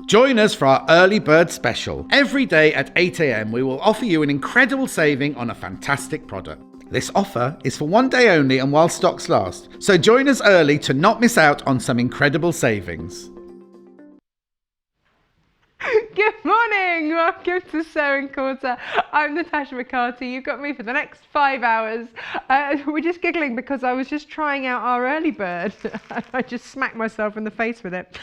Join us for our early bird special. Every day at 8 a.m. we will offer you an incredible saving on a fantastic product. This offer is for one day only and while stocks last, so join us early to not miss out on some incredible savings. Good morning, welcome to Sewing Quarter. I'm Natasha McCarthy. You've got me for the next 5 hours. We're just giggling because I was just trying out our early bird and I just smacked myself in the face with it.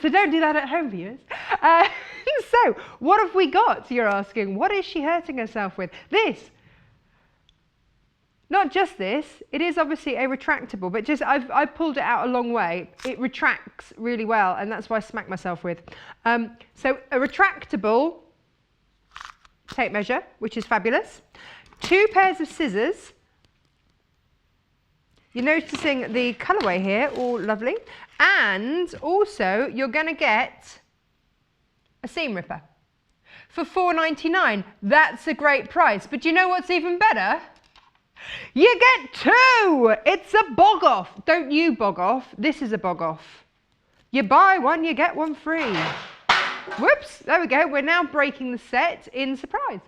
So don't do that at home, viewers. So what have we got, you're asking? What is she hurting herself with? This. Not just this, it is obviously a retractable, but just I've pulled it out a long way. It retracts really well, and that's why I smacked myself with. So a retractable tape measure, which is fabulous. 2 pairs of scissors. You're noticing the colorway here, all lovely. And also, you're going to get a seam ripper for £4.99. That's a great price. But do you know what's even better? You get 2! It's a bog off. Don't you bog off. This is a bog off. You buy one, you get one free. Whoops, there we go. We're now breaking the set in surprise.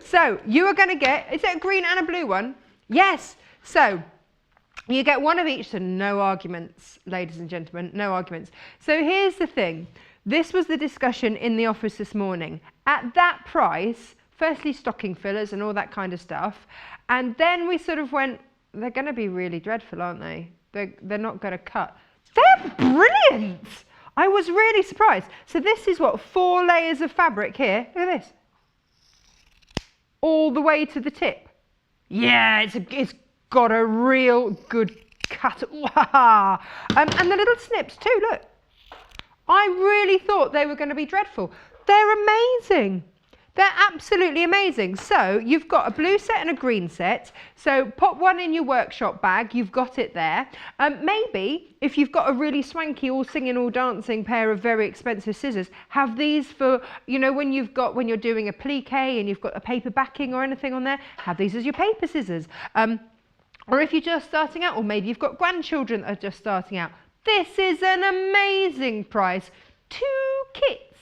So you are going to get, is it a green and a blue one? Yes. So you get one of each, so no arguments, ladies and gentlemen, no arguments. So here's the thing. This was the discussion in the office this morning. At that price, firstly, stocking fillers and all that kind of stuff. And then we sort of went, they're going to be really dreadful, aren't they? They're not going to cut. They're brilliant. I was really surprised. So this is what, 4 layers of fabric here. Look at this. All the way to the tip. Yeah, it's got a real good cut. Wow. And the little snips too, look. I really thought they were going to be dreadful. They're amazing. They're absolutely amazing. So you've got a blue set and a green set. So pop one in your workshop bag. You've got it there. Maybe if you've got a really swanky, all singing, all dancing pair of very expensive scissors, have these for, you know, when you're doing a plique and you've got a paper backing or anything on there, have these as your paper scissors. Or if you're just starting out, or maybe you've got grandchildren that are just starting out. This is an amazing price. 2 kits.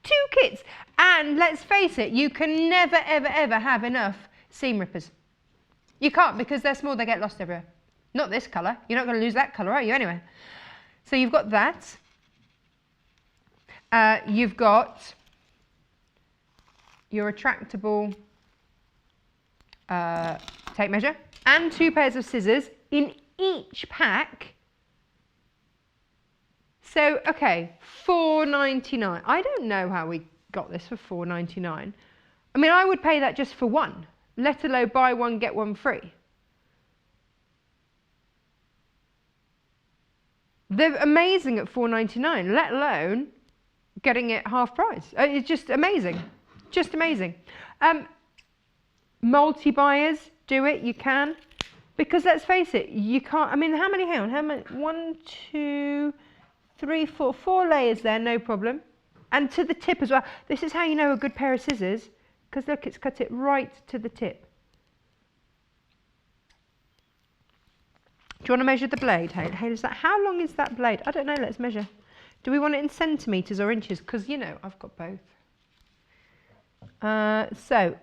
2 kits. And let's face it, you can never, ever, ever have enough seam rippers. You can't, because they're small, they get lost everywhere. Not this colour. You're not going to lose that colour, are you, anyway? So you've got that. You've got your retractable tape measure and 2 pairs of scissors in each pack. So, okay, £4.99. I don't know how we got this for £4.99. I mean, I would pay that just for one, let alone buy one, get one free. They're amazing at £4.99, let alone getting it half price. It's just amazing, just amazing. Multi-buyers, do it, you can. Because let's face it, you can't, I mean, how many, hang on, how many, 1, 2, 3, 4, 4 layers there, no problem. And to the tip as well. This is how you know a good pair of scissors, because look, it's cut it right to the tip. Do you want to measure the blade, Hayley? Is that, how long is that blade? I don't know, let's measure. Do we want it in centimetres or inches? Because, you know, I've got both. So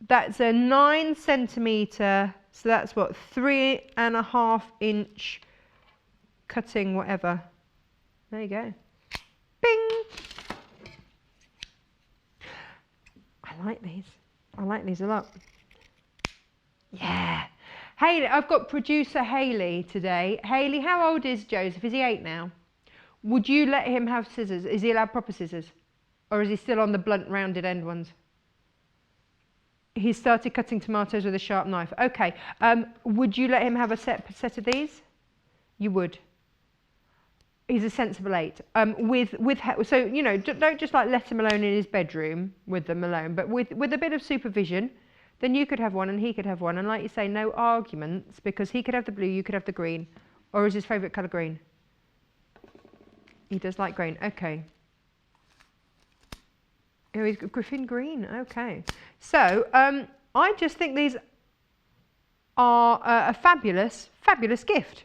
that's a 9 centimetre, so that's what, 3.5 inch cutting, whatever. There you go. Bing! I like these. I like these a lot. Yeah. Hayley, I've got producer Hayley today. Hayley, how old is Joseph? Is he 8 now? Would you let him have scissors? Is he allowed proper scissors? Or is he still on the blunt, rounded end ones? He started cutting tomatoes with a sharp knife. Okay. Would you let him have a set of these? You would. He's a sensible 8. So, you know, don't just like let him alone in his bedroom with them alone, but with a bit of supervision, then you could have one and he could have one. And like you say, no arguments, because he could have the blue, you could have the green. Or is his favourite colour green? He does like green. Okay. Oh, he's got Griffin green. Okay. So, I just think these are a fabulous, fabulous gift.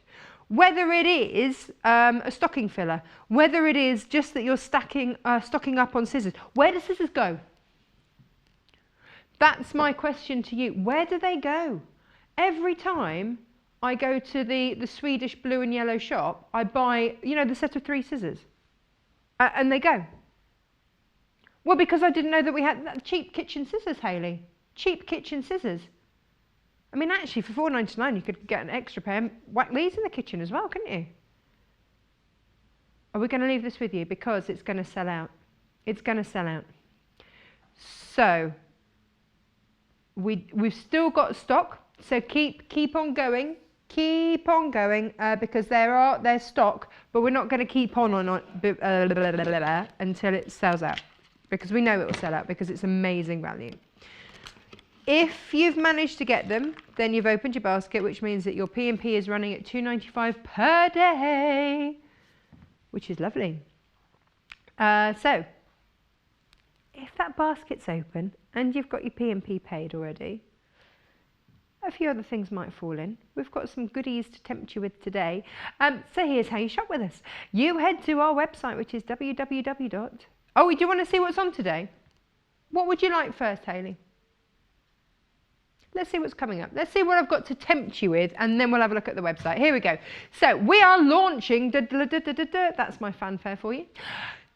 Whether it is a stocking filler, whether it is just that you're stocking up on scissors. Where do scissors go? That's my question to you. Where do they go? Every time I go to the Swedish blue and yellow shop, I buy, you know, the set of 3 scissors. And they go. Well, because I didn't know that we had cheap kitchen scissors, Hayley. Cheap kitchen scissors. I mean, actually, for £4.99, you could get an extra pair and whack these in the kitchen as well, couldn't you? Are we going to leave this with you? Because it's going to sell out. It's going to sell out. So, we've still got stock. So keep on going. Keep on going because there's stock, but we're not going to keep on until it sells out, because we know it will sell out because it's amazing value. If you've managed to get them, then you've opened your basket, which means that your P&P is running at £2.95 per day, which is lovely. So if that basket's open and you've got your P&P paid already, a few other things might fall in. We've got some goodies to tempt you with today. So here's how you shop with us. You head to our website, which is www. Oh, do you want to see what's on today? What would you like first, Hayley? Let's see what's coming up. Let's see what I've got to tempt you with, and then we'll have a look at the website. Here we go. So we are launching, that's my fanfare for you,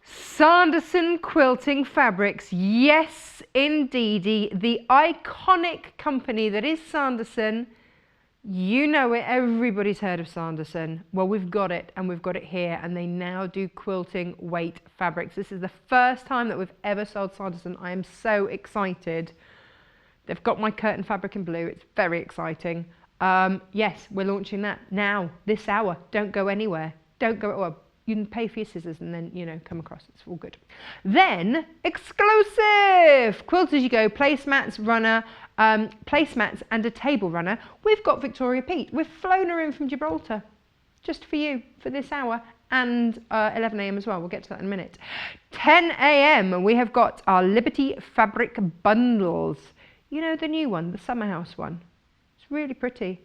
Sanderson quilting fabrics. Yes, indeedy, the iconic company that is Sanderson. You know it, everybody's heard of Sanderson. Well, we've got it, and we've got it here, and they now do quilting weight fabrics. This is the first time that we've ever sold Sanderson. I am so excited. They've got my curtain fabric in blue. It's very exciting. Yes, we're launching that now, this hour. Don't go anywhere. Don't go, well, you can pay for your scissors and then, you know, come across. It's all good. Then, exclusive! Quilt-as-you-go, placemats, runner, placemats and a table runner. We've got Victoria Peat. We've flown her in from Gibraltar just for you for this hour, and 11 a.m. as well. We'll get to that in a minute. 10 a.m. we have got our Liberty fabric bundles. You know, the new one, the summer house one. It's really pretty.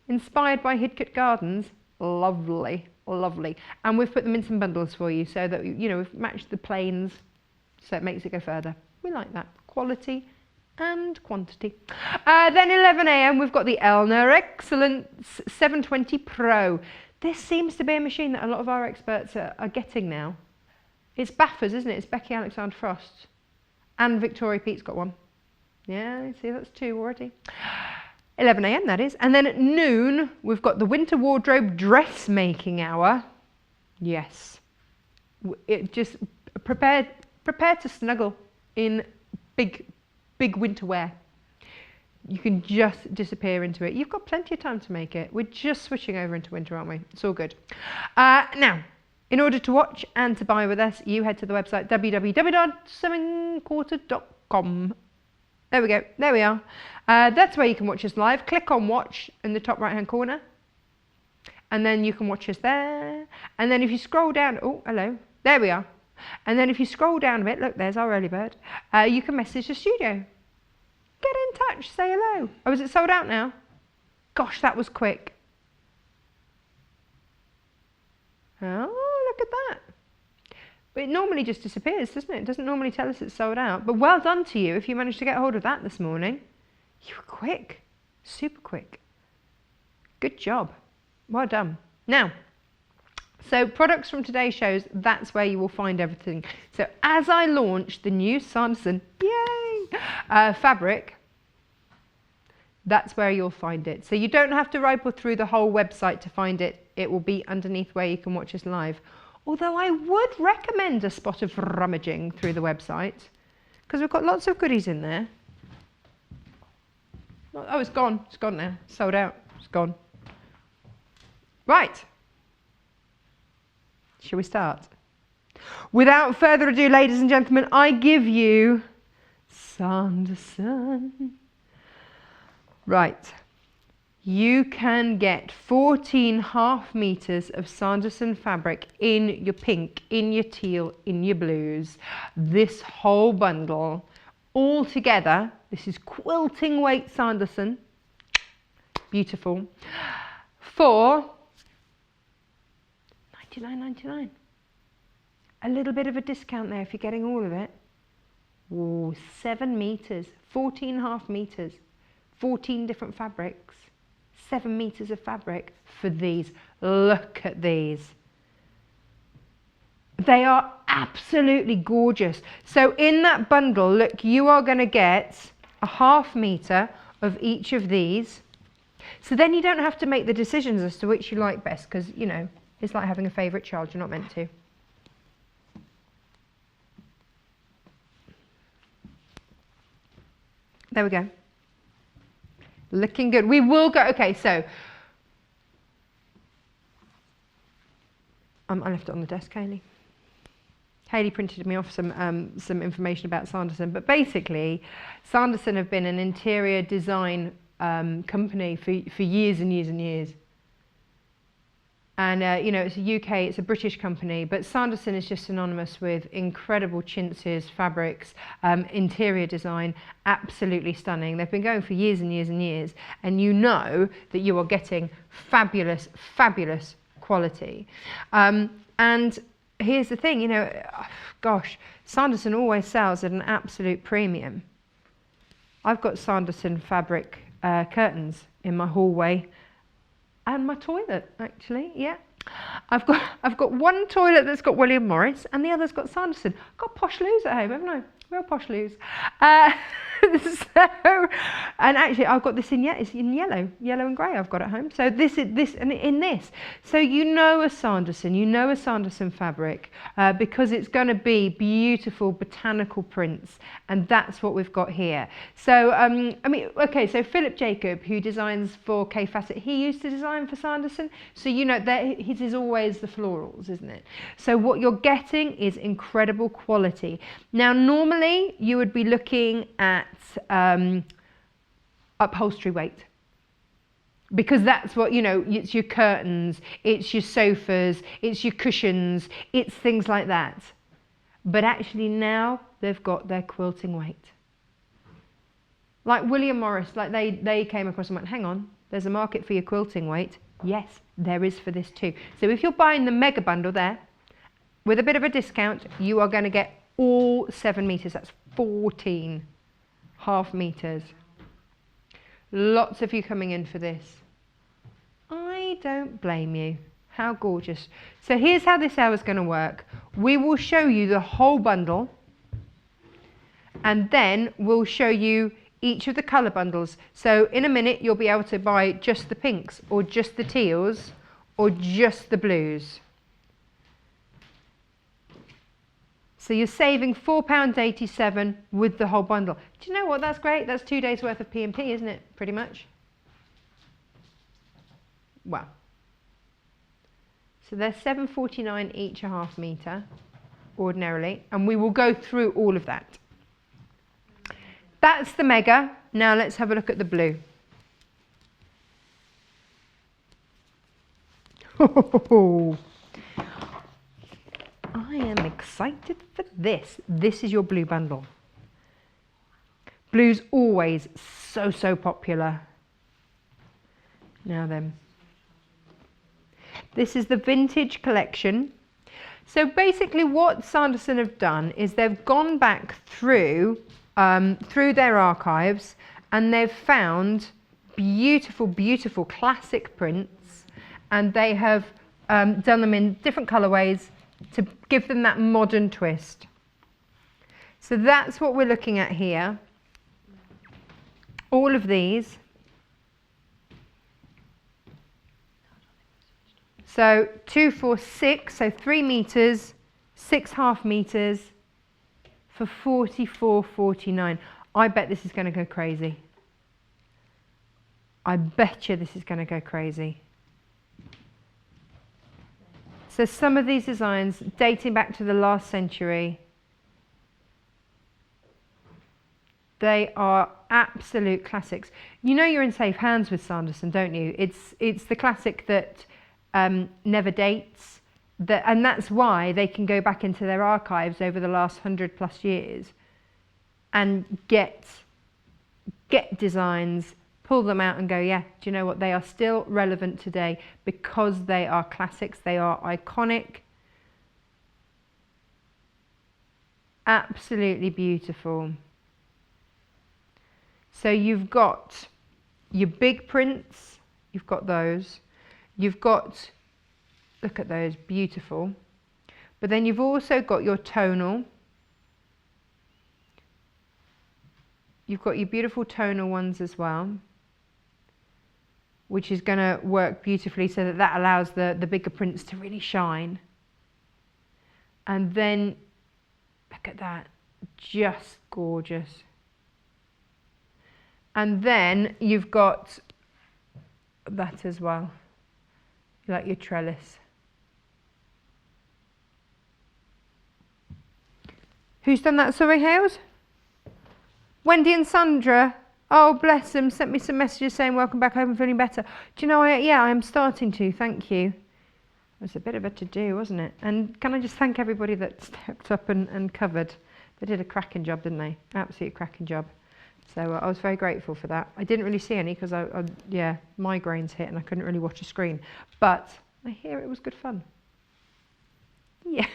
Inspired by Hidcote Gardens. Lovely, lovely. And we've put them in some bundles for you so that, you know, we've matched the planes so it makes it go further. We like that. Quality and quantity. Then 11 a.m. we've got the Elner Excellence 720 Pro. This seems to be a machine that a lot of our experts are getting now. It's Baffers, isn't it? It's Becky Alexander Frost. And Victoria Peat's got one. Yeah, see, that's 2 already. 11 a.m. that is. And then at noon, we've got the winter wardrobe dressmaking hour. Yes. It just prepare to snuggle in big winter wear. You can just disappear into it. You've got plenty of time to make it. We're just switching over into winter, aren't we? It's all good. Now, in order to watch and to buy with us, you head to the website www.sewingquarter.com. There we go. There we are. That's where you can watch us live. Click on watch in the top right hand corner. And then you can watch us there. And then if you scroll down, oh, hello. There we are. And then if you scroll down a bit, look, there's our early bird. You can message the studio. Get in touch. Say hello. Oh, is it sold out now? Gosh, that was quick. Oh, look at that. But it normally just disappears, doesn't it? It doesn't normally tell us it's sold out. But well done to you if you managed to get hold of that this morning. You were quick. Super quick. Good job. Well done. Now, so products from today's shows, that's where you will find everything. So as I launch the new Sanderson, yay, fabric, that's where you'll find it. So you don't have to rifle through the whole website to find it. It will be underneath where you can watch us live. Although I would recommend a spot of rummaging through the website, because we've got lots of goodies in there. Oh, it's gone. It's gone now. Sold out. It's gone. Right. Shall we start? Without further ado, ladies and gentlemen, I give you Sanderson. Right. You can get 14.5 meters of Sanderson fabric in your pink, in your teal, in your blues. This whole bundle, all together, this is quilting weight Sanderson, beautiful, for $89.99. A little bit of a discount there if you're getting all of it. Ooh, 7 meters, 14.5 meters, 14 different fabrics, 7 meters of fabric for these. Look at these. They are absolutely gorgeous. So in that bundle, look, you are going to get a 1/2 meter of each of these. So then you don't have to make the decisions as to which you like best, because, you know, it's like having a favourite child. You're not meant to. There we go. Looking good. We will go, okay, so I left it on the desk, Hayley. Hayley printed me off some information about Sanderson, but basically Sanderson have been an interior design company for years and years and years. And, you know, it's a UK, it's a British company, but Sanderson is just synonymous with incredible chintzes, fabrics, interior design, absolutely stunning. They've been going for years and years and years, and you know that you are getting fabulous, fabulous quality. And here's the thing, you know, gosh, Sanderson always sells at an absolute premium. I've got Sanderson fabric curtains in my hallway. And my toilet, actually, yeah. I've got one toilet that's got William Morris and the other's got Sanderson. I've got posh loos at home, haven't I? Real posh loos. So, and actually I've got this it's in yellow and grey I've got at home. So this and in this. So you know a Sanderson fabric because it's going to be beautiful botanical prints, and that's what we've got here. So I mean, okay, so Philip Jacob, who designs for K Facet, he used to design for Sanderson. So you know that his is always the florals, isn't it? So what you're getting is incredible quality. Now normally you would be looking at upholstery weight, because that's what, you know, it's your curtains, it's your sofas, it's your cushions, it's things like that. But actually now they've got their quilting weight. Like William Morris, like they came across and went, hang on, there's a market for your quilting weight. Yes, there is for this too. So if you're buying the mega bundle there, with a bit of a discount, you are going to get all 7 meters. That's 14.5 meters. Lots of you coming in for this. I don't blame you. How gorgeous. So here's how this hour is going to work. We will show you the whole bundle, and then we'll show you each of the colour bundles. So in a minute you'll be able to buy just the pinks, or just the teals, or just the blues. So you're saving £4.87 with the whole bundle. Do you know what? That's great. That's 2 days worth of P&P, isn't it? Pretty much. Wow. So they're £7.49 each a 1/2 metre, ordinarily, and we will go through all of that. That's the mega. Now let's have a look at the blue. I am excited for this. This is your blue bundle. Blue's always so popular. Now then. This is the vintage collection. So basically what Sanderson have done is they've gone back through their archives, and they've found beautiful classic prints, and they have done them in different colorways to give them that modern twist. So that's what we're looking at here. All of these. So 2, 4, 6, so 3 meters, 6.5 meters for £44.49. I bet this is going to go crazy. I bet you this is going to go crazy. So some of these designs dating back to the last century, they are absolute classics. You know you're in safe hands with Sanderson, don't you? It's the classic that never dates, and that's why they can go back into their archives over the last 100+ years and get designs pull them out and go, yeah, do you know what? They are still relevant today because they are classics. They are iconic. Absolutely beautiful. So you've got your big prints, you've got those. You've got, look at those, beautiful. But then you've also got your tonal. You've got your beautiful tonal ones as well, which is going to work beautifully so that that allows the bigger prints to really shine. And then, look at that, just gorgeous. And then you've got that as well, like your trellis. Who's done that, sorry, Hales? Wendy and Sandra. Oh, bless them, sent me some messages saying welcome back, I hope I'm feeling better. Do you know, yeah, I'm starting to, thank you. It was a bit of a to-do, wasn't it? And can I just thank everybody that stepped up and covered. They did a cracking job, didn't they? Absolute cracking job. So I was very grateful for that. I didn't really see any because yeah, migraines hit and I couldn't really watch a screen. But I hear it was good fun. Yeah.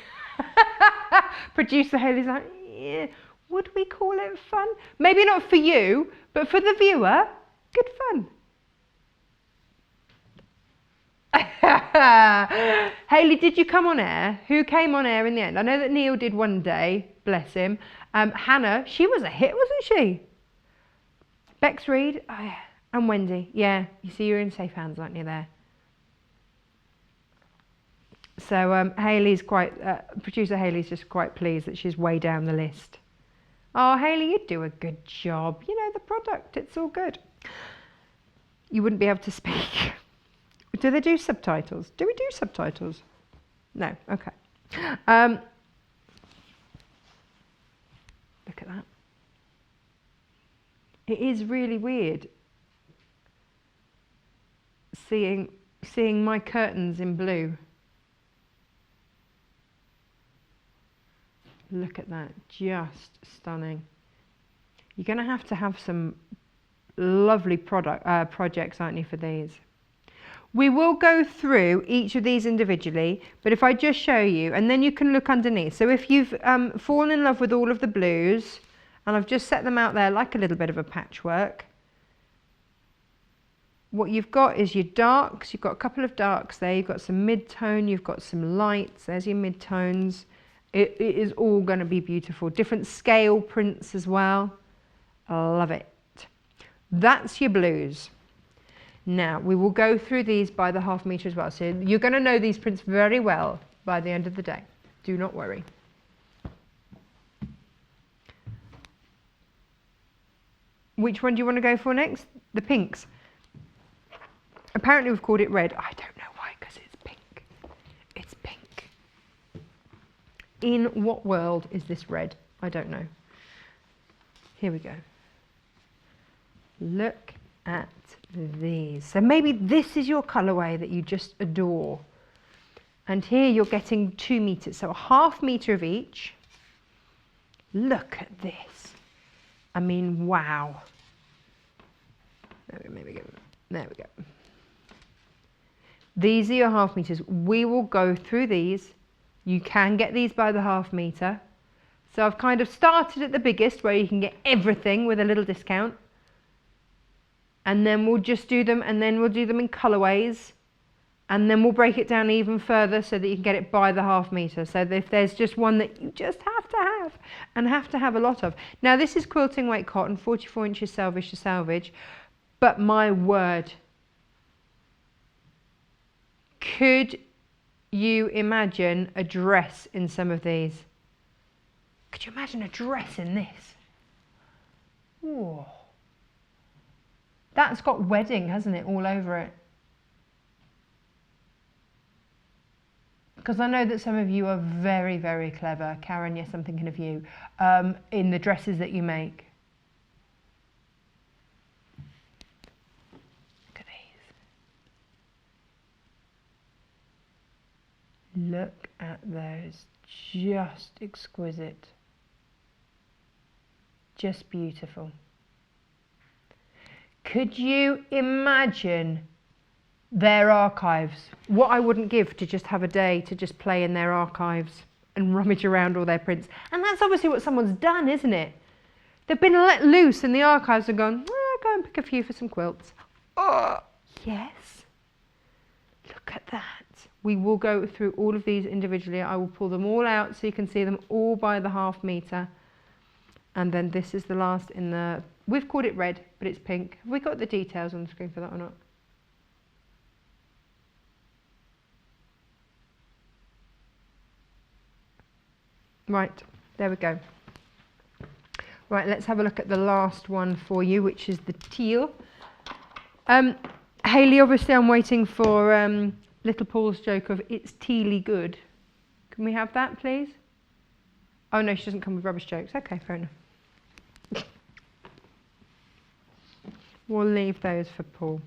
Producer Haley's like, yeah, would we call it fun? Maybe not for you, but for the viewer, good fun. Hayley, did you come on air? Who came on air in the end? I know that Neil did one day, bless him. Hannah, she was a hit, wasn't she? Bex Reed, oh, yeah. And Wendy, yeah. You see, you're in safe hands, aren't you, there? So Hayley's quite, producer Hayley's just quite pleased that she's way down the list. Oh, Hayley, you do a good job. You know, the product, it's all good. You wouldn't be able to speak. Do they do subtitles? Do we do subtitles? No, okay. Look at that. It is really weird seeing my curtains in blue. Look at that, just stunning. You're going to have some lovely projects, aren't you, for these? We will go through each of these individually, but if I just show you, and then you can look underneath. So if you've fallen in love with all of the blues, and I've just set them out there like a little bit of a patchwork, what you've got is your darks. You've got a couple of darks there, you've got some mid-tone, you've got some lights, there's your mid-tones. It is all going to be beautiful. Different scale prints as well. I love it. That's your blues. Now, we will go through these by the ½ metre as well. So you're going to know these prints very well by the end of the day. Do not worry. Which one do you want to go for next? The pinks. Apparently we've called it red. I don't know why, because it's pink. It's pink. In what world is this red? I don't know. Here we go. Look at these. So maybe this is your colourway that you just adore. And here you're getting 2 metres, so a ½ metre of each. Look at this. I mean, wow. There we go. These are your ½ metres. We will go through these. You can get these by the ½ metre. So I've kind of started at the biggest where you can get everything with a little discount. And then we'll just do them, and then we'll do them in colourways. And then we'll break it down even further so that you can get it by the ½ metre. So that if there's just one that you just have to have, and have to have a lot of. Now this is quilting weight cotton, 44 inches selvage to selvage. But my word, could you imagine a dress in some of these? Could you imagine a dress in this? Whoa. That's got wedding, hasn't it, all over it? Because I know that some of you are very, very clever. Karen, yes, I'm thinking of you, in the dresses that you make. Look at these. Look at those. Just exquisite. Just beautiful. Could you imagine their archives? What I wouldn't give to just have a day to just play in their archives and rummage around all their prints. And that's obviously what someone's done, isn't it? They've been let loose in the archives and gone, go and pick a few for some quilts. Oh, yes. Look at that. We will go through all of these individually. I will pull them all out so you can see them all by the ½ metre. And then this is the last in the, we've called it red, but it's pink. Have we got the details on the screen for that or not? Right, there we go. Right, let's have a look at the last one for you, which is the teal. Hayley, obviously I'm waiting for Little Paul's joke of it's tealy good. Can we have that, please? Oh no, she doesn't come with rubbish jokes. Okay, fair enough. We'll leave those for Paul.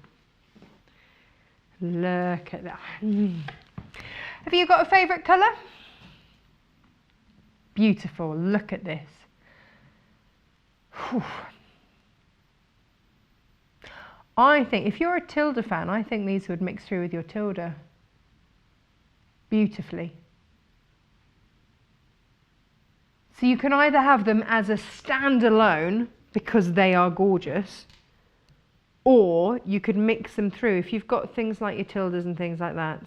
Look at that. Have you got a favourite colour? Beautiful, look at this. Whew. I think, if you're a Tilda fan, I think these would mix through with your Tilda beautifully. So you can either have them as a standalone, because they are gorgeous, or you could mix them through if you've got things like your Tildas and things like that.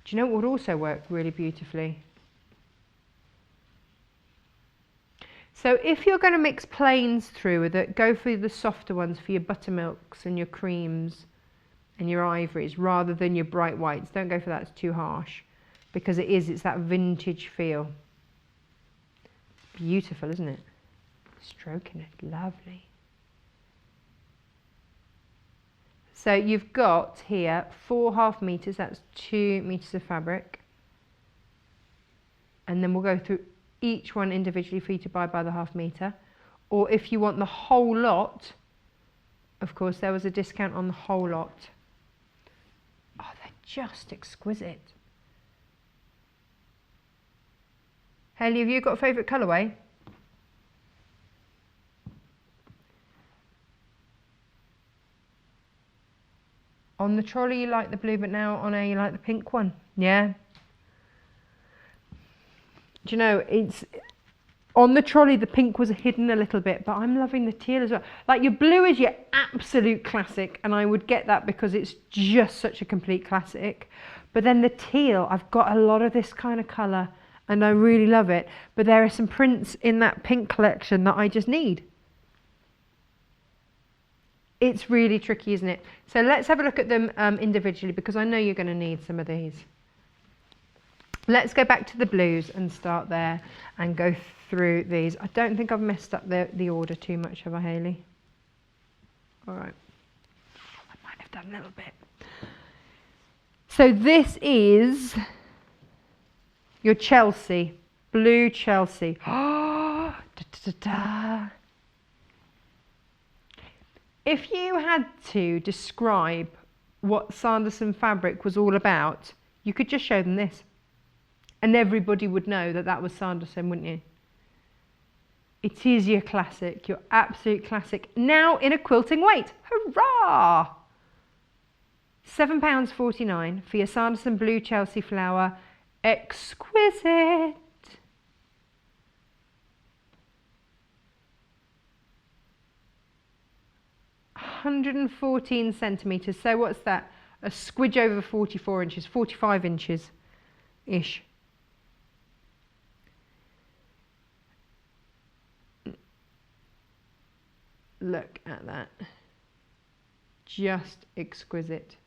Do you know what would also work really beautifully? So if you're going to mix plains through with it, go for the softer ones for your buttermilks and your creams and your ivories rather than your bright whites. Don't go for that, it's too harsh, because it's that vintage feel. Beautiful, isn't it? Stroking it, lovely. So you've got here 4 ½ metres, that's 2 metres of fabric. And then we'll go through each one individually for you to buy by the ½ metre. Or if you want the whole lot, of course there was a discount on the whole lot. Oh, they're just exquisite. Hayley, have you got a favourite colourway? On the trolley you like the blue, but now on air you like the pink one. Yeah. Do you know, it's on the trolley the pink was hidden a little bit, but I'm loving the teal as well. Like your blue is your absolute classic, and I would get that because it's just such a complete classic. But then the teal, I've got a lot of this kind of colour and I really love it. But there are some prints in that pink collection that I just need. It's really tricky, isn't it? So let's have a look at them individually, because I know you're going to need some of these. Let's go back to the blues and start there and go through these. I don't think I've messed up the order too much, have I, Hayley? All right. I might have done a little bit. So this is your Chelsea, blue Chelsea. Oh, da, da, da, da. If you had to describe what Sanderson fabric was all about, you could just show them this. And everybody would know that that was Sanderson, wouldn't you? It is your classic, your absolute classic. Now in a quilting weight. Hurrah! £7.49 for your Sanderson Blue Chelsea Flower. Exquisite. £114 centimetres. So what's that? A squidge over 44 inches, 45 inches-ish. Look at that. Just exquisite.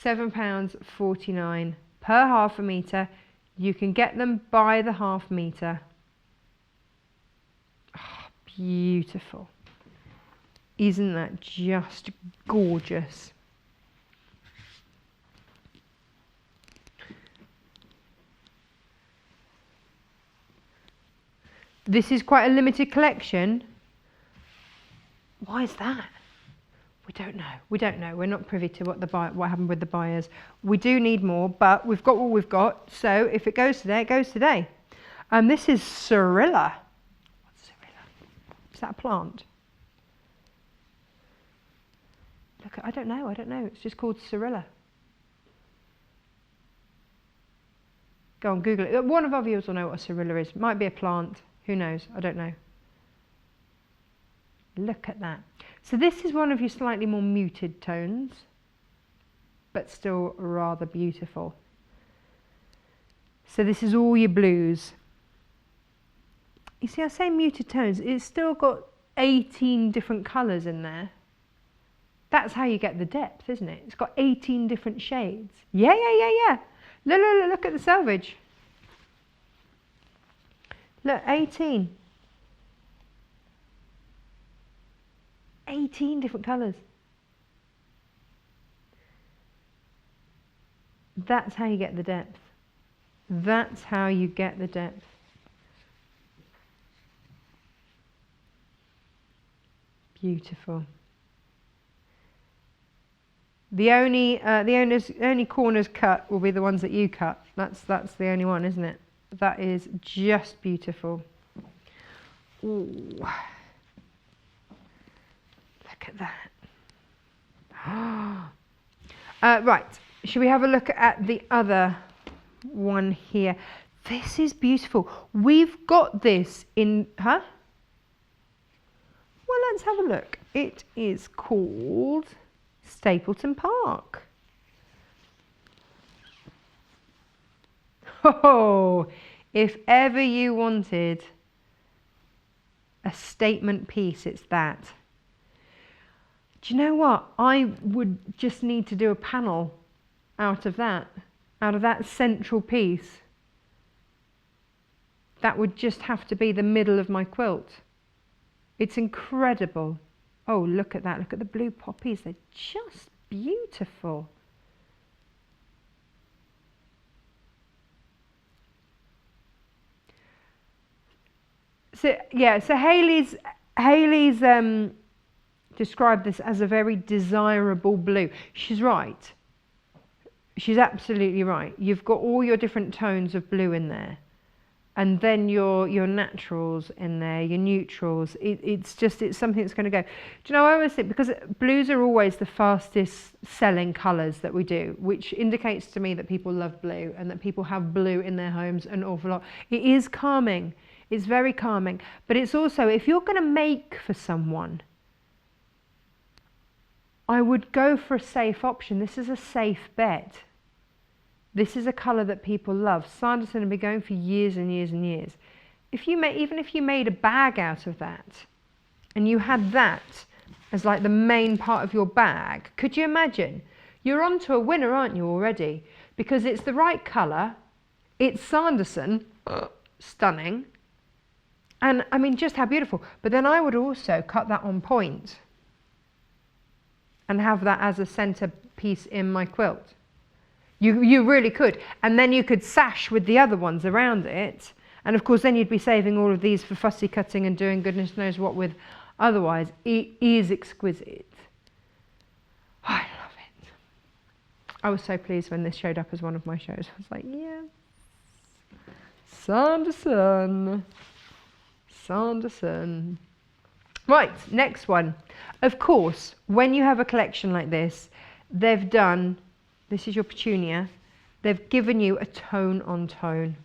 £7.49 per ½ metre. You can get them by the ½ metre. Oh, beautiful. Isn't that just gorgeous? This is quite a limited collection. Why is that? We don't know. We don't know. We're not privy to what happened with the buyers. We do need more, but we've got what we've got. So if it goes today, it goes today. This is Cirilla. What's Cirilla? Is that a plant? look at, I don't know. It's just called Cirilla. Go on, Google it. One of our viewers will know what a Cirilla is. Might be a plant. Who knows? I don't know. Look at that. So this is one of your slightly more muted tones, but still rather beautiful. So this is all your blues. You see, I say muted tones. It's still got 18 different colours in there. That's how you get the depth, isn't it? It's got 18 different shades. Yeah. Look at the selvage. Look, 18. 18 different colours. That's how you get the depth. That's how you get the depth. Beautiful. The only corners cut will be the ones that you cut. That's the only one, isn't it? That is just beautiful. Ooh. Look at that. Right, should we have a look at the other one here? This is beautiful. We've got this in, Well, let's have a look. It is called Stapleton Park. Oh, if ever you wanted a statement piece, it's that. Do you know what? I would just need to do a panel out of that central piece. That would just have to be the middle of my quilt. It's incredible. Oh, look at that. Look at the blue poppies. They're just beautiful. So, yeah, so Hayley's described this as a very desirable blue. She's right. She's absolutely right. You've got all your different tones of blue in there. And then your naturals in there, your neutrals. It's something that's going to go. Do you know, I always think, because blues are always the fastest selling colours that we do, which indicates to me that people love blue and that people have blue in their homes an awful lot. It is calming. It's very calming. But it's also, if you're going to make for someone, I would go for a safe option. This is a safe bet. This is a colour that people love. Sanderson have been going for years and years and years. Even if you made a bag out of that, and you had that as like the main part of your bag, could you imagine? You're onto a winner, aren't you, already? Because it's the right colour, it's Sanderson, stunning, and I mean, just how beautiful. But then I would also cut that on point and have that as a centre piece in my quilt. You really could. And then you could sash with the other ones around it. And of course, then you'd be saving all of these for fussy cutting and doing goodness knows what with. Otherwise, it is exquisite. Oh, I love it. I was so pleased when this showed up as one of my shows. I was like, yes. Sanderson. Sanderson. Right, next one. Of course, when you have a collection like this, they've done, this is your petunia, they've given you a tone on tone.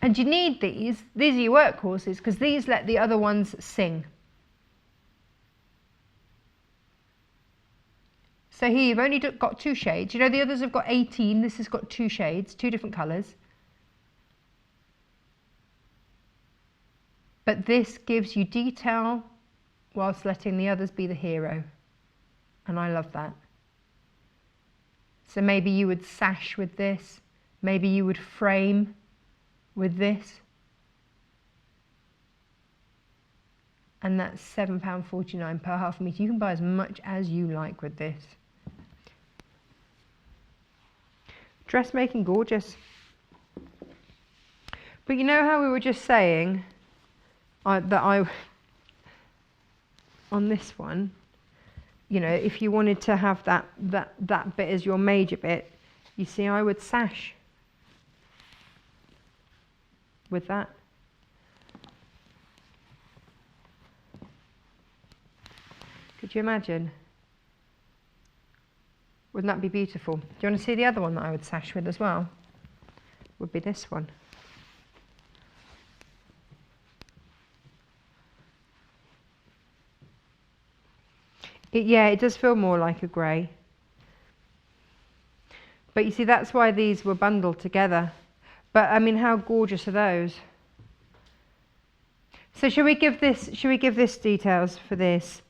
And you need these are your workhorses, because these let the other ones sing. So here you've only got 2 shades. You know the others have got 18, this has got 2 shades, 2 different colours. But this gives you detail whilst letting the others be the hero. And I love that. So maybe you would sash with this. Maybe you would frame with this. And that's £7.49 per half metre. You can buy as much as you like with this. Dressmaking, gorgeous. But you know how we were just saying on this one, you know, if you wanted to have that bit as your major bit, you see, I would sash with that. Could you imagine? Wouldn't that be beautiful? Do you want to see the other one that I would sash with as well? Would be this one. Yeah, it does feel more like a grey. But you see, that's why these were bundled together. But I mean, how gorgeous are those? So shall we give this details for this?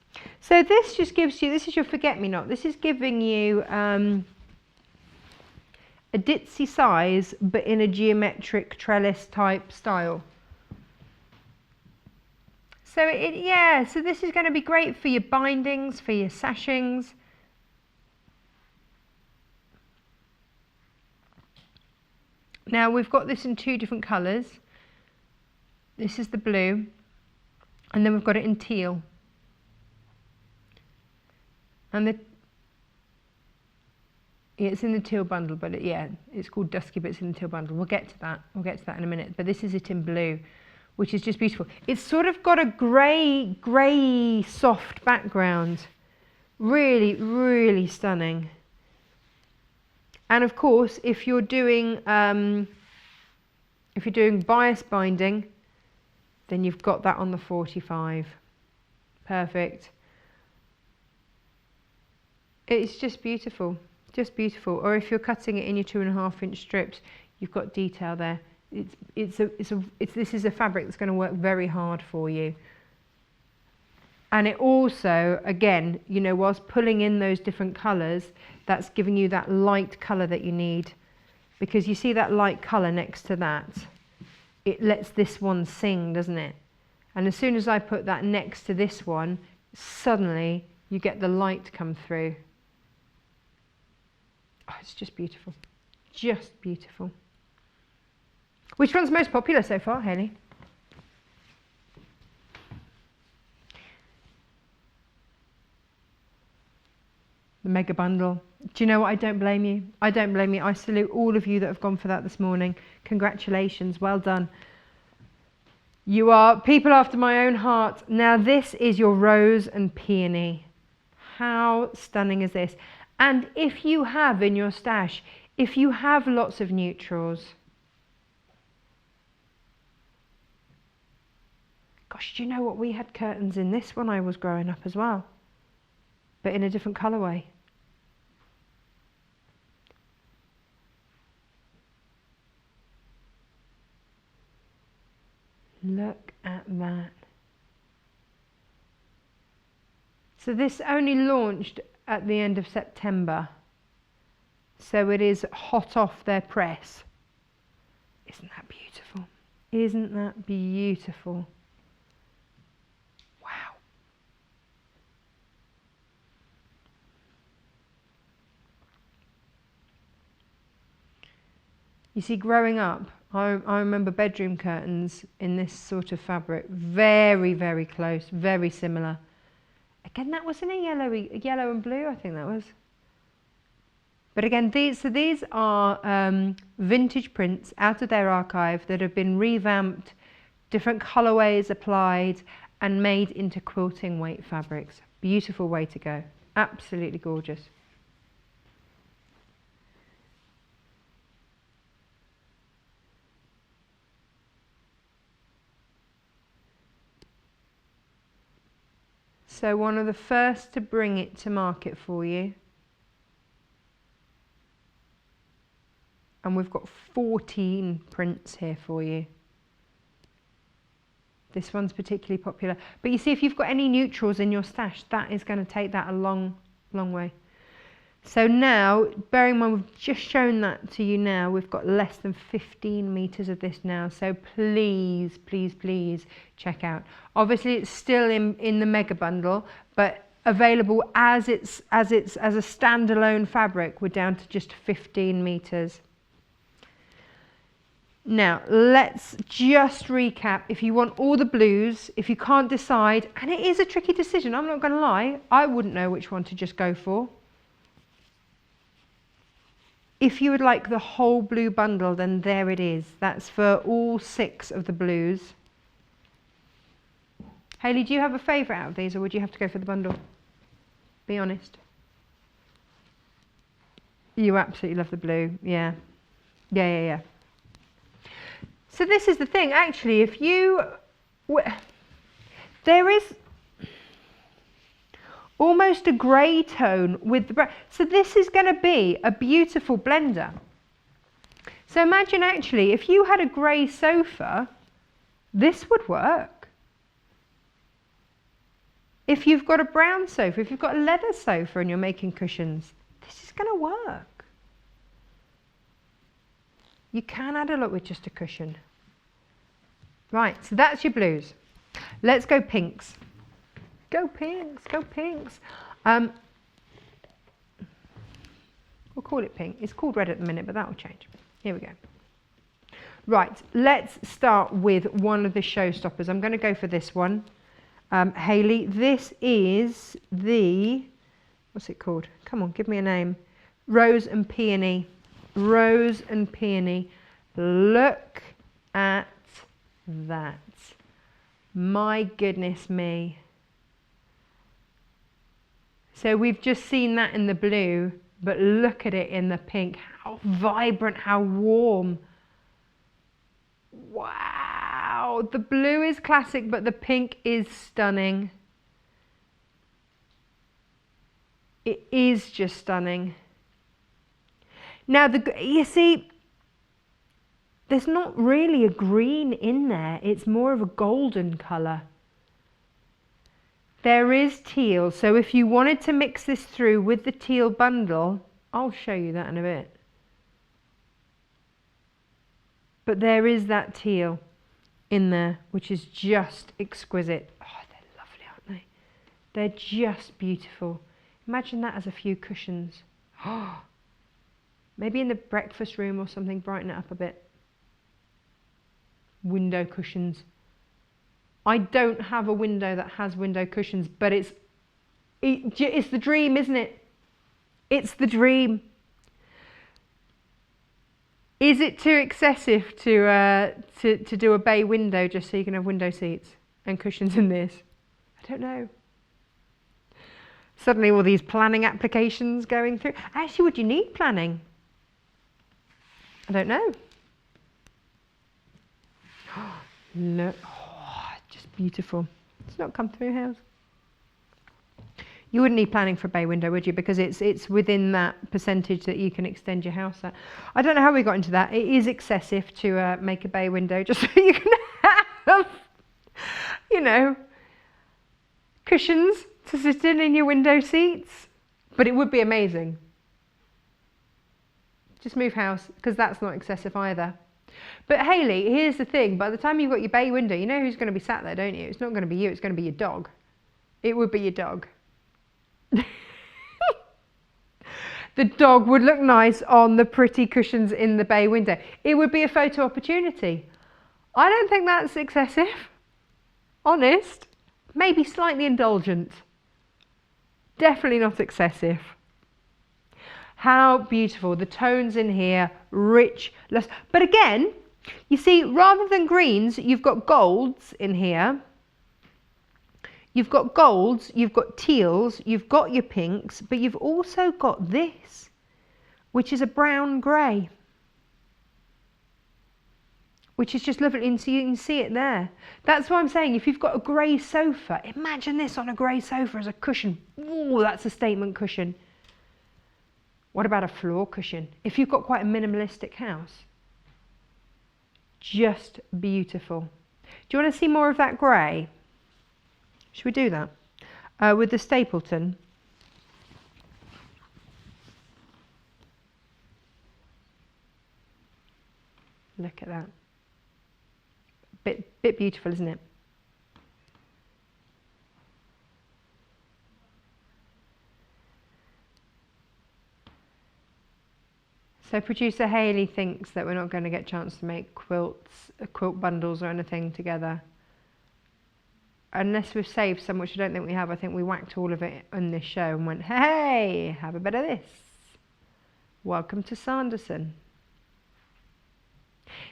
So this just gives you, this is your forget-me-not. This is giving you a ditzy size, but in a geometric trellis type style. So yeah, so this is going to be great for your bindings, for your sashings. Now we've got this in 2 different colours. This is the blue, and then we've got it in teal. And it's in the teal bundle, but it's called Dusky, but it's in the teal bundle. We'll get to that. We'll get to that in a minute. But this is it in blue, which is just beautiful. It's sort of got a grey soft background. Really, really stunning. And of course, if you're doing bias binding, then you've got that on the 45. Perfect. It's just beautiful, just beautiful. Or if you're cutting it in your 2.5-inch strips, you've got detail there. This is a fabric that's going to work very hard for you. And it also, again, you know, whilst pulling in those different colours, that's giving you that light colour that you need. Because you see that light colour next to that, it lets this one sing, doesn't it? And as soon as I put that next to this one, suddenly you get the light come through. Oh, it's just beautiful. Just beautiful. Which one's most popular so far, Hayley? The mega bundle. Do you know what? I don't blame you. I don't blame you. I salute all of you that have gone for that this morning. Congratulations. Well done. You are people after my own heart. Now this is your rose and peony. How stunning is this? And if you have in your stash, if you have lots of neutrals, gosh, do you know what? We had curtains in this when I was growing up as well, but in a different colourway. Look at that. So this only launched at the end of September. So it is hot off their press. Isn't that beautiful? Isn't that beautiful? Wow. You see, growing up, I remember bedroom curtains in this sort of fabric, very, very close, very similar. Again, that was in a yellow and blue, I think that was. But again, these are vintage prints out of their archive that have been revamped, different colorways applied, and made into quilting weight fabrics. Beautiful way to go. Absolutely gorgeous. So one of the first to bring it to market for you. And we've got 14 prints here for you. This one's particularly popular. But you see, if you've got any neutrals in your stash, that is going to take that a long, long way. So now, bearing in mind we've just shown that to you now, we've got less than 15 meters of this now. So please, please, please check out. Obviously, it's still in the mega bundle, but available as a standalone fabric. We're down to just 15 meters. Now, let's just recap. If you want all the blues, if you can't decide, and it is a tricky decision, I'm not going to lie, I wouldn't know which one to just go for. If you would like the whole blue bundle, then there it is. That's for all 6 of the blues. Hayley, do you have a favourite out of these, or would you have to go for the bundle? Be honest. You absolutely love the blue. Yeah. Yeah. So this is the thing, actually, if you, there is almost a grey tone with the brown. So this is going to be a beautiful blender. So imagine actually, if you had a grey sofa, this would work. If you've got a brown sofa, if you've got a leather sofa and you're making cushions, this is going to work. You can add a lot with just a cushion. Right, so that's your blues. Let's go pinks. Go pinks, go pinks. We'll call it pink. It's called red at the minute, but that will change. Here we go. Right, let's start with one of the showstoppers. I'm going to go for this one. Hayley, this is the, what's it called? Come on, give me a name. Rose and Peony. Rose and Peony. Look at that. My goodness me. So we've just seen that in the blue, but look at it in the pink. How vibrant, how warm. Wow, the blue is classic, but the pink is stunning. It is just stunning. Now, you see, there's not really a green in there. It's more of a golden colour. There is teal, so if you wanted to mix this through with the teal bundle, I'll show you that in a bit. But there is that teal in there, which is just exquisite. Oh, they're lovely, aren't they? They're just beautiful. Imagine that as a few cushions. Oh, maybe in the breakfast room or something, brighten it up a bit. Window cushions. I don't have a window that has window cushions, but it's the dream, isn't it? It's the dream. Is it too excessive to do a bay window just so you can have window seats and cushions in this? I don't know. Suddenly all these planning applications going through. Actually, would you need planning? I don't know. Look, oh, just beautiful. It's not come through, house. You wouldn't need planning for a bay window, would you? Because it's within that percentage that you can extend your house at. I don't know how we got into that. It is excessive to make a bay window just so you can have, you know, cushions to sit in your window seats. But it would be amazing. Just move house, because that's not excessive either. But Hayley, here's the thing. By the time you've got your bay window, you know who's going to be sat there, don't you? It's not going to be you. It's going to be your dog. It would be your dog. The dog would look nice on the pretty cushions in the bay window. It would be a photo opportunity. I don't think that's excessive. Honest. Maybe slightly indulgent. Definitely not excessive. How beautiful. The tones in here, rich. But again, you see, rather than greens, you've got golds in here. You've got golds, you've got teals, you've got your pinks, but you've also got this, which is a brown grey, which is just lovely, and so you can see it there. That's why I'm saying, if you've got a grey sofa, imagine this on a grey sofa as a cushion. Ooh, that's a statement cushion. What about a floor cushion? If you've got quite a minimalistic house, just beautiful. Do you want to see more of that grey? Should we do that? With the Stapleton. Look at that. Bit beautiful, isn't it? So producer Hayley thinks that we're not going to get a chance to make quilt bundles or anything together. Unless we've saved some, which I don't think we have. I think we whacked all of it on this show and went, hey, have a bit of this. Welcome to Sanderson.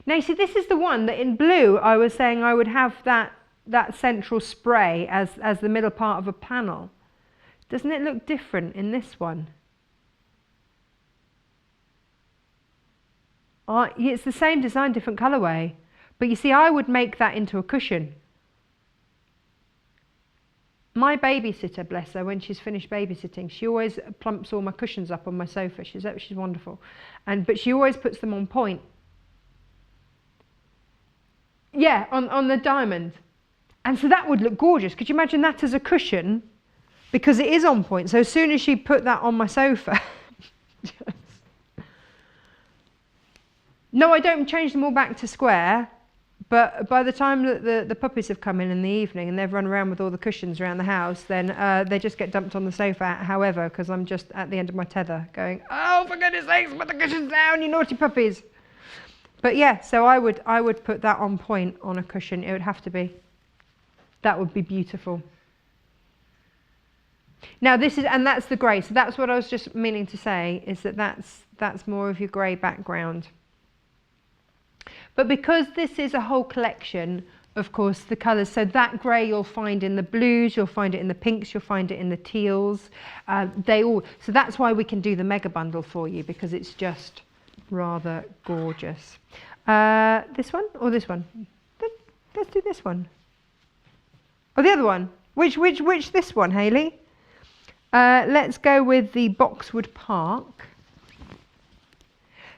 Now, you see, this is the one that in blue, I was saying I would have that central spray as the middle part of a panel. Doesn't it look different in this one? It's the same design, different colourway. But you see, I would make that into a cushion. My babysitter, bless her, when she's finished babysitting, she always plumps all my cushions up on my sofa. She's wonderful. But she always puts them on point. Yeah, on the diamond. And so that would look gorgeous. Could you imagine that as a cushion? Because it is on point. So as soon as she put that on my sofa... No, I don't change them all back to square. But by the time that the puppies have come in the evening and they've run around with all the cushions around the house, then they just get dumped on the sofa, however, because I'm just at the end of my tether going, oh, for goodness sakes, put the cushions down, you naughty puppies. But yeah, so I would put that on point on a cushion. It would have to be. That would be beautiful. Now that's the grey. So that's what I was just meaning to say, is that's more of your grey background. But because this is a whole collection, of course, the colours, so that grey you'll find in the blues, you'll find it in the pinks, you'll find it in the teals. So that's why we can do the mega bundle for you, because it's just rather gorgeous. This one or this one? Let's do this one. Or the other one. Which this one, Hayley? Let's go with the Boxwood Park.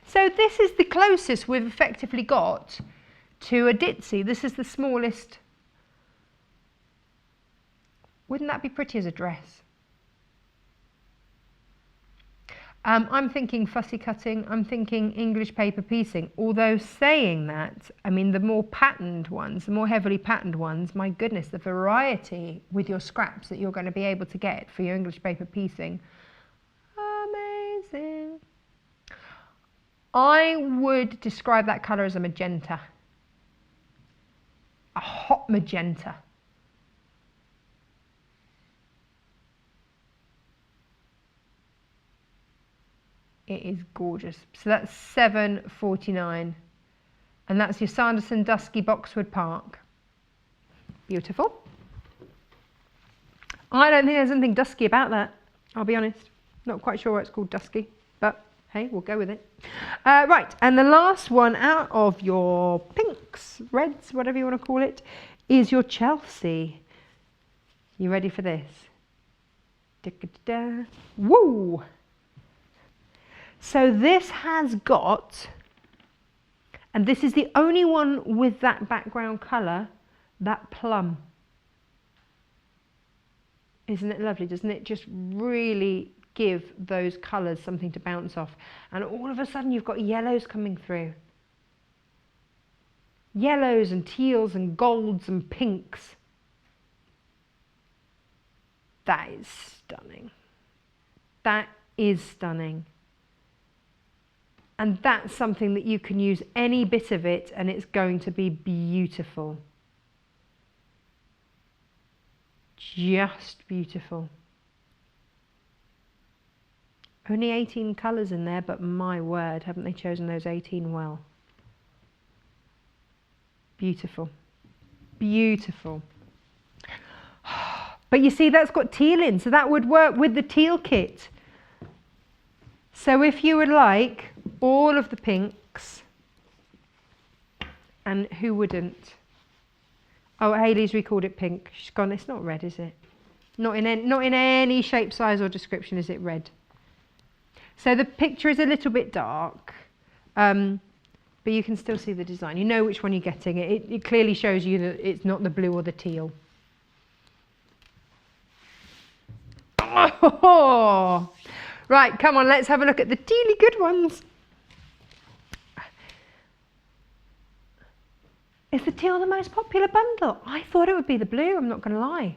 So this is the closest we've effectively got to a ditzy. This is the smallest. Wouldn't that be pretty as a dress? I'm thinking fussy cutting, I'm thinking English paper piecing. Although saying that, I mean, the more patterned ones, the more heavily patterned ones, my goodness, the variety with your scraps that you're going to be able to get for your English paper piecing. Amazing. I would describe that colour as a magenta. A hot magenta. It is gorgeous. So that's £7.49. And that's your Sanderson Dusky Boxwood Park. Beautiful. I don't think there's anything dusky about that, I'll be honest. Not quite sure why it's called dusky, but hey, we'll go with it. Right, and the last one out of your pinks, reds, whatever you want to call it, is your Chelsea. You ready for this? Da-da-da. Woo! So this has got, and this is the only one with that background colour, that plum. Isn't it lovely? Doesn't it just really give those colours something to bounce off? And all of a sudden you've got yellows coming through. Yellows and teals and golds and pinks. That is stunning. That is stunning. And that's something that you can use any bit of it and it's going to be beautiful. Just beautiful. Only 18 colours in there, but my word, haven't they chosen those 18 well? Beautiful. Beautiful. But you see, that's got teal in, so that would work with the teal kit. So if you would like all of the pinks, and who wouldn't? Oh, Hayley's recalled it pink. She's gone, it's not red, is it? Not in any shape, size or description is it red. So the picture is a little bit dark, but you can still see the design. You know which one you're getting. It clearly shows you that it's not the blue or the teal. Oh! Right, come on, let's have a look at the tealy good ones. Is the teal the most popular bundle? I thought it would be the blue, I'm not going to lie.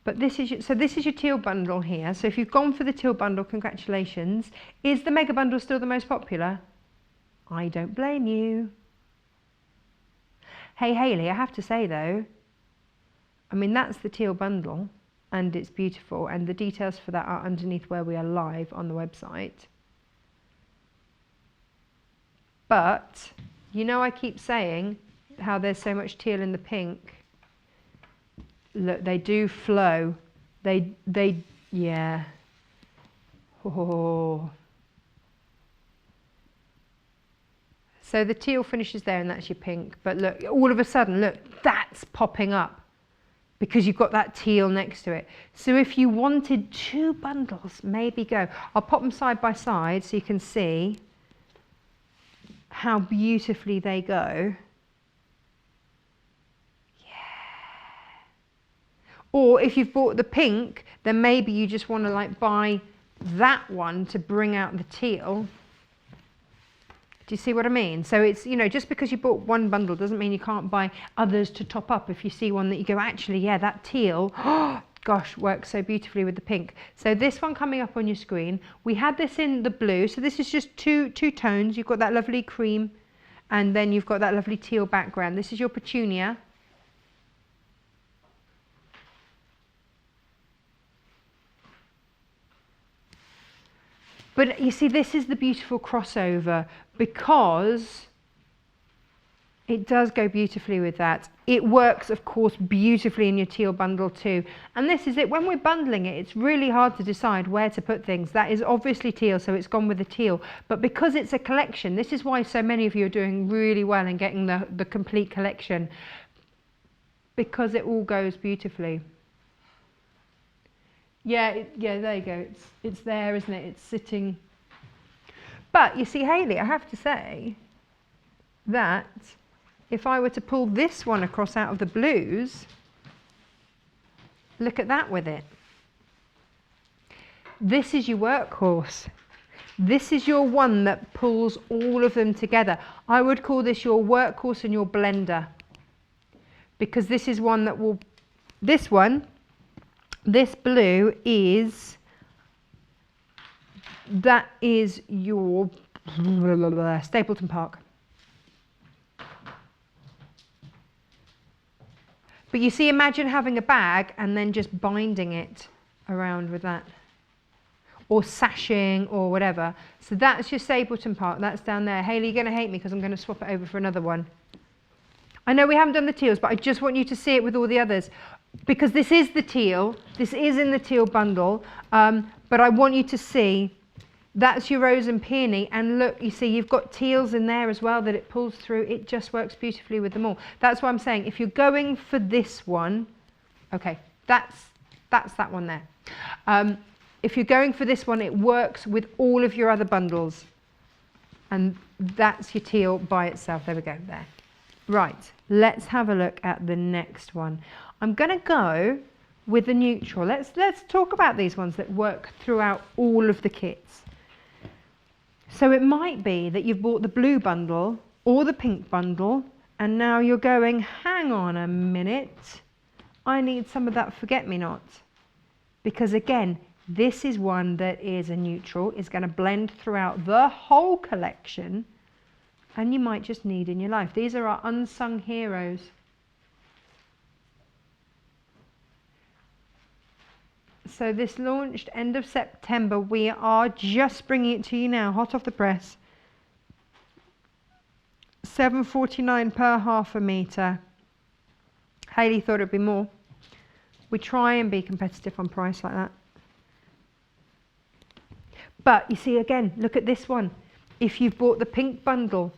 But this is your teal bundle here. So if you've gone for the teal bundle, congratulations. Is the mega bundle still the most popular? I don't blame you. Hey Hayley, I have to say though, I mean that's the teal bundle and it's beautiful and the details for that are underneath where we are live on the website. But you know I keep saying how there's so much teal in the pink. Look, they do flow. They yeah. Oh. So the teal finishes there and that's your pink. But look, all of a sudden, look, that's popping up because you've got that teal next to it. So if you wanted 2 bundles, maybe go. I'll pop them side by side so you can see how beautifully they go. Or if you've bought the pink, then maybe you just want to like buy that one to bring out the teal. Do you see what I mean? So it's, you know, just because you bought 1 bundle doesn't mean you can't buy others to top up if you see one that you go, actually, yeah, that teal, oh, gosh, works so beautifully with the pink. So this one coming up on your screen, we had this in the blue. So this is just two tones. You've got that lovely cream and then you've got that lovely teal background. This is your petunia. But you see, this is the beautiful crossover because it does go beautifully with that. It works, of course, beautifully in your teal bundle too. And this is it. When we're bundling it, it's really hard to decide where to put things. That is obviously teal, so it's gone with the teal. But because it's a collection, this is why so many of you are doing really well in getting the complete collection, because it all goes beautifully. Yeah, there you go. It's there, isn't it? It's sitting. But you see, Hayley, I have to say that if I were to pull this one across out of the blues, look at that with it. This is your workhorse. This is your one that pulls all of them together. I would call this your workhorse and your blender, because this is one that will, this blue is, that is your Stapleton Park. But you see, imagine having a bag and then just binding it around with that, or sashing or whatever. So that's your Stapleton Park, that's down there. Hayley, you're going to hate me because I'm going to swap it over for another one. I know we haven't done the teals, but I just want you to see it with all the others. Because this is the teal, this is in the teal bundle, but I want you to see that's your rose and peony, and look, you see you've got teals in there as well that it pulls through. It just works beautifully with them all. That's why I'm saying if you're going for this one, okay, that's that one there. If you're going for this one, it works with all of your other bundles, and that's your teal by itself. There we go, there. Right, let's have a look at the next one. I'm going to go with the neutral. Let's talk about these ones that work throughout all of the kits. So it might be that you've bought the blue bundle or the pink bundle, and now you're going, hang on a minute, I need some of that forget-me-not. Because again, this is one that is a neutral, is going to blend throughout the whole collection, and you might just need in your life. These are our unsung heroes. So this launched end of September. We are just bringing it to you now, hot off the press. £7.49 per half a metre. Hayley thought it'd be more. We try and be competitive on price like that. But you see, again, look at this one. If you've bought the pink bundle,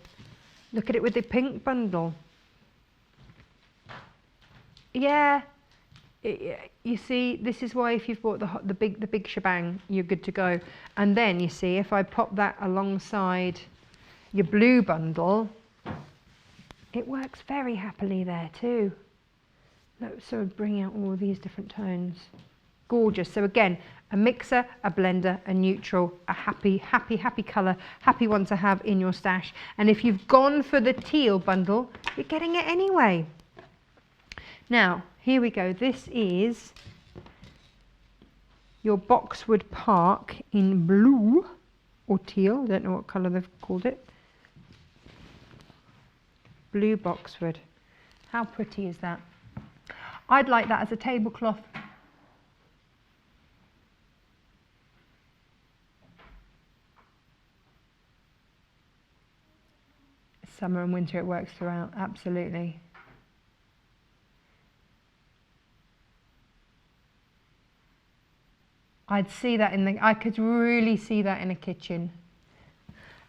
look at it with the pink bundle. Yeah. You see, this is why if you've bought the big shebang, you're good to go. And then you see, if I pop that alongside your blue bundle, it works very happily there too. Look, so bring out all these different tones. Gorgeous. So again, a mixer, a blender, a neutral, a happy colour, happy one to have in your stash. And if you've gone for the teal bundle, you're getting it anyway. Now, here we go. This is your Boxwood Park in blue or teal. I don't know what colour they've called it. Blue Boxwood. How pretty is that? I'd like that as a tablecloth. Summer and winter, it works throughout, absolutely. I'd see that I could really see that in a kitchen.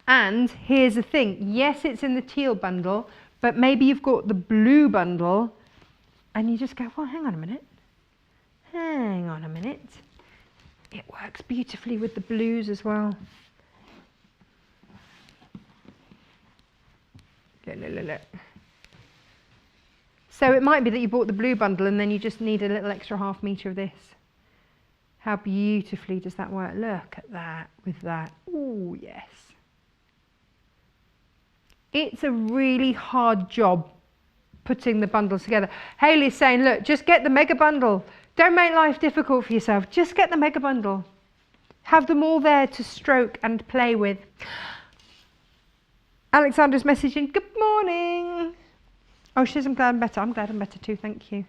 And here's the thing, yes, it's in the teal bundle, but maybe you've got the blue bundle and you just go, well, hang on a minute. Hang on a minute. It works beautifully with the blues as well. Look. So it might be that you bought the blue bundle and then you just need a little extra ½ metre of this. How beautifully does that work? Look at that with that. Oh, yes. It's a really hard job putting the bundles together. Hayley's saying, look, just get the mega bundle. Don't make life difficult for yourself. Just get the mega bundle. Have them all there to stroke and play with. Alexandra's messaging, good morning. Oh, she says, I'm glad I'm better. I'm glad I'm better too, thank you.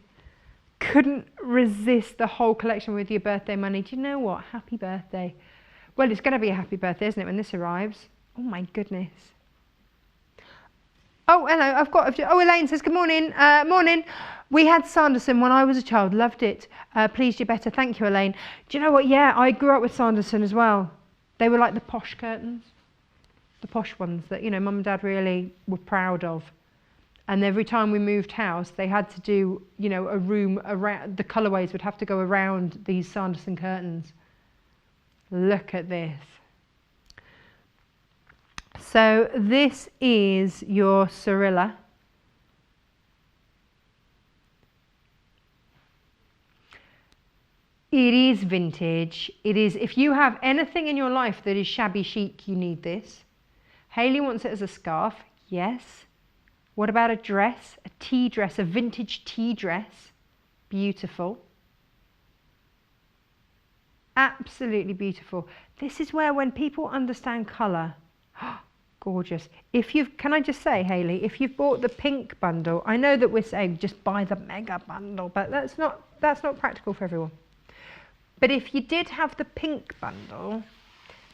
Couldn't resist the whole collection with your birthday money. Do you know what? Happy birthday. Well, it's going to be a happy birthday, isn't it, when this arrives? Oh, my goodness. Oh, hello. Elaine says, good morning. Morning. We had Sanderson when I was a child. Loved it. Pleased you better. Thank you, Elaine. Do you know what? Yeah, I grew up with Sanderson as well. They were like the posh curtains. The posh ones that, you know, Mum and Dad really were proud of. And every time we moved house, they had to do, you know, a room around, the colorways would have to go around these Sanderson curtains. Look at this. So this is your Cirilla. It is vintage. It is, if you have anything in your life that is shabby chic, you need this. Hayley wants it as a scarf. Yes. What about a dress? A tea dress, a vintage tea dress. Beautiful. Absolutely beautiful. This is where when people understand colour, gorgeous. If you've, can I just say, Hayley, if you've bought the pink bundle, I know that we're saying just buy the mega bundle, but that's not practical for everyone. But if you did have the pink bundle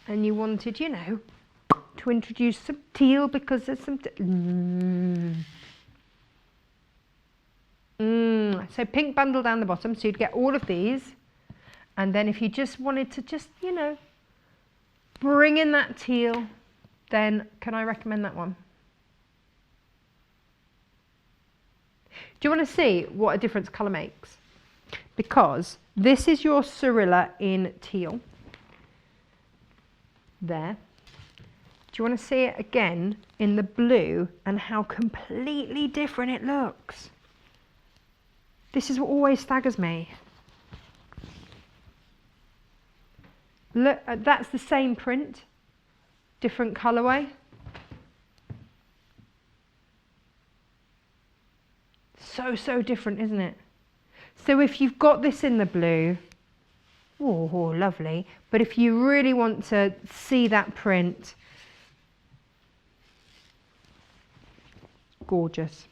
and you wanted, you know, to introduce some teal because there's some so pink bundle down the bottom, so you'd get all of these, and then if you just wanted to just, you know, bring in that teal, then can I recommend that one? Do you want to see what a difference colour makes? Because this is your Cirilla in teal there. Do you want to see it again in the blue and how completely different it looks? This is what always staggers me. Look, that's the same print, different colourway. So different, isn't it? So if you've got this in the blue, oh, lovely. But if you really want to see that print, gorgeous.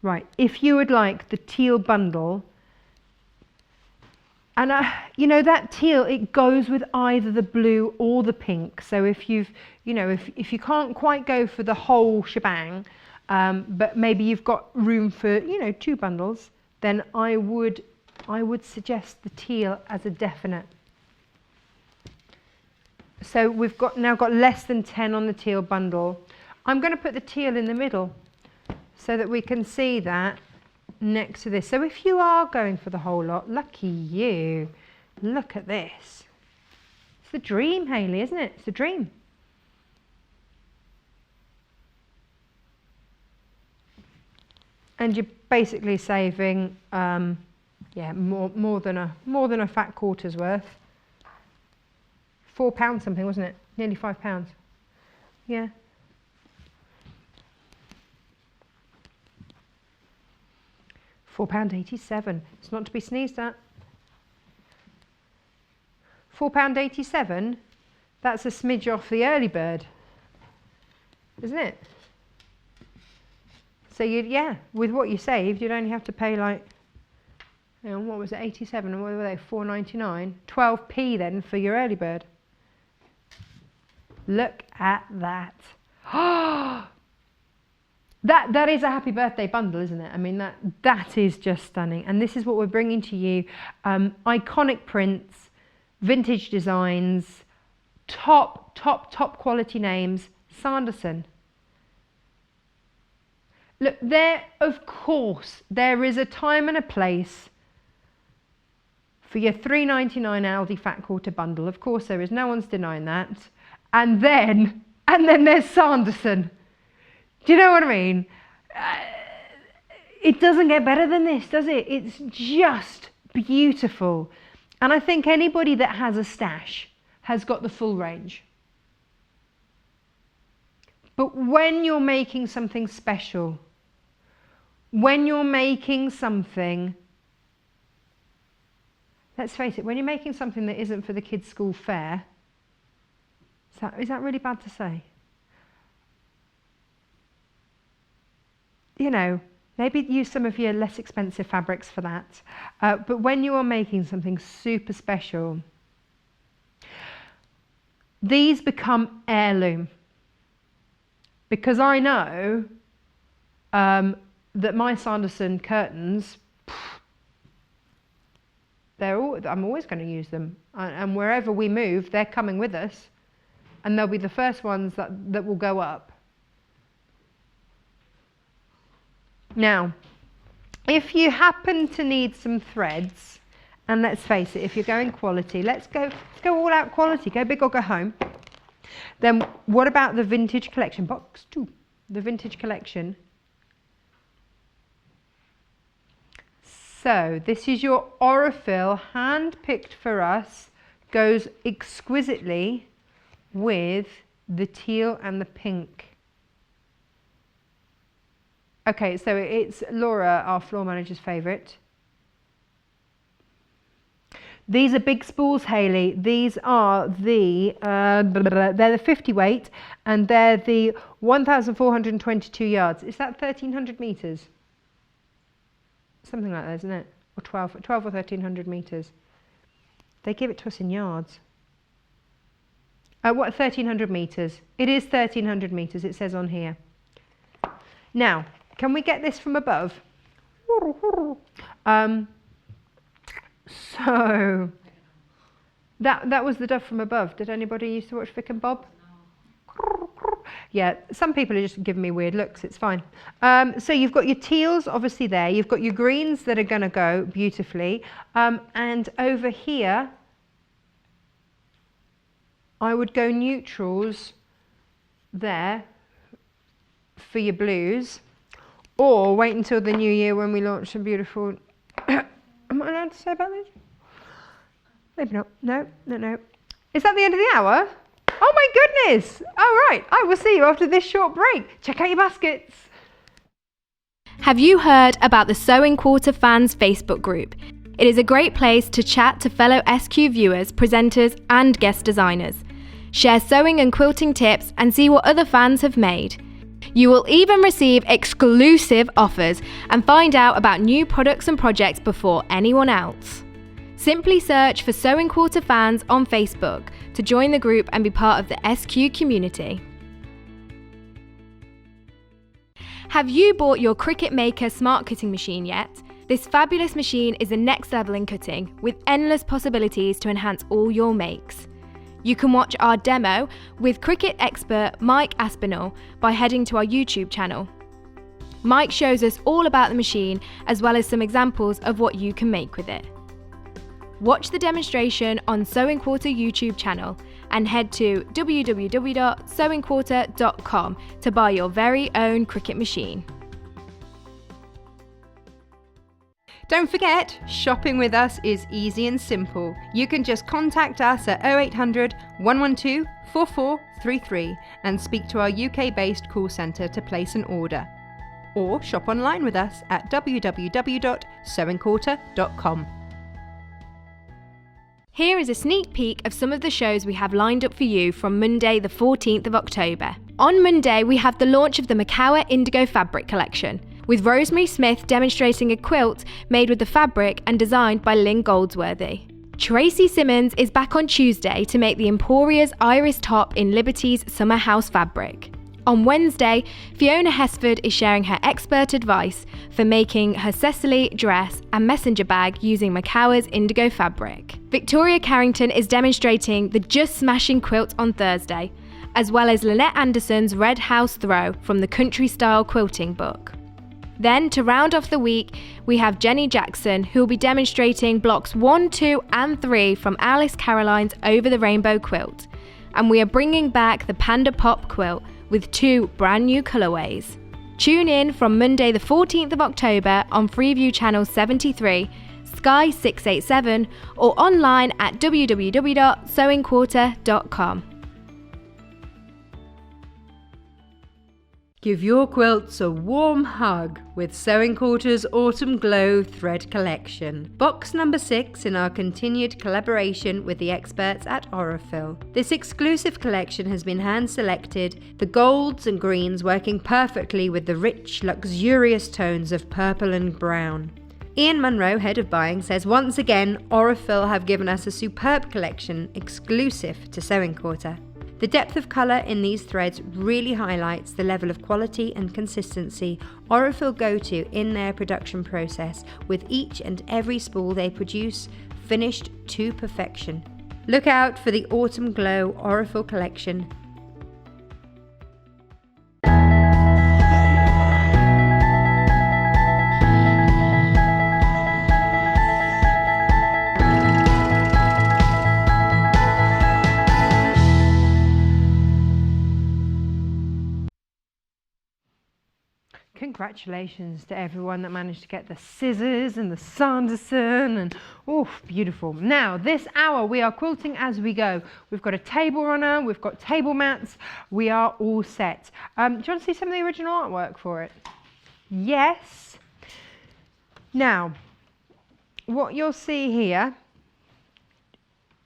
Right, if you would like the teal bundle, and you know, that teal, it goes with either the blue or the pink. So if you've, you know, if you can't quite go for the whole shebang, but maybe you've got room for, you know, 2 bundles, then I would suggest the teal as a definite. So we've now got less than 10 on the teal bundle. I'm going to put the teal in the middle so that we can see that next to this. So if you are going for the whole lot, lucky you. Look at this. It's the dream, Hayley, isn't it? It's the dream. And you're basically saving, yeah, more than a fat quarter's worth. £4 something, wasn't it? Nearly £5. Yeah. £4.87. It's not to be sneezed at. £4.87. That's a smidge off the early bird, isn't it? So you'd, yeah, with what you saved, you'd only have to pay like, you know, what was it, 87, and what were they, 4.99, 12p then for your early bird. Look at that. That is a happy birthday bundle, isn't it? I mean, that is just stunning. And this is what we're bringing to you. Iconic prints, vintage designs, top quality names. Sanderson. Look, of course, there is a time and a place for your $3.99 Aldi Fat Quarter bundle. Of course there is, no one's denying that. And then there's Sanderson. Do you know what I mean? It doesn't get better than this, does it? It's just beautiful. And I think anybody that has a stash has got the full range. But when you're making something special, when you're making something, let's face it, when you're making something that isn't for the kids' school fair, is that really bad to say? You know, maybe use some of your less expensive fabrics for that. But when you are making something super special, these become heirloom. Because I know that my Sanderson curtains, I'm always going to use them. And wherever we move, they're coming with us. And they'll be the first ones that will go up. Now, if you happen to need some threads, and let's face it, if you're going quality, let's go all out quality, go big or go home. Then what about the vintage collection? Box 2, the vintage collection. So this is your Aurifil, hand-picked for us, goes exquisitely with the teal and the pink. Okay, so it's Laura, our floor manager's favourite. These are big spools, Hayley. These are they're the 50 weight, and they're the 1,422 yards. Is that 1,300 metres? Something like that, isn't it? Or 12 or 1,300 metres. They give it to us in yards. What, 1,300 metres? It is 1,300 metres, it says on here. Now, can we get this from above? So, that was the dove from above. Did anybody used to watch Vic and Bob? No. Yeah, some people are just giving me weird looks, it's fine. So you've got your teals obviously there, you've got your greens that are going to go beautifully, and over here I would go neutrals there for your blues, or wait until the new year when we launch some beautiful... Am I allowed to say about this? Maybe not. No. Is that the end of the hour? Oh my goodness! All right, I will see you after this short break. Check out your baskets. Have you heard about the Sewing Quarter Fans Facebook group? It is a great place to chat to fellow SQ viewers, presenters and guest designers. Share sewing and quilting tips and see what other fans have made. You will even receive exclusive offers and find out about new products and projects before anyone else. Simply search for Sewing Quarter Fans on Facebook to join the group and be part of the SQ community. Have you bought your Cricut Maker smart cutting machine yet? This fabulous machine is the next level in cutting, with endless possibilities to enhance all your makes. You can watch our demo with Cricut expert Mike Aspinall by heading to our YouTube channel. Mike shows us all about the machine as well as some examples of what you can make with it. Watch the demonstration on Sewing Quarter YouTube channel and head to www.sewingquarter.com to buy your very own Cricut machine. Don't forget, shopping with us is easy and simple. You can just contact us at 0800 112 4433 and speak to our UK-based call centre to place an order. Or shop online with us at www.sewingquarter.com. Here is a sneak peek of some of the shows we have lined up for you from Monday the 14th of October. On Monday we have the launch of the Makawa Indigo Fabric Collection, with Rosemary Smith demonstrating a quilt made with the fabric and designed by Lynn Goldsworthy. Tracy Simmons is back on Tuesday to make the Emporia's Iris top in Liberty's Summer House fabric. On Wednesday, Fiona Hesford is sharing her expert advice for making her Cecily dress and messenger bag using Macawa's indigo fabric. Victoria Carrington is demonstrating the Just Smashing quilt on Thursday, as well as Lynette Anderson's Red House Throw from the Country Style Quilting book. Then, to round off the week, we have Jenny Jackson, who will be demonstrating blocks 1, 2 and 3 from Alice Caroline's Over the Rainbow quilt. And we are bringing back the Panda Pop quilt with 2 brand new colourways. Tune in from Monday the 14th of October on Freeview Channel 73, Sky 687 or online at www.sewingquarter.com. Give your quilts a warm hug with Sewing Quarter's Autumn Glow thread collection. Box number 6 in our continued collaboration with the experts at Aurifil. This exclusive collection has been hand-selected, the golds and greens working perfectly with the rich, luxurious tones of purple and brown. Ian Munro, head of buying, says once again Aurifil have given us a superb collection exclusive to Sewing Quarter. The depth of colour in these threads really highlights the level of quality and consistency Aurifil go to in their production process, with each and every spool they produce finished to perfection. Look out for the Autumn Glow Aurifil collection. Congratulations to everyone that managed to get the scissors and the Sanderson, and oh, beautiful. Now this hour we are quilting as we go. We've got a table runner, we've got table mats, we are all set. Do you want to see some of the original artwork for it? Yes. Now what you'll see here,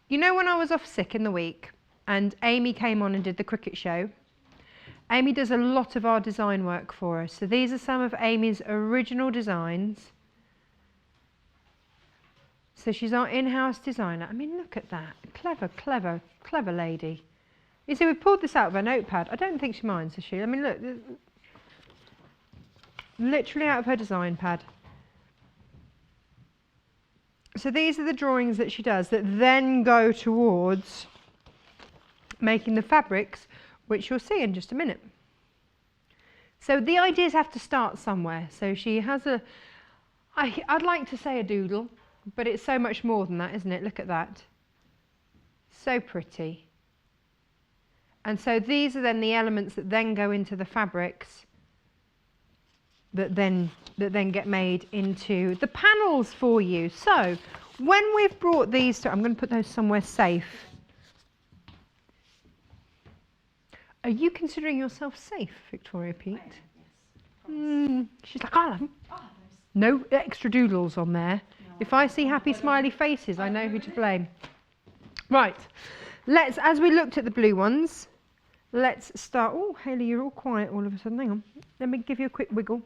you know when I was off sick in the week and Amy came on and did the cricket show? Amy does a lot of our design work for us. So these are some of Amy's original designs. So she's our in-house designer. I mean, look at that. Clever, clever, clever lady. You see, we've pulled this out of her notepad. I don't think she minds, does she? I mean, look. Literally out of her design pad. So these are the drawings that she does that then go towards making the fabrics, which you'll see in just a minute. So the ideas have to start somewhere. So she has I'd like to say a doodle, but it's so much more than that, isn't it? Look at that. So pretty. And so these are then the elements that then go into the fabrics that then get made into the panels for you. So when we've brought these to, I'm going to put those somewhere safe. Are you considering yourself safe, Victoria Peat? Yes. She's like, I'll have them. No extra doodles on there. No, if I see happy smiley faces, I know who to blame. Right, let's, as we looked at the blue ones, let's start. Oh, Hayley, you're all quiet all of a sudden. Hang on. Let me give you a quick wiggle.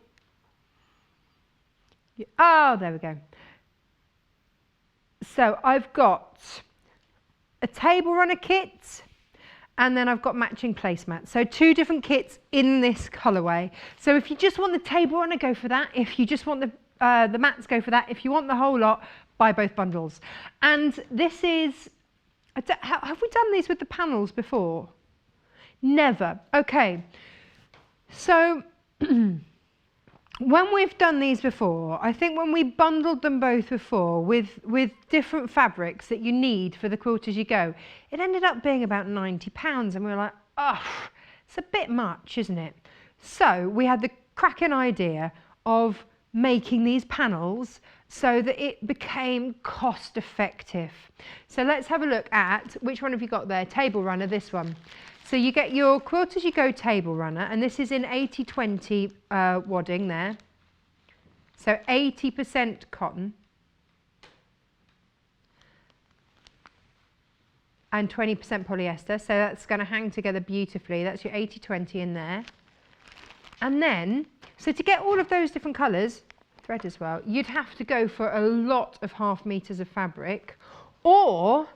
Yeah. Oh, there we go. So I've got a table runner kit, and then I've got matching placemats. So 2 different kits in this colourway. So if you just want the table runner, go for that. If you just want the mats, go for that. If you want the whole lot, buy both bundles. And this is, have we done these with the panels before? Never. Okay. So when we've done these before, I think when we bundled them both before with different fabrics that you need for the quilt-as-you-go, it ended up being about £90, and we were like, oh, it's a bit much, isn't it? So we had the cracking idea of making these panels so that it became cost effective. So let's have a look at, which one have you got there? Table runner, this one. So you get your quilt-as-you-go table runner, and this is in 80-20 wadding there. So 80% cotton and 20% polyester. So that's going to hang together beautifully. That's your 80-20 in there. And then, so to get all of those different colours, thread as well, you'd have to go for a lot of ½ meters of fabric, or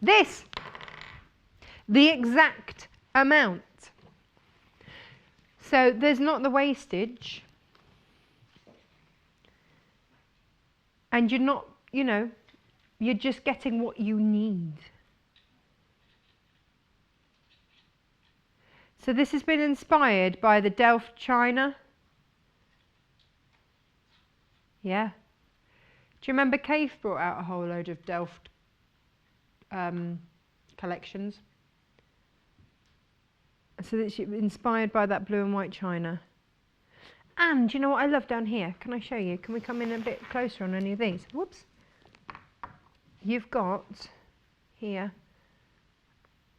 This, the exact amount. So there's not the wastage, and you're not, you know, you're just getting what you need. So this has been inspired by the Delft china. Yeah. Do you remember Kate brought out a whole load of Delft collections? So that's inspired by that blue and white china. And you know what I love down here? Can I show you? Can we come in a bit closer on any of these? Whoops. You've got here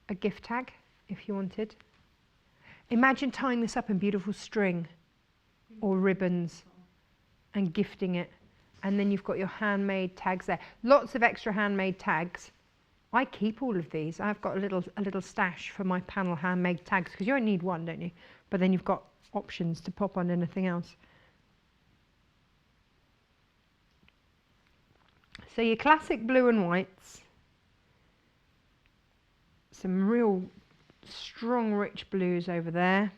a gift tag if you wanted. Imagine tying this up in beautiful string or ribbons and gifting it. And then you've got your handmade tags there. Lots of extra handmade tags. I keep all of these. I've got a little stash for my panel handmade tags, because you only need one, don't you? But then you've got options to pop on anything else. So your classic blue and whites. Some real strong, rich blues over there.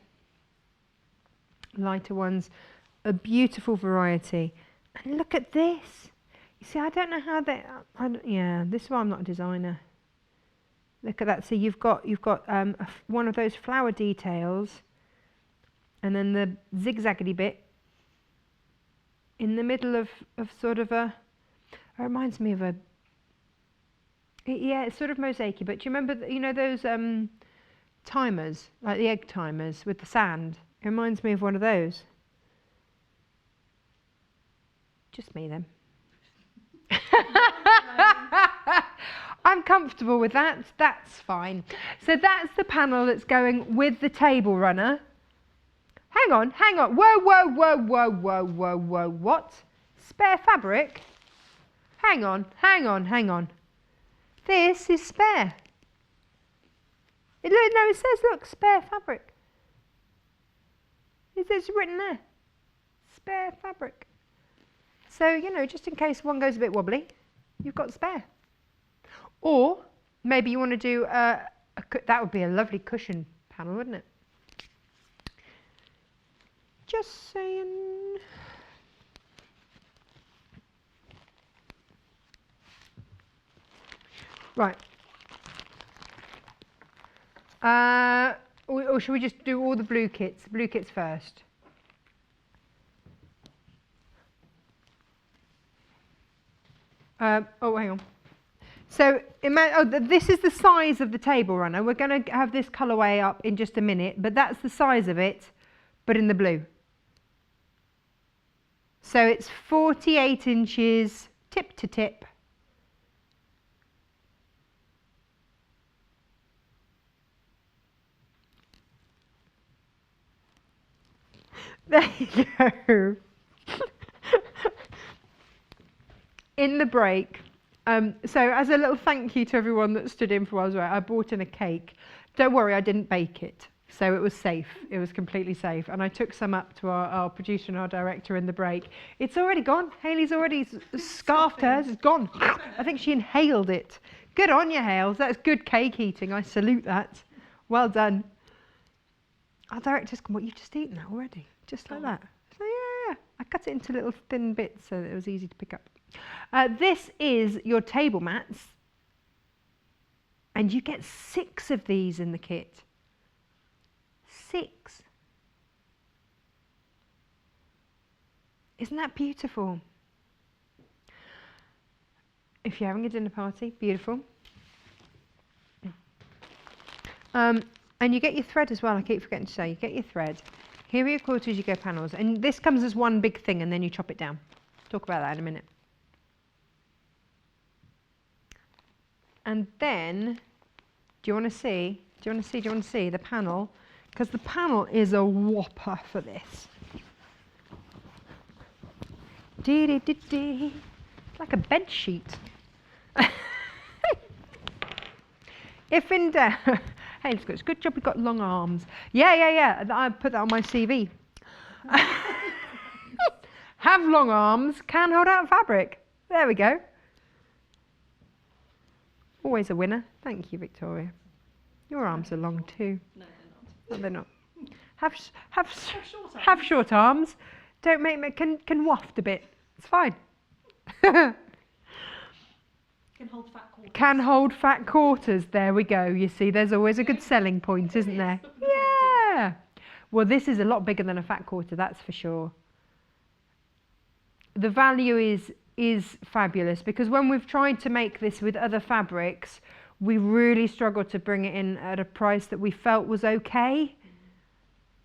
Lighter ones. A beautiful variety. And look at this. You see, I don't know how they. Yeah, this is why I'm not a designer. Look at that. So you've got one of those flower details, and then the zigzaggedy bit in the middle of sort of a. It reminds me of a. Yeah, it's sort of mosaicy. But do you remember, you know, those timers, like the egg timers with the sand? It reminds me of one of those. Just me then. I'm comfortable with that. That's fine. So that's the panel that's going with the table runner. Hang on. Whoa. What? Spare fabric? Hang on. This is spare. It says, look, spare fabric. It's written there. Spare fabric. So, you know, just in case one goes a bit wobbly, you've got spare. Or maybe you want to do that would be a lovely cushion panel, wouldn't it? Just saying. Right. Or should we just do all the blue kits? Blue kits first. Oh, hang on. So this is the size of the table runner. We're going to have this colourway up in just a minute, but that's the size of it, but in the blue. So it's 48 inches tip to tip. There you go. In the break, so as a little thank you to everyone that stood in for us, I bought in a cake. Don't worry, I didn't bake it, so it was safe. It was completely safe, and I took some up to our producer and our director in the break. It's already gone. Hayley's already scarfed hers. It's gone. I think she inhaled it. Good on you, Hales. That's good cake eating. I salute that. Well done. Our director's gone, what, you've just eaten that already? Just like that. So yeah, I cut it into little thin bits so that it was easy to pick up. This is your table mats, and you get 6 of these in the kit. 6. Isn't that beautiful? If you're having a dinner party, beautiful. And you get your thread as well. I keep forgetting to say, you get your thread. Here are your quilt-as-you-go panels, and this comes as one big thing, and then you chop it down. Talk about that in a minute. And then, do you want to see the panel? Because the panel is a whopper for this. It's like a bed sheet. If in doubt, hey, it's good job we've got long arms. Yeah. I put that on my CV. Have long arms, can hold out fabric. There we go. Always a winner. Thank you, Victoria. Your arms are long too. No, they're not. No, they're not. Have short arms. Don't make me can waft a bit. It's fine. Can hold fat quarters. Can hold fat quarters. There we go. You see, there's always a good selling point, isn't there? Yeah. Well, this is a lot bigger than a fat quarter, that's for sure. The value is fabulous, because when we've tried to make this with other fabrics, we really struggled to bring it in at a price that we felt was okay.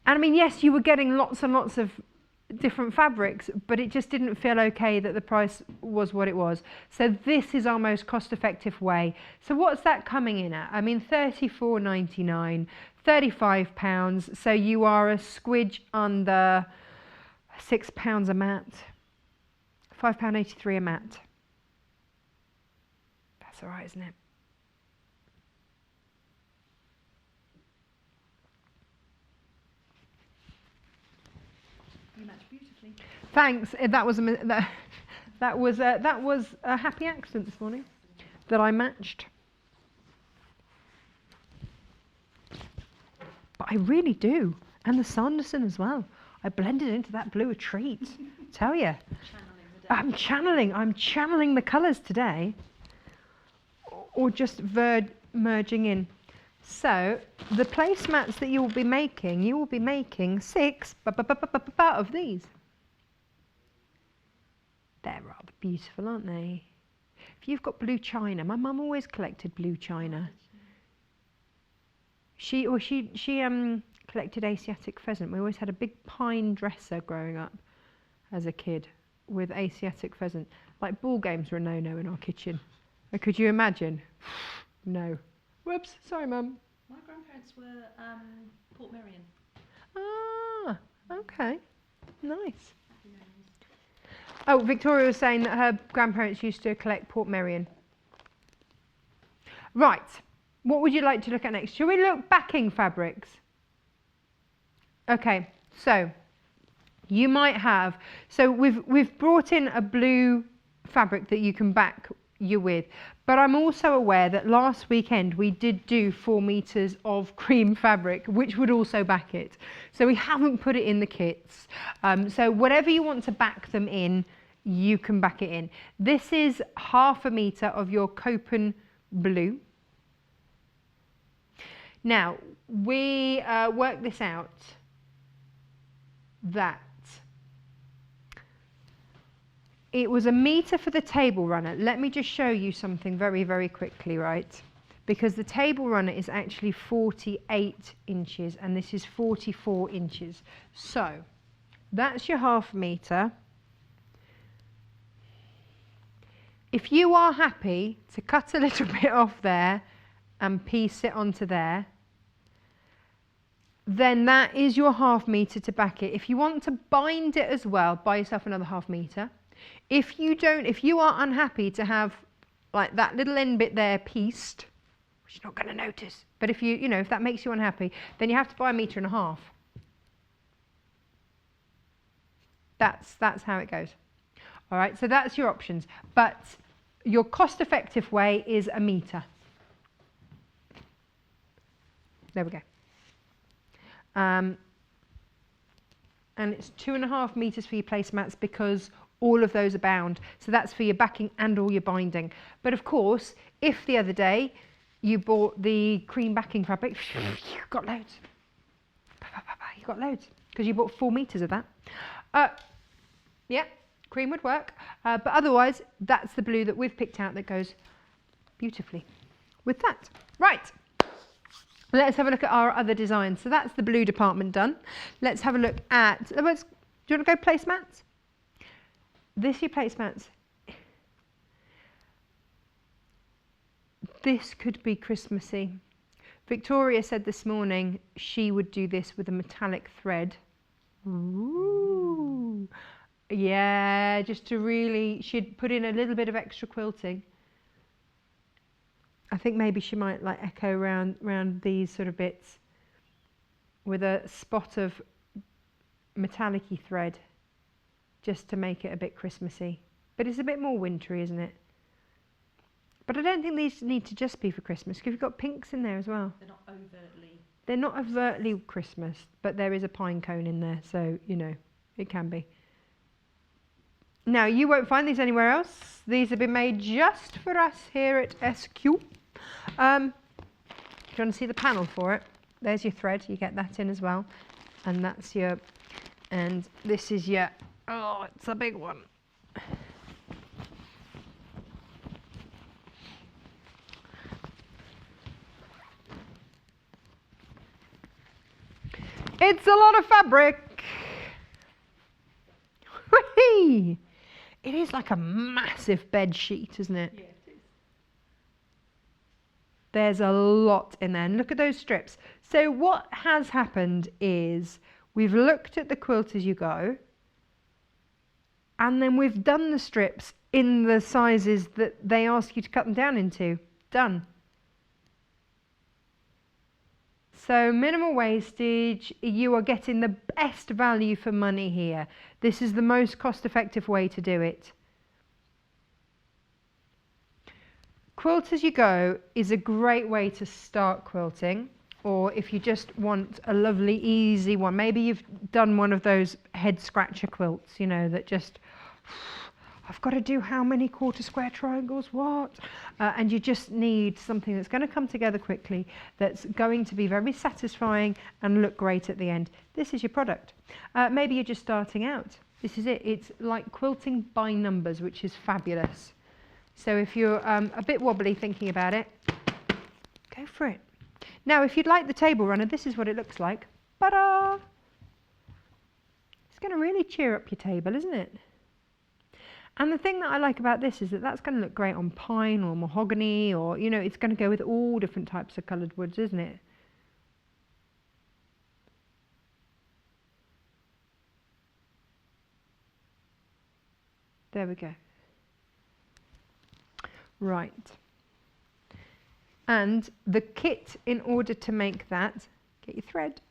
And I mean, yes, you were getting lots and lots of different fabrics, but it just didn't feel okay that the price was what it was. So this is our most cost-effective way. So what's that coming in at? I mean, £34.99, £35. So you are a squidge under £6 a mat, £5.83 a mat. That's all right, isn't it? You match beautifully. Thanks. That was a happy accident this morning that I matched. But I really do, and the Sanderson as well. I blended into that blue a treat. Tell you, I'm channeling the colours today, or just merging in. So the placemats that you will be making 6 of these. They're rather beautiful, aren't they? If you've got blue china, my mum always collected blue china. She collected Asiatic pheasant. We always had a big pine dresser growing up as a kid with Asiatic pheasant. Like ball games were a no-no in our kitchen. Could you imagine? No. Whoops, sorry mum. My grandparents were Port Merion. Ah, okay. Nice. Oh, Victoria was saying that her grandparents used to collect Port Merion. Right. What would you like to look at next? Shall we look backing fabrics? Okay, so you might have, so we've brought in a blue fabric that you can back you with, but I'm also aware that last weekend we did do 4 meters of cream fabric, which would also back it. So we haven't put it in the kits. So whatever you want to back them in, you can back it in. This is 1/2 meter of your Copen blue. Now, we worked this out that it was 1 meter for the table runner. Let me just show you something very, very quickly, right? Because the table runner is actually 48 inches and this is 44 inches. So that's your 1/2 meter. If you are happy to cut a little bit off there and piece it onto there, then that is your 1/2 meter to back it. If you want to bind it as well, buy yourself another 1/2 meter. If you are unhappy to have like that little end bit there pieced, which you're not going to notice, but if if that makes you unhappy, then you have to buy 1.5 meters. That's how it goes. All right, so that's your options. But your cost-effective way is 1 meter. There we go. And it's 2.5 meters for your placemats because all of those are bound. So that's for your backing and all your binding. But of course, if the other day you bought the cream backing fabric, you got loads. You got loads because you bought 4 meters of that. Yeah, cream would work. But otherwise, that's the blue that we've picked out that goes beautifully with that. Right. Let's have a look at our other designs. So that's the blue department done. Let's have a look at, do you want to go placemats? This your placemats. This could be Christmassy. Victoria said this morning she would do this with a metallic thread. Ooh. Yeah, just to really, she'd put in a little bit of extra quilting. I think maybe she might like echo round these sort of bits with a spot of metallic-y thread just to make it a bit Christmassy. But it's a bit more wintry, isn't it? But I don't think these need to just be for Christmas, because you've got pinks in there as well. They're not overtly. They're not overtly Christmas, but there is a pine cone in there, so, you know, it can be. Now, you won't find these anywhere else. These have been made just for us here at SQ. Do you want to see the panel for it? There's your thread, you get that in as well. And that's your, and this is your, oh, it's a big one. It's a lot of fabric. Whee! It is like a massive bed sheet, isn't it? Yeah, it is. There's a lot in there. And look at those strips. So what has happened is we've looked at the quilt-as-you-go, and then we've done the strips in the sizes that they ask you to cut them down into. Done. So minimal wastage, you are getting the best value for money here. This is the most cost-effective way to do it. Quilt-as-you-go is a great way to start quilting, or if you just want a lovely, easy one. Maybe you've done one of those head scratcher quilts, you know, that just, I've got to do how many quarter square triangles, what? And you just need something that's going to come together quickly, that's going to be very satisfying and look great at the end. This is your product. Maybe you're just starting out. This is it. It's like quilting by numbers, which is fabulous. So if you're a bit wobbly thinking about it, go for it. Now, if you'd like the table runner, this is what it looks like. Ta-da! It's going to really cheer up your table, isn't it? And the thing that I like about this is that that's going to look great on pine or mahogany, or, you know, it's going to go with all different types of coloured woods, isn't it? There we go. Right. And the kit, in order to make that, get your thread.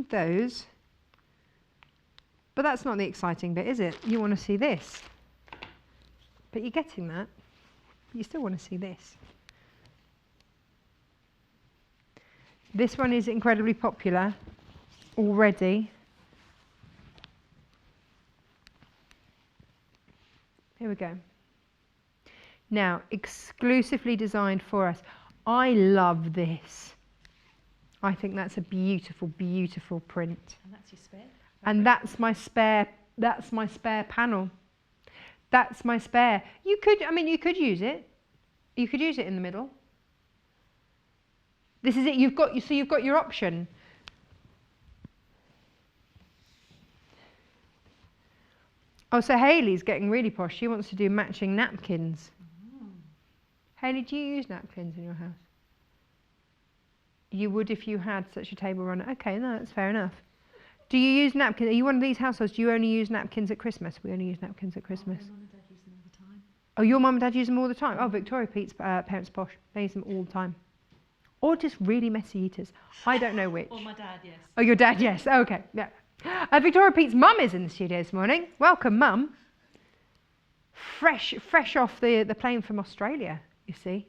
Those. But that's not the exciting bit, is it? You want to see this. But you're getting that. You still want to see this. This one is incredibly popular already. Here we go. Now, exclusively designed for us. I love this. I think that's a beautiful, beautiful print. And that's your spare. And that's my spare panel. That's my spare. You could, I mean, you could use it. You could use it in the middle. This is it. You've got your option. Oh, so Hayley's getting really posh. She wants to do matching napkins. Hayley, do you use napkins in your house? You would if you had such a table runner. Okay, no, that's fair enough. Do you use napkins? Are you one of these households? Do you only use napkins at Christmas? We only use napkins at Christmas. My mum and dad use them all the time. Oh, your mum and dad use them all the time? Oh, Victoria Peat's parents posh. They use them all the time. Or just really messy eaters. I don't know which. Or my dad, yes. Oh, your dad, yes. Oh, okay, yeah. Victoria Peat's mum is in the studio this morning. Welcome, mum. Fresh off the plane from Australia, you see.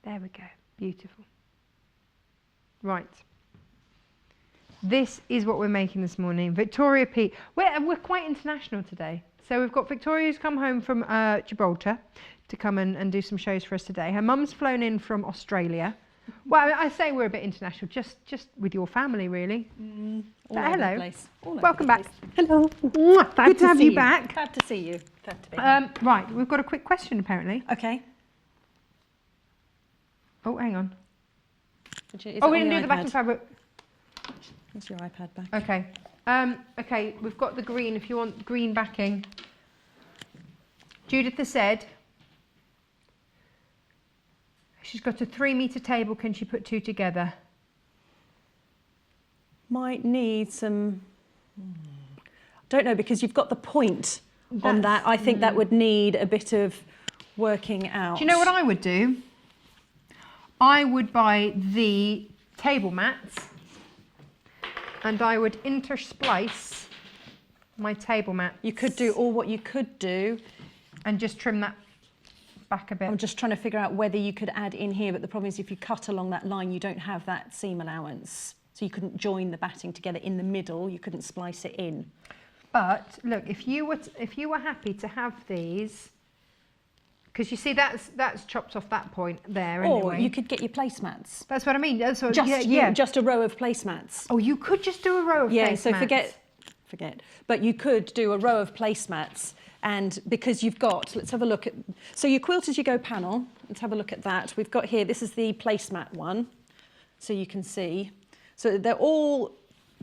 There we go. Beautiful. Right. This is what we're making this morning. Victoria Peat. We're quite international today. So we've got Victoria who's come home from Gibraltar to come and do some shows for us today. Her mum's flown in from Australia. Well, I say we're a bit international, just with your family, really. All over hello. the place. All over Welcome the back. place. Hello. Good to have you back. Glad to see you. Glad to be here. Right, we've got a quick question apparently. Okay. Oh, hang on. Is it Oh, on we didn't do the iPad? backing fabric. Where's your iPad back? Okay. Okay, we've got the green if you want green backing. Judith has said she's got a 3-metre table. Can she put two together? Might need some. Don't know, because you've got the point on that. I think that would need a bit of working out. Do you know what I would do? I would buy the table mats and I would intersplice my table mat. You could do, or what you could do, and just trim that back a bit. I'm just trying to figure out whether you could add in here, but the problem is if you cut along that line, you don't have that seam allowance. So you couldn't join the batting together in the middle, you couldn't splice it in. But look, if you were happy to have these, because you see that's chopped off that point there Or anyway. you could get your placemats. That's what I mean. That's what, Just, just a row of placemats. Oh, you could just do a row of placemats. So forget. But you could do a row of placemats, and because you've got, let's have a look at, so your quilt-as-you-go panel, let's have a look at that. We've got here, this is the placemat one, so you can see. So they're all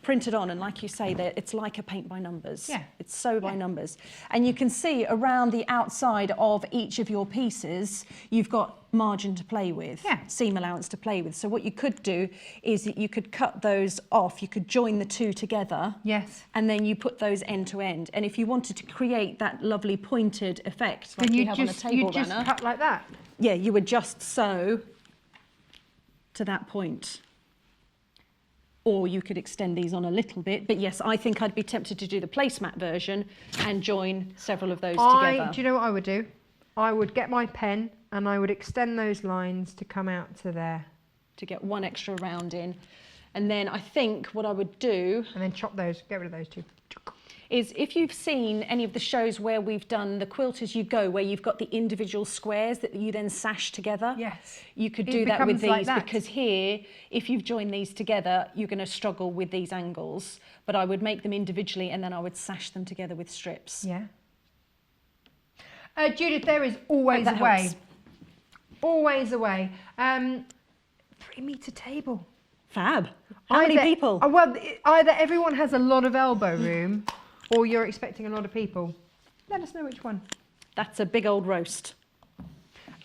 printed on, and like you say, it's like a paint by numbers. Yeah. It's sew by numbers. And you can see around the outside of each of your pieces, you've got margin to play with, seam allowance to play with. So what you could do is that you could cut those off, you could join the two together. Yes. And then you put those end to end. And if you wanted to create that lovely pointed effect like then you have on a table runner, just cut like that. yeah, you would just sew to that point. Or you could extend these on a little bit, but yes, I think I'd be tempted to do the placemat version and join several of those together. Do you know what I would do? I would get my pen and I would extend those lines to come out to there. To get one extra round in. And then I think what I would do... And then chop those, get rid of those two. Is if you've seen any of the shows where we've done the quilt-as-you-go, where you've got the individual squares that you then sash together. Yes. You could It do that with becomes like these, that. because here, if you've joined these together, you're going to struggle with these angles. But I would make them individually and then I would sash them together with strips. Yeah. Judith, there is always a That way. helps. Always a way. 3-metre table. Fab. How many people? Well, either everyone has a lot of elbow room or you're expecting a lot of people. Let us know which one. That's a big old roast.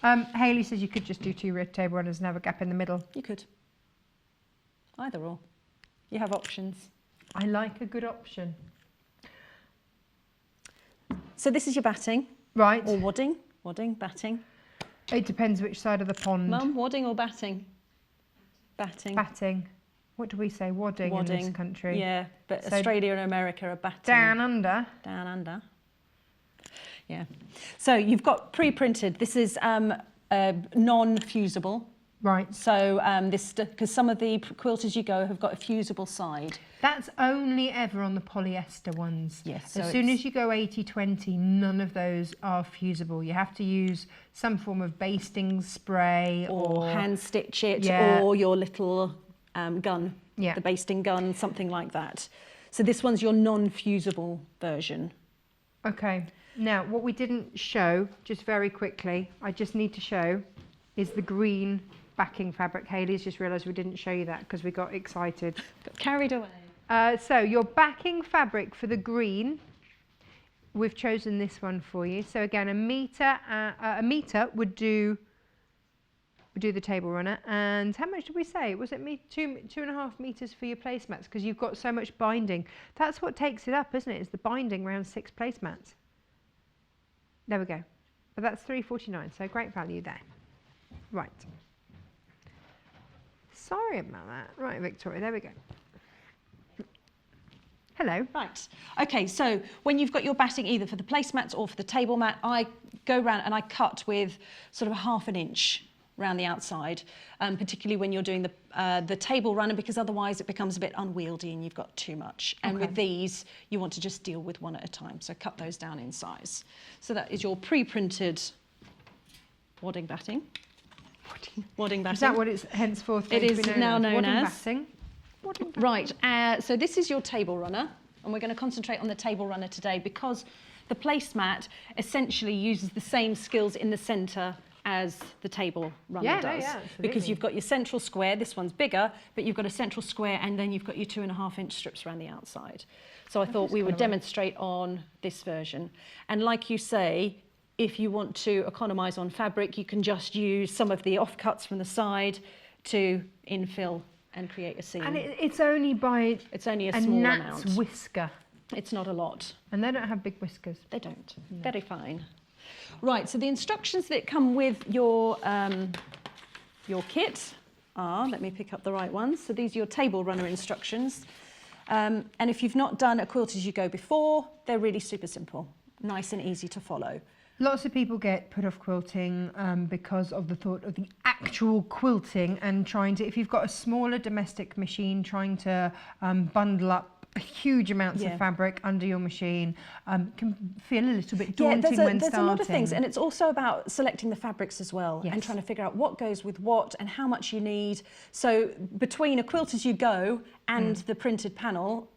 Hayley says you could just do 2 red table runners and have a gap in the middle. You could. Either or. You have options. I like a good option. So this is your batting. Right. Or wadding. Wadding, batting. It depends which side of the pond. Mum, wadding or batting? Batting. Batting. What do we say? Wadding in this country. Yeah, but So Australia and America are batting. Down under. Down under. Yeah. So you've got pre-printed. This is non-fusible. Right. So this, because some of the quilt-as-you-go have got a fusible side. That's only ever on the polyester ones. Yes. So As soon as you go 80-20, none of those are fusible. You have to use some form of basting spray or hand stitch it, Yeah. or your little gun, Yeah. the basting gun, something like that. So this one's your non-fusible version. Okay. Now, what we didn't show, just very quickly, I just need to show, is the green backing fabric. Hayley's just realised we didn't show you that because we got excited. Got carried away. So your backing fabric for the green, we've chosen this one for you. So again, a metre would do the table runner. And how much did we say? Was it 2.5 metres for your placemats? Because you've got so much binding. That's what takes it up, isn't it? It's the binding around 6 placemats. There we go. But that's $3.49, so great value there. Right. Sorry about that. Right, Victoria, there we go. Hello. Right. Okay, so when you've got your batting either for the placemats or for the table mat, I go round and I cut with sort of 1/2 inch around the outside, particularly when you're doing the table runner, because otherwise it becomes a bit unwieldy and you've got too much. And with these, you want to just deal with one at a time. So cut those down in size. So that is your pre-printed wadding batting. Wadding batting. Is that what it's henceforth going It to be is known now as? known Wadding as. batting? Wadding batting. Right, so this is your table runner, and we're going to concentrate on the table runner today because the placemat essentially uses the same skills in the centre as the table runner does. Because absolutely. you've got your central square, this one's bigger, but you've got a central square and then you've got your 2.5 inch strips around the outside. So I thought we would demonstrate on this version. And like you say, if you want to economise on fabric, you can just use some of the offcuts from the side to infill and create a seam. And it's only by It's only a a small gnat's amount. whisker. It's not a lot. And they don't have big whiskers. They don't. Very fine. Right, so the instructions that come with your kit are, let me pick up the right ones. So these are your table runner instructions. And if you've not done a quilt-as-you-go before, they're really super simple, nice and easy to follow. Lots of people get put off quilting because of the thought of the actual quilting and trying to, if you've got a smaller domestic machine, trying to bundle up huge amounts of fabric under your machine can feel a little bit daunting when there's starting. a lot of things, and it's also about selecting the fabrics as well, and trying to figure out what goes with what and how much you need. So between a quilt-as-you-go and the printed panel,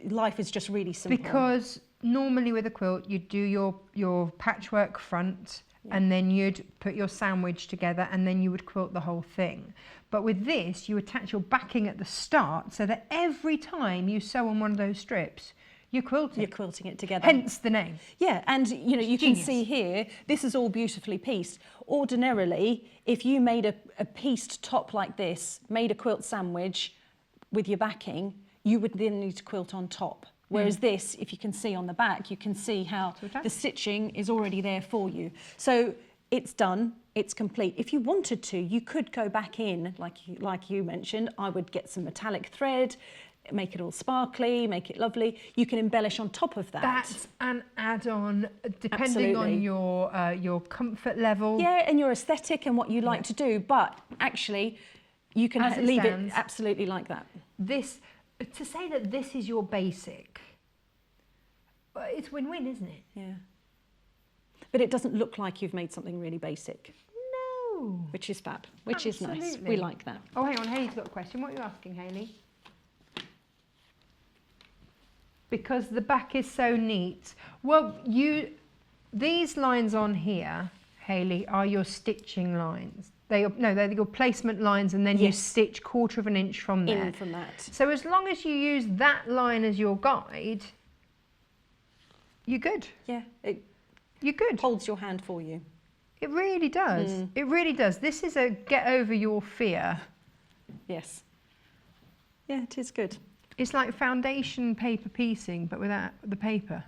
life is just really simple. Because normally with a quilt, you'd do your patchwork front, and then you'd put your sandwich together, and then you would quilt the whole thing. But with this, you attach your backing at the start, so that every time you sew on one of those strips, you're quilting. You're quilting it together. Hence the name. Yeah, and you know, you can see here, this is all beautifully pieced. Ordinarily, if you made a pieced top like this, made a quilt sandwich with your backing, you would then need to quilt on top. Whereas this, if you can see on the back, you can see how the stitching is already there for you. So it's done, it's complete. If you wanted to, you could go back in, like you mentioned. I would get some metallic thread, make it all sparkly, make it lovely. You can embellish on top of that. That's an add-on, depending on your comfort level. Yeah, and your aesthetic and what you like to do. But actually, you can leave it absolutely like that. To say that this is your basic, it's win-win, isn't it? Yeah. But it doesn't look like you've made something really basic. No. Which is fab, which is nice. We like that. Oh, hang on, Hayley's got a question. What are you asking, Hayley? Because the back is so neat. Well, these lines on here, Hayley, are your stitching lines. They're your placement lines, and then you stitch 1/4 of an inch from there. In from that. So as long as you use that line as your guide, you're good. Yeah, it You're good. holds your hand for you. It really does. It really does. This is a get over your fear. Yes. Yeah, it is good. It's like foundation paper piecing, but without the paper.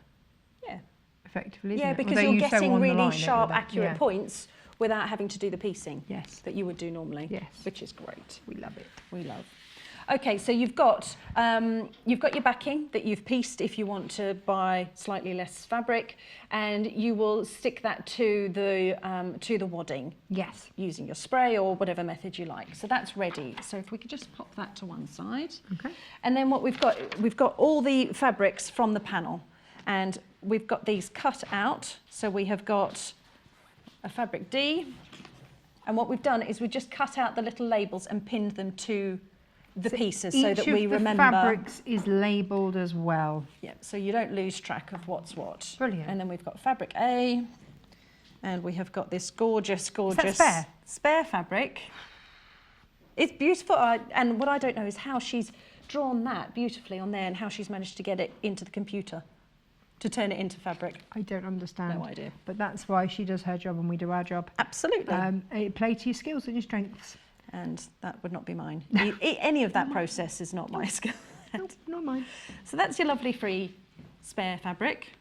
Yeah. Effectively, isn't Yeah, it? because Although you're you sew getting on the really line sharp, over that. accurate points without having to do the piecing. Yes. That you would do normally. Yes. Which is great. We love it. We love. Okay, so you've got your backing that you've pieced if you want to buy slightly less fabric, and you will stick that to the wadding. Yes. Using your spray or whatever method you like. So that's ready. So if we could just pop that to one side. Okay. And then what we've got all the fabrics from the panel, and we've got these cut out. So we have got a fabric D, and what we've done is we've just cut out the little labels and pinned them to the pieces so that we remember. Each of the fabrics is labelled as well. Yeah, so you don't lose track of what's what. Brilliant. And then we've got fabric A, and we have got this gorgeous spare fabric. It's beautiful, and what I don't know is how she's drawn that beautifully on there and how she's managed to get it into the computer to turn it into fabric. I don't understand. No idea. But that's why she does her job and we do our job. Absolutely. Play to your skills and your strengths. And that would not be mine. Any of that process is not my skill. Nope, not mine. So that's your lovely free spare fabric.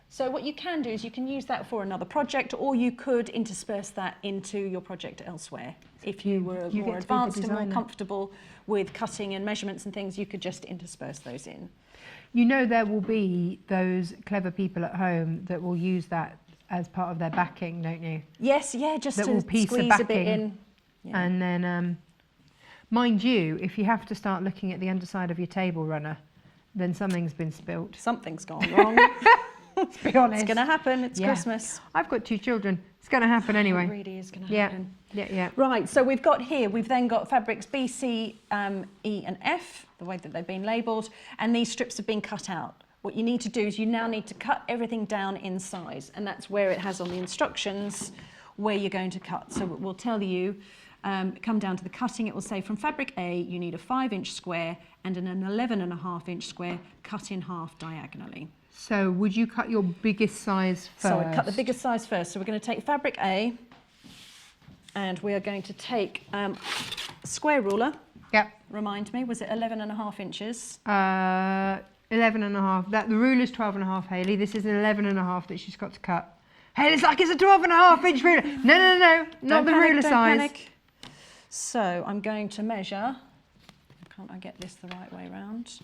So what you can do is you can use that for another project, or you could intersperse that into your project elsewhere. If you were more advanced and more comfortable with cutting and measurements and things, you could just intersperse those in. You know there will be those clever people at home that will use that as part of their backing, don't you? Yes, yeah, just that to will piece squeeze the a bit in. Yeah. And then, mind you, if you have to start looking at the underside of your table runner, then something's been spilt. Something's gone wrong. Let's be honest. It's going to happen. It's Christmas. I've got 2 children. It's going to happen anyway. It really is going to happen. Yeah. Right, so we've then got fabrics B, C, E and F, the way that they've been labelled, and these strips have been cut out. What you need to do is you now need to cut everything down in size, and that's where it has on the instructions where you're going to cut. So it will tell you, come down to the cutting, it will say from fabric A, you need a 5-inch square and an 11.5-inch square cut in half diagonally. So would you cut your biggest size first? So I cut the biggest size first. So we're going to take fabric A, and we are going to take a square ruler. Yep. Remind me, was it 11.5 inches? 11.5. The ruler's 12.5, Hayley. This is an 11.5 that she's got to cut. Hey, it's like it's a 12.5-inch ruler. No, not the ruler size. Don't panic. So I'm going to measure. can't I get this the right way round?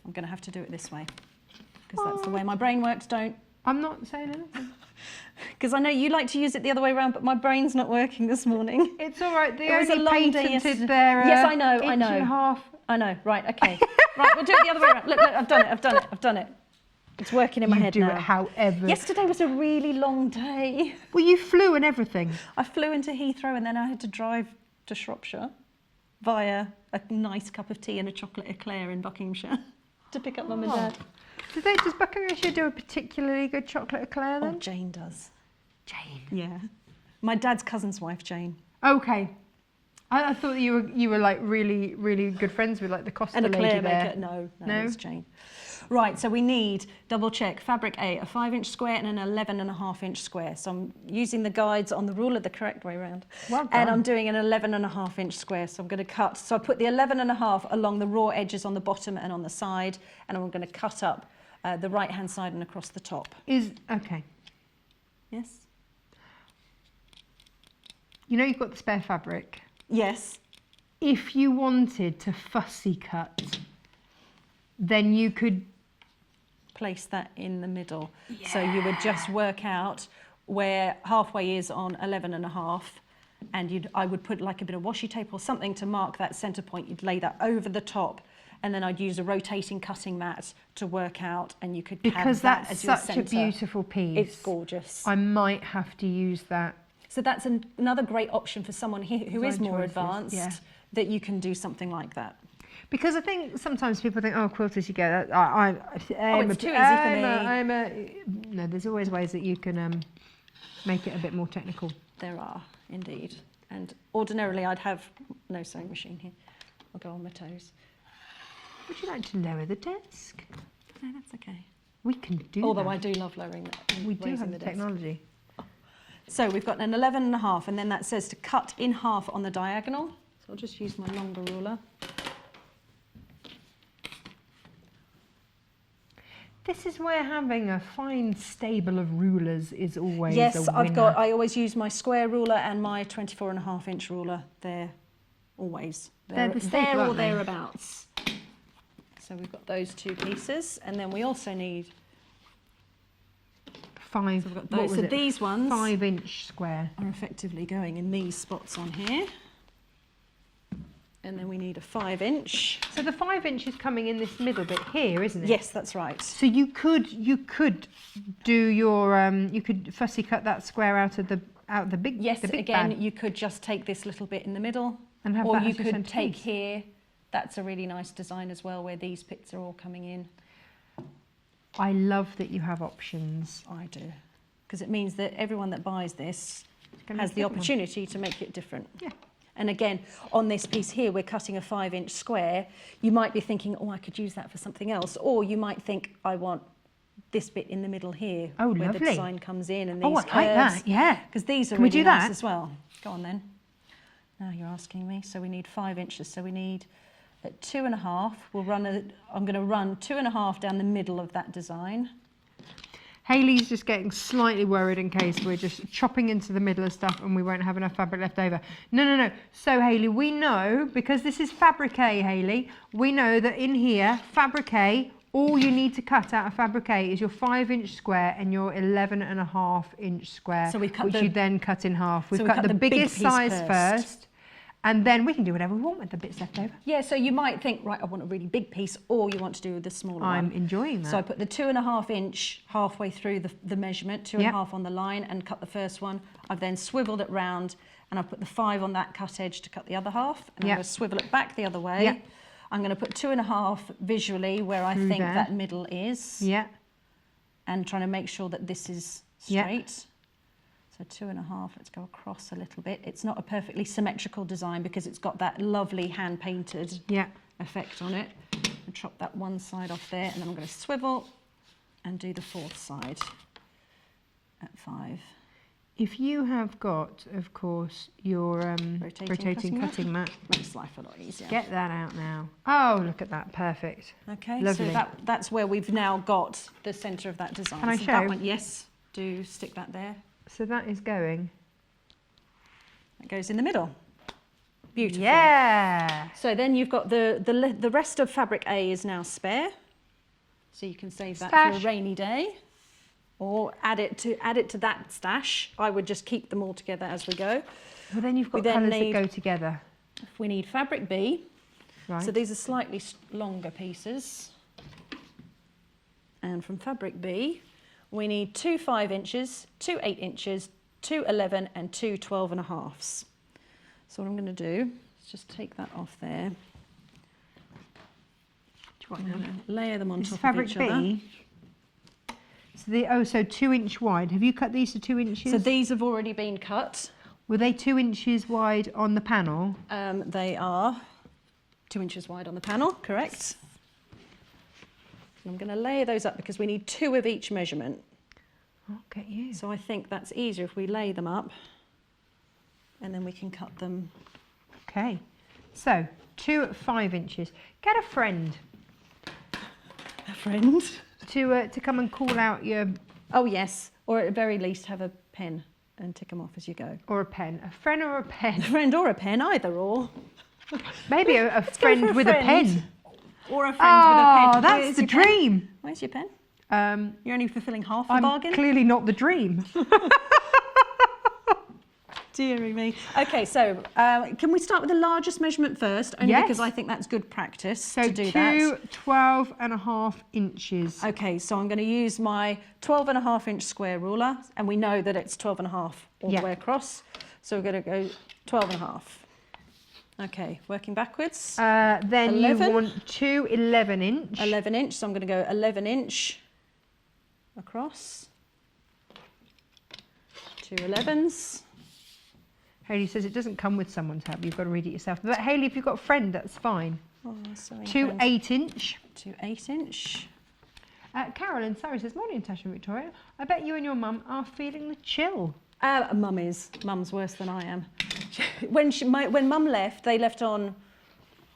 I'm going to have to do it this way because that's the way my brain works. Don't. I'm not saying anything. Because I know you like to use it the other way around, but my brain's not working this morning. It's all right. It was a long day yesterday. Their Yes, I know, inch I know. and a half. I know, right, okay. Right, we'll do it the other way around. Look, I've done it. It's working in my head do now. it however. Yesterday was a really long day. Well, you flew and everything. I flew into Heathrow and then I had to drive to Shropshire via a nice cup of tea and a chocolate eclair in Buckinghamshire to pick up Mum and Dad. Does Buckinghamshire do a particularly good chocolate eclair then? Oh, Jane does. Jane. Yeah. My dad's cousin's wife, Jane. Okay. I thought you were like really, really good friends with like the Costa And a lady Claire there. maker. No, No? it's Jane. Right, so we need, double check, fabric A, a 5-inch square and an 11.5-inch square. So I'm using the guides on the ruler the correct way around. Well and done. I'm doing an 11.5-inch square. So I'm going to cut, so I put the 11.5 along the raw edges on the bottom and on the side, and I'm going to cut up the right-hand side and across the top. Okay. Yes? You know you've got the spare fabric. Yes. If you wanted to fussy cut, then you could Place that in the middle. Yeah. So you would just work out where halfway is on 11.5, and I would put like a bit of washi tape or something to mark that centre point. You'd lay that over the top, and then I'd use a rotating cutting mat to work out, and you could have that as your centre. Such a beautiful piece. It's gorgeous. I might have to use that. So that's another great option for someone who is more choices, advanced, yeah. that you can do something like that. Because I think sometimes people think, oh, quilt-as-you-go. It's too easy for me. No, there's always ways that you can make it a bit more technical. There are, indeed. And ordinarily I'd have no sewing machine here. I'll go on my toes. Would you like to lower the desk? No, that's okay. We can do Although that. I do love lowering that. We do raising have the desk. technology. So we've got an 11.5, and then that says to cut in half on the diagonal. So I'll just use my longer ruler. This is where having a fine stable of rulers is always Yes, a winner. I always use my square ruler and my 24.5-inch ruler. They're always. They're the staple, there or aren't they? thereabouts. So we've got those two pieces, and then we also need Five. So we've got what those. was So it? these ones 5-inch square. are effectively going in these spots on here. And then we need a 5-inch. So the 5-inch is coming in this middle bit here, isn't it? Yes, that's right. So you could do your you could fussy cut that square out of the big. Yes, the big again, bag. you could just take this little bit in the middle, And have or that you as your could centre take piece. here. That's a really nice design as well, where these bits are all coming in. I love that you have options. I do, because it means that everyone that buys this gonna has make the a different one. opportunity to make it different. Yeah. And again, on this piece here, we're cutting a 5-inch square. You might be thinking, oh, I could use that for something else. Or you might think, I want this bit in the middle here, Oh, where lovely. the design comes in and these Oh, I curves. like that. Yeah. Because these are Can we really do nice that? as well. Go on then. Now you're asking me. So we need 5 inches. So we need at 2.5. I'm going to run 2.5 down the middle of that design. Hayley's just getting slightly worried in case we're just chopping into the middle of stuff and we won't have enough fabric left over. No. So Hayley, we know, because this is fabric A, Hayley, we know that in here, fabric A, all you need to cut out of fabric A is your 5-inch square and your 11.5-inch square, So we cut which you then cut in half. We've we cut cut the the big biggest piece size first. first, and then we can do whatever we want with the bits left over. Yeah, so you might think, right, I want a really big piece, or you want to do the smaller one. I'm enjoying that. So I put the 2.5-inch halfway through the measurement, 2.5 Yep. on the line, and cut the first one. I've then swiveled it round, and I've put the 5 on that cut edge to cut the other half, and Yep. I'm going to swivel it back the other way. Yep. I'm going to put 2.5 visually where I Through think there. that middle is, Yeah. and trying to make sure that this is Yep. straight. So 2.5, let's go across a little bit. It's not a perfectly symmetrical design because it's got that lovely hand-painted Yeah. effect on it. And chop that one side off there, and then I'm going to swivel and do the fourth side at 5. If you have got, of course, your rotating cutting mat, Makes life a lot easier. get that out now. Oh, look at that, perfect. Okay, Lovely. so that's where we've now got the centre of that design. Can I So show? that one, yes, do stick that there. So that is going. That goes in the middle. Beautiful. Yeah. So then you've got the rest of fabric A is now spare. So you can save that for Stash. a rainy day, or add it to that stash. I would just keep them all together as we go. Well, then you've got then colours that need- go together. We need fabric B. Right. So these are slightly longer pieces. And from fabric B, we need 2 5 inches, 2 8 inches, 2 11 and 2 12.5. So what I'm going to do is just take that off there. I'm going to layer them on This is top of fabric each B. other. So 2 inch wide. Have you cut these to 2 inches? So these have already been cut. Were they 2 inches wide on the panel? They are 2 inches wide on the panel, correct. I'm going to layer those up because we need 2 of each measurement. I'll get you. So I think that's easier if we lay them up and then we can cut them. Okay. So 2 at 5 inches. Get a friend A friend? to come and call out your, Oh yes, or at the very least have a pen and tick them off as you go. or a pen. A friend or a pen. A friend or a pen, either or. Maybe a Go for friend with a friend. pen. Or a friend Oh, with a pen. that's Where's the your pen? dream. Where's your pen? Um, You're only fulfilling half the I'm bargain? clearly not the dream. Deary me. Okay, so can we start with the largest measurement first? Only Yes. because I think that's good practice So to do 2 that. 12.5 inches. Okay, so I'm going to use my 12.5 inch square ruler, and we know that it's 12.5 all Yeah. the way across. So we're going to go 12.5. Okay, working backwards. Then 11. you want 2 11 inch. 11 inch, so I'm going to go 11 inch across. 2 11s. Hayley says it doesn't come with someone's help. You've got to read it yourself. But Hayley, if you've got a friend, that's fine. Oh, sorry, 2 friend. 8 inch. 2 8 inch. Carolyn, sorry, says, morning, Tasha and Victoria. I bet you and your mum are feeling the chill. Mum is. Mum's worse than I am. When Mum left, they left on,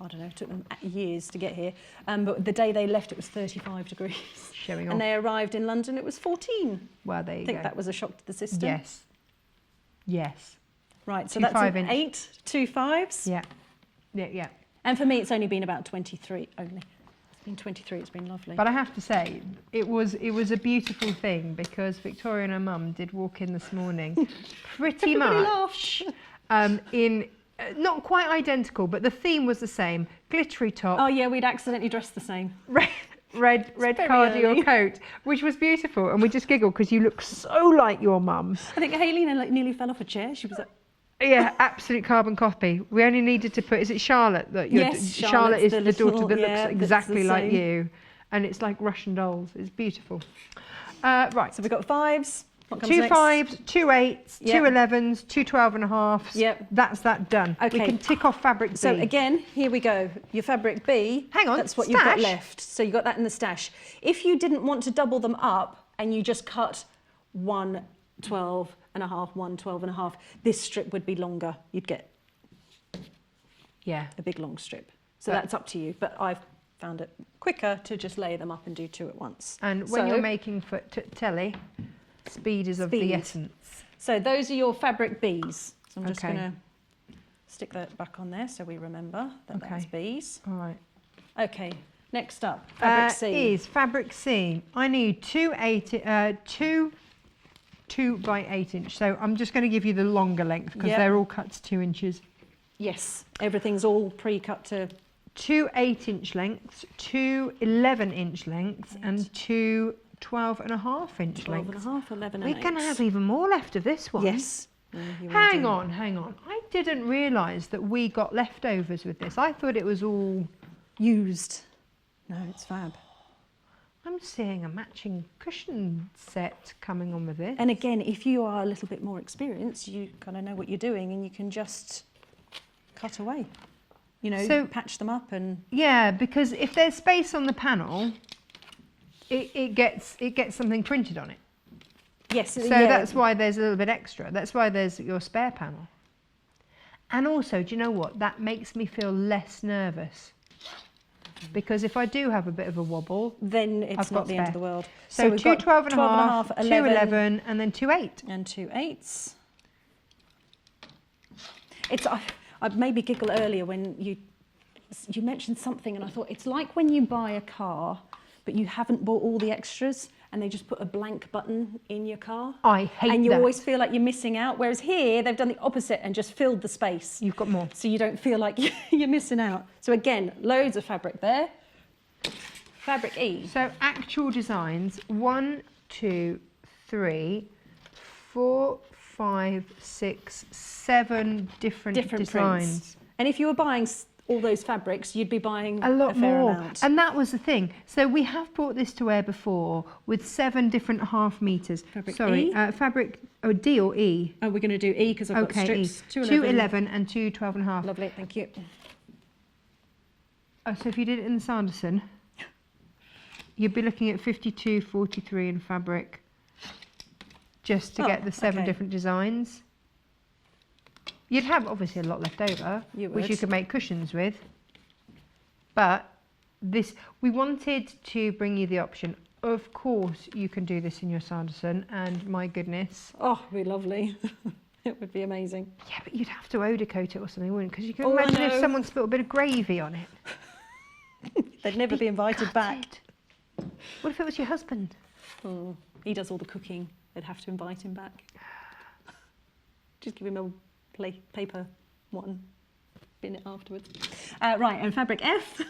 I don't know, it took them years to get here. But the day they left, it was 35 degrees. Showing off. And they arrived in London, it was 14. Well, there you I think go. that was a shock to the system. Yes. Yes. Right, so 2 that's 5 an inch. 8, 2 5s. Yeah. Yeah, yeah. And for me, it's only been about 23 only. It's been 23, it's been lovely. But I have to say, it was a beautiful thing because Victoria and her mum did walk in this morning pretty Everybody much in not quite identical, but the theme was the same. Glittery top, Oh yeah, we'd accidentally dressed the same. red very cardi or early. coat, which was beautiful. And we just giggled because you look so like your mum. I think Hayley nearly fell off a chair. She was like, Yeah, absolute carbon copy. We only needed to put, is it Charlotte? Yes, Charlotte is Charlotte's the the daughter that little- yeah, looks that's exactly the like same. you. And it's like Russian dolls. It's beautiful. Right. so we've got 5s. What comes 2 next? 5s, 2 8s, Yep. 2 11s, 2 12.5s. Yep. That's that done. We Okay. can tick off fabric B. So again, here we go. Your fabric B. Hang on, That's what you've got stash. left. So you got that in the stash. If you didn't want to double them up and you just cut 1 12.5, 1 12.5, this strip would be longer. You'd get yeah. a big long strip. So But- that's up to you. But I've found it quicker to just lay them up and do 2 at once. And when So- you're making for telly, speed is of the Speed. essence. So those are your fabric Bs. So I'm just Okay. going to stick that back on there so we remember that that's Okay. Bs. All right. Okay, next up, fabric C. Is fabric C. I need 2 by 8 inch. So I'm just going to give you the longer length because Yep. they're all cut to 2 inches. Yes, everything's all pre-cut to 2 8 inch lengths, 2 11 inch lengths, and 2 12.5 inch 12 lengths. and a half, 11 We and can 8. have even more left of this one. Yes. Yeah, you will Hang do. on, hang on. I didn't realise that we got leftovers with this. I thought it was all. Used. No, it's fab. I'm seeing a matching cushion set coming on with this. And again, if you are a little bit more experienced, you kind of know what you're doing and you can just cut away. You know, So- patch them up and... Yeah, because if there's space on the panel, it gets something printed on it. Yes, So that's why there's a little bit extra. That's why there's your spare panel. And also, do you know what? That makes me feel less nervous. Because if I do have a bit of a wobble, Then it's I've not got the end of spare. the world. so we've 2 got 12.5, 2 11, and then 2 8. and 2 8s. It's I made me giggle earlier when you mentioned something, and I thought it's like when you buy a car, but you haven't bought all the extras, and they just put a blank button in your car. I hate And you that. always feel like you're missing out. Whereas here, they've done the opposite and just filled the space. You've got more. So you don't feel like you're missing out. So again, loads of fabric there. Fabric E. So actual designs, 1, 2, 3, 4, 5, 6, 7 different designs. prints. And if you were buying all those fabrics, you'd be buying A lot fair more. amount. And that was the thing. So we have brought this to wear before with 7 different half meters. Fabric Sorry, E? fabric, D or E? Oh, we're going to do E because I've got Okay, strips. E. 211 and 212.5. Lovely, thank you. Oh, so if you did it in the Sanderson, you'd be looking at 52.43 in fabric just to get the 7 okay. different designs. You'd have obviously a lot left over, You which you would. could make cushions with. But this, we wanted to bring you the option. Of course, you can do this in your Sanderson, and my goodness. Oh, it'd be lovely. It would be amazing. Yeah, but you'd have to Oda coat it or something, wouldn't you? Because you can Oh, I imagine if know. someone spilled a bit of gravy on it. They'd never be invited back. What if it was your husband? Oh, he does all the cooking. They'd have to invite him back. Just give him a paper one. Bin it afterwards. Right, and fabric F.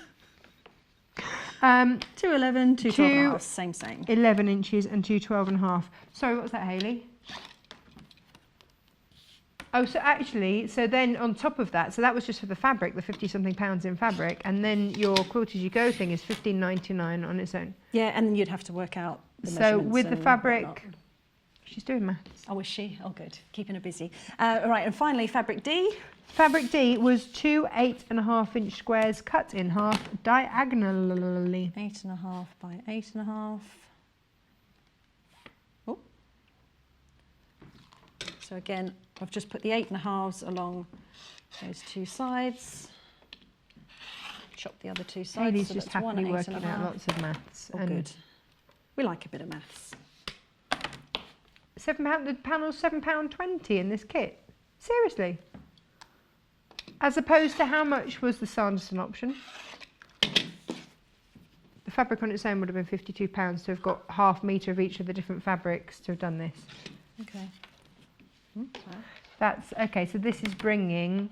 211, 212, same. 11 inches and 212.5. Sorry, what was that, Hayley? Oh, so actually, so then on top of that, so that was just for the fabric, the 50-something pounds in fabric, and then your quilt-as-you-go thing is £15.99 on its own. Yeah, and then you'd have to work out the So measurements with the and fabric, whatnot. she's doing maths. Oh, is she? Oh, good. Keeping her busy. Right, and finally, fabric D. Fabric D was 2 8.5-inch squares cut in half diagonally. 8.5 by 8.5. Oh. So again, I've just put the 8.5s along those 2 sides. Chop the other 2 sides. Hayley's so just that's one happily working 8.5. out lots of maths. Oh, good. We like a bit of maths. £7, the panel's £7.20 in this kit. Seriously. As opposed to how much was the Sanderson option? The fabric on its own would have been £52 to have got half metre of each of the different fabrics to have done this. Okay. That's okay. So this is bringing.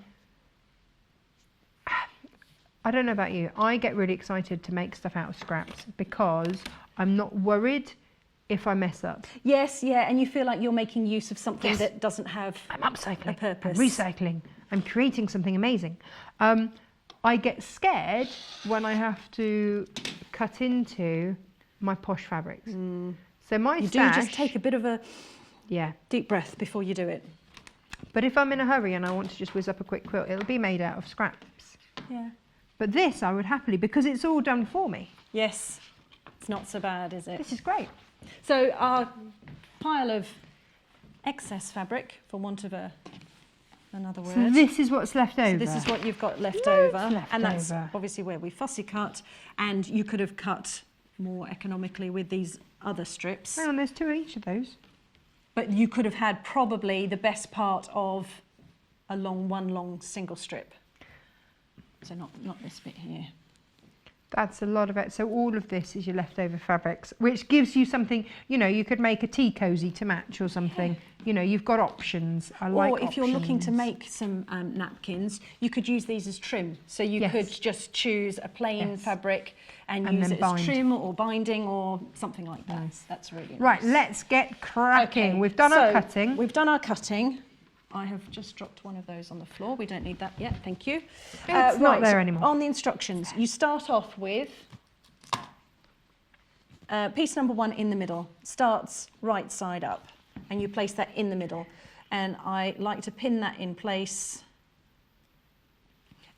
I don't know about you. I get really excited to make stuff out of scraps because I'm not worried if I mess up. Yes, yeah, and you feel like you're making use of something Yes. that doesn't have I'm upcycling. a purpose. I'm recycling. I'm creating something amazing. I get scared when I have to cut into my posh fabrics. So my You stash, do just take a bit of a yeah. deep breath before you do it. But if I'm in a hurry and I want to just whiz up a quick quilt, it'll be made out of scraps. Yeah. But this I would happily, because it's all done for me. Yes, it's not so bad, is it? This is great. So our pile of excess fabric, for want of another word. So this is what's left over. So this is what you've got left What's over, left and that's over? obviously where we fussy cut, and you could have cut more economically with these other strips, Hang on, there's 2 of each of those. but you could have had probably the best part of one long single strip. So not this bit here. That's a lot of it. So all of this is your leftover fabrics, which gives you something, you know, you could make a tea cosy to match or something. You know, you've got options. I like Or if you're looking to options. make some napkins, you could use these as trim. So you Yes. could just choose a plain Yes. fabric and And use then it as bind. trim or binding or something like that. Nice. That's really nice. Right, let's get cracking. We've done our so cutting. We've done our cutting. I have just dropped one of those on the floor. We don't need that yet, thank you. It's not there anymore. On the instructions, you start off with piece number 1 in the middle. Starts right side up, and you place that in the middle. And I like to pin that in place.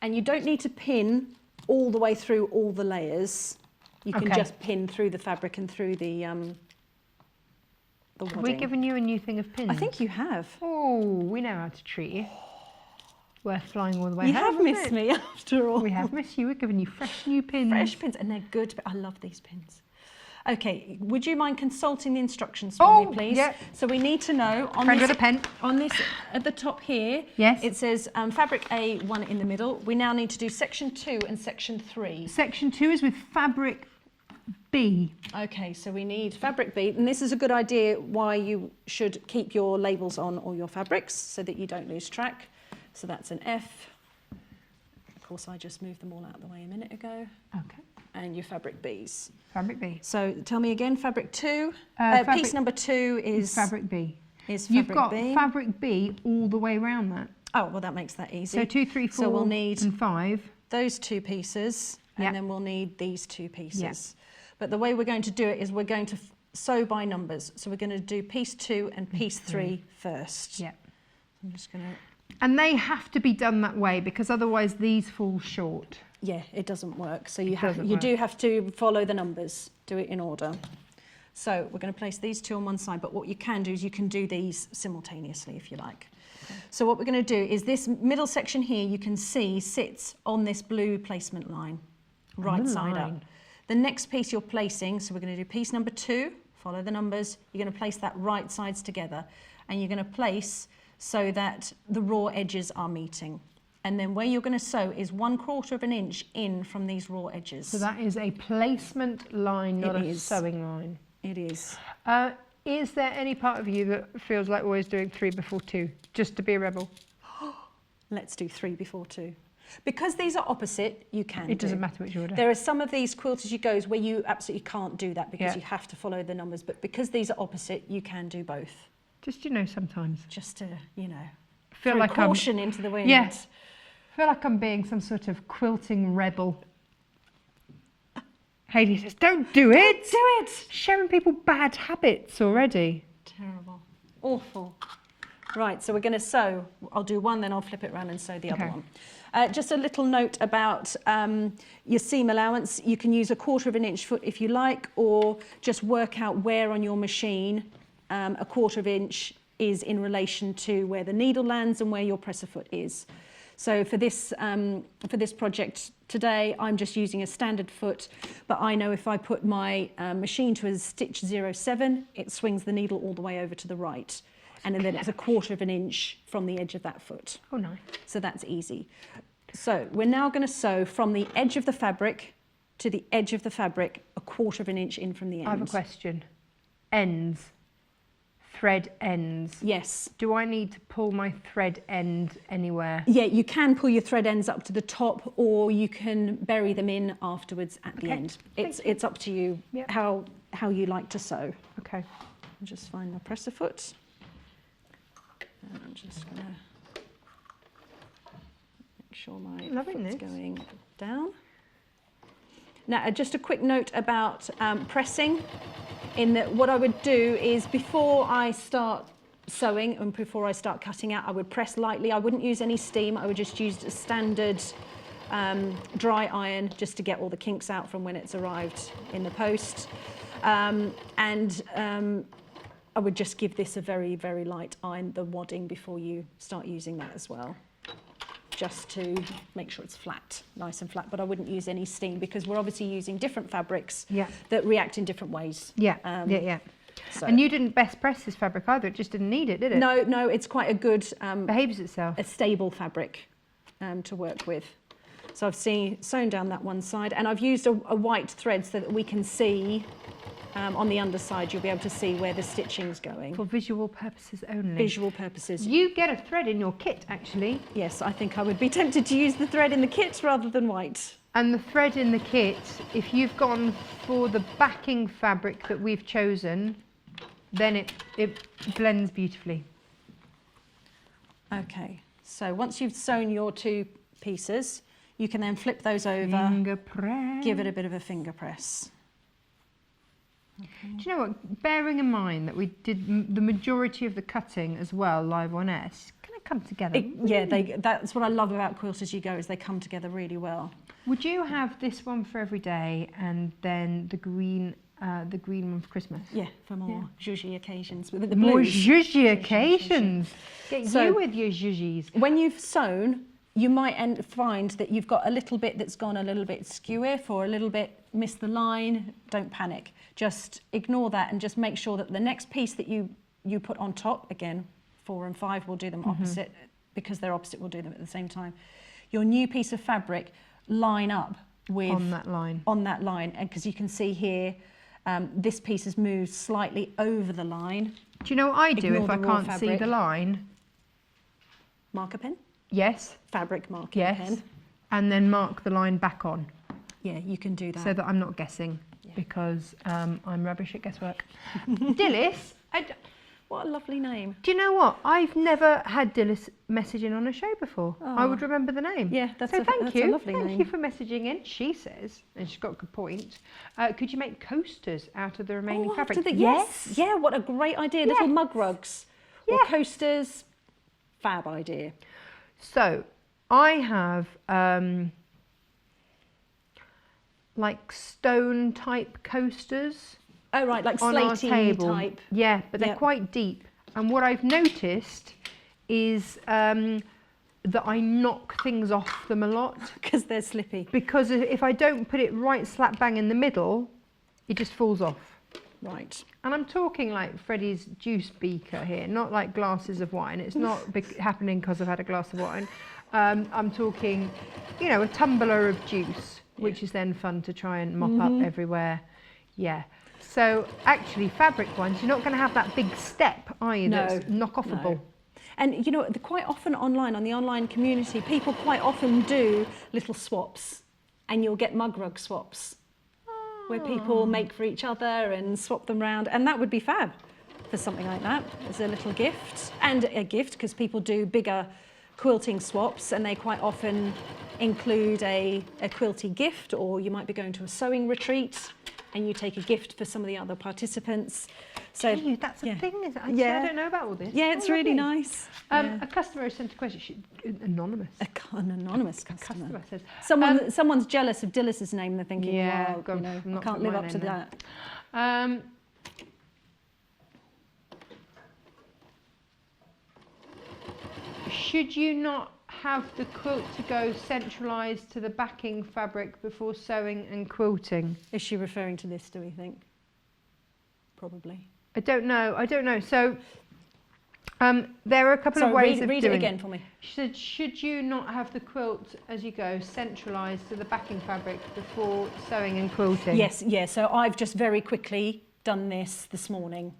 And you don't need to pin all the way through all the layers. You can Okay. just pin through the fabric and through the Have we wadding. given you a new thing of pins? I think you have. Oh, we know how to treat you. Worth flying all the way You home, have isn't missed it? me after all. We have missed you. We're giving you fresh new pins. Fresh pins, and they're good. But I love these pins. Okay, would you mind consulting the instructions for me, please? Yeah. So we need to know on Friend this, with a pen. on this at the top here. Yes. It says fabric A, 1 in the middle. We now need to do section 2 and section 3. Section 2 is with fabric B. Okay, so we need fabric B, and this is a good idea why you should keep your labels on all your fabrics so that you don't lose track. So that's an F. Of course, I just moved them all out of the way a minute ago. Okay. And your fabric Bs. Fabric B. So tell me again, fabric 2. Piece number 2 is fabric B. You've got B. fabric B all the way around that. Oh, well, that makes that easy. So 2, 3, 4, so we'll need and 5. those 2 pieces, and Yep. then we'll need these 2 pieces. Yep. But the way we're going to do it is we're going to sew by numbers. So we're going to do piece 2 and piece 3 first. Yeah. I'm just going to... And they have to be done that way because otherwise these fall short. Yeah, it doesn't work. So you doesn't do work. have to follow the numbers, do it in order. So we're going to place these 2 on one side, but what you can do is you can do these simultaneously if you like. So what we're going to do is this middle section here, you can see sits on this blue placement line, right side up. The next piece you're placing, so we're going to do piece number 2, follow the numbers, you're going to place that right sides together, and you're going to place so that the raw edges are meeting. And then where you're going to sew is 1/4 of an inch in from these raw edges. So that is a placement line, not a sewing line. It is. Is there any part of you that feels like always doing 3 before 2, just to be a rebel? Let's do 3 before 2. Because these are opposite, you can It doesn't matter which order. There are some of these quilt-as-you-goes where you absolutely can't do that because Yeah. you have to follow the numbers. But because these are opposite, you can do both. Just, sometimes. Just to, Feel throw like I'm- caution into the wind. Yeah. I feel like I'm being some sort of quilting rebel. Hayley says, don't do it! Do it! Showing people bad habits already. Terrible. Awful. Right, so we're going to sew. I'll do one, then I'll flip it around and sew the other Okay. one. Just a little note about your seam allowance. You can use 1/4 of an inch foot if you like, or just work out where on your machine 1/4 of inch is in relation to where the needle lands and where your presser foot is. So for this project today, I'm just using a standard foot, but I know if I put my machine to a stitch 07, it swings the needle all the way over to the right. And then it's 1/4 of an inch from the edge of that foot. Oh, nice. So that's easy. So we're now going to sew from the edge of the fabric to the edge of the fabric, 1/4 of an inch in from the end. I have a question. Ends. Thread ends. Yes. Do I need to pull my thread end anywhere? Yeah, you can pull your thread ends up to the top, or you can bury them in afterwards at the Okay. end. It's up to you Yep. how you like to sew. Okay. I'll just find my presser foot. And I'm just going to make sure my Loving foot's this. going down. Now, just a quick note about pressing, in that what I would do is before I start sewing and before I start cutting out, I would press lightly. I wouldn't use any steam. I would just use a standard dry iron just to get all the kinks out from when it's arrived in the post. I would just give this a very, very light iron, the wadding, before you start using that as well, just to make sure it's flat, nice and flat. But I wouldn't use any steam because we're obviously using different fabrics that react in different ways. Yeah, yeah. So. And you didn't best press this fabric either, it just didn't need it, did it? No, it's quite a good, Behaves itself. a stable fabric to work with. So I've sewn down that one side, and I've used a white thread so that we can see on the underside, you'll be able to see where the stitching's going. For visual purposes only. Visual purposes. You get a thread in your kit, actually. Yes, I think I would be tempted to use the thread in the kit rather than white. And the thread in the kit, if you've gone for the backing fabric that we've chosen, then it blends beautifully. Okay, so once you've sewn your 2 pieces, you can then flip those over, Finger press. give it a bit of a finger press. Do you know what? Bearing in mind that we did the majority of the cutting as well live on S, kind of come together. That's what I love about Quilt-as-you-go, is they come together really well. Would you have this one for every day and then the green one for Christmas? Yeah, for more zhuzhy occasions. The More blues. zhuzhy occasions. Get So- you with your zhuzhies. When you've sewn, you might find that you've got a little bit that's gone a little bit skew-if or a little bit missed the line. Don't panic. Just ignore that and just make sure that the next piece that you put on top, again, 4 and 5 will do them opposite, because they're opposite, we'll do them at the same time. Your new piece of fabric line up with On that line. And because you can see here, this piece has moved slightly over the line. Do you know what I do Ignore if I the raw can't see fabric. the line? Marker pen, Yes, fabric marking yes. pen. And then mark the line back on Yeah, you can do that. so that I'm not guessing, because I'm rubbish at guesswork. Dilys, What a lovely name. do you know what? I've never had Dilys messaging on a show before. I would remember the name. Yeah, that's so a- thank that's a you. lovely Thank name. you for messaging in. She says, and she's got a good point, could you make coasters out of the remaining fabric? Yes. Yeah, what a great idea. Little Yes. mug rugs or Yeah. coasters. Fab idea. So I have like stone type coasters Oh, right, like on our slaty table. type. Yeah, but they're Yep. quite deep. And what I've noticed is that I knock things off them a lot, Because they're slippy. because if I don't put it right slap bang in the middle, it just falls off. Right. And I'm talking like Freddie's juice beaker here, not like glasses of wine. It's not happening because I've had a glass of wine. I'm talking, you know, a tumbler of juice, which is then fun to try and mop up everywhere. Yeah. So actually, fabric ones, you're not going to have that big step, are you? That's knock-offable. No. And you know, quite often online, on the online community, people quite often do little swaps, and you'll get mug rug swaps, where people make for each other and swap them round, and that would be fab for something like that as a little gift. And a gift, because people do bigger quilting swaps, and they quite often include a quilty gift, or you might be going to a sewing retreat and you take a gift for some of the other participants. So Gee, that's a yeah. thing, is it? I Yeah. don't know about all this. Yeah, it's Oh, really lovely. nice. Yeah. A customer has sent a question, anonymous. An anonymous customer. Customer says, Someone's jealous of Dilys's name. They're thinking, Yeah, wow, God, you know, not I can't put live my up to name there. that. Should you not have the quilt to go centralised to the backing fabric before sewing and quilting? Is she referring to this, do we think? Probably. I don't know. So there are a couple of Sorry, ways of read doing it again for me. Should you not have the quilt as you go centralised to the backing fabric before sewing and quilting? Yes, yeah. So I've just very quickly done this morning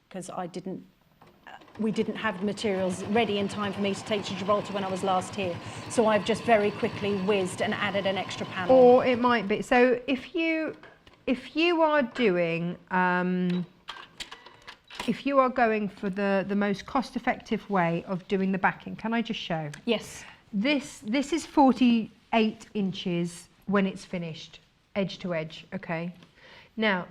because we didn't have the materials ready in time for me to take to Gibraltar when I was last here. So I've just very quickly whizzed and added an extra panel. Or it might be, so if you are doing, if you are going for the most cost-effective way of doing the backing, can I just show? Yes. This is 48 inches when it's finished, edge to edge, okay? Now,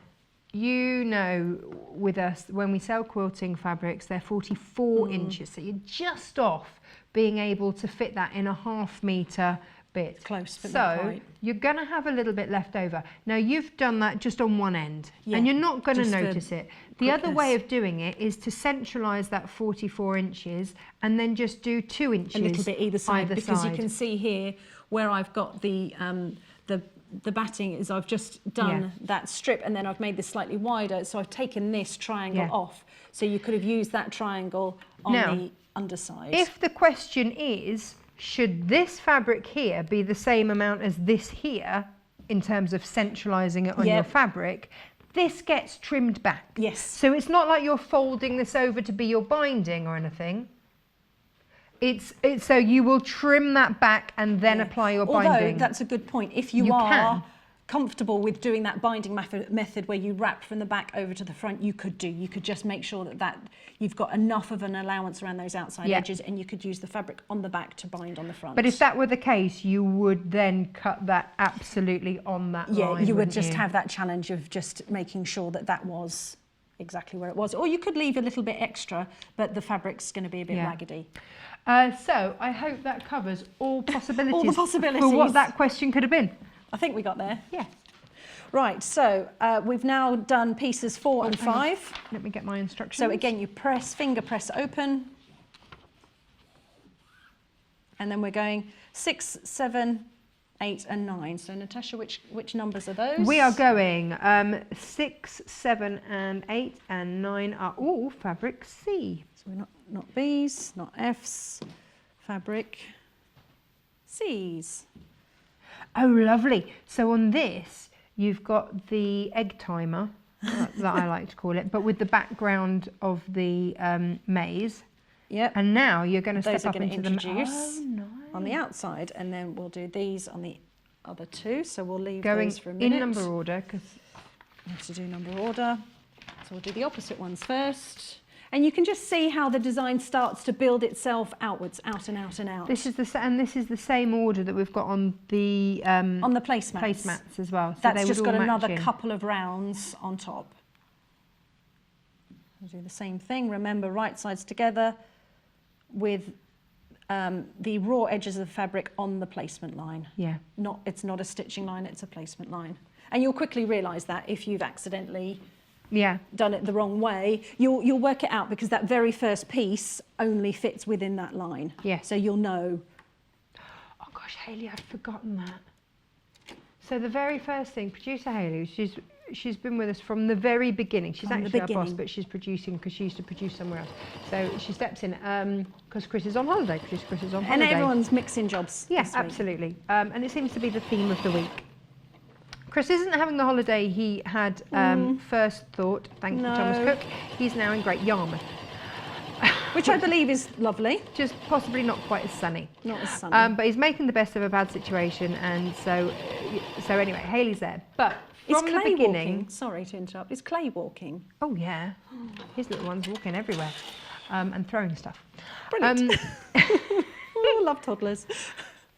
you know, with us, when we sell quilting fabrics, they're 44 inches, so you're just off being able to fit that in a ½ metre bit. Close, but not so quite. you're going to have a little bit left over. Now, you've done that just on one end, Yeah, and you're not going to just for notice it. The other quickness. way of doing it is to centralise that 44 inches and then just do 2 inches A little bit either side, because you side. can see here where I've got the batting is I've just done Yeah. that strip and then I've made this slightly wider, so I've taken this triangle Yeah. off. So you could have used that triangle on Now, the underside. If the question is, should this fabric here be the same amount as this here in terms of centralising it on your Yep. fabric, this gets trimmed back. Yes. So it's not like you're folding this over to be your binding or anything. It's so you will trim that back and then apply your Although, binding. that's a good point. If you, You are can. comfortable with doing that binding method where you wrap from the back over to the front, you could just make sure that you've got enough of an allowance around those outside Yeah. edges, and you could use the fabric on the back to bind on the front. But if that were the case, you would then cut that absolutely on that line. you would wouldn't just you? have that challenge of just making sure that was exactly where it was. Or you could leave a little bit extra, but the fabric's going to be a bit Yeah. raggedy. So I hope that covers all possibilities. All the possibilities. For what that question could have been. I think we got there. Yeah. Right, so we've now done pieces 4 and hang on. 5. Let me get my instructions. So again, you finger press open. and then we're going 6, 7, 8 and 9. So Natasha, which numbers are those? We are going 6, 7 and 8 and 9 are all fabric C. So we're not B's, not F's, fabric C's. Oh, lovely. So on this, you've got the egg timer, that I like to call it, but with the background of the maize. Yep. And now you're going to Those step are up going to into introduce the... Oh, nice. on the outside, and then we'll do these on the other two. So we'll leave Going those for a minute. in number order, because... We have to do number order. So we'll do the opposite ones first. And you can just see how the design starts to build itself outwards, out and out and out. This is the same order that we've got on the placemats as well. So That's they just would got all another match in. couple of rounds on top. We'll do the same thing. Remember, right sides together with the raw edges of the fabric on the placement line. Yeah. It's not a stitching line, it's a placement line. And you'll quickly realise that if you've accidentally done it the wrong way, you'll work it out, because that very first piece only fits within that line. Yeah. So you'll know. Oh gosh, Hayley, I'd forgotten that. So the very first thing, producer Hayley, she's been with us from the very beginning. She's From the actually our boss, beginning. but she's producing because she used to produce somewhere else. So she steps in because Chris is on holiday. Chris is on holiday. And everyone's mixing jobs. Yeah, this week. absolutely. And it seems to be the theme of the week. Chris isn't having the holiday he had first thought, thank you, Thomas Cook. He's now in Great Yarmouth. Which I believe is lovely. Just possibly not quite as sunny. Not as sunny. But he's making the best of a bad situation, and so anyway, Hayley's there. But Is from the Clay beginning... walking? Sorry to interrupt. Is Clay walking? Oh yeah, his little one's walking everywhere and throwing stuff. Brilliant. Oh, I love toddlers.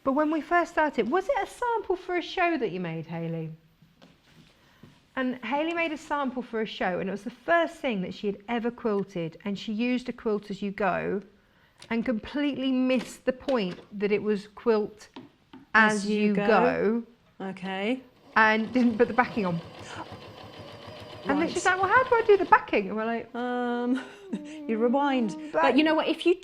But when we first started, was it a sample for a show that you made, Hayley? And Hayley made a sample for a show, and it was the first thing that she had ever quilted, and she used a quilt-as-you-go and completely missed the point that it was quilt-as-you-go, Okay. and didn't put the backing on. And then Right. she's like, well, how do I do the backing? And we're like, You rewind. But you know what? If you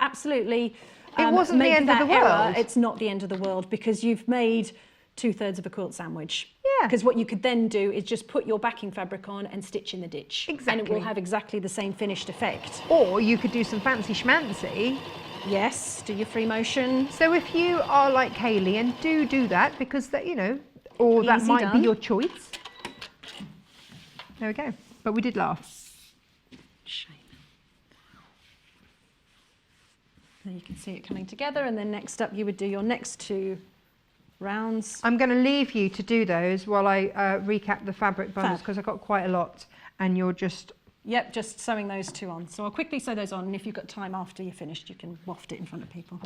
absolutely It wasn't the make end of that the error, world. it's not the end of the world, because you've made 2/3 of a quilt sandwich. Yeah. Because what you could then do is just put your backing fabric on and stitch in the ditch. And it Exactly. will have exactly the same finished effect. or you could do some fancy schmancy. Yes, do your free motion. So if you are like Hayley, and do that, because that, or that Easy might done. be your choice. There we go. But we did laugh. Shame. There you can see it coming together, and then next up you would do your next 2 rounds. I'm going to leave you to do those while I recap the fabric bundles, Fab. because I've got quite a lot, and you're just... Yep, just sewing those 2 on. So I'll quickly sew those on, and if you've got time after you're finished, you can waft it in front of people.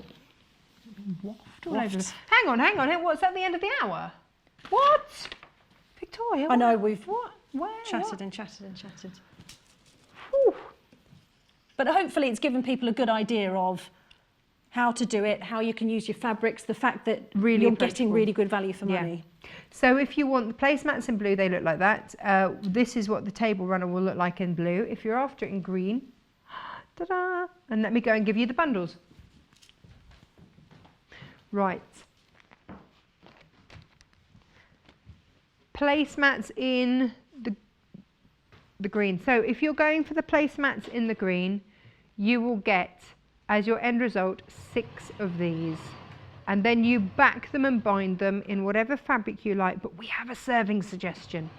Waft all over the... Hang on. What's at the end of the hour? What? Victoria? I know, we've What? Where? chatted What? and chatted and chatted. Whew. But hopefully it's given people a good idea of how to do it, how you can use your fabrics, the fact that Really you're approachable. getting really good value for Yeah. money. So if you want the placemats in blue, they look like that. This is what the table runner will look like in blue. If you're after it in green, ta-da! And let me go and give you the bundles. Right. Placemats in the green. So if you're going for the placemats in the green, you will get, as your end result, 6 of these. And then you back them and bind them in whatever fabric you like, but we have a serving suggestion.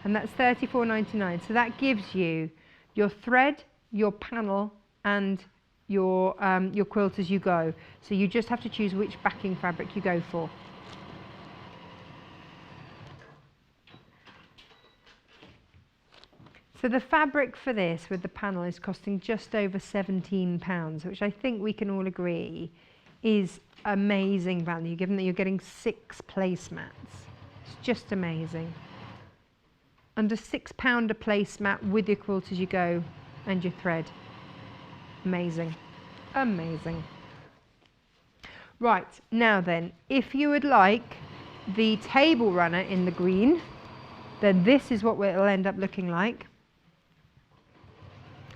And that's $34.99. So that gives you your thread, your panel, and your quilt as you go. So you just have to choose which backing fabric you go for. So the fabric for this with the panel is costing just over £17, which I think we can all agree is amazing value, given that you're getting 6 placemats. It's just amazing. Under £6 a placemat with your quilt as you go and your thread. Amazing. Amazing. Right, now then, if you would like the table runner in the green, then this is what it'll end up looking like.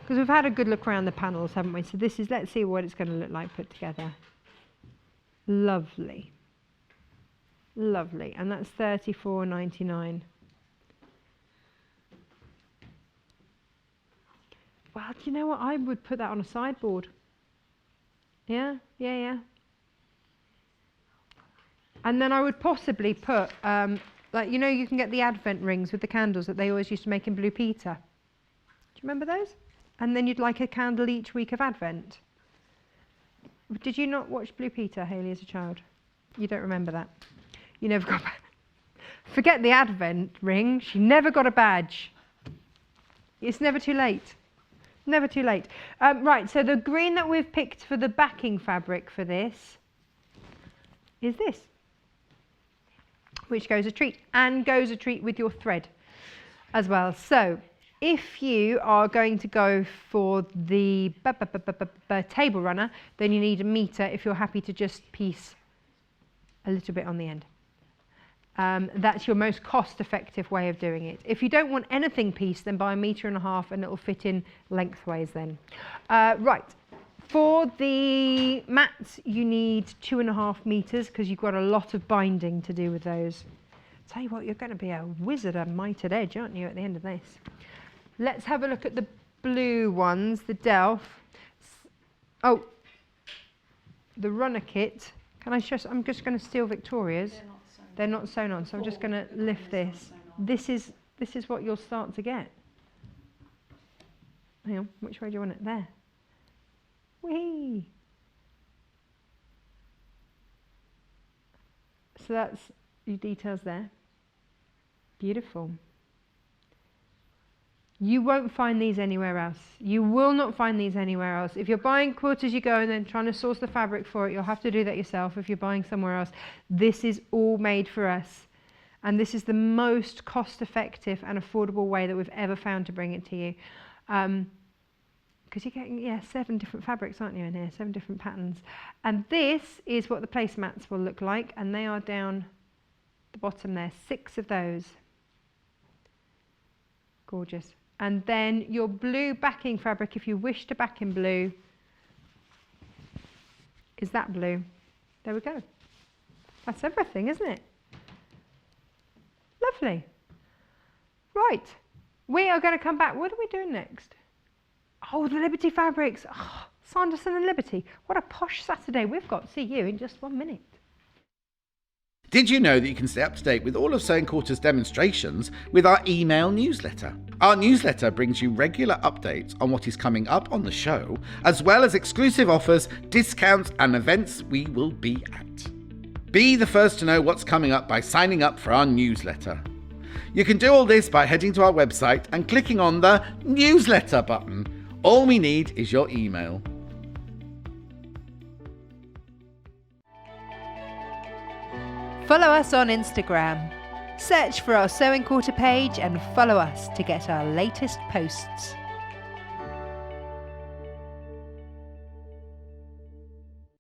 because we've had a good look around the panels, haven't we? So this is, let's see what it's going to look like put together. Lovely. Lovely. And that's £34.99. Well, do you know what? I would put that on a sideboard. Yeah. And then I would possibly put, like, you know, you can get the advent rings with the candles that they always used to make in Blue Peter. Do you remember those? And then you'd like a candle each week of Advent. Did you not watch Blue Peter, Hayley, as a child? You don't remember that? You never got... Forget the Advent ring. She never got a badge. It's never too late. Never too late. Right, so the green that we've picked for the backing fabric for this is this, which goes a treat, and goes a treat with your thread as well. So if you are going to go for the table runner, then you need a meter if you're happy to just piece a little bit on the end. That's your most cost-effective way of doing it. If you don't want anything pieced, then buy 1.5 meters and it'll fit in lengthways then. Right, for the mats, you need 2.5 meters because you've got a lot of binding to do with those. Tell you what, you're going to be a wizard at mitered edge, aren't you, at the end of this? Let's have a look at the blue ones, the Delft. Oh, the runner kit. Can I just, I'm just going to steal Victoria's. They're not sewn on, so I'm just going to lift this. This is what you'll start to get. Hang on, which way do you want it? There. Whee! So that's your details there. Beautiful. You won't find these anywhere else. You will not find these anywhere else. If you're buying quilt-as-you-go and then trying to source the fabric for it, you'll have to do that yourself if you're buying somewhere else. This is all made for us. And this is the most cost-effective and affordable way that we've ever found to bring it to you. Because you're getting, 7 different fabrics, aren't you, in here? 7 different patterns. And this is what the placemats will look like. And they are down the bottom there. 6 of those. Gorgeous. And then your blue backing fabric, if you wish to back in blue, is that blue. There we go. That's everything, isn't it? Lovely. Right. We are going to come back. What are we doing next? Oh, the Liberty fabrics. Oh, Sanderson and Liberty. What a posh Saturday we've got. See you in just 1 minute. Did you know that you can stay up to date with all of Sewing Quarter's demonstrations with our email newsletter? Our newsletter brings you regular updates on what is coming up on the show, as well as exclusive offers, discounts and events we will be at. Be the first to know what's coming up by signing up for our newsletter. You can do all this by heading to our website and clicking on the newsletter button. All we need is your email. Follow us on Instagram. Search for our Sewing Quarter page and follow us to get our latest posts.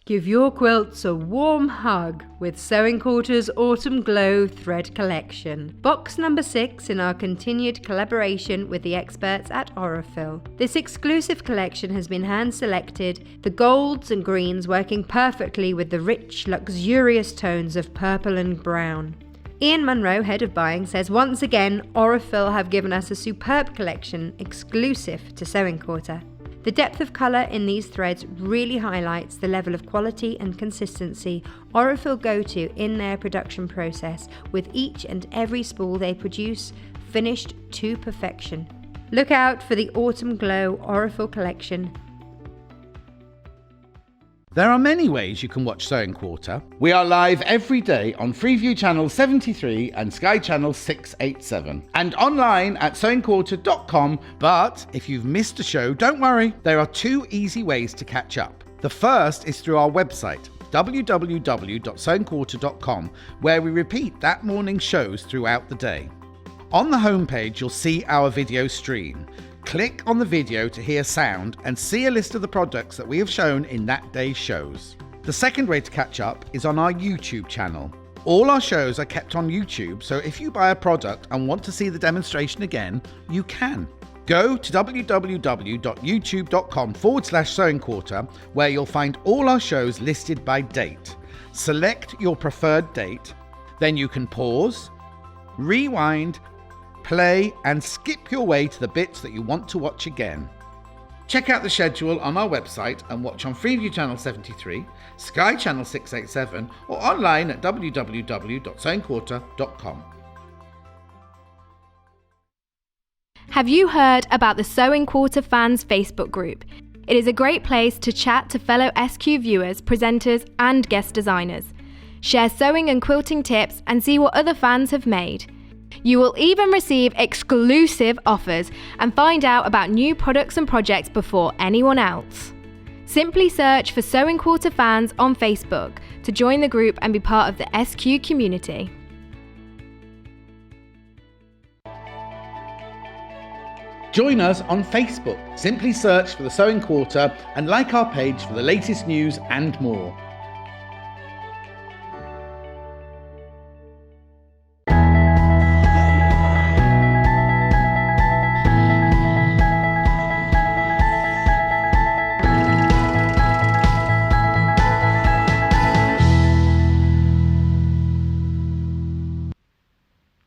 Give your quilts a warm hug with Sewing Quarter's Autumn Glow thread collection. Box number 6 in our continued collaboration with the experts at Aurifil. This exclusive collection has been hand-selected, the golds and greens working perfectly with the rich, luxurious tones of purple and brown. Ian Munro, head of buying, says once again Aurifil have given us a superb collection exclusive to Sewing Quarter. The depth of colour in these threads really highlights the level of quality and consistency Aurifil go to in their production process, with each and every spool they produce finished to perfection. Look out for the Autumn Glow Aurifil collection. There are many ways you can watch Sewing Quarter. We are live every day on Freeview Channel 73 and Sky Channel 687 and online at sewingquarter.com. But if you've missed a show, don't worry. There are 2 easy ways to catch up. The first is through our website, www.sewingquarter.com, where we repeat that morning's shows throughout the day. On the homepage, you'll see our video stream. Click on the video to hear sound and see a list of the products that we have shown in that day's shows. The second way to catch up is on our YouTube channel. All our shows are kept on YouTube, so if you buy a product and want to see the demonstration again, you can. Go to www.youtube.com/sewing quarter, where you'll find all our shows listed by date. Select your preferred date, then you can pause, rewind, play, and skip your way to the bits that you want to watch again. Check out the schedule on our website and watch on Freeview Channel 73, Sky Channel 687, or online at www.sewingquarter.com. Have you heard about the Sewing Quarter Fans Facebook group? It is a great place to chat to fellow SQ viewers, presenters, and guest designers. Share sewing and quilting tips and see what other fans have made. You will even receive exclusive offers and find out about new products and projects before anyone else. Simply search for Sewing Quarter Fans on Facebook to join the group and be part of the SQ community. Join us on Facebook. Simply search for the Sewing Quarter and like our page for the latest news and more.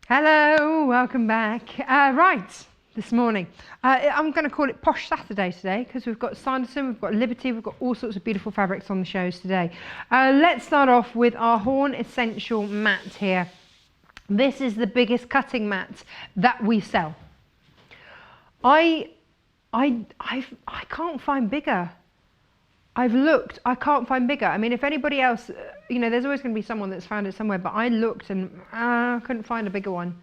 Hello, welcome back. Right, this morning. I'm going to call it Posh Saturday today because we've got Sanderson, we've got Liberty, we've got all sorts of beautiful fabrics on the shows today. Let's start off with our Horn Essential mat here. This is the biggest cutting mat that we sell. I can't find bigger. I've looked, I can't find bigger. I mean, if anybody else, you know, there's always going to be someone that's found it somewhere, but I looked and couldn't find a bigger one.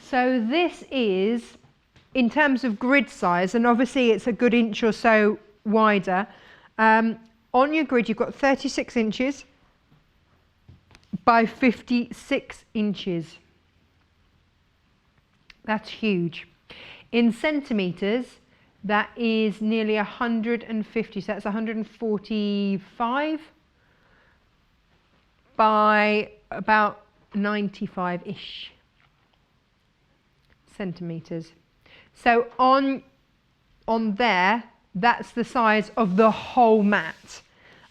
So this is, in terms of grid size, and obviously it's a good inch or so wider. On your grid, you've got 36 inches by 56 inches. That's huge. In centimetres, that is nearly 150, so that's 145 by about 95-ish centimetres. So on there, that's the size of the whole mat.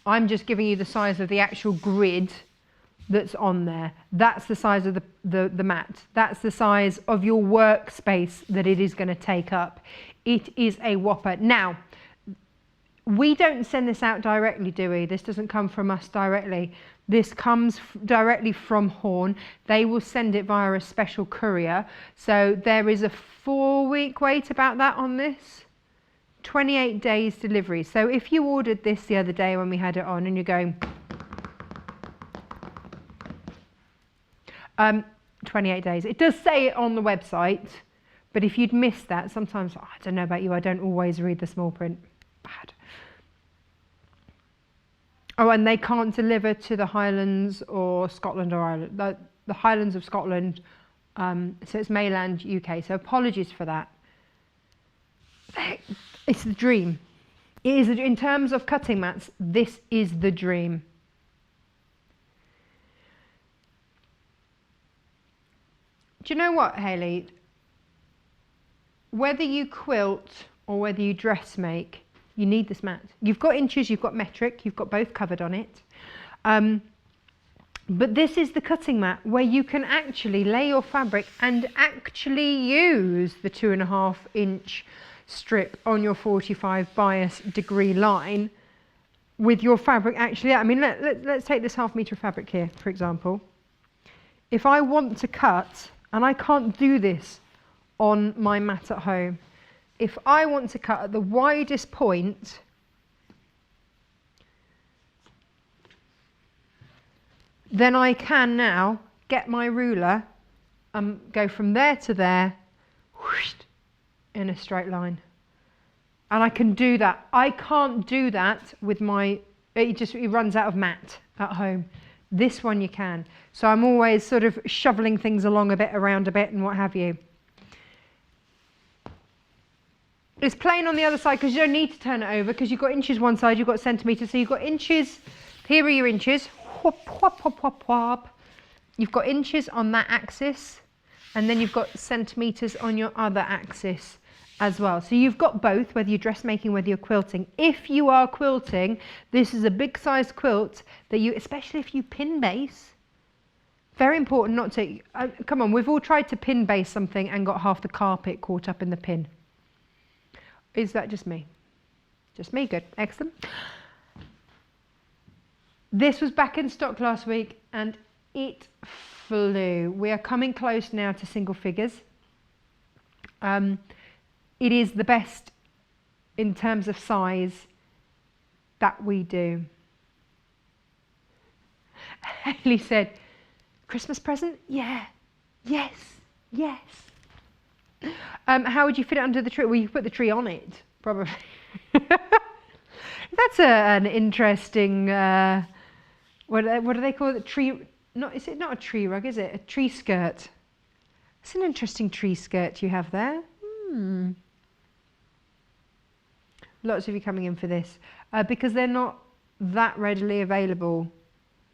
I'm just giving you the size of the actual grid that's on there. That's the size of the mat. That's the size of your workspace that it is going to take up. It is a whopper. Now, we don't send this out directly, do we? This doesn't come from us directly. This comes directly from Horn. They will send it via a special courier. So there is a 4-week wait about that on this. 28 days delivery. So if you ordered this the other day when we had it on and you're going, 28 days. It does say it on the website, but if you'd missed that, sometimes, I don't know about you, I don't always read the small print. Bad. Oh, and they can't deliver to the Highlands or Scotland or Ireland, the Highlands of Scotland, so it's mainland UK, so apologies for that. It's the dream. It is, in terms of cutting mats, this is the dream. Do you know what, Hayley? Whether you quilt or whether you dress make, you need this mat. You've got inches, you've got metric, you've got both covered on it. But this is the cutting mat where you can actually lay your fabric and actually use the 2.5 inch strip on your 45 bias degree line with your fabric actually. I mean, let's take this 1/2 metre of fabric here, for example. If I want to cut, and I can't do this on my mat at home, if I want to cut at the widest point, then I can now get my ruler and go from there to there, whoosh, in a straight line. And I can do that. I can't do that with my, it runs out of mat at home. This one you can. So I'm always sort of shoveling things along a bit, around a bit and what have you. It's plain on the other side because you don't need to turn it over because you've got inches one side, you've got centimetres, so you've got inches, here are your inches, whoop, whoop, whoop, whoop, whoop. You've got inches on that axis and then you've got centimetres on your other axis as well. So you've got both, whether you're dressmaking, whether you're quilting. If you are quilting, this is a big size quilt that you, especially if you pin base, very important not to, come on, we've all tried to pin base something and got half the carpet caught up in the pin. Is that just me? Just me, good, excellent. This was back in stock last week and it flew. We are coming close now to single figures. It is the best in terms of size that we do. Haley said, Christmas present? Yeah, yes, yes. How would you fit it under the tree? Well, you put the tree on it, probably. That's an interesting, what do they call it? Tree, not, is it not a tree rug, is it? A tree skirt. It's an interesting tree skirt you have there. Lots of you coming in for this because they're not that readily available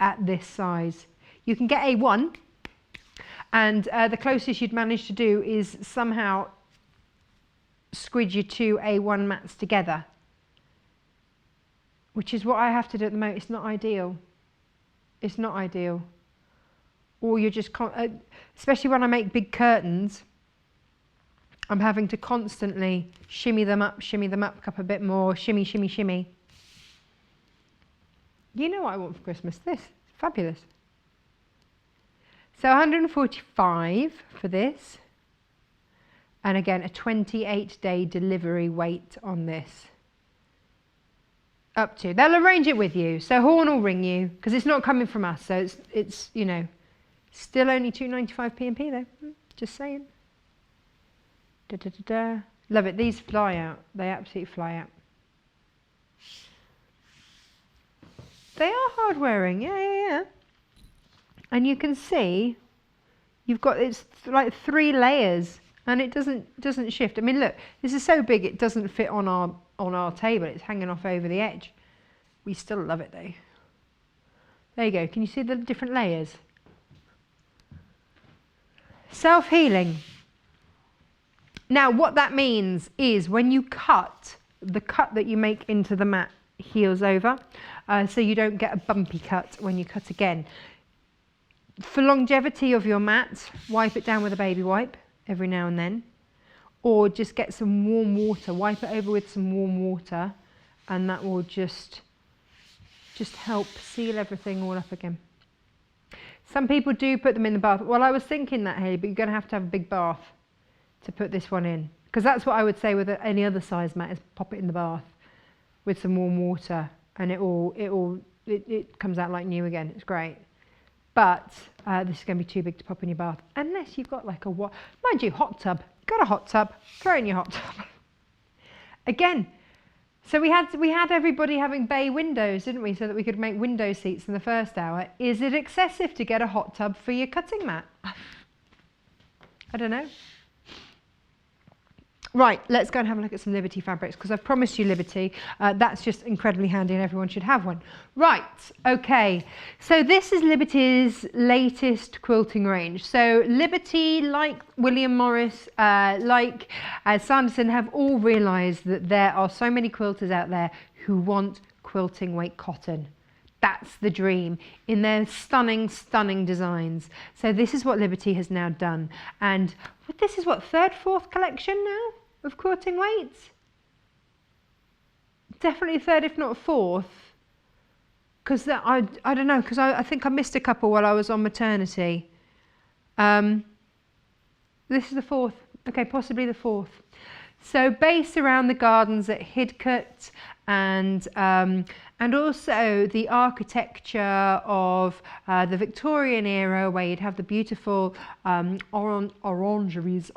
at this size. You can get A1 and the closest you'd manage to do is somehow squidge your two A1 mats together, which is what I have to do at the moment. It's not ideal. It's not ideal. Or you're just, especially when I make big curtains, I'm having to constantly shimmy them up a bit more, shimmy, shimmy, shimmy. You know what I want for Christmas? This, fabulous. So 145 for this. And again, a 28-day delivery wait on this. Up to, they'll arrange it with you. So Horn will ring you because it's not coming from us. So it's you know, still only £2.95 P&P though. Just saying. Da, da, da, da. Love it. These fly out. They absolutely fly out. They are hard wearing. Yeah. And you can see you've got, it's like 3 layers and it doesn't shift. I mean, look, this is so big it doesn't fit on our table. It's hanging off over the edge. We still love it though. There you go. Can you see the different layers? Self-healing. Now what that means is when you cut, the cut that you make into the mat heals over, so you don't get a bumpy cut when you cut again. For longevity of your mat, wipe it down with a baby wipe every now and then, or just get some warm water, wipe it over with some warm water, and that will just help seal everything all up again. Some people do put them in the bath. Well, I was thinking that, Haley, but you're going to have a big bath to put this one in, because that's what I would say with any other size mat, is pop it in the bath with some warm water and it comes out like new again. It's great. But this is going to be too big to pop in your bath unless you've got like a, mind you, hot tub. Got a hot tub, throw in your hot tub. Again, so we had everybody having bay windows, didn't we, so that we could make window seats in the first hour. Is it excessive to get a hot tub for your cutting mat? I don't know. Right, let's go and have a look at some Liberty fabrics, because I've promised you Liberty. That's just incredibly handy and everyone should have one. Right, okay. So this is Liberty's latest quilting range. So Liberty, like William Morris, like Sanderson, have all realised that there are so many quilters out there who want quilting weight cotton. That's the dream in their stunning, stunning designs. So this is what Liberty has now done. And this is what, 3rd, 4th collection now of quilting weights? Definitely 3rd, if not 4th. Because I don't know, because I think I missed a couple while I was on maternity. This is the 4th. Okay, possibly the 4th. So based around the gardens at Hidcote and also the architecture of the Victorian era, where you'd have the beautiful orangeries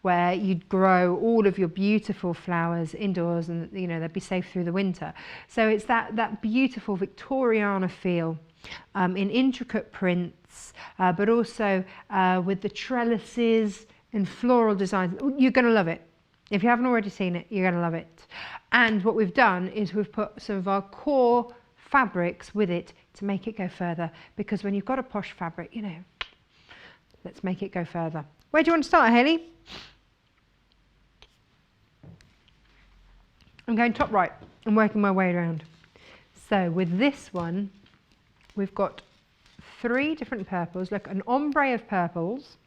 where you'd grow all of your beautiful flowers indoors, and you know they'd be safe through the winter. So it's that beautiful Victoriana feel in intricate prints, but also with the trellises and floral designs. You're going to love it. If you haven't already seen it, you're going to love it. And what we've done is we've put some of our core fabrics with it to make it go further. Because when you've got a posh fabric, you know, Let's make it go further. Where do you want to start, Hayley? I'm going top right and working my way around. So with this one, we've got 3 different purples. Look, an ombre of purples.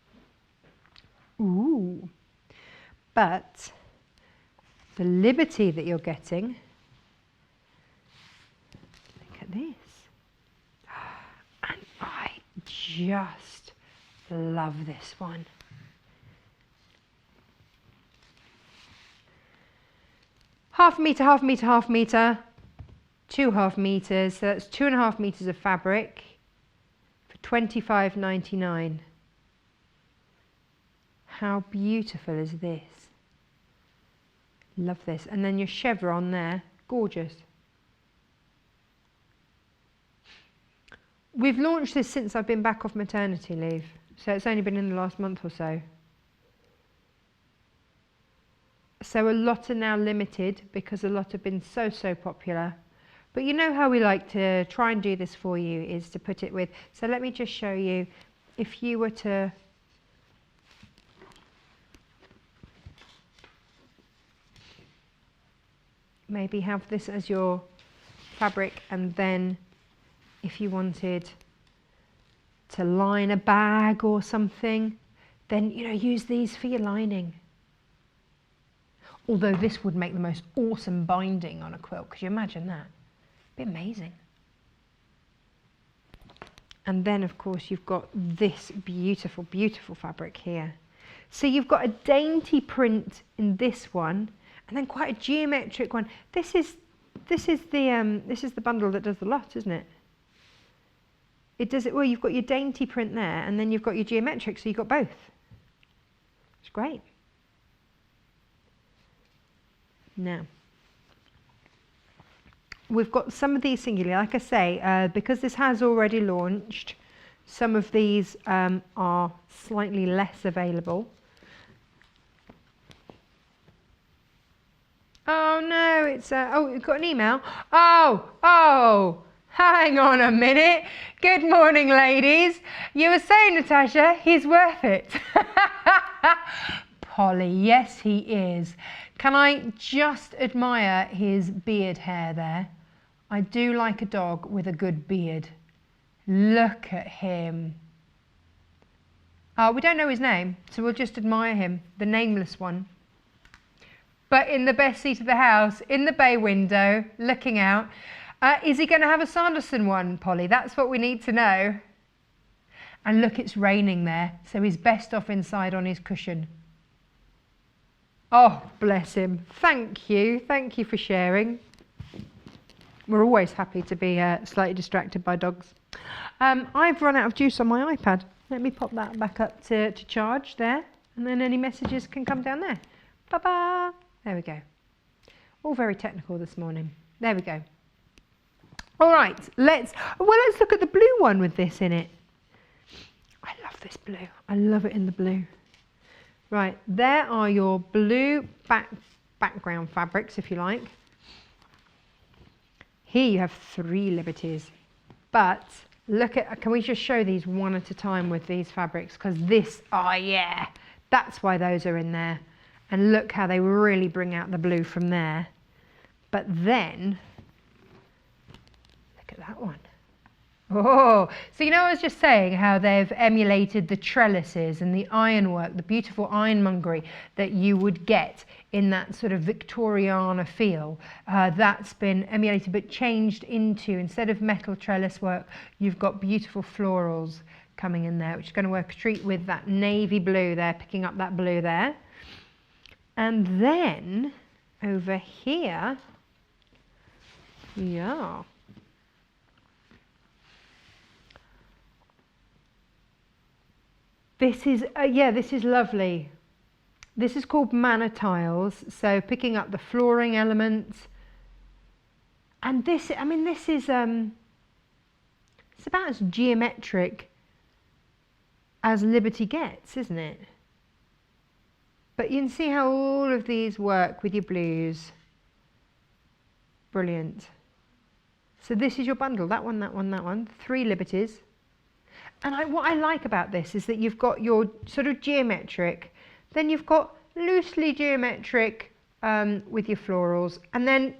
Ooh. But the liberty that you're getting, look at this. And I just love this one. Half a metre, half a metre, half a metre, 2.5 metres, so that's 2.5 metres of fabric for £25.99. How beautiful is this? Love this. And then your chevron there, gorgeous. We've launched this since I've been back off maternity leave, so it's only been in the last month or so. So a lot are now limited because a lot have been so popular. But you know how we like to try and do this for you is to put it with, so let me just show you, if you were to maybe have this as your fabric, and then if you wanted to line a bag or something, then use these for your lining. Although this would make the most awesome binding on a quilt. Could you imagine that? It'd be amazing. And then of course you've got this beautiful, beautiful fabric here. So you've got a dainty print in this one, and then quite a geometric one. This is the bundle that does the lot, isn't it? It does it well. You've got your dainty print there, and then you've got your geometric, so you've got both. It's great. Now, we've got some of these singular, like I say, because this has already launched, some of these are slightly less available. Oh no, it's, oh, you've got an email. Oh, hang on a minute. Good morning, ladies. You were saying, Natasha, he's worth it. Polly, yes, he is. Can I just admire his beard hair there? I do like a dog with a good beard. Look at him. We don't know his name, so we'll just admire him, the nameless one. But in the best seat of the house, in the bay window, looking out. Is he going to have a Sanderson one, Polly? That's what we need to know. And look, it's raining there, so he's best off inside on his cushion. Oh, bless him. Thank you for sharing. We're always happy to be slightly distracted by dogs. I've run out of juice on my iPad. Let me pop that back up to charge there, and then any messages can come down there. Ba-ba! There we go. All very technical this morning. There we go. All right, let's look at the blue one with this in it. I love this blue. I love it in the blue. Right, there are your blue background fabrics, if you like. Here you have 3 liberties, but look at, can we just show these one at a time with these fabrics? Because this, oh yeah, that's why those are in there. And look how they really bring out the blue from there. But then, look at that one. Oh, so I was just saying how they've emulated the trellises and the ironwork, the beautiful ironmongery that you would get in that sort of Victoriana feel. That's been emulated but changed into, instead of metal trellis work, you've got beautiful florals coming in there, which is going to work a treat with that navy blue there, picking up that blue there. And then over here, yeah. This is, this is lovely. This is called manor tiles. So picking up the flooring elements. And this, I mean, this is, it's about as geometric as Liberty gets, isn't it? But you can see how all of these work with your blues. Brilliant. So this is your bundle, that one, that one, that one. 3 liberties. And what I like about this is that you've got your sort of geometric, then you've got loosely geometric with your florals, and then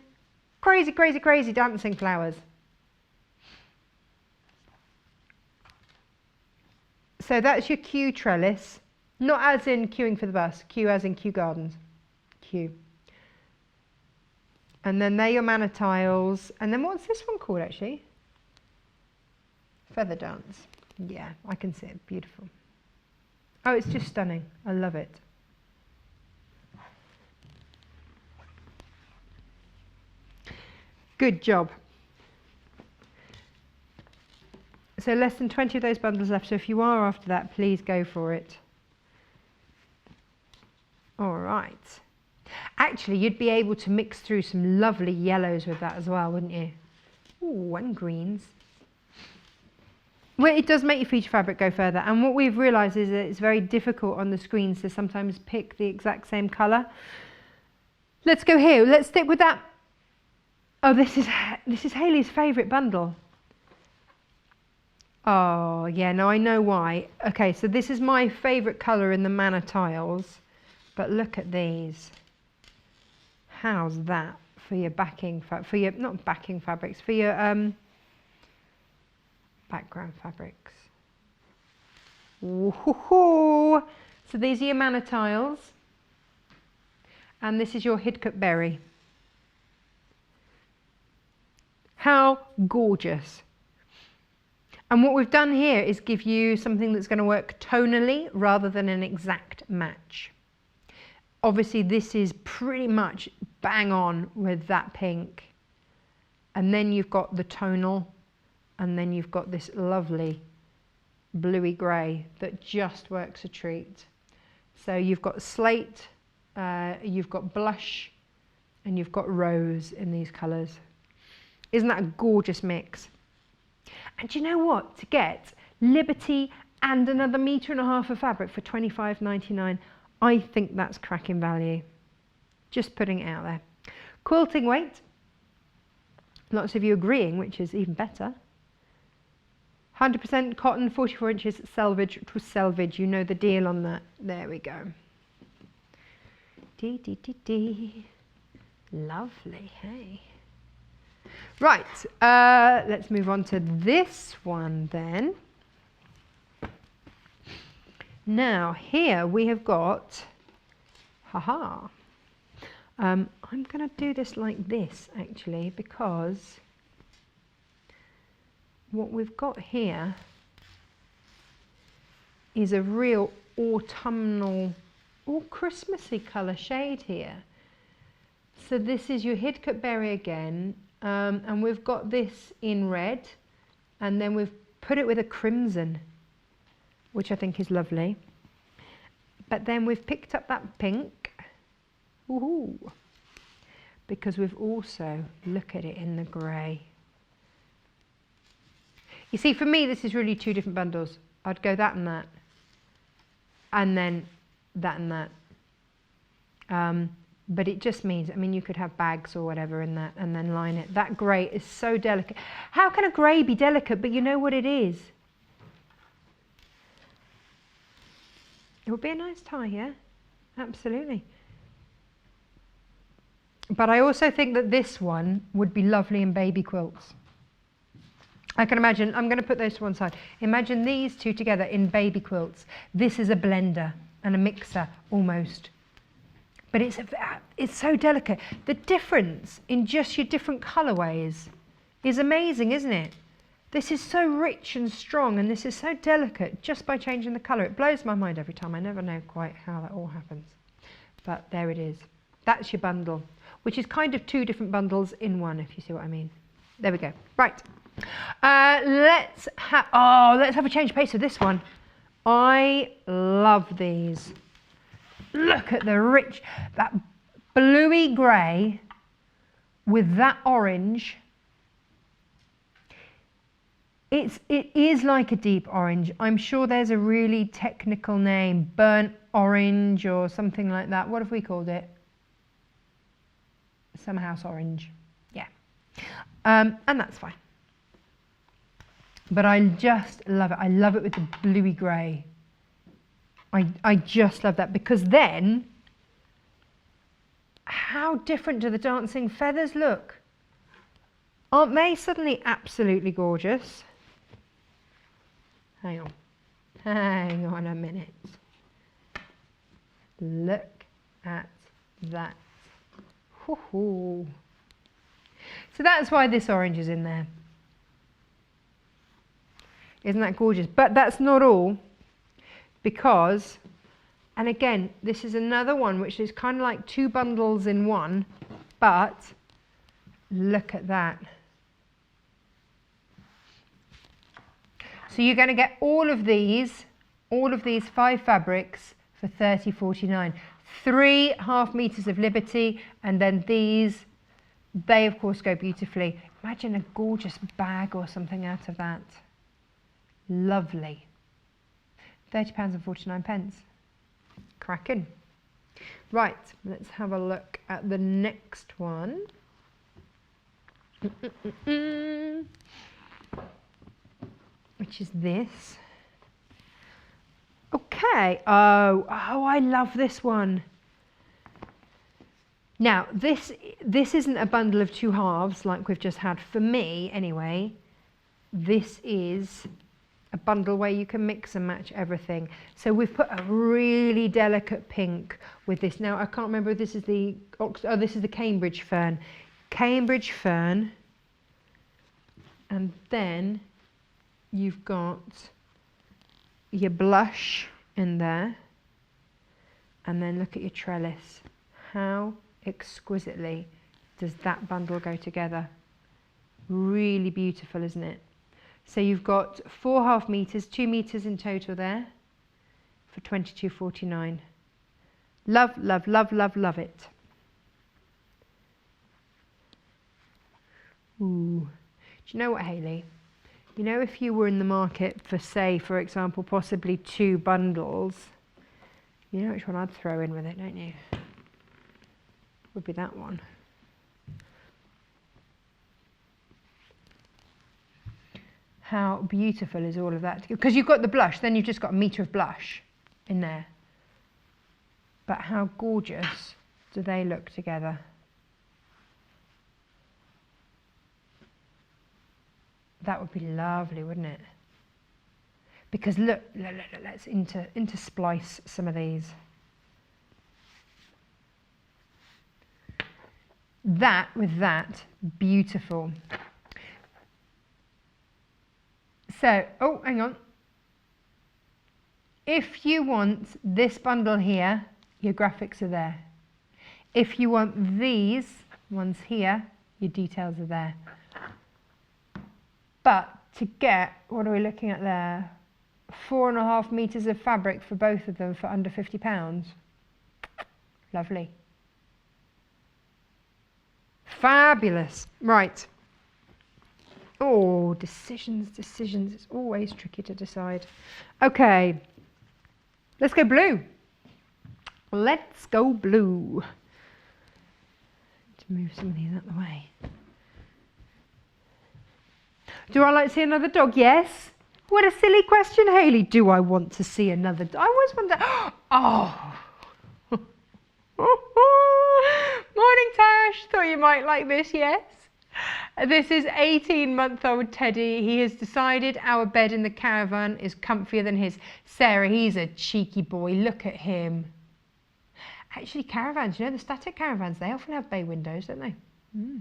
crazy, crazy, crazy dancing flowers. So that's your Q trellis, not as in queuing for the bus, Q as in Kew Gardens, Q. And then they're your manor tiles, and then what's this one called actually? Feather dance. Yeah, I can see it, beautiful. Oh, it's just stunning, I love it. Good job. So less than 20 of those bundles left, so if you are after that, please go for it. All right. Actually, you'd be able to mix through some lovely yellows with that as well, wouldn't you? Ooh, and greens. Well, it does make your feature fabric go further, and what we've realised is that it's very difficult on the screens to sometimes pick the exact same colour. Let's go here. Let's stick with that. Oh, this is Hayley's favourite bundle. Oh, yeah, no, I know why. Okay, so this is my favourite colour in the manor tiles, but look at these. How's that for your backing, for your, not backing fabrics, for your background fabrics. Woohoo! So these are your manor tiles, and this is your Hidcote berry. How gorgeous. And what we've done here is give you something that's going to work tonally rather than an exact match. Obviously this is pretty much bang on with that pink, and then you've got the tonal, and then you've got this lovely bluey grey that just works a treat. So you've got slate, you've got blush, and you've got rose in these colours. Isn't that a gorgeous mix? And do you know what? To get Liberty and another metre and a half of fabric for £25.99, I think that's cracking value. Just putting it out there. Quilting weight. Lots of you agreeing, which is even better. 100% cotton, 44 inches, selvage to selvage. You know the deal on that. There we go. Dee, dee, dee, dee. Lovely, hey. Right, let's move on to this one then. Now here we have got, haha, I'm going to do this like this actually, because what we've got here is a real autumnal or Christmassy colour shade here. So this is your Hidcote berry again, and we've got this in red, and then we've put it with a crimson, which I think is lovely. But then we've picked up that pink, woohoo, because we've also, look at it in the grey. You see, for me, this is really two different bundles. I'd go that and that, and then that and that. But it just means, I mean, you could have bags or whatever in that and then line it. That grey is so delicate. How can a grey be delicate? But you know what it is? It would be a nice tie, yeah? Absolutely. But I also think that this one would be lovely in baby quilts. I can imagine, I'm going to put those to one side. Imagine these two together in baby quilts. This is a blender and a mixer almost. But it's so delicate. The difference in just your different colourways is amazing, isn't it? This is so rich and strong, and this is so delicate just by changing the colour. It blows my mind every time. I never know quite how that all happens. But there it is. That's your bundle, which is kind of two different bundles in one, if you see what I mean. There we go. Right. Let's have a change of pace with this one. I love these. Look at the rich, that bluey grey with that orange. It is like a deep orange. I'm sure there's a really technical name, burnt orange or something like that. What have we called it? Some house orange. Yeah. And that's fine. But I just love it. I love it with the bluey grey. I just love that, because then, how different do the dancing feathers look? Aren't they suddenly absolutely gorgeous? Hang on a minute. Look at that. Hoo-hoo. So that's why this orange is in there. Isn't that gorgeous? But that's not all, because, and again, this is another one which is kind of like two bundles in one, but look at that. So you're going to get all of these 5 fabrics for £30.49. 3.5 meters of Liberty, and then these, they of course go beautifully. Imagine a gorgeous bag or something out of that. Lovely. £30.49. Cracking. Right, let's have a look at the next one. Which is this. Okay. Oh, I love this one. Now, this isn't a bundle of 2 halves like we've just had. For me, anyway, this is a bundle where you can mix and match everything. So we've put a really delicate pink with this. Now, I can't remember if this is the this is the Cambridge fern. Cambridge fern. And then you've got your blush in there. And then look at your trellis. How exquisitely does that bundle go together? Really beautiful, isn't it? So you've got 4.5 meters, 2 meters in total there for £22.49. Love, love, love, love, love it. Ooh. Do you know what, Hayley? You know, if you were in the market for, say, for example, possibly 2 bundles, you know which one I'd throw in with it, don't you? Would be that one. How beautiful is all of that? Because you've got the blush, then you've just got a metre of blush in there. But how gorgeous do they look together? That would be lovely, wouldn't it? Because look, let's intersplice some of these. That with that, beautiful. So, oh, hang on. If you want this bundle here, your graphics are there. If you want these ones here, your details are there. But to get, what are we looking at there? 4.5 meters of fabric for both of them for under £50. Lovely. Fabulous. Right. Oh, decisions. It's always tricky to decide. Okay. Let's go blue. Let's go blue. To move some of these out of the way. Do I like to see another dog? Yes. What a silly question, Hayley. Do I want to see another dog? I always wonder. Oh. Morning, Tash. Thought you might like this, yes? This is 18-month-old Teddy. He has decided our bed in the caravan is comfier than his. Sarah, he's a cheeky boy. Look at him. Actually, caravans, you know, the static caravans, they often have bay windows, don't they? Mm.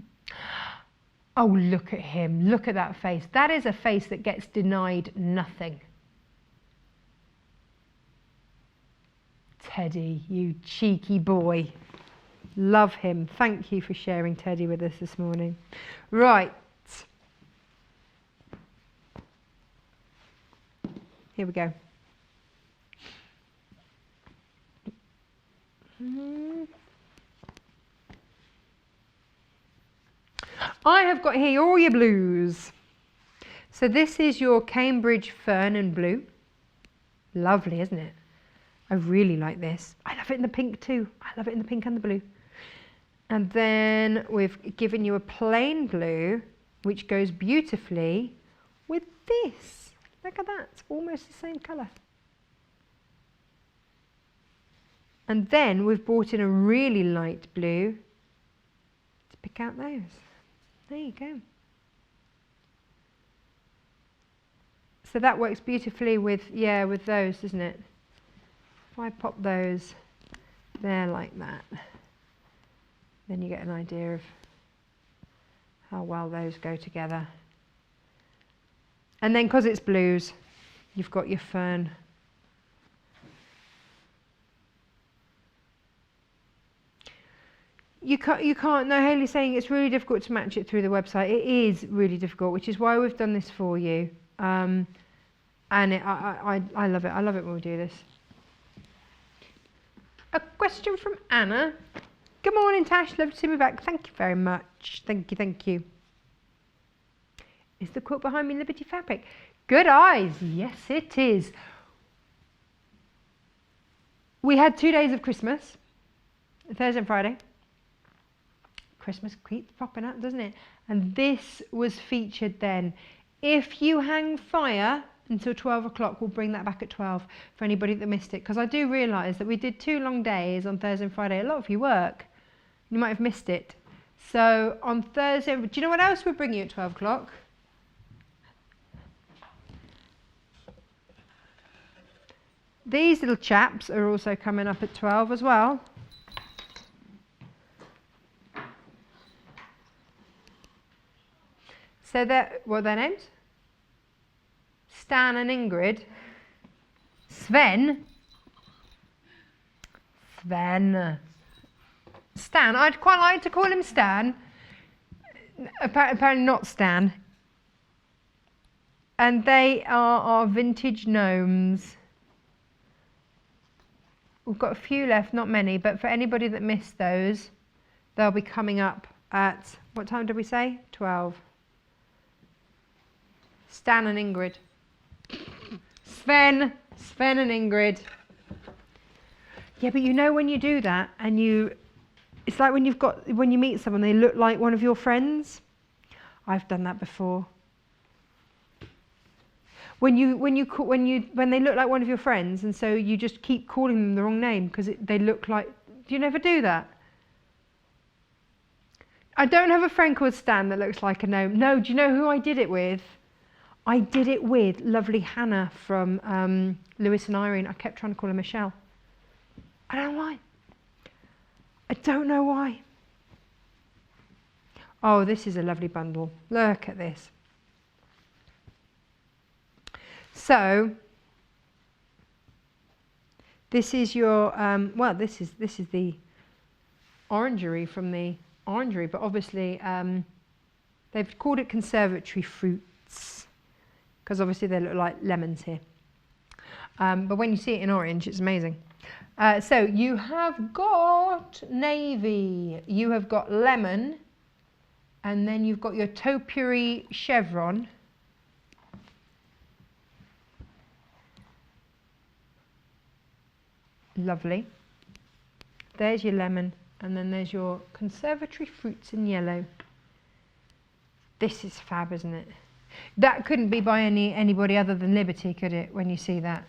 Oh, look at him. Look at that face. That is a face that gets denied nothing. Teddy, you cheeky boy. Love him. Thank you for sharing Teddy with us this morning. Right. Here we go. I have got here all your blues. So this is your Cambridge Fern and Blue. Lovely, isn't it? I really like this. I love it in the pink too. I love it in the pink and the blue. And then we've given you a plain blue, which goes beautifully with this. Look at that, it's almost the same colour. And then we've brought in a really light blue to pick out those. There you go. So that works beautifully with, yeah, with those, doesn't it? If I pop those there like that, then you get an idea of how well those go together. And then because it's blues, you've got your fern. You can't, no, Hayley's saying it's really difficult to match it through the website. It is really difficult, which is why we've done this for you. And I love it. I love it when we do this. A question from Anna. Good morning, Tash. Love to see me back. Thank you very much. Thank you, thank you. Is the quilt behind me Liberty fabric? Good eyes. Yes, it is. We had 2 days of Christmas, Thursday and Friday. Christmas keeps popping up, doesn't it? And this was featured then. If you hang fire until 12 o'clock, we'll bring that back at 12 for anybody that missed it. Because I do realise that we did 2 long days on Thursday and Friday. A lot of you work. You might have missed it. So on Thursday, do you know what else we're bringing at 12 o'clock? These little chaps are also coming up at 12 as well. So what are their names? Stan and Ingrid. Sven. Stan. I'd quite like to call him Stan. Apparently not Stan. And they are our vintage gnomes. We've got a few left, not many, but for anybody that missed those, they'll be coming up at, what time did we say? 12. Stan and Ingrid. Sven and Ingrid. Yeah, but you know when you do that and it's like when you meet someone, they look like one of your friends. I've done that before. When they look like one of your friends, and so you just keep calling them the wrong name because they look like. Do you never do that? I don't have a friend called Stan that looks like a gnome. No, do you know who I did it with? I did it with lovely Hannah from Lewis and Irene. I kept trying to call her Michelle. I don't know why. I don't know why. Oh, this is a lovely bundle. Look at this. So this is your well, this is the orangery from the orangery, but obviously they've called it conservatory fruits because obviously they look like lemons here. But when you see it in orange, it's amazing. So you have got navy, you have got lemon, and then you've got your topiary chevron. Lovely. There's your lemon, and then there's your conservatory fruits in yellow. This is fab, isn't it? That couldn't be by anybody other than Liberty, could it? When you see that,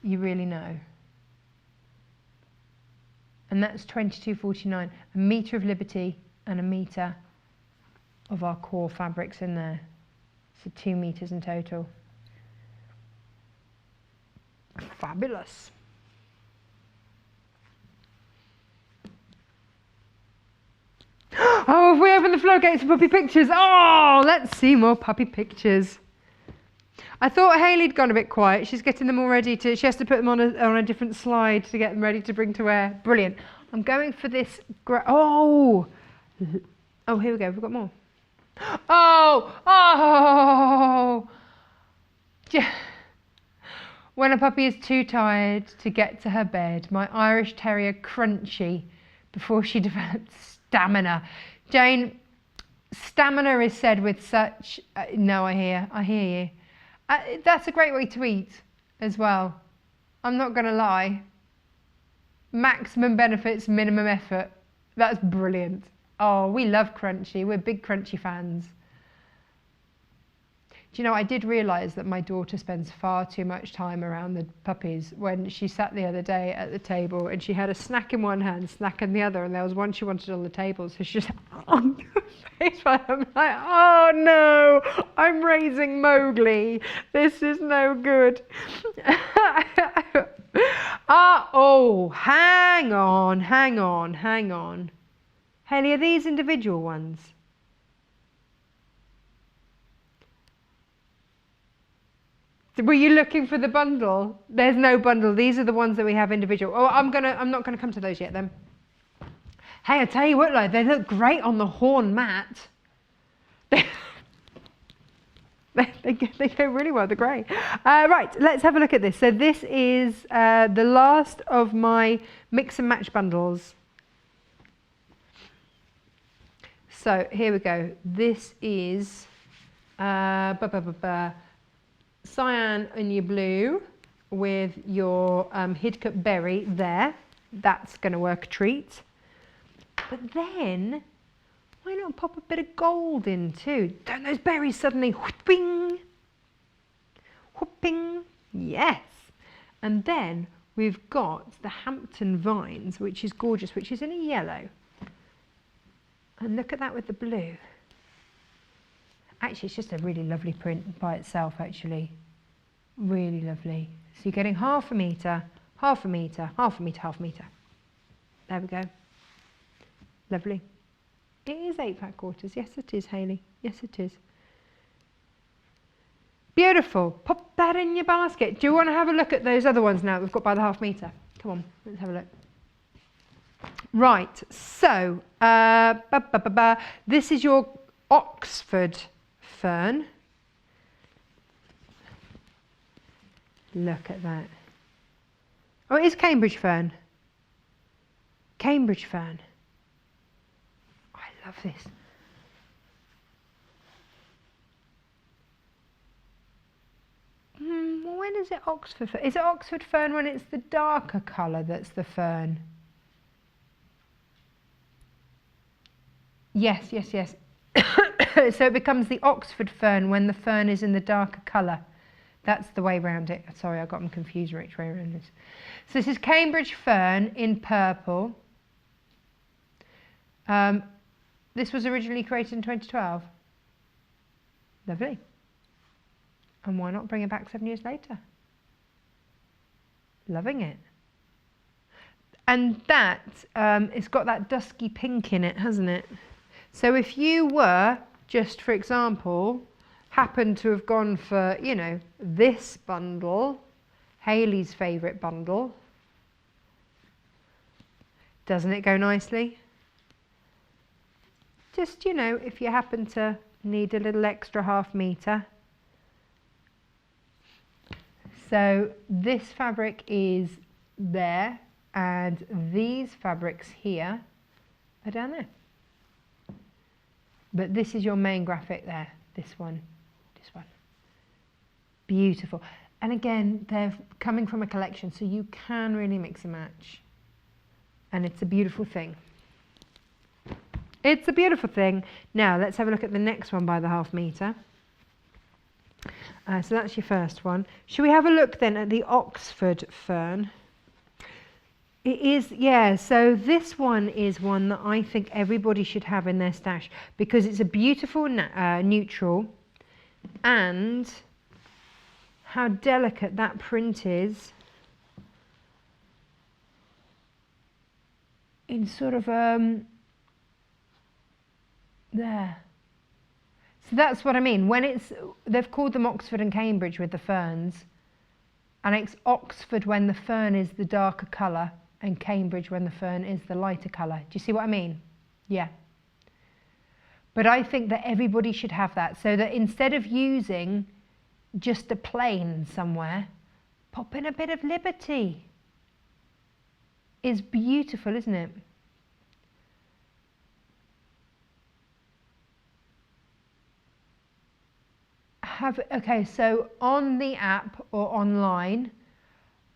you really know. And that's £22.49. A metre of Liberty and a metre of our core fabrics in there. So 2 metres in total. Fabulous. Oh, if we open the floodgates for puppy pictures. Oh, let's see more puppy pictures. I thought Hayley'd gone a bit quiet. She's getting them all ready to, she has to put them on a different slide to get them ready to bring to air. Brilliant. I'm going for this, oh, here we go, we've got more. Oh. When a puppy is too tired to get to her bed, my Irish Terrier Crunchy, before she developed stamina. Jane, stamina is said with such, no, I hear you. That's a great way to eat as well. I'm not going to lie. Maximum benefits, minimum effort. That's brilliant. Oh, we love Crunchy. We're big Crunchy fans. Do you know, I did realise that my daughter spends far too much time around the puppies. When she sat the other day at the table and she had a snack in one hand, snack in the other, and there was one she wanted on the table, so she just on her face. I'm like, oh no, I'm raising Mowgli. This is no good. Oh, hang on. Hayley, are these individual ones? Were you looking for the bundle? There's no bundle. These are the ones that we have individual. Oh, I'm not gonna come to those yet then. Hey, I tell you what, like, they look great on the horn mat. They go really well. They're great. Right, let's have a look at this. So this is the last of my mix and match bundles. So here we go. This is cyan and your blue with your Hidcote berry there. That's going to work a treat. But then, why not pop a bit of gold in too? Don't those berries suddenly whooping? Whooping, yes. And then we've got the Hampton vines, which is gorgeous, which is in a yellow. And look at that with the blue. Actually, it's just a really lovely print by itself, actually. Really lovely. So you're getting half a metre, half a metre, half a metre, half a metre. There we go. Lovely. It is 8 fat quarters. Yes, it is, Hayley. Yes, it is. Beautiful. Pop that in your basket. Do you want to have a look at those other ones now that we've got by the half metre? Come on, let's have a look. Right, so this is your Oxford fern. Look at that. Oh, it is Cambridge fern. Cambridge fern. I love this. When is it Oxford fern? Is it Oxford fern when it's the darker colour that's the fern? Yes, yes, yes. So it becomes the Oxford fern when the fern is in the darker colour. That's the way around it. Sorry, I got them confused which way around this. So this is Cambridge fern in purple. This was originally created in 2012. Lovely. And why not bring it back 7 years later? Loving it. And that, it's got that dusky pink in it, hasn't it? So if you were, just for example, happened to have gone for, you know, this bundle, Hayley's favourite bundle, doesn't it go nicely? Just, you know, if you happen to need a little extra half metre. So this fabric is there, and these fabrics here are down there. But this is your main graphic there, this one. Beautiful. And again, they're coming from a collection, so you can really mix and match. And it's a beautiful thing. It's a beautiful thing. Now, let's have a look at the next one by the half metre. So that's your first one. Should we have a look then at the Oxford fern? It is, yeah, so this one is one that I think everybody should have in their stash because it's a beautiful neutral, and how delicate that print is in sort of there. So that's what I mean. When it's, they've called them Oxford and Cambridge with the ferns, and it's Oxford when the fern is the darker colour and Cambridge when the fern is the lighter colour. Do you see what I mean? Yeah. But I think that everybody should have that, so that instead of using just a plain somewhere, pop in a bit of Liberty. It's beautiful, isn't it? Okay, so on the app or online,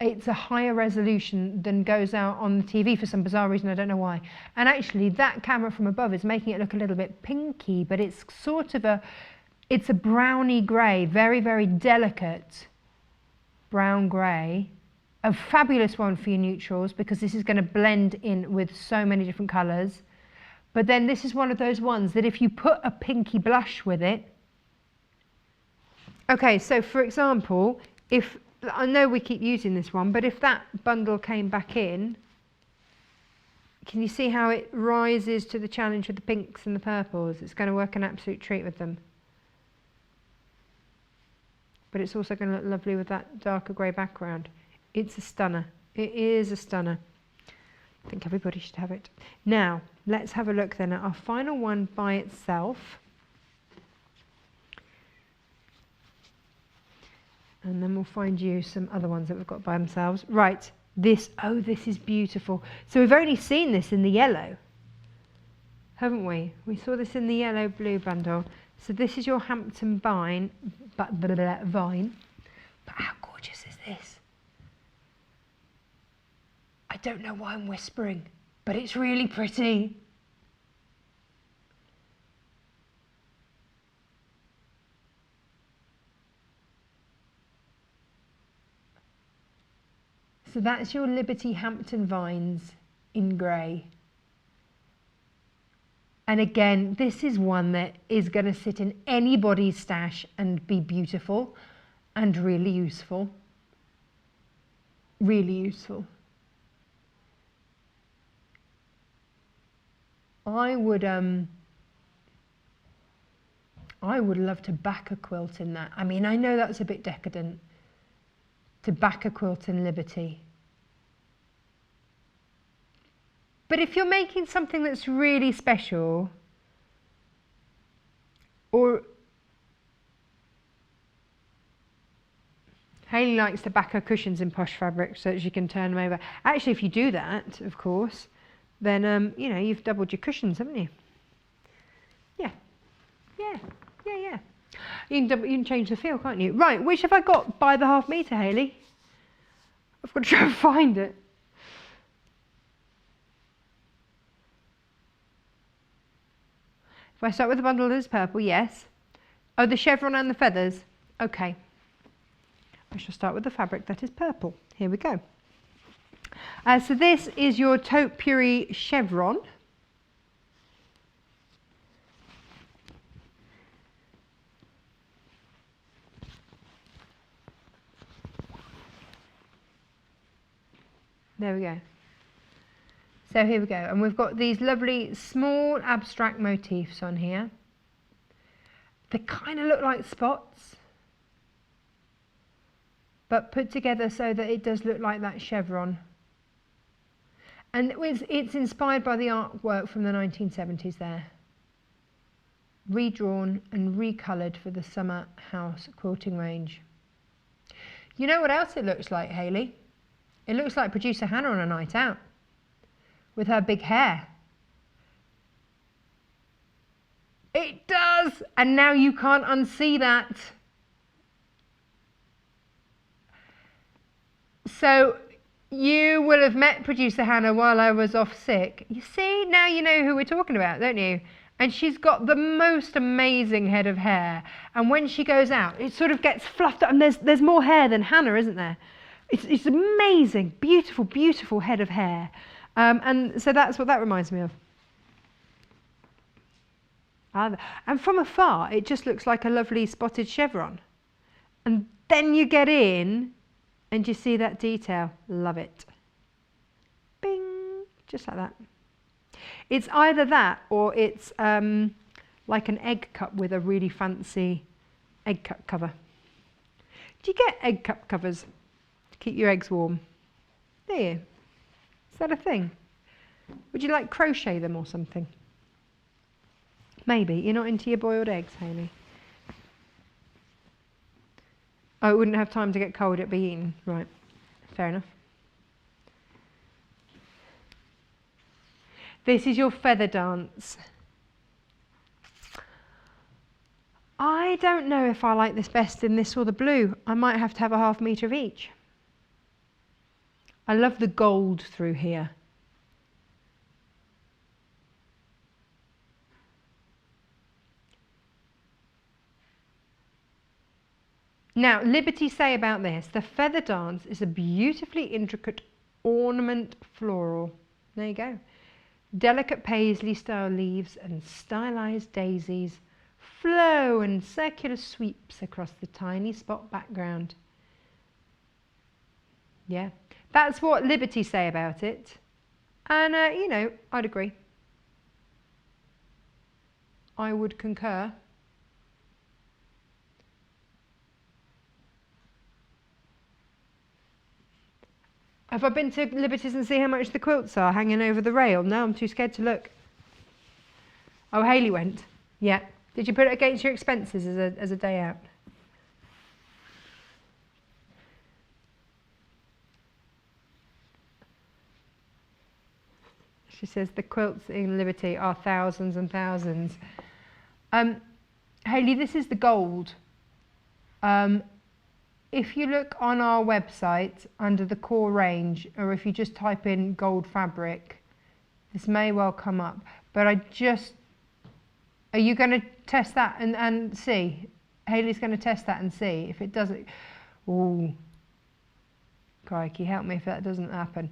it's a higher resolution than goes out on the TV for some bizarre reason, I don't know why. And actually that camera from above is making it look a little bit pinky, but it's sort of a, It's a browny grey, very, very delicate brown grey. A fabulous one for your neutrals because this is going to blend in with so many different colours. But then this is one of those ones that if you put a pinky blush with it. Okay, so for example, if, I know we keep using this one, but if that bundle came back in, can you see how it rises to the challenge with the pinks and the purples? It's going to work an absolute treat with them. But it's also going to look lovely with that darker grey background. It's a stunner. It is a stunner. I think everybody should have it. Now, let's have a look then at our final one by itself. And then we'll find you some other ones that we've got by themselves. Right, this, oh, this is beautiful. So we've only seen this in the yellow, haven't we? We saw this in the yellow blue bundle. So this is your Hampton vine, but how gorgeous is this? I don't know why I'm whispering, but it's really pretty. So that's your Liberty Hampton vines in grey. And again, this is one that is going to sit in anybody's stash and be beautiful and really useful. Really useful. I would love to back a quilt in that. I mean, I know that's a bit decadent, to back a quilt in Liberty. But if you're making something that's really special, or Hayley likes to back her cushions in posh fabric so that she can turn them over. Actually, if you do that, of course, then you know, you've doubled your cushions, haven't you? Yeah, yeah, yeah, yeah. You can change the feel, can't you? Right, which have I got by the half metre, Hayley? I've got to try and find it. If I start with the bundle that is purple, yes. Oh, the chevron and the feathers. Okay. I shall start with the fabric that is purple. Here we go. So this is your taupe puree chevron. There we go. So here we go, and we've got these lovely small abstract motifs on here. They kind of look like spots, but put together so that it does look like that chevron. And it's inspired by the artwork from the 1970s there. Redrawn and recoloured for the summer house quilting range. You know what else it looks like, Hayley? It looks like producer Hannah on a night out with her big hair. It does! And now you can't unsee that. So you will have met producer Hannah while I was off sick. You see, now you know who we're talking about, don't you? And she's got the most amazing head of hair. And when she goes out, it sort of gets fluffed up. And there's more hair than Hannah, isn't there? It's amazing, beautiful, beautiful head of hair. And so that's what that reminds me of. And from afar, it just looks like a lovely spotted chevron. And then you get in and you see that detail. Love it. Bing, just like that. It's either that or it's like an egg cup with a really fancy egg cup cover. Do you get egg cup covers to keep your eggs warm? Do you? Is that a thing? Would you like crochet them or something? Maybe. You're not into your boiled eggs, Hayley? Oh, it wouldn't have time to get cold, it'd be eaten. Right. Fair enough. This is your feather dance. I don't know if I like this best in this or the blue. I might have to have a half metre of each. I love the gold through here. Now, Liberty say about this, the feather dance is a beautifully intricate ornament floral. There you go. Delicate paisley style leaves and stylized daisies flow in circular sweeps across the tiny spot background. Yeah, that's what Liberty say about it. And, you know, I'd agree. I would concur. Have I been to Liberty's and see how much the quilts are hanging over the rail? No, I'm too scared to look. Oh, Hayley went. Yeah. Did you put it against your expenses as a day out? She says the quilts in Liberty are thousands and thousands. Hayley, this is the gold. If you look on our website under the core range, or if you just type in gold fabric, this may well come up. But are you going to test that and see? Hayley's going to test that and see if it doesn't. Ooh, crikey, help me if that doesn't happen.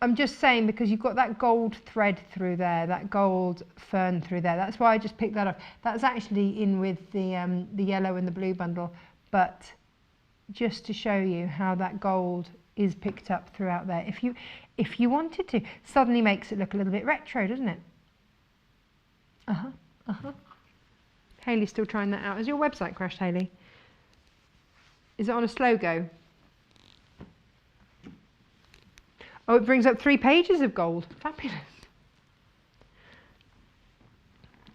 I'm just saying, because you've got that gold thread through there, that gold fern through there. That's why I just picked that up. That's actually in with the yellow and the blue bundle, but just to show you how that gold is picked up throughout there. If you wanted to, suddenly makes it look a little bit retro, doesn't it? Hayley's still trying that out. Has your website crashed, Hayley? Is it on a slow go? Oh, it brings up 3 pages of gold. Fabulous.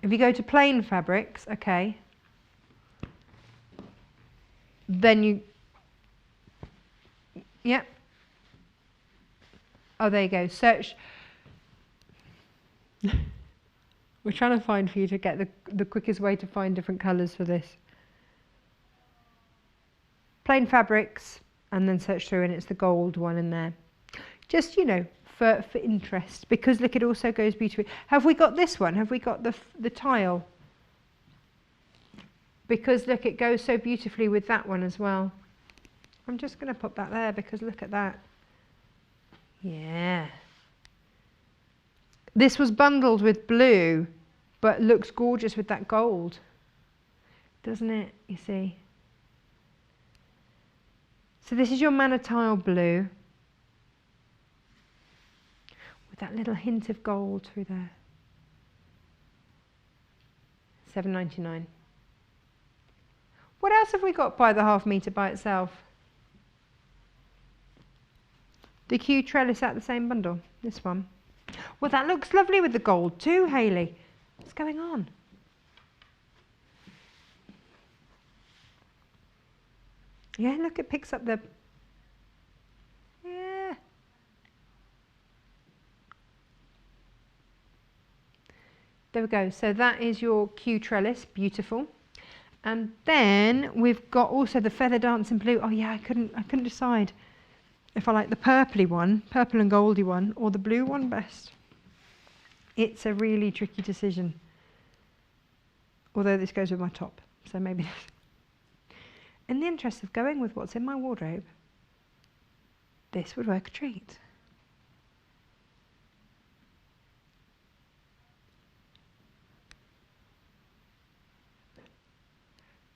If you go to plain fabrics, okay, then you, yep. Oh, there you go. Search. We're trying to find for you to get the quickest way to find different colours for this. Plain fabrics, and then search through, and it's the gold one in there. Just, you know, for interest, because look, it also goes beautifully. Have we got this one? Have we got the tile? Because look, it goes so beautifully with that one as well. I'm just going to put that there because look at that. Yeah. This was bundled with blue, but looks gorgeous with that gold. Doesn't it? You see? So this is your Manatile blue. With that little hint of gold through there. $7.99. What else have we got by the half metre by itself? The Q trellis out the same bundle. This one. Well, that looks lovely with the gold too, Hayley. What's going on? Yeah, look, it picks up the... Yeah. There we go. So that is your Q trellis. Beautiful. And then we've got also the feather dancing blue. Oh yeah, I couldn't decide if I like the purpley one, purple and goldy one, or the blue one best. It's a really tricky decision. Although this goes with my top, so maybe this. In the interest of going with what's in my wardrobe, this would work a treat.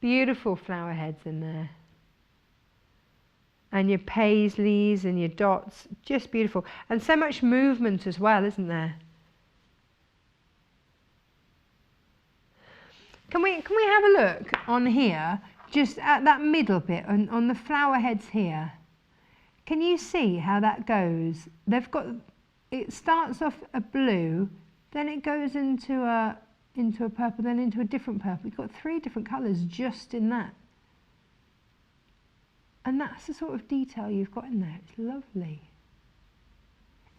Beautiful flower heads in there. And your paisleys and your dots, just beautiful. And so much movement as well, isn't there? Can we have a look on here, just at that middle bit, on the flower heads here? Can you see how that goes? They've got, it starts off a blue, then it goes into a purple, then into a different purple. You've got 3 different colours just in that. And that's the sort of detail you've got in there. It's lovely.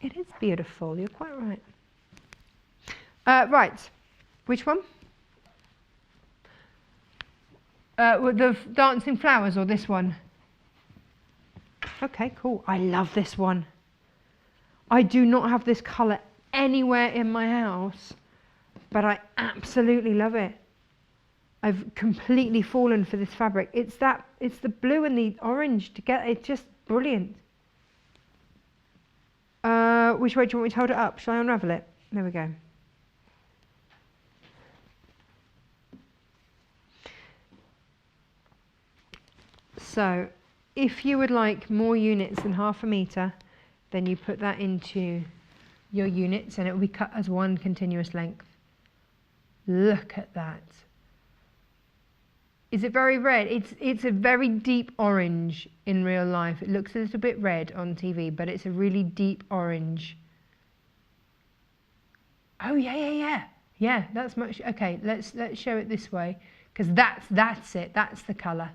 It is beautiful, you're quite right. Right, which one? With the dancing flowers or this one? Okay, cool. I love this one. I do not have this colour anywhere in my house, but I absolutely love it. I've completely fallen for this fabric. It's the blue and the orange together. It's just brilliant. Which way do you want me to hold it up? Shall I unravel it? There we go. So, if you would like more units than 1/2 metre, then you put that into your units and it will be cut as one continuous length. Look at that. Is it very red? It's a very deep orange in real life. It looks a little bit red on TV, but it's a really deep orange. Oh yeah. Yeah, that's much. Okay, let's show it this way, because that's it. That's the colour.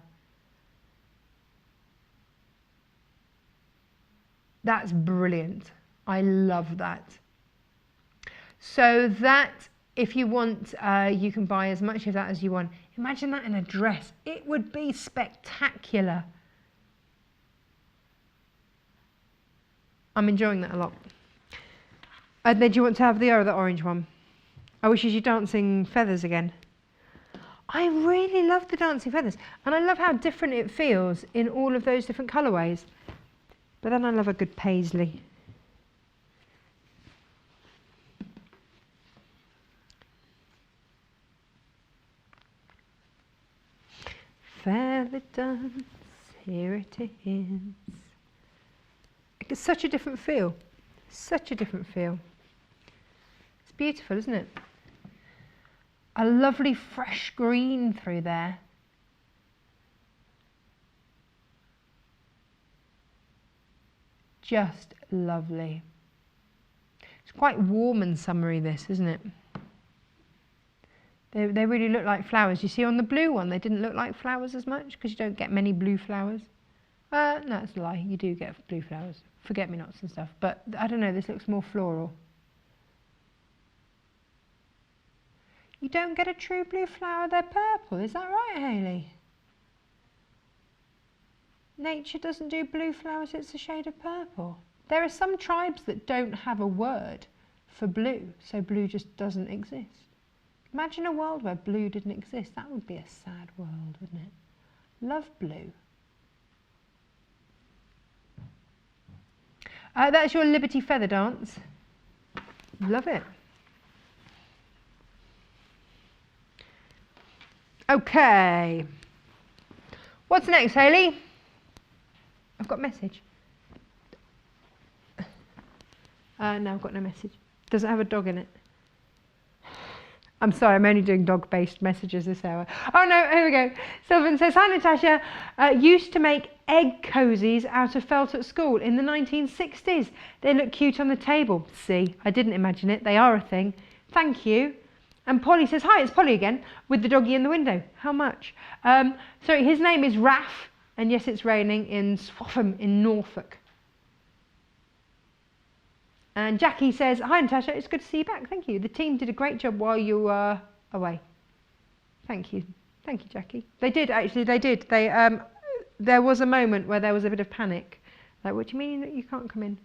That's brilliant. I love that. So that, if you want, you can buy as much of that as you want. Imagine that in a dress. It would be spectacular. I'm enjoying that a lot. And then do you want to have the other orange one? I wish you dancing feathers again. I really love the dancing feathers. And I love how different it feels in all of those different colourways. But then I love a good paisley. Feather dance, here it is. It's such a different feel. Such a different feel. It's beautiful, isn't it? A lovely fresh green through there. Just lovely. It's quite warm and summery, this, isn't it? They really look like flowers. You see on the blue one, they didn't look like flowers as much because you don't get many blue flowers. No, it's a lie. You do get blue flowers. Forget-me-nots and stuff. But I don't know, this looks more floral. You don't get a true blue flower, they're purple. Is that right, Hayley? Nature doesn't do blue flowers, it's a shade of purple. There are some tribes that don't have a word for blue, so blue just doesn't exist. Imagine a world where blue didn't exist. That would be a sad world, wouldn't it? Love blue. That's your Liberty Feather Dance. Love it. Okay. What's next, Hayley? I've got a message. No, I've got no message. Does it have a dog in it? I'm sorry, I'm only doing dog-based messages this hour. Oh no, here we go. Sylvan says, hi Natasha, used to make egg cozies out of felt at school in the 1960s. They look cute on the table. See, I didn't imagine it. They are a thing. Thank you. And Polly says, hi, it's Polly again, with the doggy in the window. How much? So his name is Raf, and yes, it's raining in Swaffham in Norfolk. And Jackie says, hi Natasha, it's good to see you back. Thank you. The team did a great job while you were away. Thank you. Thank you, Jackie. They did, actually, they did. There was a moment where there was a bit of panic. Like, what do you mean that you can't come in?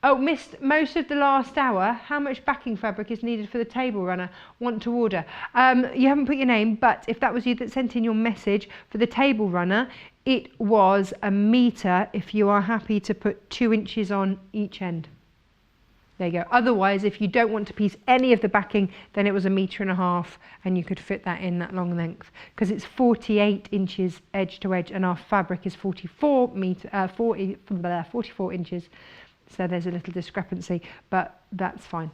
Oh, missed most of the last hour. How much backing fabric is needed for the table runner? Want to order? You haven't put your name, but if that was you that sent in your message for the table runner, it was 1 metre if you are happy to put 2 inches on each end. There you go. Otherwise, if you don't want to piece any of the backing, then it was 1.5 metres and you could fit that in that long length because it's 48 inches edge to edge and our fabric is 44 inches. So there's a little discrepancy, but that's fine.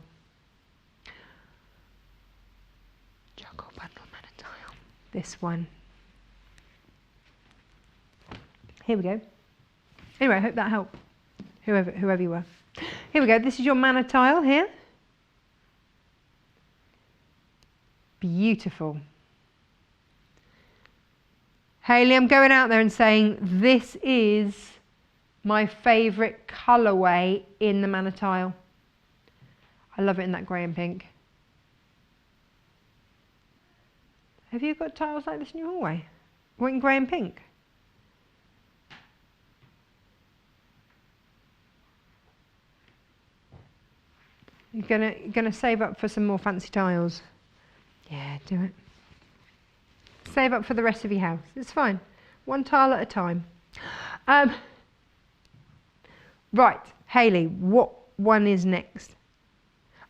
Juggle bundle manatile. This one. Here we go. Anyway, I hope that helped. Whoever you were. Here we go. This is your manatile here. Beautiful. Hayley, I'm going out there and saying this is my favourite colourway in the manatile. I love it in that grey and pink. Have you got tiles like this in your hallway? Or in grey and pink? You're gonna save up for some more fancy tiles. Yeah, do it. Save up for the rest of your house. It's fine. One tile at a time. Right, Hayley, what one is next?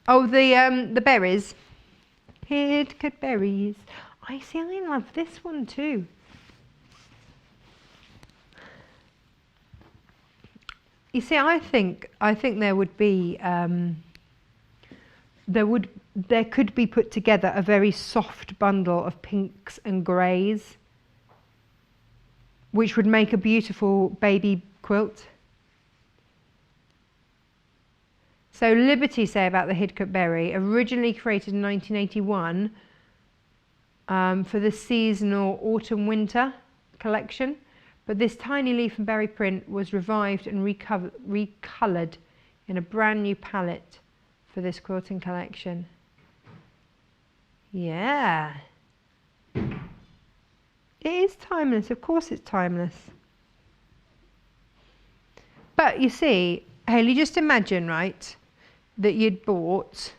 Oh, the berries. Hidcote berries. I see, I love this one too. You see, I think there would be there could be put together a very soft bundle of pinks and greys, which would make a beautiful baby quilt. So Liberty say about the Hidcote berry, originally created in 1981 for the seasonal autumn-winter collection, but this tiny leaf and berry print was revived and recoloured in a brand new palette for this quilting collection. Yeah. It is timeless, of course it's timeless. But you see, Hayley, just imagine, right, that you'd bought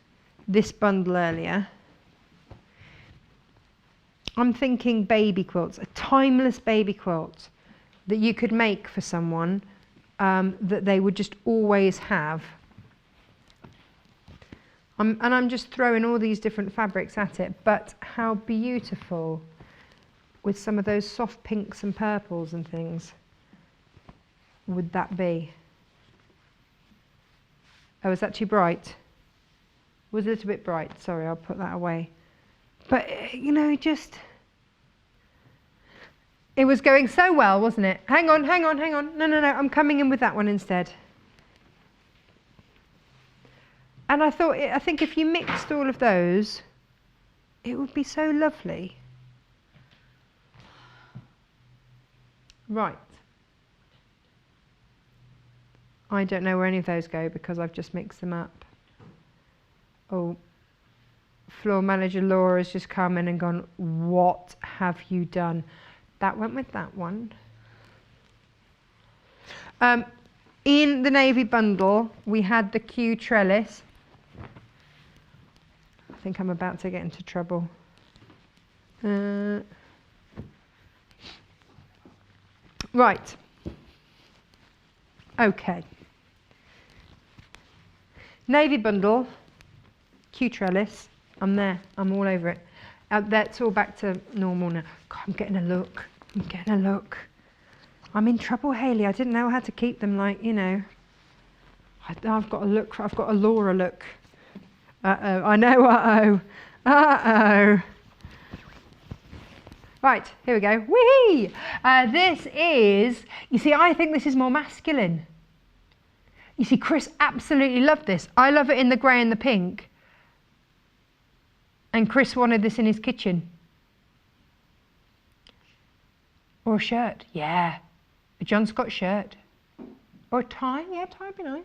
this bundle earlier. I'm thinking baby quilts, a timeless baby quilt that you could make for someone that they would just always have. And I'm just throwing all these different fabrics at it, but how beautiful with some of those soft pinks and purples and things would that be? Oh, is that too bright? It was a little bit bright, sorry, I'll put that away. But, you know, just... It was going so well, wasn't it? Hang on. No, I'm coming in with that one instead. And I think if you mixed all of those, it would be so lovely. Right. I don't know where any of those go because I've just mixed them up. Oh, floor manager Laura has just come in and gone, what have you done? That went with that one. In the navy bundle, we had the Q trellis. I think I'm about to get into trouble. Right. Okay. Navy bundle, Q trellis. I'm there. I'm all over it. That's all back to normal now. God, I'm getting a look. I'm in trouble, Hayley. I didn't know how to keep them like, you know. I've got a look. I've got a Laura look. Uh-oh. I know, uh-oh. Uh-oh. Right, here we go. Whee! This is, you see, I think this is more masculine. You see, Chris absolutely loved this. I love it in the grey and the pink. And Chris wanted this in his kitchen. Or a shirt, yeah. A John Scott shirt. Or a tie, yeah, tie would be nice.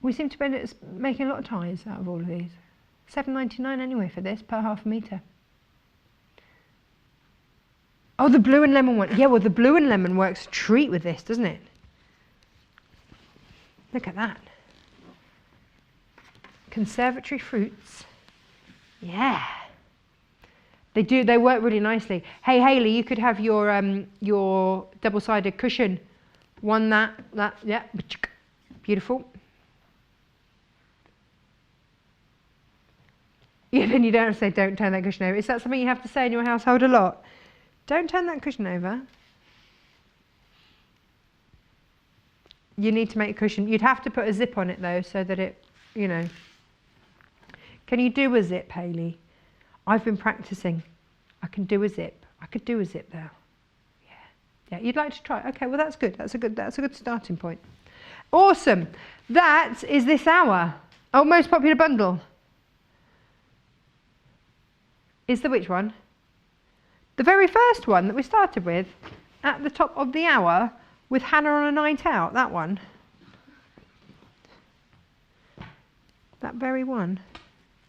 We seem to be making a lot of ties out of all of these. £7.99 anyway for this, per half a metre. Oh, the blue and lemon one. Yeah, well, the blue and lemon works a treat with this, doesn't it? Look at that. Conservatory fruits. Yeah. They do, they work really nicely. Hey, Hayley, you could have your double-sided cushion. One that, yeah. Beautiful. Yeah, then you don't have to say, don't turn that cushion over. Is that something you have to say in your household a lot? Don't turn that cushion over. You need to make a cushion. You'd have to put a zip on it though, so that it, you know. Can you do a zip, Hayley? I've been practicing. I can do a zip. I could do a zip there. Yeah, you'd like to try. Okay, well that's good. That's a good starting point. Awesome. That is this hour. Oh, most popular bundle. Is the which one? The very first one that we started with at the top of the hour with Hannah on a night out, that one. That very one.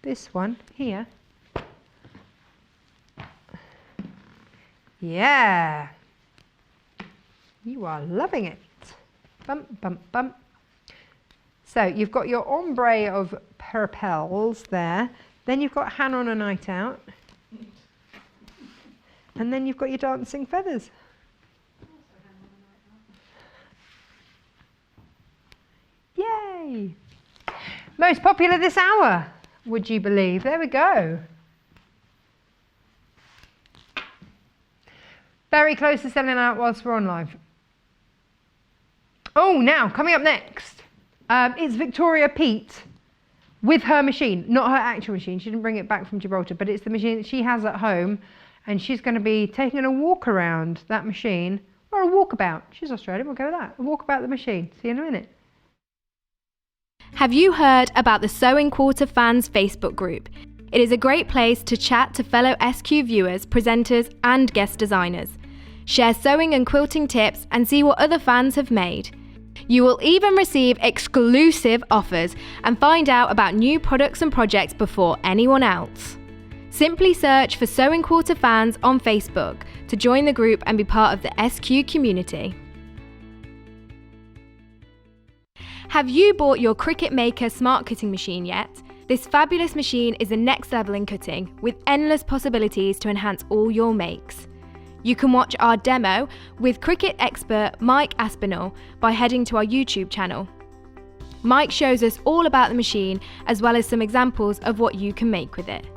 This one here. Yeah. You are loving it. Bump, bump, bump. So you've got your ombre of purples there. Then you've got Hannah on a night out. And then you've got your dancing feathers. Yay! Most popular this hour, would you believe? There we go. Very close to selling out whilst we're on live. Oh, now, coming up next, it's Victoria Peat with her machine, not her actual machine. She didn't bring it back from Gibraltar, but it's the machine that she has at home, and she's going to be taking a walk around that machine, or a walkabout. She's Australian, we'll go with that. A walk about the machine. See you in a minute. Have you heard about the Sewing Quarter fans Facebook group? It is a great place to chat to fellow SQ viewers, presenters and guest designers. Share sewing and quilting tips and see what other fans have made. You will even receive exclusive offers and find out about new products and projects before anyone else. Simply search for Sewing Quarter fans on Facebook to join the group and be part of the SQ community. Have you bought your Cricut Maker smart cutting machine yet? This fabulous machine is the next level in cutting, with endless possibilities to enhance all your makes. You can watch our demo with Cricut expert Mike Aspinall by heading to our YouTube channel. Mike shows us all about the machine as well as some examples of what you can make with it.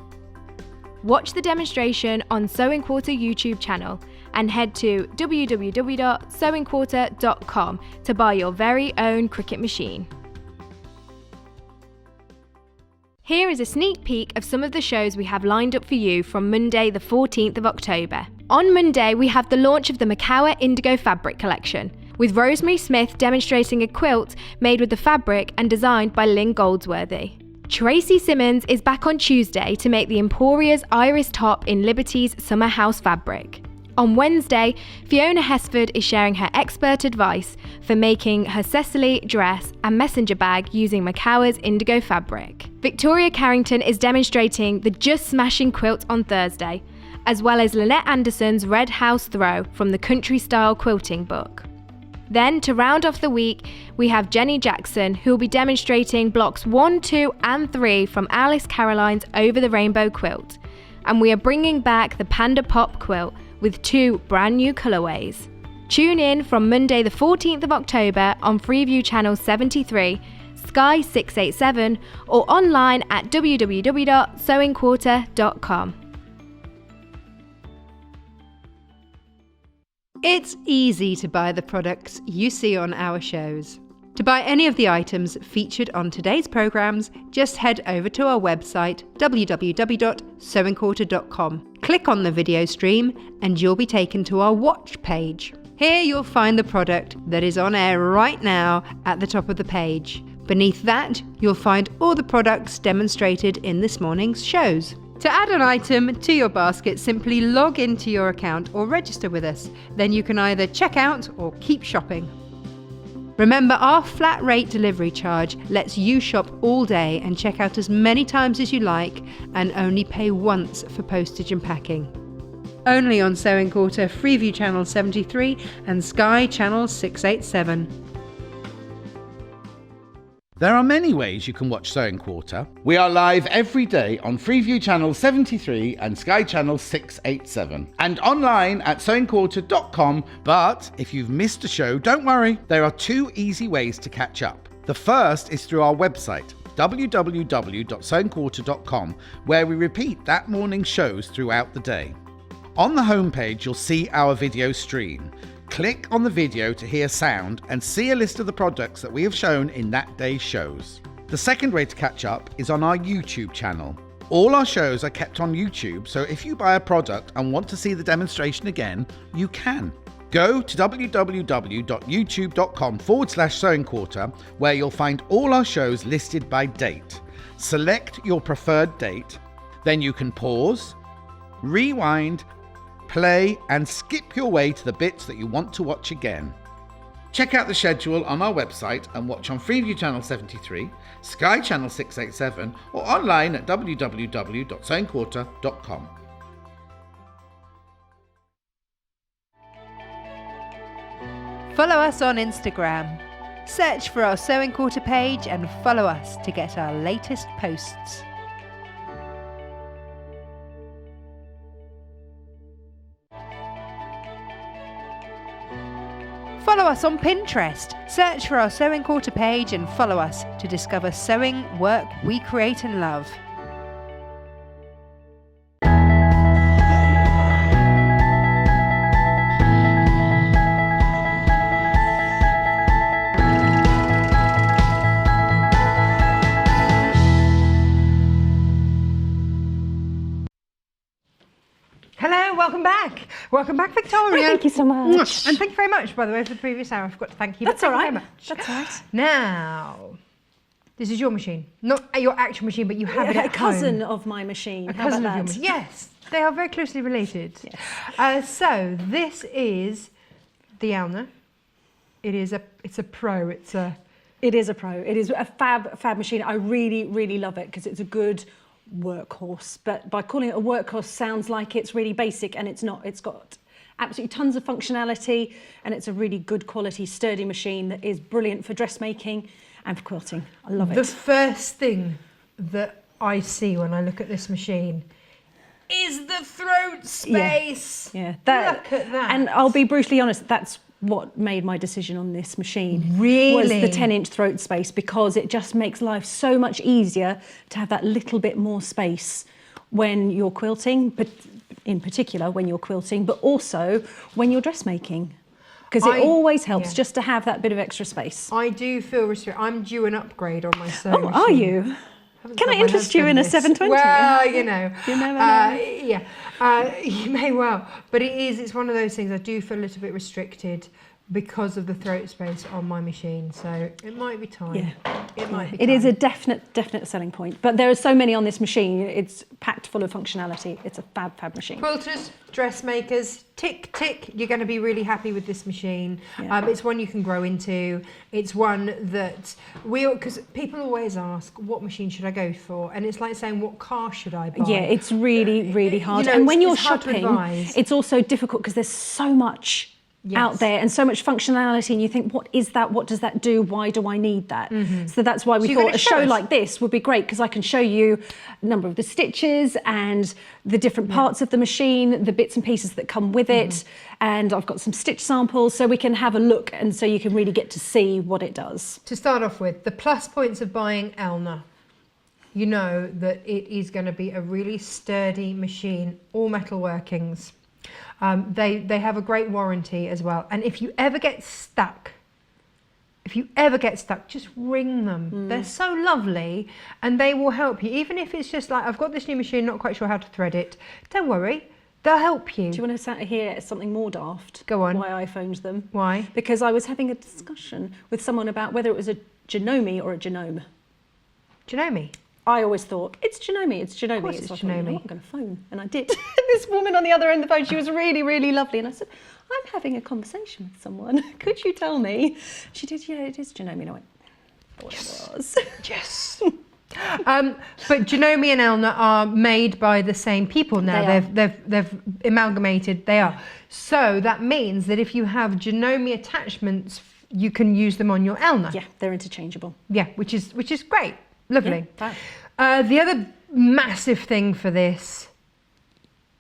Watch the demonstration on Sewing Quarter YouTube channel and head to www.sewingquarter.com to buy your very own Cricut machine. Here is a sneak peek of some of the shows we have lined up for you from Monday the 14th of October. On Monday we have the launch of the Macawa Indigo Fabric Collection, with Rosemary Smith demonstrating a quilt made with the fabric and designed by Lynn Goldsworthy. Tracy Simmons is back on Tuesday to make the Emporia's Iris top in Liberty's Summer House fabric. On Wednesday, Fiona Hesford is sharing her expert advice for making her Cecily dress and messenger bag using Macawa's indigo fabric. Victoria Carrington is demonstrating the Just Smashing quilt on Thursday, as well as Lynette Anderson's Red House Throw from the Country Style Quilting book. Then, to round off the week, we have Jenny Jackson, who will be demonstrating blocks 1, 2 and 3 from Alice Caroline's Over the Rainbow quilt. And we are bringing back the Panda Pop quilt with 2 brand new colorways. Tune in from Monday the 14th of October on Freeview Channel 73, Sky 687 or online at www.sewingquarter.com. It's easy to buy the products you see on our shows. To buy any of the items featured on today's programmes, just head over to our website www.sewingquarter.com. Click on the video stream and you'll be taken to our watch page. Here you'll find the product that is on air right now at the top of the page. Beneath that, you'll find all the products demonstrated in this morning's shows. To add an item to your basket, simply log into your account or register with us. Then you can either check out or keep shopping. Remember, our flat rate delivery charge lets you shop all day and check out as many times as you like and only pay once for postage and packing. Only on Sewing Quarter, Freeview Channel 73 and Sky Channel 687. There are many ways you can watch Sewing Quarter. We are live every day on Freeview Channel 73 and Sky Channel 687 and online at sewingquarter.com. But if you've missed a show, don't worry. There are 2 easy ways to catch up. The first is through our website, www.sewingquarter.com, where we repeat that morning's shows throughout the day. On the homepage, you'll see our video stream. Click on the video to hear sound and see a list of the products that we have shown in that day's shows. The second way to catch up is on our YouTube channel. All our shows are kept on YouTube, so if you buy a product and want to see the demonstration again, you can. Go to www.youtube.com/sewingquarter, where you'll find all our shows listed by date. Select your preferred date, then you can pause, rewind, play and skip your way to the bits that you want to watch again. Check out the schedule on our website and watch on Freeview Channel 73, Sky Channel 687 or online at www.sewingquarter.com. Follow us on Instagram. search for our Sewing Quarter page and follow us to get our latest posts. Follow us on Pinterest. Search for our Sewing Quarter page and follow us to discover sewing work we create and love. Hello, welcome back. Welcome back, Victoria. Thank you so much. And thank you very much, by the way, for the previous hour. I forgot to thank you. That's but all thank right. you very much. That's all right. Now, this is your machine. Not your actual machine, but you have it at A cousin home. of my machine. A How cousin about of your that? machine. Yes, they are very closely related. Yes. So this is the Elna. It's a pro. It is a pro. It is a fab machine. I really, really love it because it's a good workhorse. But by calling it a workhorse sounds like it's really basic, and it's not. It's got absolutely tons of functionality, and it's a really good quality, sturdy machine that is brilliant for dressmaking and for quilting. I love it. The first thing that I see when I look at this machine is the throat space. Yeah, Look at that. And I'll be brutally honest, that's what made my decision on this machine. Really? Was the 10-inch throat space, because it just makes life so much easier to have that little bit more space when you're quilting, but in particular when you're quilting, but also when you're dressmaking. Because it always helps just to have that bit of extra space. I do feel restricted. I'm due an upgrade on my sewing machine. Are you? Can I interest you in a 720? Well, you know. You never know. Yeah, you may well. But it's one of those things I do feel a little bit restricted because of the throat space on my machine. So it might be time. Yeah. It might be It time. is a definite selling point. But there are so many on this machine. It's packed full of functionality. It's a fab machine. Quilters, dressmakers, tick, you're going to be really happy with this machine. Yeah. It's one you can grow into. It's one that because people always ask, what machine should I go for? And it's like saying, what car should I buy? Yeah, it's really hard. You know, and when you're it's hard to shopping, advise. it's also difficult because there's so much out there and so much functionality, and you think, what is that? What does that do? Why do I need that? So that's why we So you're thought gonna a show show us? like this would be great, because I can show you a number of the stitches and the different parts of the machine, the bits and pieces that come with it, and I've got some stitch samples so we can have a look, and so you can really get to see what it does. To start off with, the plus points of buying Elna. You know that it is going to be a really sturdy machine, all metal workings. They have a great warranty as well. And if you ever get stuck, just ring them. They're so lovely, and they will help you. Even if it's just like, I've got this new machine, not quite sure how to thread it. Don't worry, they'll help you. Do you want to hear something more daft? Go on. Why I phoned them? Why? Because I was having a discussion with someone about whether it was a Janome or a Genome. Do you know me? I always thought, it's Janome, it's Janome. course it's So I thought, you know Janome. what, I'm going to phone. And I did. This woman on the other end of the phone, she was really, really lovely. And I said, I'm having a conversation with someone. Could you tell me? She did, yeah, it is Janome. And I went, thought it was. Yes. But Janome and Elna are made by the same people now. They are. They've amalgamated. They are. So that means that if you have Janome attachments, you can use them on your Elna. Yeah, they're interchangeable. Yeah, which is great. Lovely. Yeah, The other massive thing for this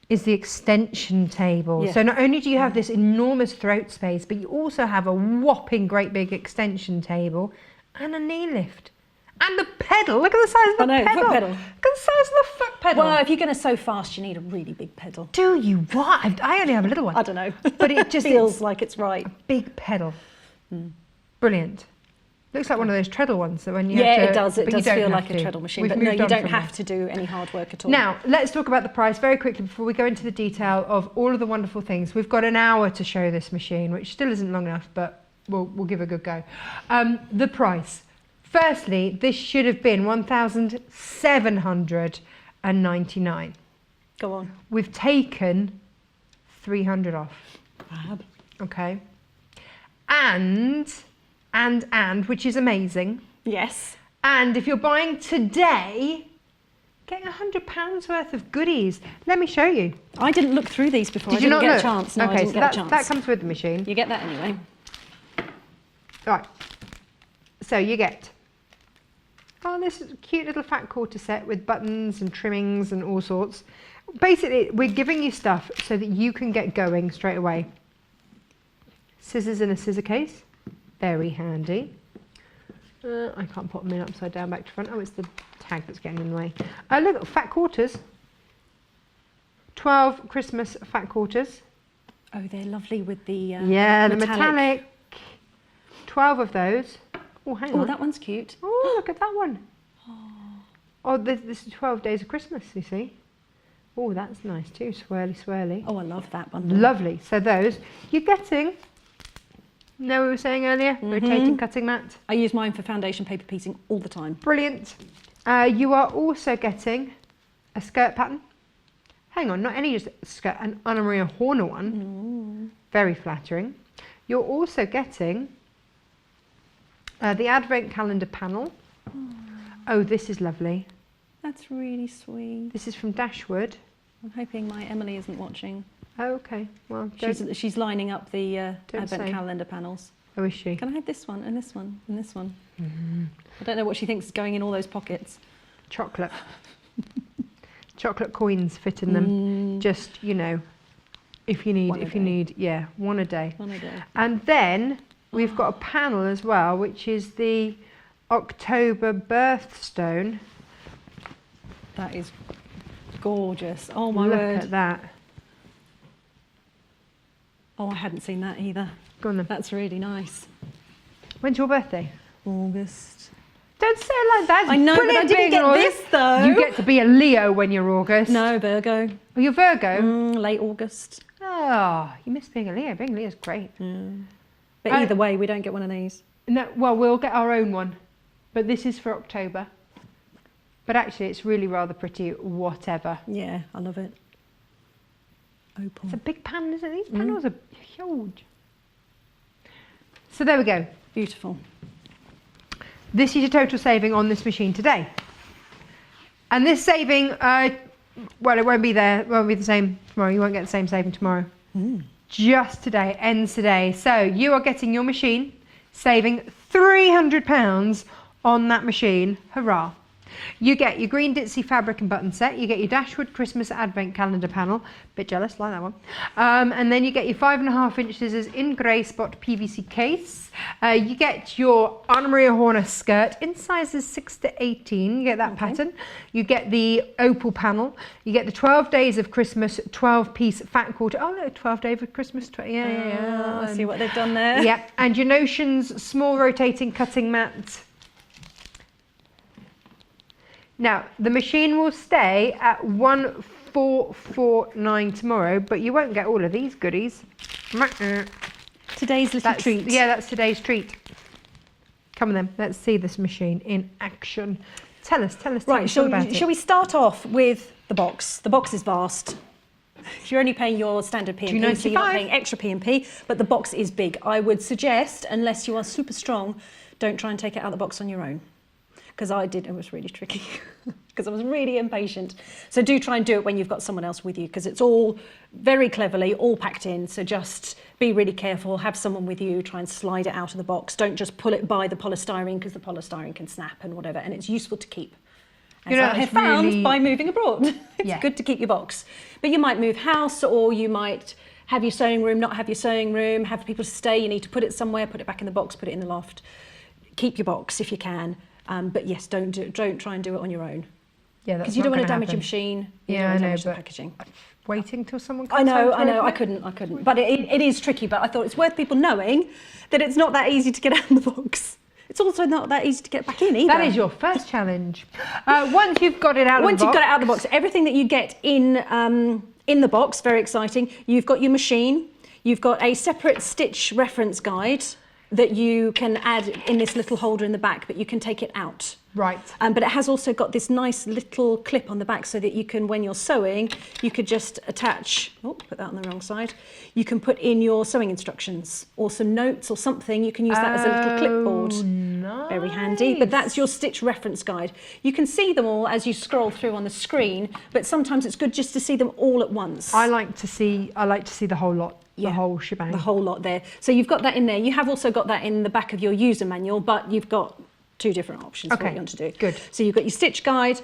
is the extension table. Yeah. So not only do you have this enormous throat space, but you also have a whopping great big extension table and a knee lift. And the pedal, look at the size of the pedal. foot pedal. Look at the size of the foot pedal. Well, if you're going to sew fast, you need a really big pedal. Do you what? I only have a little one. I don't know. But it just feels like it's right. big pedal. Brilliant. Looks like one of those treadle ones that when you Yeah, have to, it does. It but you does don't feel have like to. a treadle machine. We've But no, moved you on don't from have that. to do any hard work at all. Now, let's talk about the price very quickly before we go into the detail of all of the wonderful things. We've got an hour to show this machine, which still isn't long enough, but we'll give it a good go. The price. Firstly, this should have been $1,799. Go on. We've taken $300 off. Fab. Okay. And, which is amazing. Yes. And if you're buying today, getting £100 worth of goodies. Let me show you. I didn't look through these before. Did I you didn't not get look? a chance. No, Okay, I didn't so get a chance. that comes with the machine. You get that anyway. Right. So you get, oh, this is a cute little fat quarter set with buttons and trimmings and all sorts. Basically, we're giving you stuff so that you can get going straight away. Scissors in a scissor case, very handy. I can't put them in upside down back to front. Oh, it's the tag that's getting in the way. Look, fat quarters. 12 Christmas fat quarters. Oh, they're lovely with the yeah, the metallic. 12 of those. Oh, hang on. Oh, that one's cute. Oh, look at that one. Oh, this is 12 days of Christmas, you see. Oh, that's nice too, swirly, swirly. Oh, I love that bundle. Lovely. So those, you're getting, know what we were saying earlier? Rotating cutting mat. I use mine for foundation paper piecing all the time. Brilliant. You are also getting a skirt pattern. Hang on, not any just skirt, an Anna Maria Horner one. Very flattering. You're also getting the advent calendar panel. Oh, this is lovely. That's really sweet. This is from Dashwood. I'm hoping my Emily isn't watching. Oh, okay. Well, She's lining up the advent say. calendar panels. oh, is she? Can I have this one and this one and this one? I don't know what she thinks is going in all those pockets. Chocolate. Chocolate coins fit in them. Just, you know, if you need, yeah, one a day. One a day. And then we've got a panel as well, which is the October birthstone. That is gorgeous. Oh my Look word. at that. Oh, I hadn't seen that either. Go on then. That's really nice. When's your birthday? August. Don't say it like that. It's I know, but I brilliant didn't being get in this August. though. You get to be a Leo when you're August. No, Virgo. Oh, you're Virgo? Late August. Oh, you miss being a Leo. Being a Leo is great. But either way, we don't get one of these. No, well, we'll get our own one. But this is for October. But actually, it's really rather pretty, whatever. Yeah, I love it. Opal. It's a big panel, isn't it? These panels are huge. So there we go. Beautiful. This is your total saving on this machine today. And this saving, well, it won't be there, won't be the same tomorrow. You won't get the same saving tomorrow. Just today, ends today. So you are getting your machine, saving £300 on that machine. Hurrah. You get your green ditzy fabric and button set. You get your Dashwood Christmas Advent Calendar panel. Bit jealous, like that one. And then you get your 5.5-inch scissors in grey spot PVC case. You get your Anna Maria Horner skirt in sizes 6 to 18. You get that pattern. You get the opal panel. You get the 12 days of Christmas 12-piece fat quarter. Oh no, 12 days of Christmas. Yeah. I see what they've done there. Yeah, and your Notions small rotating cutting mat. Now, the machine will stay at 1449 tomorrow, but you won't get all of these goodies. Today's little treat. Yeah, that's today's treat. Come on then, let's see this machine in action. Tell us Right, all about it. shall we start off with the box? The box is vast. You're only paying your standard P&P, so you're not paying extra P&P, but the box is big. I would suggest, unless you are super strong, don't try and take it out of the box on your own. Because I did, it was really tricky because I was really impatient. So do try and do it when you've got someone else with you, because it's all very cleverly all packed in. So just be really careful, have someone with you, try and slide it out of the box. Don't just pull it by the polystyrene, because the polystyrene can snap and whatever, and it's useful to keep. As I have found by moving abroad. It's good to keep your box. But you might move house, or you might have your sewing room, not have your sewing room, have people to stay, you need to put it somewhere, put it back in the box, put it in the loft. Keep your box if you can. But yes, don't try and do it on your own. Yeah, that's because you don't want to damage your machine. You don't want to damage the packaging. Waiting till someone comes I know, I couldn't. But it is tricky, but I thought it's worth people knowing that it's not that easy to get out of the box. It's also not that easy to get back in either. That is your first challenge. Once you've got it out of the box. Once you've got it out of the box, everything that you get in the box, very exciting. You've got your machine, you've got a separate stitch reference guide that you can add in this little holder in the back, but you can take it out. Right. But it has also got this nice little clip on the back so that you can, when you're sewing, you could just attach, put that on the wrong side, you can put in your sewing instructions or some notes or something. You can use that as a little clipboard. Nice. Very handy. But that's your stitch reference guide. You can see them all as you scroll through on the screen, but sometimes it's good just to see them all at once. I like to see the whole lot. the whole shebang. The whole lot there. So you've got that in there. You have also got that in the back of your user manual, but you've got 2 different options for what you want to do. Good. So you've got your stitch guide,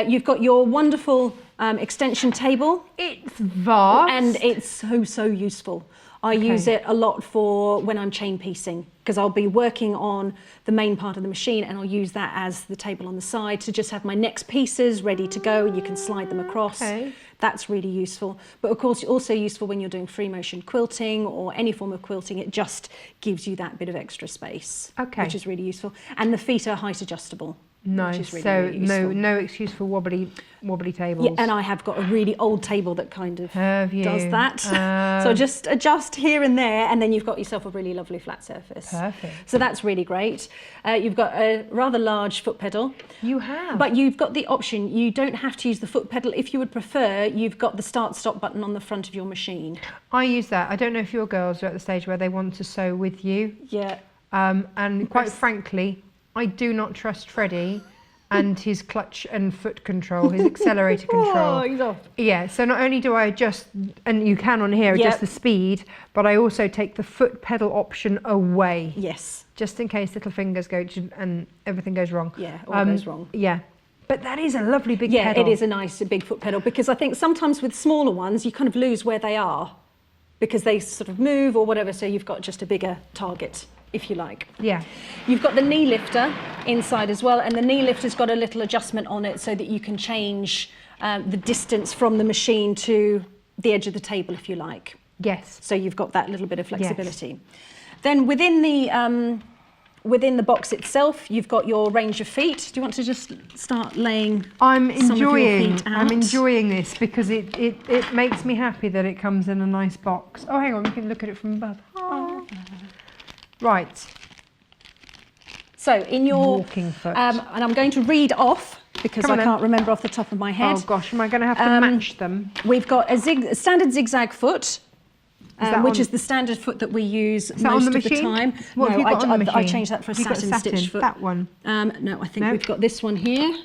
you've got your wonderful extension table. It's vast. And it's so useful. I use it a lot for when I'm chain piecing, because I'll be working on the main part of the machine and I'll use that as the table on the side to just have my next pieces ready to go. You can slide them across. Okay. That's really useful. But of course, also useful when you're doing free motion quilting or any form of quilting. It just gives you that bit of extra space, which is really useful. And the feet are height adjustable. Nice. Which is really, so really useful. no excuse for wobbly tables. Yeah, and I have got a really old table that kind of does that. So just adjust here and there, and then you've got yourself a really lovely flat surface. Perfect. So that's really great. You've got a rather large foot pedal. You have. But you've got the option. You don't have to use the foot pedal. If you would prefer, you've got the start-stop button on the front of your machine. I use that. I don't know if your girls are at the stage where they want to sew with you. Yeah. And quite frankly, I do not trust Freddie and his clutch and foot control, his accelerator control. Oh, he's off. Yeah, so not only do I adjust, and you can on here, adjust the speed, but I also take the foot pedal option away. Yes. Just in case little fingers go and everything goes wrong. Yeah, all goes wrong. Yeah. But that is a lovely big pedal. Yeah, it is a nice big foot pedal, because I think sometimes with smaller ones, you kind of lose where they are because they sort of move or whatever, so you've got just a bigger target, if you like. Yeah. You've got the knee lifter inside as well, and the knee lifter's got a little adjustment on it so that you can change the distance from the machine to the edge of the table, if you like. Yes. So you've got that little bit of flexibility. Yes. Then within the box itself, you've got your range of feet. Do you want to just start laying some of your feet out? I'm enjoying this because it makes me happy that it comes in a nice box. Oh, hang on, we can look at it from above. Oh. Right. So in your walking foot, and I'm going to read off because I can't remember off the top of my head. Oh gosh, am I going to have to match them? We've got a standard zigzag foot, which is the standard foot that we use most of the time. What have you got on the machine? I changed that for a satin stitch foot. That one? No, I think we've got this one here.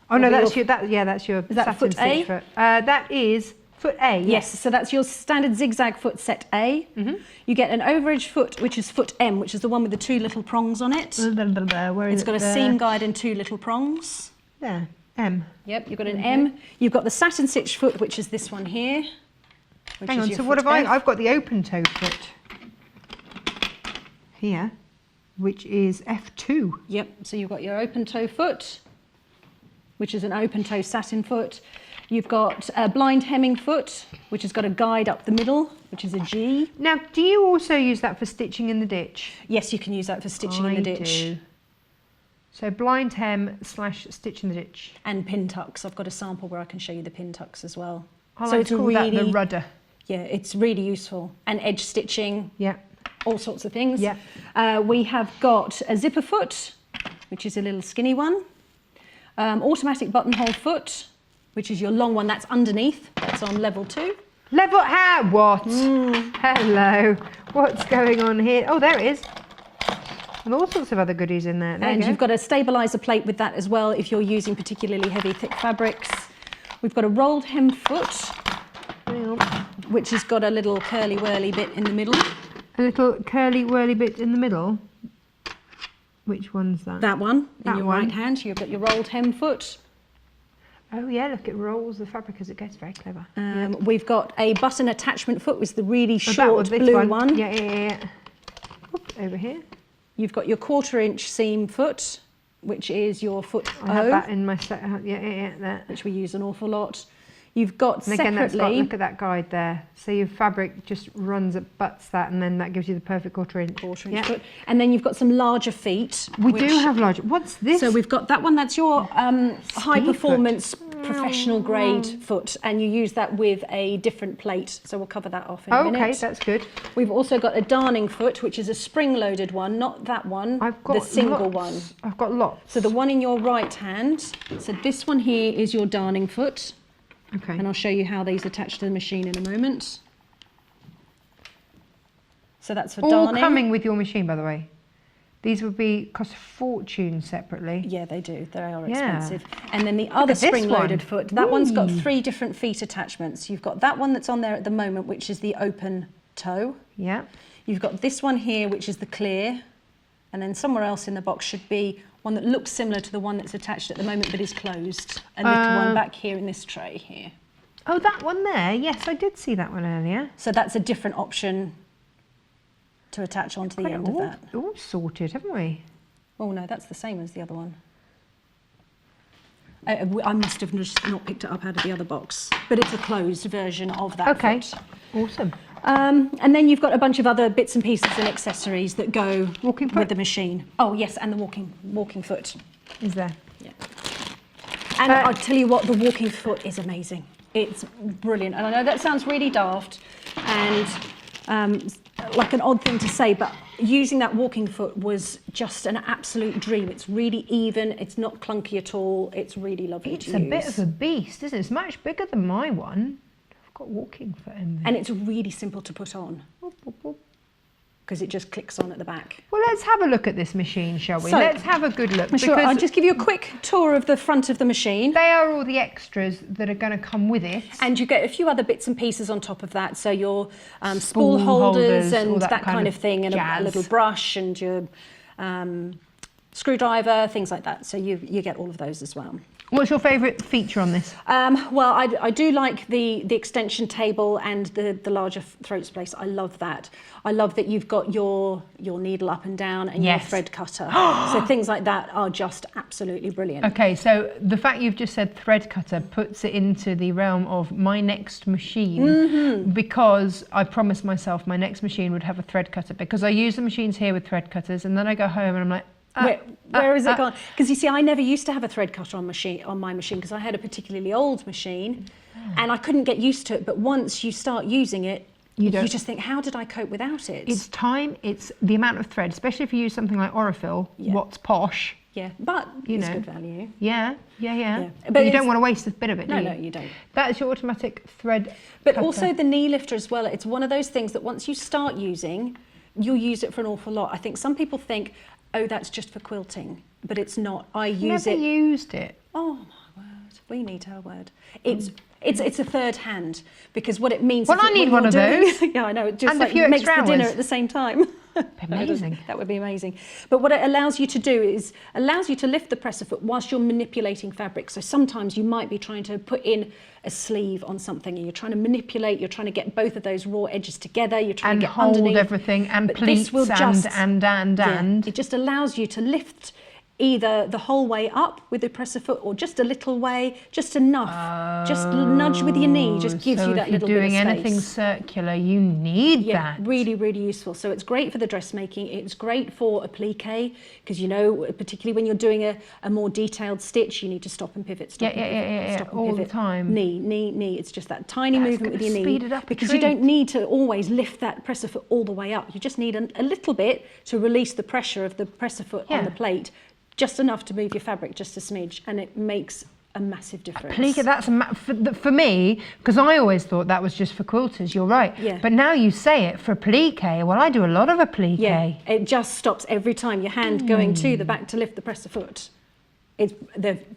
Oh no, that's your satin foot A? stitch foot. That is foot A. Yes, so that's your standard zigzag foot set A. Mm-hmm. You get an overedge foot, which is foot M, which is the one with the 2 little prongs on it. Where is it's got a seam guide and 2 little prongs. There, M. Yep, you've got an M. You've got the satin stitch foot, which is this one here. Hang on, so what have I? I've got the open toe foot here, which is F2. Yep, so you've got your open toe foot, which is an open toe satin foot. You've got a blind hemming foot, which has got a guide up the middle, which is a G. Now, do you also use that for stitching in the ditch? Yes, you can use that for stitching in the ditch. Do. So blind hem / stitch in the ditch. And pin tucks. I've got a sample where I can show you the pin tucks as well. I like to call that the rudder. Yeah, it's really useful. And edge stitching. Yeah. All sorts of things. Yeah. We have got a zipper foot, which is a little skinny one. Automatic buttonhole foot, which is your long one that's underneath. That's on level 2. Level how? What? Hello. What's going on here? Oh, there it is. And all sorts of other goodies in there. And you've got a stabiliser plate with that as well if you're using particularly heavy, thick fabrics. We've got a rolled hem foot, which has got a little curly whirly bit in the middle. A little curly whirly bit in the middle? Which one's that? That one, in your right hand. You've got your rolled hem foot. Oh yeah, look, it rolls the fabric as it goes. Very clever. We've got a button attachment foot with the really short blue one. Yeah. Oop, over here. You've got your 1/4 inch seam foot, which is your foot O. I have that in my set. Yeah, there. Which we use an awful lot. You've got and separately... Again, look at that guide there. So your fabric just butts that, and then that gives you the perfect 1/4 inch. 1/4 inch foot. And then you've got some larger feet. We do have larger. What's this? So we've got that one. That's your high performance professional grade foot, and you use that with a different plate. So we'll cover that off in a minute. Okay, that's good. We've also got a darning foot, which is a spring-loaded one, not that one. I've got the single one. I've got lots. So the one in your right hand. So this one here is your darning foot. Okay. And I'll show you how these attach to the machine in a moment. So that's for darning. All coming with your machine, by the way. These would cost a fortune separately. Yeah, they do. They are expensive. And then the other spring-loaded foot, that one's got 3 different feet attachments. You've got that one that's on there at the moment, which is the open toe. Yeah. You've got this one here, which is the clear, and then somewhere else in the box should be one that looks similar to the one that's attached at the moment but is closed. A little one back here in this tray here. Oh, that one there. Yes, I did see that one earlier. So that's a different option to attach onto the end of that. All sorted, haven't we? Oh no, that's the same as the other one. I must have just not picked it up out of the other box, but it's a closed version of that. Okay, foot. awesome. And then you've got a bunch of other bits and pieces and accessories that go Walking foot? with the machine. Oh yes, and the walking foot. Is there? Yeah. And I'll tell you what, the walking foot is amazing. It's brilliant. And I know that sounds really daft and like an odd thing to say, but using that walking foot was just an absolute dream. It's really even, it's not clunky at all. It's really lovely to use. It's a bit of a beast, isn't it? It's much bigger than my one. I've got walking foot in there. And it's really simple to put on because it just clicks on at the back. Well, let's have a look at this machine, shall we? So, Let's have a good look. Sure, because I'll just give you a quick tour of the front of the machine. they are all the extras that are going to come with it. And you get a few other bits and pieces on top of that. So your spool holders all and that kind of thing, and a jazz. little brush and your screwdriver, things like that. So you get all of those as well. What's your favourite feature on this? Well, I do like the extension table and the larger throat space. I love that. I love that you've got your needle up and down and your Yes. thread cutter. So things like that are just absolutely brilliant. Okay, so the fact you've just said thread cutter puts it into the realm of my next machine, because I promised myself my next machine would have a thread cutter, because I use the machines here with thread cutters and then I go home and I'm like, Where is it gone? Because you see, I never used to have a thread cutter on my machine because I had a particularly old machine and I couldn't get used to it. But once you start using it, you just think, how did I cope without it? it's time, it's the amount of thread, especially if you use something like Orifil, what's posh. Yeah, but You it's know. good value. Yeah. But But you it's- don't want to waste a bit of it, do No, you? no, you don't. That is your automatic thread But cutter. also the knee lifter as well. It's one of those things that once you start using, you'll use it for an awful lot. I think some people think, oh, that's just for quilting, but it's not. I use Never it. used it. Oh my word, we need her word. It's a third hand, because what it means. Well, is I that need when one you're of doing- those. Yeah, I know. It just And a like few makes the extra dinner hours. at the same time. Amazing. That would be amazing. But what it allows you to do is allows you to lift the presser foot whilst you're manipulating fabric. So sometimes you might be trying to put in a sleeve on something and you're trying to manipulate, you're trying to get both of those raw edges together, you're trying And to get hold underneath. everything and But pleats this will and just- and. It just allows you to lift either the whole way up with the presser foot or just a little way, just enough. Just nudge with your knee, just gives So you that if you're little bit of doing space. anything circular, you need Yeah, that. really, really useful. So it's great for the dressmaking. It's great for applique because, you know, particularly when you're doing a more detailed stitch, you need to stop and pivot, stop and pivot, stop and all the pivot. time. Knee. It's just that tiny That's movement with gonna your knee. speed it up a because you treat. don't need to always lift that presser foot all the way up. You just need a little bit to release the pressure of the presser foot on Yeah. the plate, just enough to move your fabric just a smidge, and it makes a massive difference. Applique, that's for me, because I always thought that was just for quilters, you're right. Yeah. But now you say it for applique, well, I do a lot of applique. Yeah, it just stops every time your hand going to the back to lift the presser foot. They're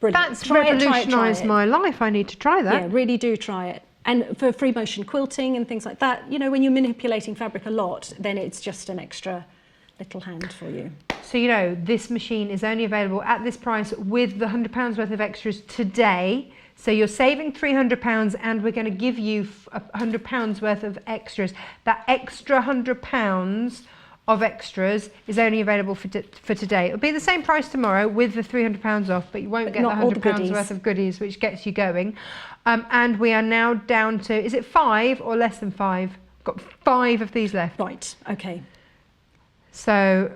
brilliant. That's Try it, revolutionised my life. I need to try that. Yeah, really do try it. And for free motion quilting and things like that, you know, when you're manipulating fabric a lot, then it's just an extra little hand for you. So, you know, this machine is only available at this price with the £100 worth of extras today. So you're saving £300 and we're going to give you £100 worth of extras. That extra £100 of extras is only available for today. It'll be the same price tomorrow with the £300 off, but you won't get the not all the £100 goodies. worth of goodies, which gets you going. And we are now down to, is it 5 or less than 5? Got 5 of these left. Right, okay. So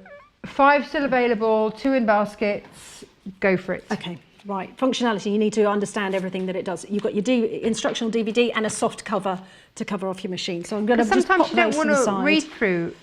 5 still available, 2 in baskets, go for it. Okay, right. Functionality, you need to understand everything that it does. You've got your instructional DVD and a soft cover to cover off your machine. So I'm going to just Sometimes pop you don't those want to the to side. read through.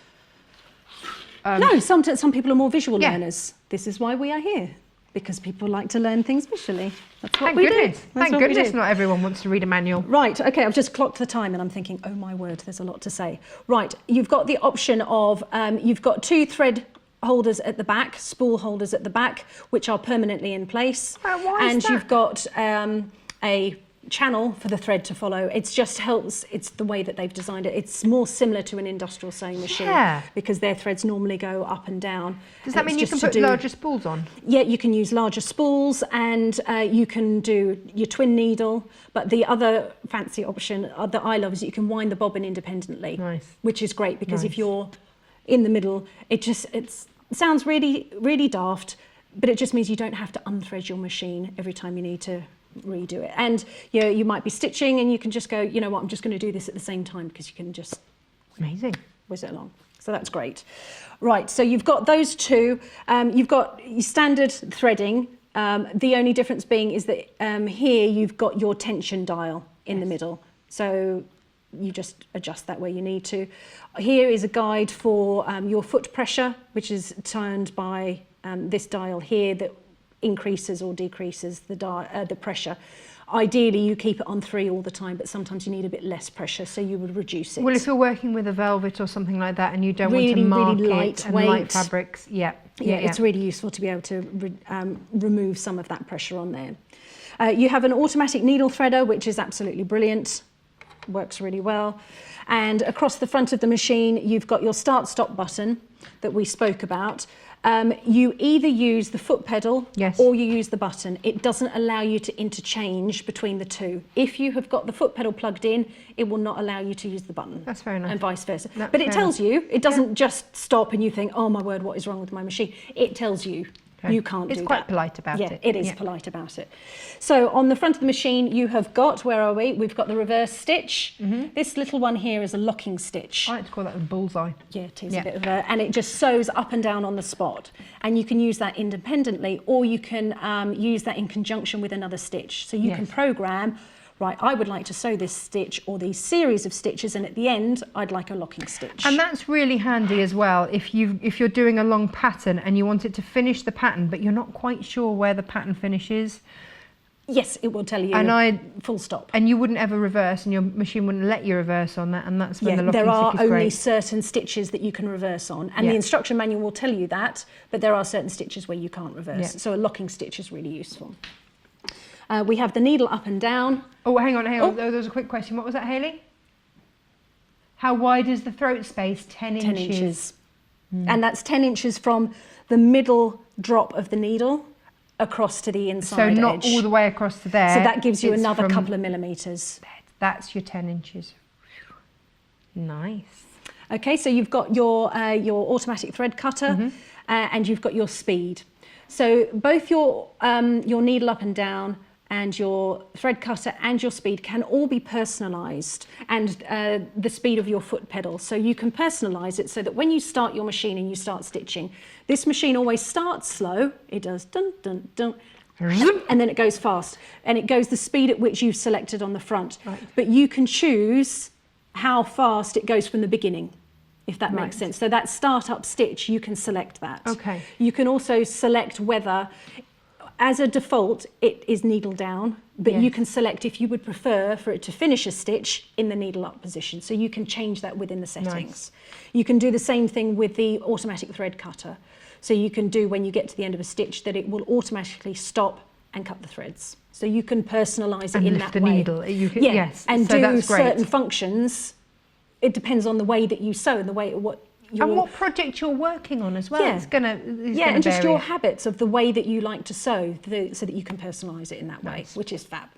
No, some people are more visual Yeah. learners. This is why we are here, because people like to learn things visually. That's what Thank we goodness. do. That's Thank what we goodness do. not everyone wants to read a manual. Right, okay, I've just clocked the time and I'm thinking, oh my word, there's a lot to say. Right, you've got the option of, you've got 2 thread holders at the back, spool holders at the back, which are permanently in place. Why is and that? you've got a channel for the thread to follow. It just helps. It's the way that they've designed it. It's more similar to an industrial sewing machine because their threads normally go up and down. Does that mean you can put larger spools on? Yeah, you can use larger spools, and you can do your twin needle. But the other fancy option that I love is you can wind the bobbin independently, which is great because if you're in the middle, it sounds really, really daft, but it just means you don't have to unthread your machine every time you need to redo it. And you might be stitching and you can just go, you know what, I'm just going to do this at the same time, because you can just whiz it along. So that's great. Right, so you've got those two. You've got your standard threading. The only difference being is that here you've got your tension dial in the middle. So you just adjust that where you need to. Here is a guide for your foot pressure, which is turned by this dial here that increases or decreases the pressure. Ideally, you keep it on 3 all the time, but sometimes you need a bit less pressure, so you would reduce it. Well, if you're working with a velvet or something like that and you don't want to mark it and light fabrics, it's really useful to be able to remove some of that pressure on there. You have an automatic needle threader, which is absolutely brilliant, works really well. And across the front of the machine, you've got your start-stop button that we spoke about. You either use the foot pedal or you use the button. It doesn't allow you to interchange between the two. If you have got the foot pedal plugged in, it will not allow you to use the button. That's fair enough. And vice versa. But it tells you, it doesn't just stop and you think, oh my word, what is wrong with my machine? It tells you. You can't do that. It's quite polite about it. Yeah, it is polite about it. So on the front of the machine, you have got, where are we? We've got the reverse stitch. This little one here is a locking stitch. I like to call that a bullseye. Yeah, it is a bit of a, and it just sews up and down on the spot. And you can use that independently, or you can use that in conjunction with another stitch. So you can program, right, I would like to sew this stitch or these series of stitches, and at the end, I'd like a locking stitch. And that's really handy as well if you're doing a long pattern and you want it to finish the pattern, but you're not quite sure where the pattern finishes. Yes, it will tell you full stop. And you wouldn't ever reverse, and your machine wouldn't let you reverse on that, and that's when the locking stick is great. There are only certain stitches that you can reverse on, and the instruction manual will tell you that, but there are certain stitches where you can't reverse. So a locking stitch is really useful. We have the needle up and down. Oh, hang on. Oh, there was a quick question. What was that, Hayley? How wide is the throat space? 10 inches. 10 inches. And that's 10 inches from the middle drop of the needle across to the inside edge. So not all the way across to there. So that gives you another couple of millimetres. That's your 10 inches. Nice. Okay, so you've got your automatic thread cutter and you've got your speed. So both your needle up and down and your thread cutter and your speed can all be personalised, and the speed of your foot pedal. So you can personalise it so that when you start your machine and you start stitching, this machine always starts slow. It does dun, dun, dun, and then it goes fast. And it goes the speed at which you've selected on the front. Right. But you can choose how fast it goes from the beginning, if that makes sense. So that start-up stitch, you can select that. Okay. You can also select whether, as a default, it is needle down, but you can select if you would prefer for it to finish a stitch in the needle up position. So you can change that within the settings. You can do the same thing with the automatic thread cutter. So you can do, when you get to the end of a stitch, that it will automatically stop and cut the threads. So you can personalise it in that way. Needle. You can, yes. And so do certain functions. It depends on the way that you sew and the way and what project you're working on as well. Yeah. It's gonna and just your habits of the way that you like to sew, so that you can personalise it in that way, which is fab.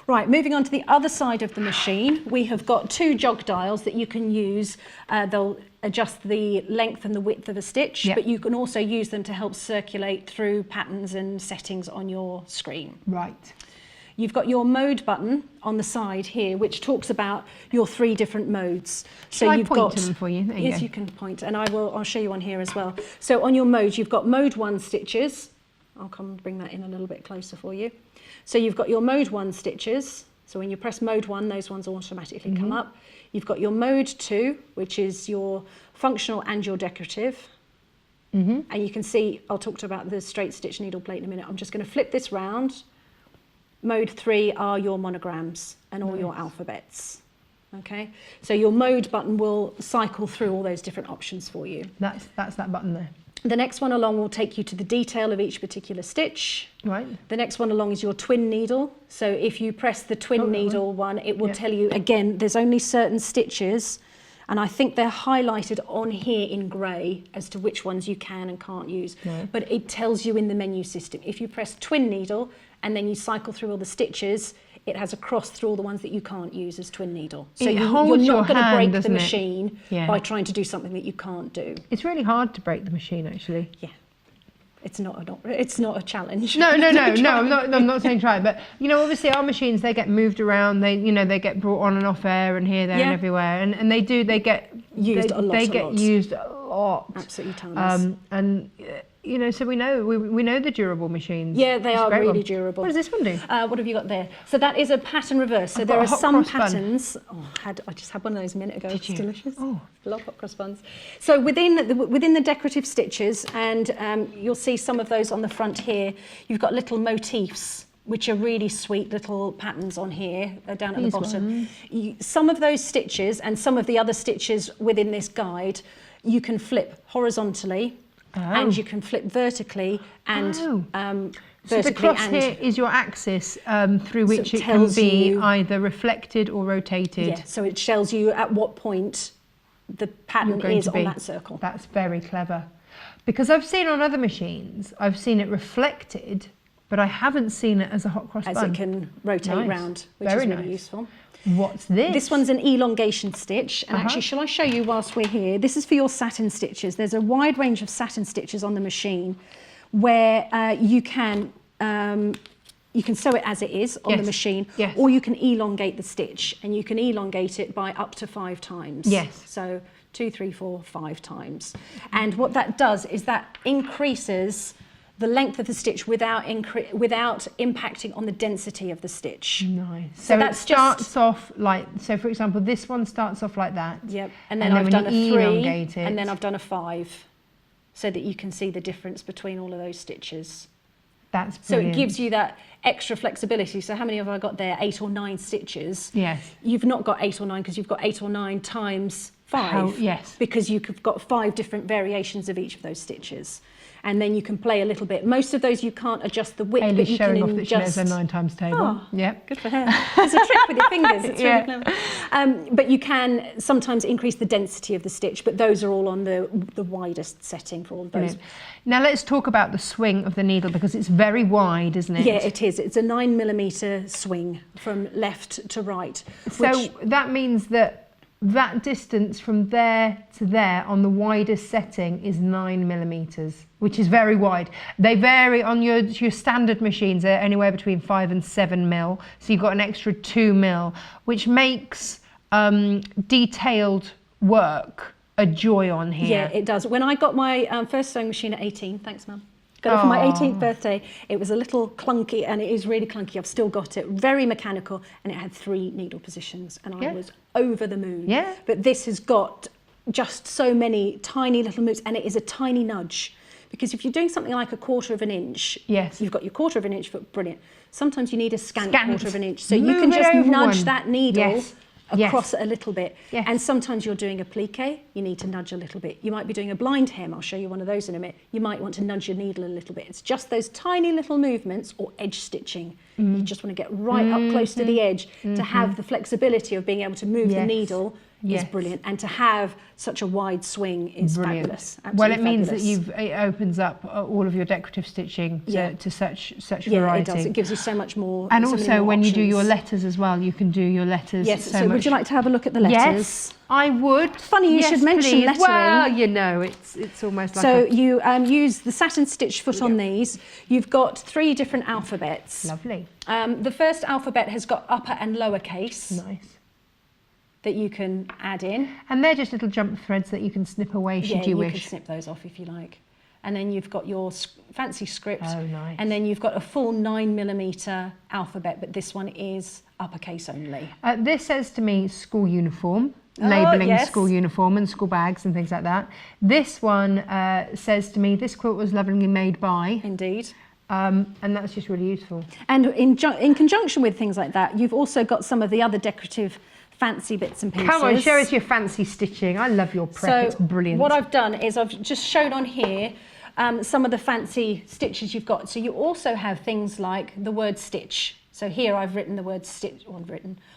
Right, moving on to the other side of the machine, we have got 2 jog dials that you can use. They'll adjust the length and the width of a stitch, but you can also use them to help circulate through patterns and settings on your screen. Right. You've got your mode button on the side here, which talks about your 3 different modes. So Shall I point to them for you? There you go. You can point, and I'll show you on here as well. So on your modes, you've got mode 1 stitches. I'll come and bring that in a little bit closer for you. So you've got your mode 1 stitches. So when you press mode 1, those ones automatically come up. You've got your mode 2, which is your functional and your decorative. And you can see, I'll talk to you about the straight stitch needle plate in a minute. I'm just going to flip this round. Mode 3 are your monograms and all your alphabets. Okay, so your mode button will cycle through all those different options for you. That's that button there. The next one along will take you to the detail of each particular stitch. Right. The next one along is your twin needle. So if you press the twin needle one, it will tell you, again, there's only certain stitches, and I think they're highlighted on here in grey as to which ones you can and can't use. Right. But it tells you in the menu system. If you press twin needle and then you cycle through all the stitches, it has a cross through all the ones that you can't use as twin needle. So It you're holds your not going to hand, break the doesn't it? machine Yeah. by trying to do something that you can't do. It's really hard to break the machine, actually. Yeah. It's not a challenge. No, I'm not saying try, but you know, obviously our machines, they get moved around, they get brought on and off air and here, there and everywhere, and they get Used a lot. used a lot. Absolutely tons. And you know, so we know the durable machines. Yeah, they It's a are great really one. durable. What does this one do? What have you got there? So that is a pattern reverse. So I've there got are a hot some cross bun. patterns. Oh, I just had one of those a minute ago. It's you? delicious. Oh. Love hot cross buns. So within the decorative stitches, and you'll see some of those on the front here, you've got little motifs, which are really sweet little patterns on here, down at the bottom. Some of those stitches and some of the other stitches within this guide, you can flip horizontally, and you can flip vertically and So the vertically cross and here is your axis through which it it can tells be you- either reflected or rotated. yeah, so it tells you at what point the pattern Going is to on be. that circle. That's very clever. Because I've seen on other machines, I've seen it reflected, but I haven't seen it as a hot cross As bun. it can rotate Nice. round, which Very is really nice. useful. What's this? This one's an elongation stitch, and actually, shall I show you whilst we're here? This is for your satin stitches. There's a wide range of satin stitches on the machine where you can sew it as it is on the Yes. machine, Yes. or you can elongate the stitch, and you can elongate it by up to 5 times. Yes. So 2, 3, 4, 5 times. And what that does is that increases the length of the stitch without impacting on the density of the stitch. Nice. So that's it starts off like, so for example, this one starts off like that. Yep. And then I've when done a you 3, elongate it- and then I've done a 5, so that you can see the difference between all of those stitches. That's So brilliant. it gives you that extra flexibility. So how many have I got there? 8 or 9 stitches. Yes. You've not got 8 or 9 because you've got 8 or 9 times 5. Yes. Because you've got 5 different variations of each of those stitches. And then you can play a little bit. Most of those you can't adjust the width, but Hayley's you showing can off that she knows adjust. her 9 times table. Oh, Yep. Good for her. It's a trick with your fingers. It's Yeah. really clever. But you can sometimes increase the density of the stitch, but those are all on the widest setting for all of those. Brilliant. Now let's talk about the swing of the needle, because it's very wide, isn't it? Yeah, it is. It's a 9mm swing from left to right. So that means that distance from there to there on the widest setting is 9mm, which is very wide. They vary on your standard machines, they're anywhere between 5 and 7mm. So you've got an extra 2mm, which makes detailed work a joy on here. Yeah, it does. When I got my first sewing machine at 18, thanks, Mum. Got it for my 18th birthday. It was a little clunky, and it is really clunky. I've still got it. Very mechanical, and it had 3 needle positions, and I was over the moon. Yeah. But this has got just so many tiny little moves, and it is a tiny nudge. Because if you're doing something like a 1/4 of an inch, Yes. you've got your 1/4 of an inch foot, brilliant. Sometimes you need a scant Scant. 1/4 of an inch. So you Move can it just over nudge one. that needle Yes. Yes. across it a little bit. Yes. And sometimes you're doing a plique, you need to nudge a little bit. You might be doing a blind hem, I'll show you one of those in a minute. You might want to nudge your needle a little bit. It's just those tiny little movements, or edge stitching. You just want to get right up close to the edge to have the flexibility of being able to move the Yes. needle Yes. is brilliant. And to have such a wide swing is Brilliant. fabulous. Well, it Absolutely means that fabulous. it opens up all of your decorative stitching to such Yeah, variety. it does. It gives you so much more. And so many also, more when you do your options. letters as well, you can do your letters. Yes. So, much. would you like to have a look at the letters? Yes, I would. Funny you should mention please. lettering. Well, you know, it's almost like So you use the satin stitch foot on these. You've got 3 different alphabets. lovely, The first alphabet has got upper and lower case nice. that you can add in. And they're just little jump threads that you can snip away should you you could wish. snip those off if you like. And then you've got your fancy script. Oh, nice. And then you've got a full 9mm alphabet, but this one is uppercase only. This says to me school uniform, Oh, labelling yes. school uniform and school bags and things like that. This one says to me, this quilt was lovingly made by, Indeed. and that's just really useful. And in conjunction with things like that, you've also got some of the other decorative fancy bits and pieces. Come on, show us your fancy stitching. I love your prep, it's brilliant. What I've done is I've just shown on here some of the fancy stitches you've got. So you also have things like the word stitch. So here I've written the word stitch,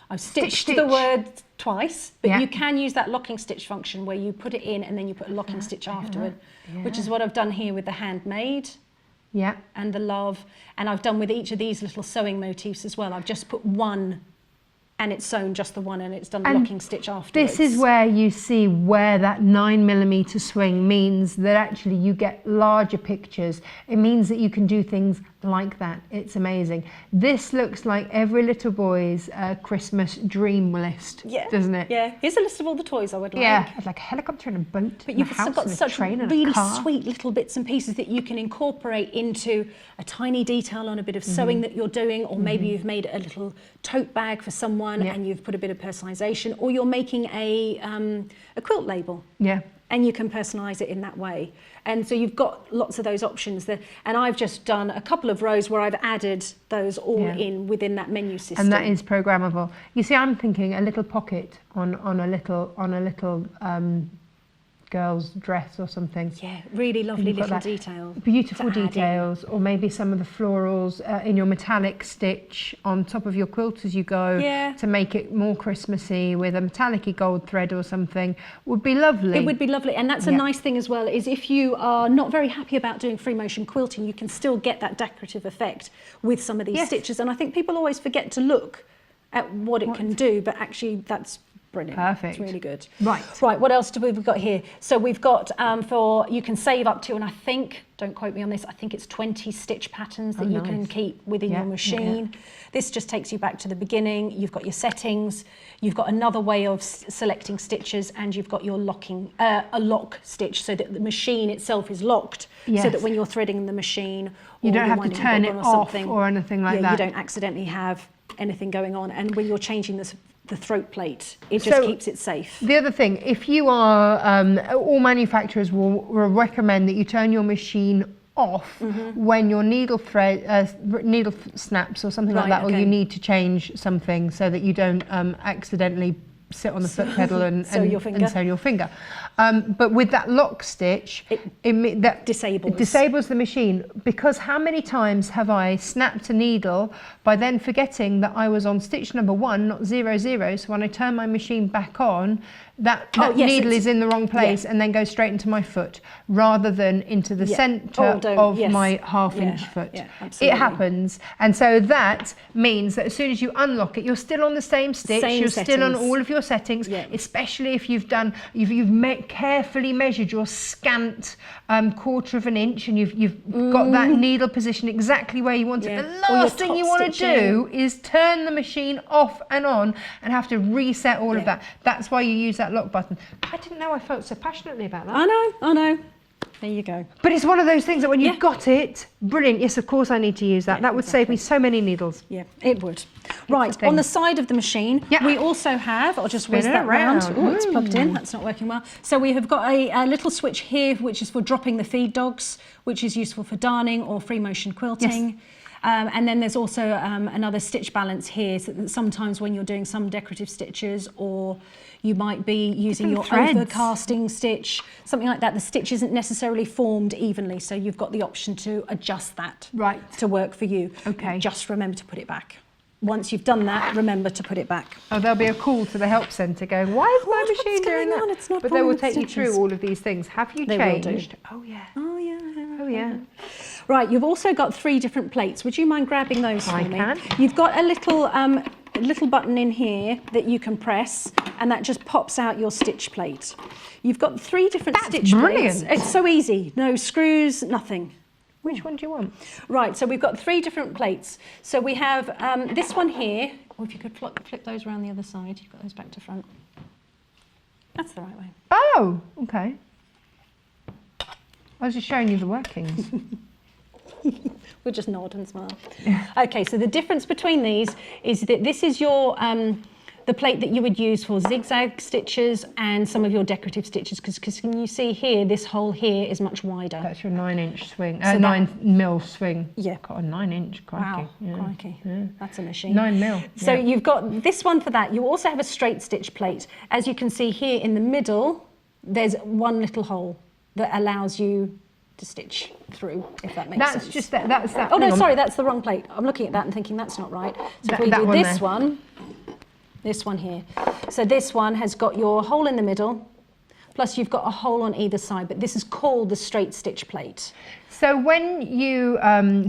I've stitched stitch. the word twice, but Yeah. you can use that locking stitch function where you put it in and then you put a locking stitch afterward, which is what I've done here with the handmade Yeah. and the love. And I've done with each of these little sewing motifs as well. I've just put one and it's sewn just the one and it's done the And locking stitch afterwards. This is where you see where that 9mm swing means that actually you get larger pictures. It means that you can do things like that. It's amazing. This looks like every little boy's Christmas dream list, doesn't it? Yeah. Here's a list of all the toys I would like. Yeah, I'd like a helicopter and a boat, But and you've a house got and a such train and really a car. sweet little bits and pieces that you can incorporate into a tiny detail on a bit of sewing that you're doing, or maybe you've made a little tote bag for someone and you've put a bit of personalisation, or you're making a quilt label. Yeah. And you can personalise it in that way. And so you've got lots of those options there. And I've just done a couple of rows where I've added those all in within that menu system. And that is programmable. You see, I'm thinking a little pocket on a little girl's dress or something. Yeah, really lovely You've got little that detail. Beautiful to add in. details, or maybe some of the florals in your metallic stitch on top of your quilt as you go to make it more Christmassy with a metallic-y gold thread or something would be lovely. It would be lovely, and that's a nice thing as well, is if you are not very happy about doing free motion quilting, you can still get that decorative effect with some of these stitches. And I think people always forget to look at what it can do, but actually that's brilliant. Perfect. It's really good. Right. Right, what else do we've got here? So we've got you can save up to, and I think, don't quote me on this, I think it's 20 stitch patterns that you can keep within your machine. This just takes you back to the beginning. You've got your settings, you've got another way of selecting stitches, and you've got your locking, a lock stitch, so that the machine itself is locked, so that when you're threading the machine, you or don't you're have to winding a turn it bobbin off something, or anything like that. You don't accidentally have anything going on. And when you're changing the throat plate, it just keeps it safe. The other thing, if you are, all manufacturers will recommend that you turn your machine off when your needle snaps or something like that, or you need to change something so that you don't accidentally sit on the foot pedal and sew your finger. But with that lock stitch, that disables the machine, because how many times have I snapped a needle by then forgetting that I was on stitch number 1, not 0, 0, so when I turn my machine back on, that needle is in the wrong place and then goes straight into my foot rather than into the centre of my half-inch foot. It happens, and so that means that as soon as you unlock it, you're still on the same stitch, you're still on all of your settings, especially if you've carefully measured your scant 1/4 of an inch and you've got that needle position exactly where you want it. The last thing you want to do is turn the machine off and on and have to reset all of that. That's why you use that lock button. I didn't know I felt so passionately about that. I know. There you go. But it's one of those things that when you've got it, brilliant. Yes, of course I need to use that. That would save me so many needles. Yeah, it would. Right, on the side of the machine, we also have, I'll just whiz that round. Oh, it's plugged in, that's not working well. So we have got a little switch here, which is for dropping the feed dogs, which is useful for darning or free motion quilting. Yes. And then there's also another stitch balance here, so that sometimes when you're doing some decorative stitches, or you might be using your overcasting stitch, something like that, the stitch isn't necessarily formed evenly, so you've got the option to adjust that to work for you. Okay. Just remember to put it back. Once you've done that, remember to put it back. Oh, there'll be a call to the help centre going, why is my machine doing that? It's not but they will take you through all of these things. Have you changed? Oh, yeah. Oh, yeah. Right, you've also got 3 different plates. Would you mind grabbing those for me? I can. You've got a little button in here that you can press, and that just pops out your stitch plate. You've got 3 different stitch plates. It's so easy. No screws, nothing. Which one do you want? Right, so we've got 3 different plates. So we have this one here, or if you could flip those around the other side, you've got those back to front. That's the right way. Oh, okay. I was just showing you the workings. We'll just nod and smile. Okay, so the difference between these is that this is your the plate that you would use for zigzag stitches and some of your decorative stitches, because can you see here, this hole here is much wider. That's your 9-inch swing, So 9mm swing. Yeah. Got a 9-inch, crikey. Wow, Yeah. crikey, Yeah. that's a machine. 9mm. So yeah. you've got this one for that. You also have a straight stitch plate. As you can see here in the middle, there's one little hole that allows you to stitch through, if that makes sense. That's just that. That's that. Oh no, hang on. sorry, that's the wrong plate. I'm looking at that and thinking that's not right. So if That- we that do one this there. one, this one here. So this one has got your hole in the middle, plus you've got a hole on either side, but this is called the straight stitch plate. So when you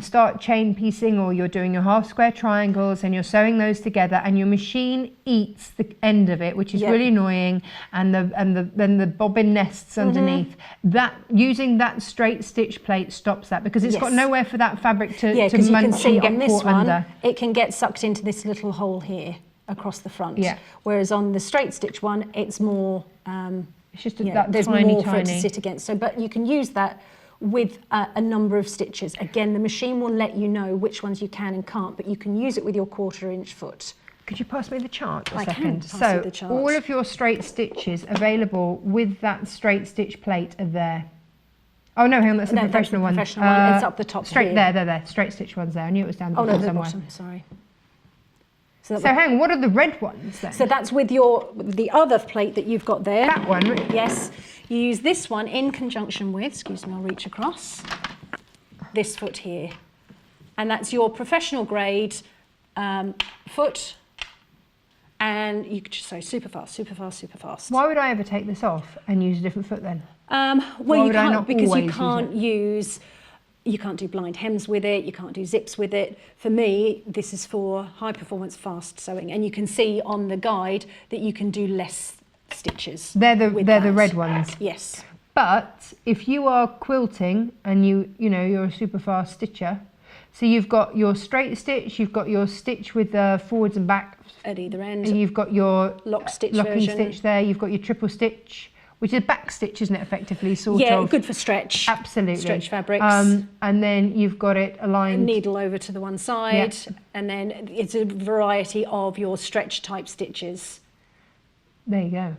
start chain piecing, or you're doing your half square triangles and you're sewing those together, and your machine eats the end of it, which is Yeah. really annoying, and the bobbin nests underneath, that using that straight stitch plate stops that, because it's got Yes. nowhere for that fabric to Yeah, because you can munch see and get on this caught one, under. it can get sucked into this little hole here across the front. Yeah. Whereas on the straight stitch one, it's more, It's just yeah, that there's tiny, more for it to tiny. sit against. So, but you can use that with a number of stitches. Again, the machine will let you know which ones you can and can't, but you can use it with your 1/4-inch foot. Could you pass me the chart for a I can second? pass So you the chart. all of your straight stitches available with that straight stitch plate are there. Oh no, hang on, that's the No, that's the professional one. professional one. It's up the top Straight here. there. Straight stitch one's there. I knew it was down the Oh no, bottom the somewhere. bottom, sorry. So, that So hang on, what are the red ones then? So that's with the other plate that you've got there. That one. Yes. You use this one in conjunction with, excuse me, I'll reach across, this foot here. And that's your professional grade foot. And you could just say super fast, super fast, super fast. Why would I ever take this off and use a different foot then? Well, Why you would I can't, not because always you use can't it? you can't do blind hems with it, you can't do zips with it. For me, this is for high performance fast sewing, and you can see on the guide that you can do less stitches. They're the with the that. red ones. Yes. But if you are quilting and you're a super fast stitcher, so you've got your straight stitch, you've got your stitch with the forwards and back, At either end. and you've got your Lock stitch locking version. stitch there, you've got your triple stitch, which is back stitch, isn't it, effectively, sort Yeah, of? good for stretch. Absolutely. Stretch fabrics. And then you've got it aligned. Needle over to the one side, and then it's a variety of your stretch type stitches. There you go.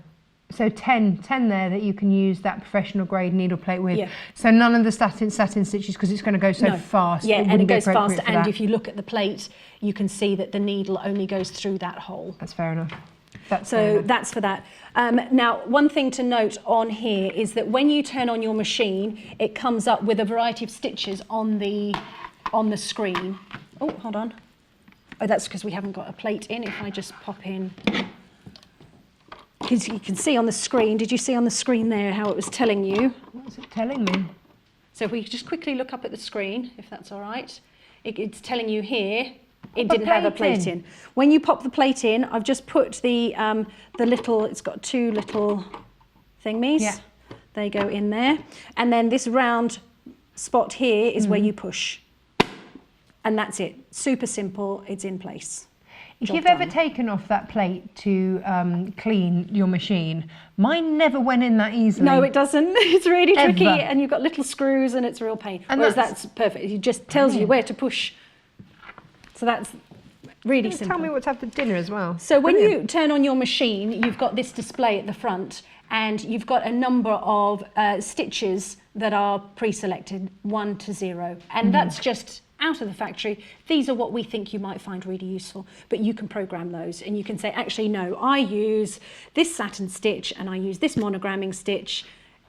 So 10 there that you can use that professional grade needle plate with. Yeah. So none of the satin stitches, because it's going to go so No. fast. Yeah, and it wouldn't be goes fast. appropriate for And that. if you look at the plate, you can see that the needle only goes through that hole. That's fair enough. That's fair So enough. that's for that. Now, one thing to note on here is that when you turn on your machine, it comes up with a variety of stitches on the screen. Oh, hold on. Oh, that's because we haven't got a plate in. If I just pop in. Because you can see on the screen, did you see on the screen there how it was telling you? What's it telling me? So if we just quickly look up at the screen, if that's all right, it's telling you here it Pop a didn't have a plate plate in. in. When you pop the plate in, I've just put the little, it's got two little thingies. Yeah. They go in there. And then this round spot here is where you push. And that's it. Super simple, it's in place. If Job you've ever done. taken off that plate to clean your machine, mine never went in that easily. No, it doesn't. It's really tricky, Ever. and you've got little screws, and it's a real pain. And Whereas that's that's perfect. It just tells you brilliant. where to push. So that's really simple. Tell me what to have for dinner as well. So when Brilliant. you turn on your machine, you've got this display at the front, and you've got a number of stitches that are pre-selected, 1 to 0, and that's just out of the factory. These are what we think you might find really useful, but you can program those, and you can say, actually, no, I use this satin stitch, and I use this monogramming stitch,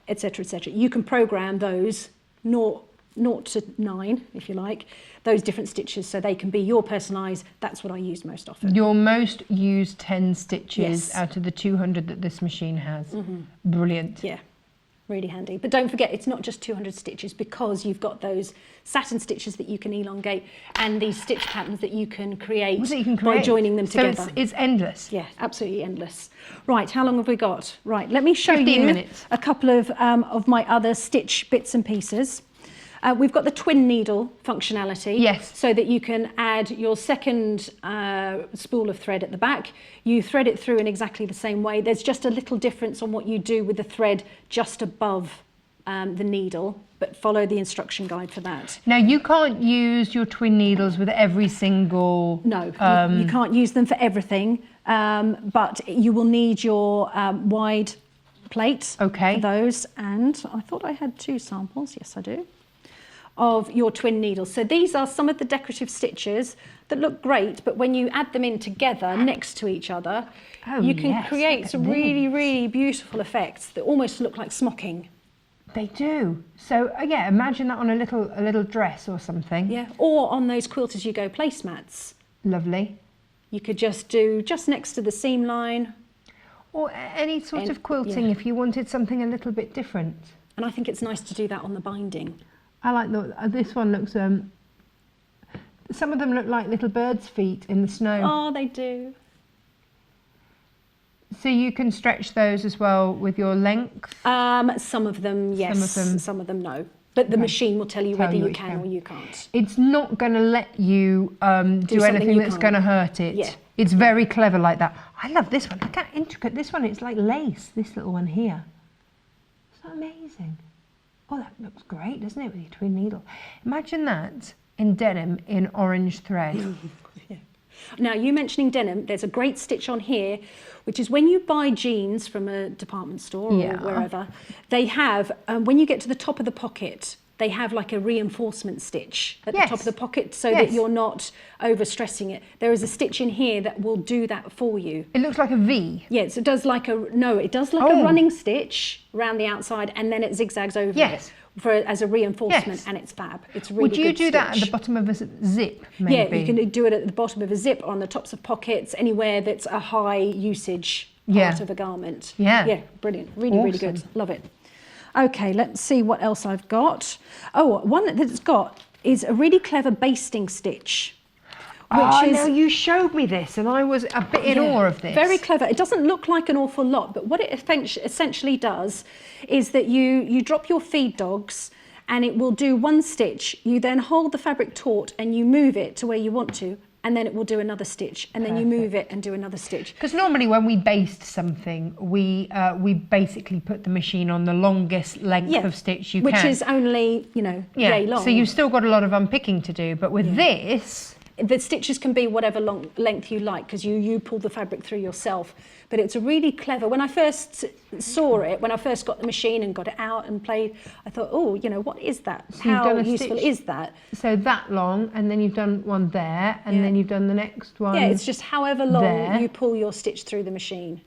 etc., etc. You can program those 0 to 9, if you like, those different stitches, so they can be your personalised. That's what I use most often. Your most used 10 stitches Yes. out of the 200 that this machine has. Brilliant. Yeah, really handy. But don't forget, it's not just 200 stitches, because you've got those satin stitches that you can elongate, and these stitch patterns that you can create, What you can by create. joining them So together. it's endless. Yeah, absolutely endless. Right, how long have we got? Right, let me show 15 you minutes. a couple of my other stitch bits and pieces. We've got the twin needle functionality, Yes. so that you can add your second spool of thread at the back. You thread it through in exactly the same way. There's just a little difference on what you do with the thread just above the needle, but follow the instruction guide for that. Now, you can't use your twin needles with every single... No, you can't use them for everything. but you will need your wide plate Okay. for those. And I thought I had 2 samples, yes I do, of your twin needles. So these are some of the decorative stitches that look great, but when you add them in together next to each other, Oh, you can yes, create look some at really, these. really beautiful effects that almost look like smocking. They do. So yeah, imagine that on a little dress or something. Yeah, or on those quilt-as-you-go placemats. Lovely. You could just do just next to the seam line. Or any sort of quilting yeah. if you wanted something a little bit different. And I think it's nice to do that on the binding. I like this one looks. Some of them look like little birds' feet in the snow. Oh, they do. So you can stretch those as well with your length. Some of them, yes. Some of them- no. But the machine will tell you Tell whether you you what you can can. or you can't. It's not going to let you do something anything you that's can't. going to hurt it. Yeah. It's very clever like that. I love this one. Look how intricate this one is. It's like lace, this little one here. Isn't that amazing? Oh, that looks great, doesn't it, with your twin needle? Imagine that in denim in orange thread. Now, you mentioning denim, there's a great stitch on here, which is when you buy jeans from a department store Yeah. or wherever, they have, when you get to the top of the pocket, they have like a reinforcement stitch at the Yes. top of the pocket so Yes. that you're not overstressing it. There is a stitch in here that will do that for you. It looks like a V. Yes, it does like a a Oh. running stitch around the outside and then it zigzags over Yes. it as a reinforcement, Yes. and it's fab. It's a really Would you good do that at stitch. the bottom of a zip, maybe? Yeah, you can do it at the bottom of a zip, or on the tops of pockets, anywhere that's a high usage part Yeah. of a garment. Yeah. Yeah, brilliant. Really good. Awesome. Love it. Okay, let's see what else I've got. Oh, one that it's got is a really clever basting stitch. No, you showed me this and I was a bit in awe of this. Very clever. It doesn't look like an awful lot, but what it essentially does is that you drop your feed dogs and it will do one stitch. You then hold the fabric taut and you move it to where you want to, and then it will do another stitch, and then you move it and do another stitch. Because normally when we baste something, we basically put the machine on the longest length of stitch you which can. is only, yay long. So you've still got a lot of unpicking to do, but with this, the stitches can be whatever length you like, because you pull the fabric through yourself. But it's a really clever, when I first saw it, when I first got the machine and got it out and played, I thought, oh, what is that? So you've How done a useful stitch- is that? so that long, and then you've done one there, and then you've done the next one. Yeah, it's just however long there. you pull your stitch through the machine.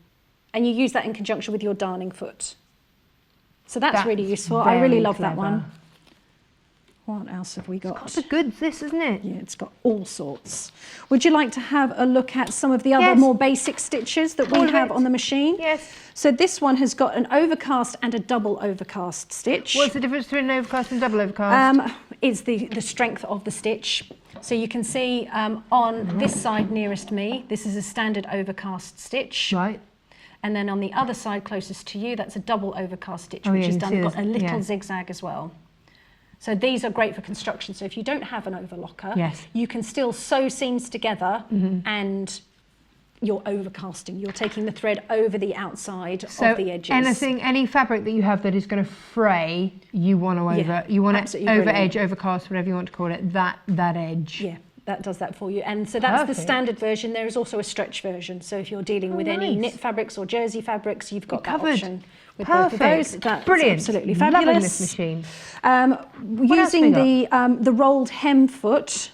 And you use that in conjunction with your darning foot. So that's really useful. I really very love that clever. one. What else have we got? Got the goods, this, isn't it? Yeah, it's got all sorts. Would you like to have a look at some of the other Yes. more basic stitches that we All of have it. on the machine? Yes. So this one has got an overcast and a double overcast stitch. What's the difference between an overcast and double overcast? Is the strength of the stitch. So you can see on this side nearest me, this is a standard overcast stitch. Right. And then on the other side closest to you, that's a double overcast stitch, Oh, which yeah, is you done, see got this- a little yeah. zigzag as well. So these are great for construction. So if you don't have an overlocker, Yes. you can still sew seams together and you're overcasting. You're taking the thread over the outside So of the edges. any fabric that you have that is going to fray, you want to absolutely over brilliant. edge, overcast, whatever you want to call it, that edge. Yeah, that does that for you. And so that's the Perfect. standard version. There is also a stretch version. So if you're dealing with any nice. knit fabrics or jersey fabrics, you've got that Covered. option with both of those. Perfect. That's Brilliant. absolutely Loving fabulous. this machine. Um, else using we the rolled hem foot,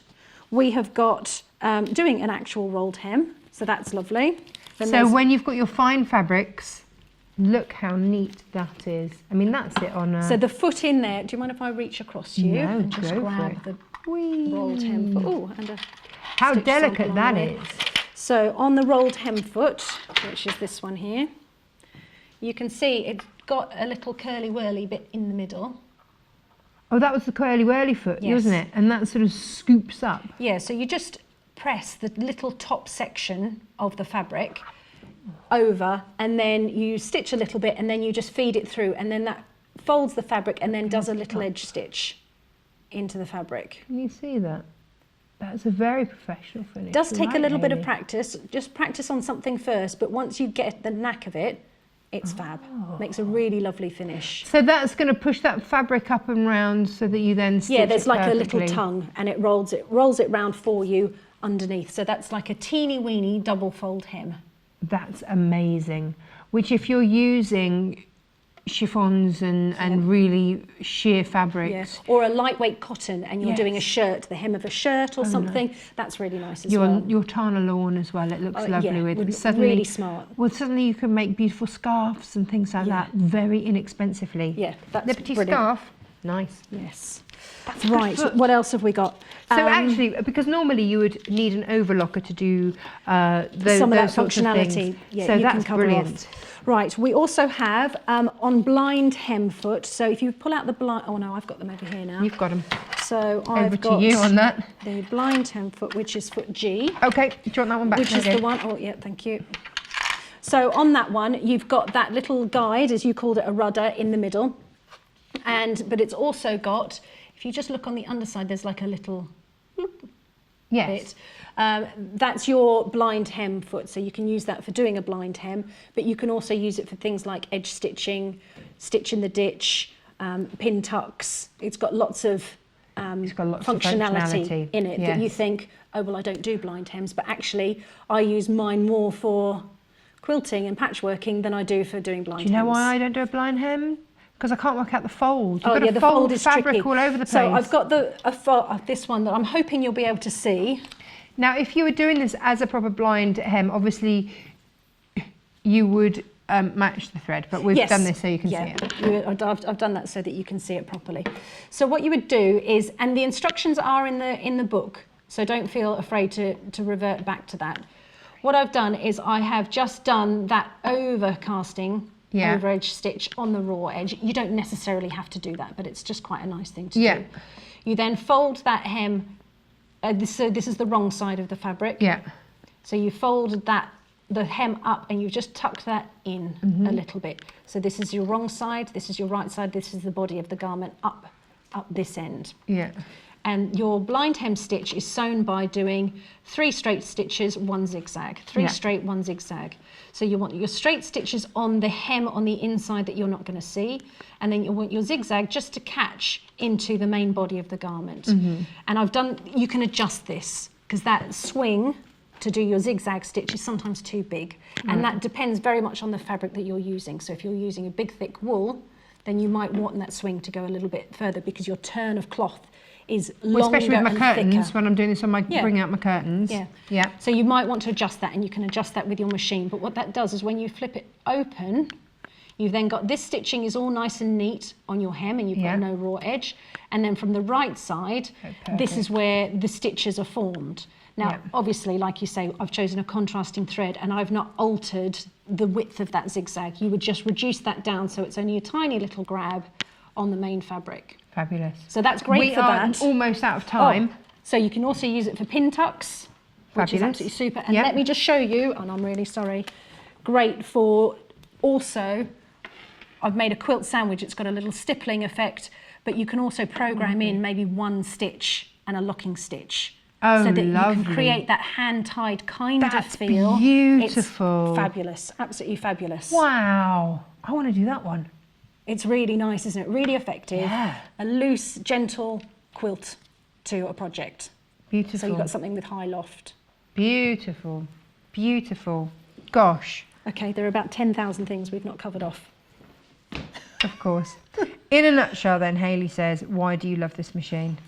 we have got doing an actual rolled hem. So that's lovely. Then So there's- when you've got your fine fabrics, look how neat that is. I mean, that's it on a... so the foot in there, do you mind if I reach across you No, and just go for grab it. the Whee! rolled hem foot? Oh, and a How stitch delicate sample that on the way. is. So on the rolled hem foot, which is this one here, you can see it's got a little curly-whirly bit in the middle. Oh, that was the curly-whirly foot, Yes. wasn't it? And that sort of scoops up. Yeah, so you just press the little top section of the fabric over, and then you stitch a little bit, and then you just feed it through, and then that folds the fabric and then does a little edge stitch into the fabric. Can you see that? That's a very professional finish. It does take a Right, little bit of Hayley? practice. Just practice on something first, but once you get the knack of it, it's fab. Makes a really lovely finish. So that's going to push that fabric up and round so that you then stitch Yeah, there's it like a little perfectly. tongue, and it rolls it round for you underneath. So that's like a teeny weeny double fold hem. That's amazing. Which if you're using chiffons and really sheer fabrics. Or a lightweight cotton and you're doing a Yes. shirt, the hem of a shirt or something, that's really nice as Your well. your Tana lawn as well, it looks lovely yeah, with would it. look Suddenly, really smart. Well, suddenly you can make beautiful scarves and things like that very inexpensively. Yeah, that's Liberty brilliant. scarf, nice. Yes. That's a good Right, foot. what else have we got? So actually, because normally you would need an overlocker to do those, some of that those sorts of functionality, things. yeah, So you that's can cover brilliant. off. Right, we also have on blind hem foot. So if you pull out the blind, oh no, I've got them over here now. You've got them. So Over I've to got you on that. the blind hem foot, which is foot G, Okay, do you want that one back? which is Okay. the one, oh yeah, thank you. So on that one, you've got that little guide, as you called it, a rudder in the middle. But it's also got, if you just look on the underside, there's like a little Yes. bit. That's your blind hem foot, so you can use that for doing a blind hem, but you can also use it for things like edge stitching, stitch in the ditch, pin tucks. It's got lots of got lots of functionality in it that you yes. think, oh well, I don't do blind hems, but actually I use mine more for quilting and patchworking than I do for doing blind Do you know hems. why I don't do a blind hem? Because I can't work out the fold. You've Oh got yeah, to the fold fold is fabric tricky. all over the place. So I've got this one that I'm hoping you'll be able to see. Now, if you were doing this as a proper blind hem, obviously you would match the thread, but we've done this so you can see it. I've done that so that you can see it properly. So what you would do is, and the instructions are in the book, so don't feel afraid to revert back to that. What I've done is I have just done that overcasting over edge stitch on the raw edge. You don't necessarily have to do that, but it's just quite a nice thing to do. You then fold that hem. So this is the wrong side of the fabric. Yeah. So you fold the hem up and you just tuck that in a little bit. So this is your wrong side, this is your right side, this is the body of the garment up this end. Yeah. And your blind hem stitch is sewn by doing 3 straight stitches, 1 zigzag, 3 straight, 1 zigzag. So you want your straight stitches on the hem on the inside that you're not going to see, and then you want your zigzag just to catch into the main body of the garment. And you can adjust this, because that swing to do your zigzag stitch is sometimes too big. And that depends very much on the fabric that you're using. So if you're using a big thick wool, then you might want that swing to go a little bit further, because your turn of cloth is longer especially with my and curtains, thicker. when I'm doing this on my, bring out my curtains. Yeah. So you might want to adjust that, and you can adjust that with your machine. But what that does is when you flip it open, you've then got this stitching is all nice and neat on your hem, and you've got no raw edge. And then from the right side, this is where the stitches are formed. Now, obviously, like you say, I've chosen a contrasting thread, and I've not altered the width of that zigzag. You would just reduce that down so it's only a tiny little grab on the main fabric. Fabulous. So that's great for that. We are almost out of time. So you can also use it for pin tucks, which is absolutely super. And let me just show you, and I'm really sorry, great for also, I've made a quilt sandwich. It's got a little stippling effect, but you can also program in maybe 1 stitch and a locking stitch. Oh, so that lovely. you can create that hand-tied kind of That's feel. beautiful. It's fabulous, absolutely fabulous. Wow. I want to do that one. It's really nice, isn't it? Really effective. Yeah. A loose, gentle quilt to a project. Beautiful. So you've got something with high loft. Beautiful. Beautiful. Gosh. Okay, there are about 10,000 things we've not covered off. Of course. In a nutshell then, Hayley says, why do you love this machine?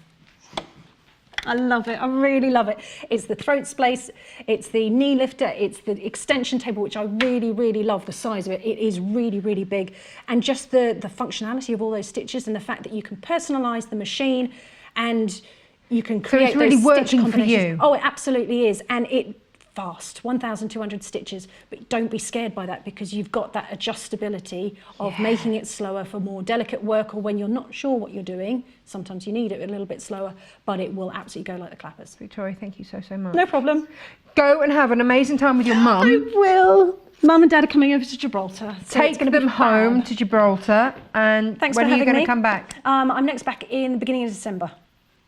I love it. I really love it. It's the throat splace, it's the knee lifter, it's the extension table, which I really, really love the size of it. It is really, really big. And just the functionality of all those stitches, and the fact that you can personalise the machine and you can create it's really those working stitch for combinations. you. Oh, it absolutely is. And it fast, 1,200 stitches, but don't be scared by that, because you've got that adjustability of making it slower for more delicate work, or when you're not sure what you're doing. Sometimes you need it a little bit slower, but it will absolutely go like the clappers. Victoria, thank you so, so much. No problem. Go and have an amazing time with your mum. I will. Mum and Dad are coming over to Gibraltar. So Take it's gonna be them home fab. to Gibraltar. And Thanks when for are you having going me. to come back? I'm next back in the beginning of December,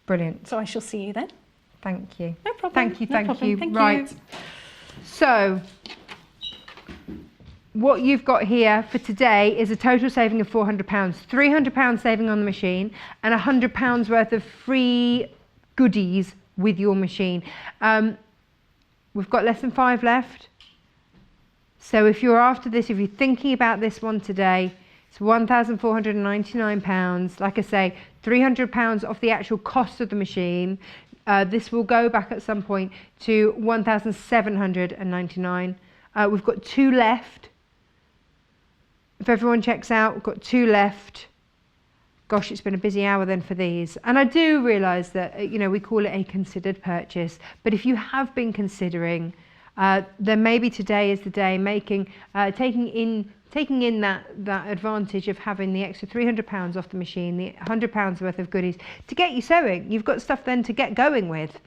Brilliant. so I shall see you then. Thank you. No problem. Thank you, No thank problem. you. Thank right. you. So, what you've got here for today is a total saving of £400, £300 saving on the machine, and £100 worth of free goodies with your machine. We've got less than 5 left. So if you're after this, if you're thinking about this one today, it's £1,499. Like I say, £300 off the actual cost of the machine. This will go back at some point to £1,799. We've got 2 left. If everyone checks out, we've got 2 left. Gosh, it's been a busy hour then for these. And I do realise that, you know, we call it a considered purchase. But if you have been considering, then maybe today is the day taking in that advantage of having the extra £300 off the machine, the £100 worth of goodies to get you sewing. You've got stuff then to get going with.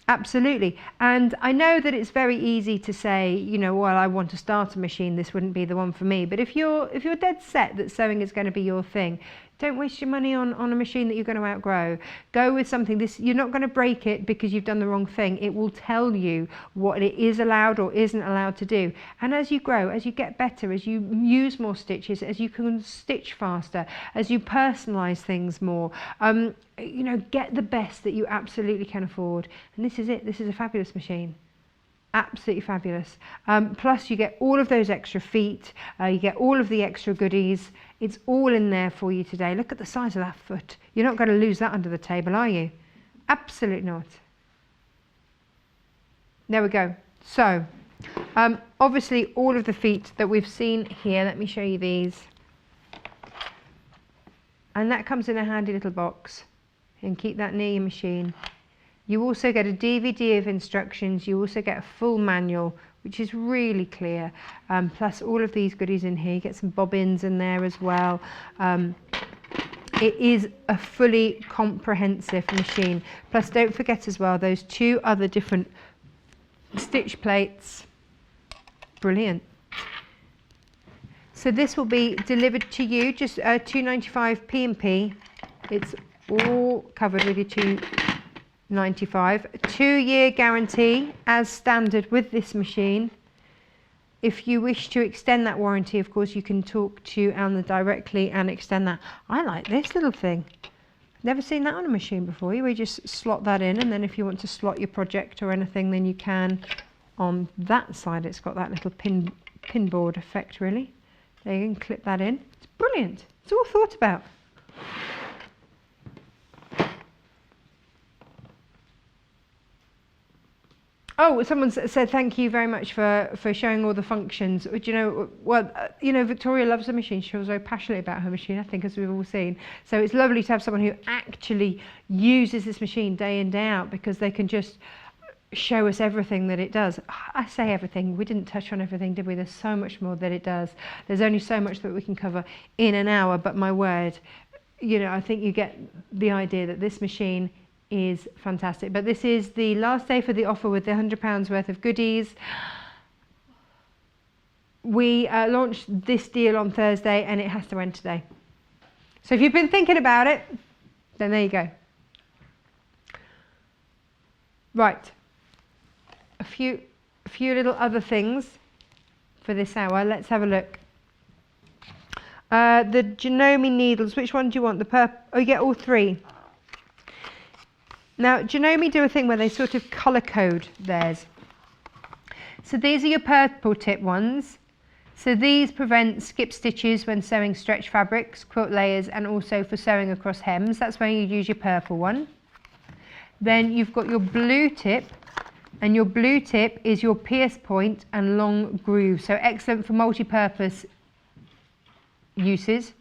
Absolutely. And I know that it's very easy to say, you know, well, I want to start a machine, this wouldn't be the one for me. But if you're dead set that sewing is going to be your thing, don't waste your money on a machine that you're going to outgrow. Go with something, you're not going to break it because you've done the wrong thing. It will tell you what it is allowed or isn't allowed to do. And as you grow, as you get better, as you use more stitches, as you can stitch faster, as you personalise things more, you know, get the best that you absolutely can afford. And this is it. This is a fabulous machine. Absolutely fabulous. Plus you get all of those extra feet, you get all of the extra goodies. It's all in there for you today. Look at the size of that foot. You're not going to lose that under the table, are you? Absolutely not. There we go. So obviously all of the feet that we've seen here, let me show you these. And that comes in a handy little box. And keep that near your machine. You also get a DVD of instructions. You also get a full manual, which is really clear. Plus all of these goodies in here. You get some bobbins in there as well. It is a fully comprehensive machine. Plus don't forget as well those 2 other different stitch plates. Brilliant. So this will be delivered to you, just £2.95 P&P. It's all covered with your £2.95. 2-year guarantee as standard with this machine. If you wish to extend that warranty, of course, you can talk to Anna directly and extend that. I like this little thing. Never seen that on a machine before. You just slot that in, and then if you want to slot your project or anything, then you can. On that side, it's got that little pinboard effect, really. There, you can clip that in. It's brilliant. It's all thought about. Oh, someone said thank you very much for showing all the functions. Do you know, well, you know, Victoria loves the machine. She was very passionate about her machine, I think, as we've all seen. So it's lovely to have someone who actually uses this machine day in, day out, because they can just show us everything that it does. I say everything. We didn't touch on everything, did we? There's so much more that it does. There's only so much that we can cover in an hour, but my word, you know, I think you get the idea that this machine is fantastic. But this is the last day for the offer with the £100 worth of goodies. We launched this deal on Thursday and it has to end today. So if you've been thinking about it, then there you go. Right, a few little other things for this hour. Let's have a look. The Janome needles, which one do you want? The purple? Oh, you get all 3. Now, Janome do a thing where they sort of colour code theirs. So these are your purple tip ones. So these prevent skip stitches when sewing stretch fabrics, quilt layers, and also for sewing across hems. That's when you use your purple one. Then you've got your blue tip, and your blue tip is your pierce point and long groove. So excellent for multi-purpose uses.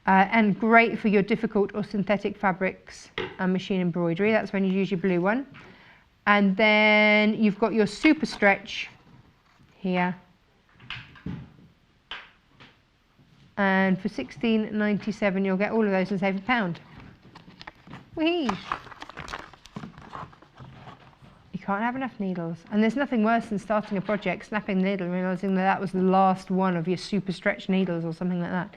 And great for your difficult or synthetic fabrics and machine embroidery. That's when you use your blue one. And then you've got your super stretch here. And for £16.97 you'll get all of those and save £1. Whee! You can't have enough needles. And there's nothing worse than starting a project, snapping the needle and realising that that was the last one of your super stretch needles or something like that.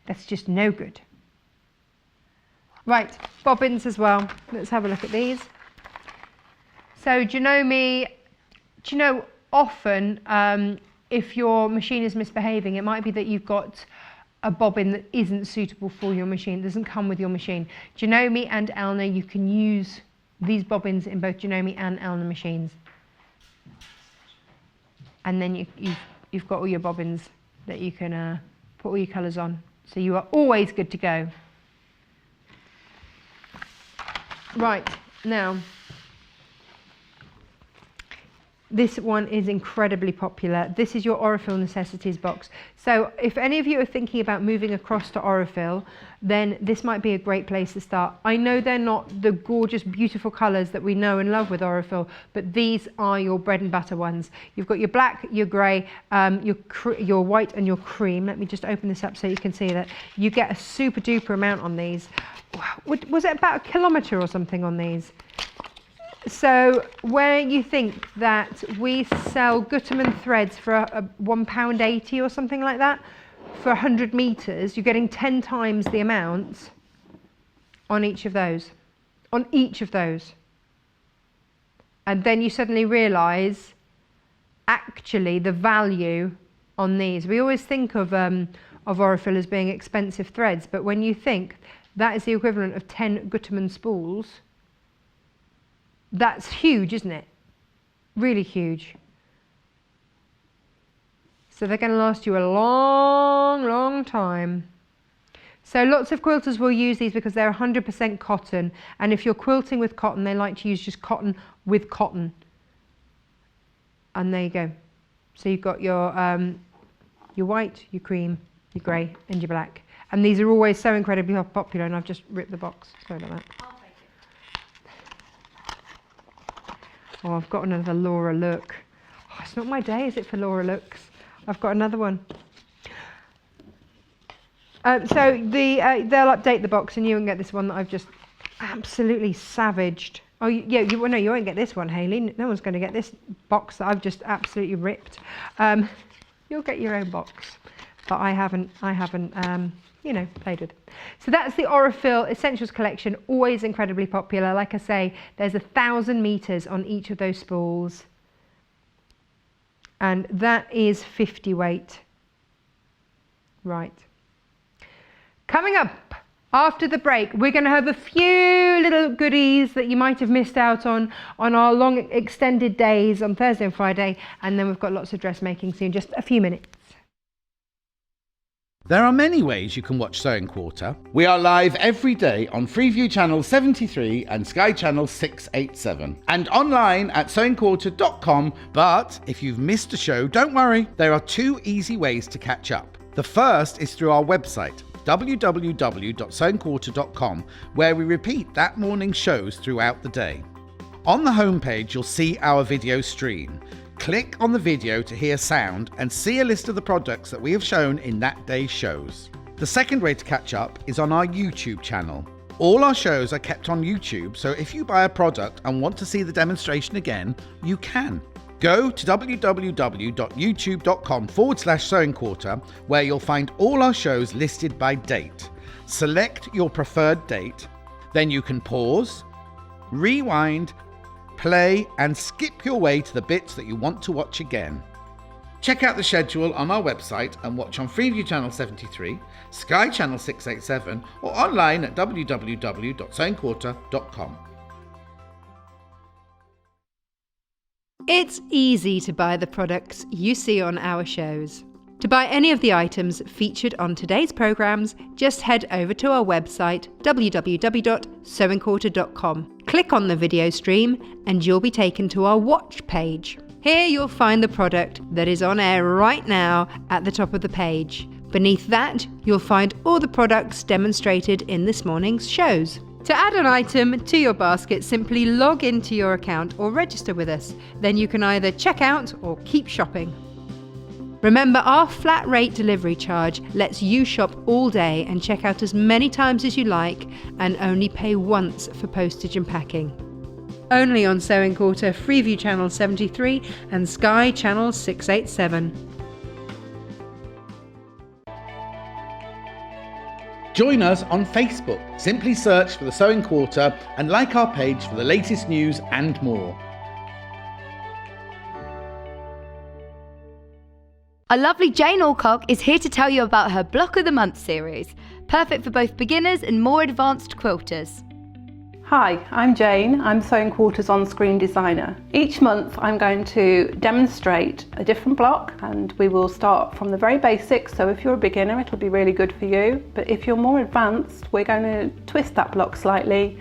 That's just no good. Right, bobbins as well. Let's have a look at these. So Janome, do you know, often if your machine is misbehaving, it might be that you've got a bobbin that isn't suitable for your machine, it doesn't come with your machine. Janome and Elna, you can use these bobbins in both Janome and Elna machines. and then you've got all your bobbins that you can put all your colours on. So you are always good to go. Right, now, this one is incredibly popular. This is your Aurifil Necessities box. So if any of you are thinking about moving across to Aurifil, then this might be a great place to start. I know they're not the gorgeous, beautiful colours that we know and love with Aurifil, but these are your bread and butter ones. You've got your black, your grey, your white and your cream. Let me just open this up so you can see that. You get a super duper amount on these. Was it about 1 kilometre or something on these? So where you think that we sell Gutermann threads for £1.80 or something like that for 100 metres, you're getting 10 times the amount on each of those. On each of those. And then you suddenly realise actually the value on these. We always think of Aurifil as being expensive threads, but when you think that is the equivalent of 10 Gutermann spools, that's huge, isn't it? Really huge. So they're going to last you a long, long time. So lots of quilters will use these because they're 100% cotton. And if you're quilting with cotton, they like to use just cotton with cotton. And there you go. So you've got your white, your cream, your grey and your black. And these are always so incredibly popular, and I've just ripped the box. Sorry about that. Oh, I've got another Laura look. Oh, it's not my day, is it, for Laura looks? I've got another one. So they'll update the box, and you can get this one that I've just absolutely savaged. Oh, yeah, you won't get this one, Hayley. No one's going to get this box that I've just absolutely ripped. You'll get your own box, but I haven't. Played with. So that's the Aurifil Essentials collection, always incredibly popular. Like I say, there's 1,000 meters on each of those spools. And that is 50 weight. Right. Coming up after the break, we're going to have a few little goodies that you might have missed out on our long extended days on Thursday and Friday. And then we've got lots of dressmaking soon, just a few minutes. There are many ways you can watch Sewing Quarter. We are live every day on Freeview Channel 73 and Sky Channel 687 and online at sewingquarter.com. But if you've missed a show, don't worry. There are 2 easy ways to catch up. The first is through our website, www.sewingquarter.com, where we repeat that morning's shows throughout the day. On the homepage, you'll see our video stream. Click on the video to hear sound and see a list of the products that we have shown in that day's shows. The second way to catch up is on our YouTube channel. All our shows are kept on YouTube, so if you buy a product and want to see the demonstration again, you can. Go to www.youtube.com/Sewing Quarter, where you'll find all our shows listed by date. Select your preferred date, then you can pause, rewind, play and skip your way to the bits that you want to watch again. Check out the schedule on our website and watch on Freeview Channel 73, Sky Channel 687 or online at www.sewingquarter.com. It's easy to buy the products you see on our shows. To buy any of the items featured on today's programmes, just head over to our website www.sewingquarter.com. Click on the video stream and you'll be taken to our watch page. Here you'll find the product that is on air right now at the top of the page. Beneath that, you'll find all the products demonstrated in this morning's shows. To add an item to your basket, simply log into your account or register with us. Then you can either check out or keep shopping. Remember, our flat rate delivery charge lets you shop all day and check out as many times as you like and only pay once for postage and packing. Only on Sewing Quarter, Freeview Channel 73 and Sky Channel 687. Join us on Facebook. Simply search for the Sewing Quarter and like our page for the latest news and more. Our lovely Jane Alcock is here to tell you about her Block of the Month series, perfect for both beginners and more advanced quilters. Hi, I'm Jane. I'm Sewing Quarters on-screen designer. Each month I'm going to demonstrate a different block, and we will start from the very basics. So if you're a beginner, it'll be really good for you. But if you're more advanced, we're going to twist that block slightly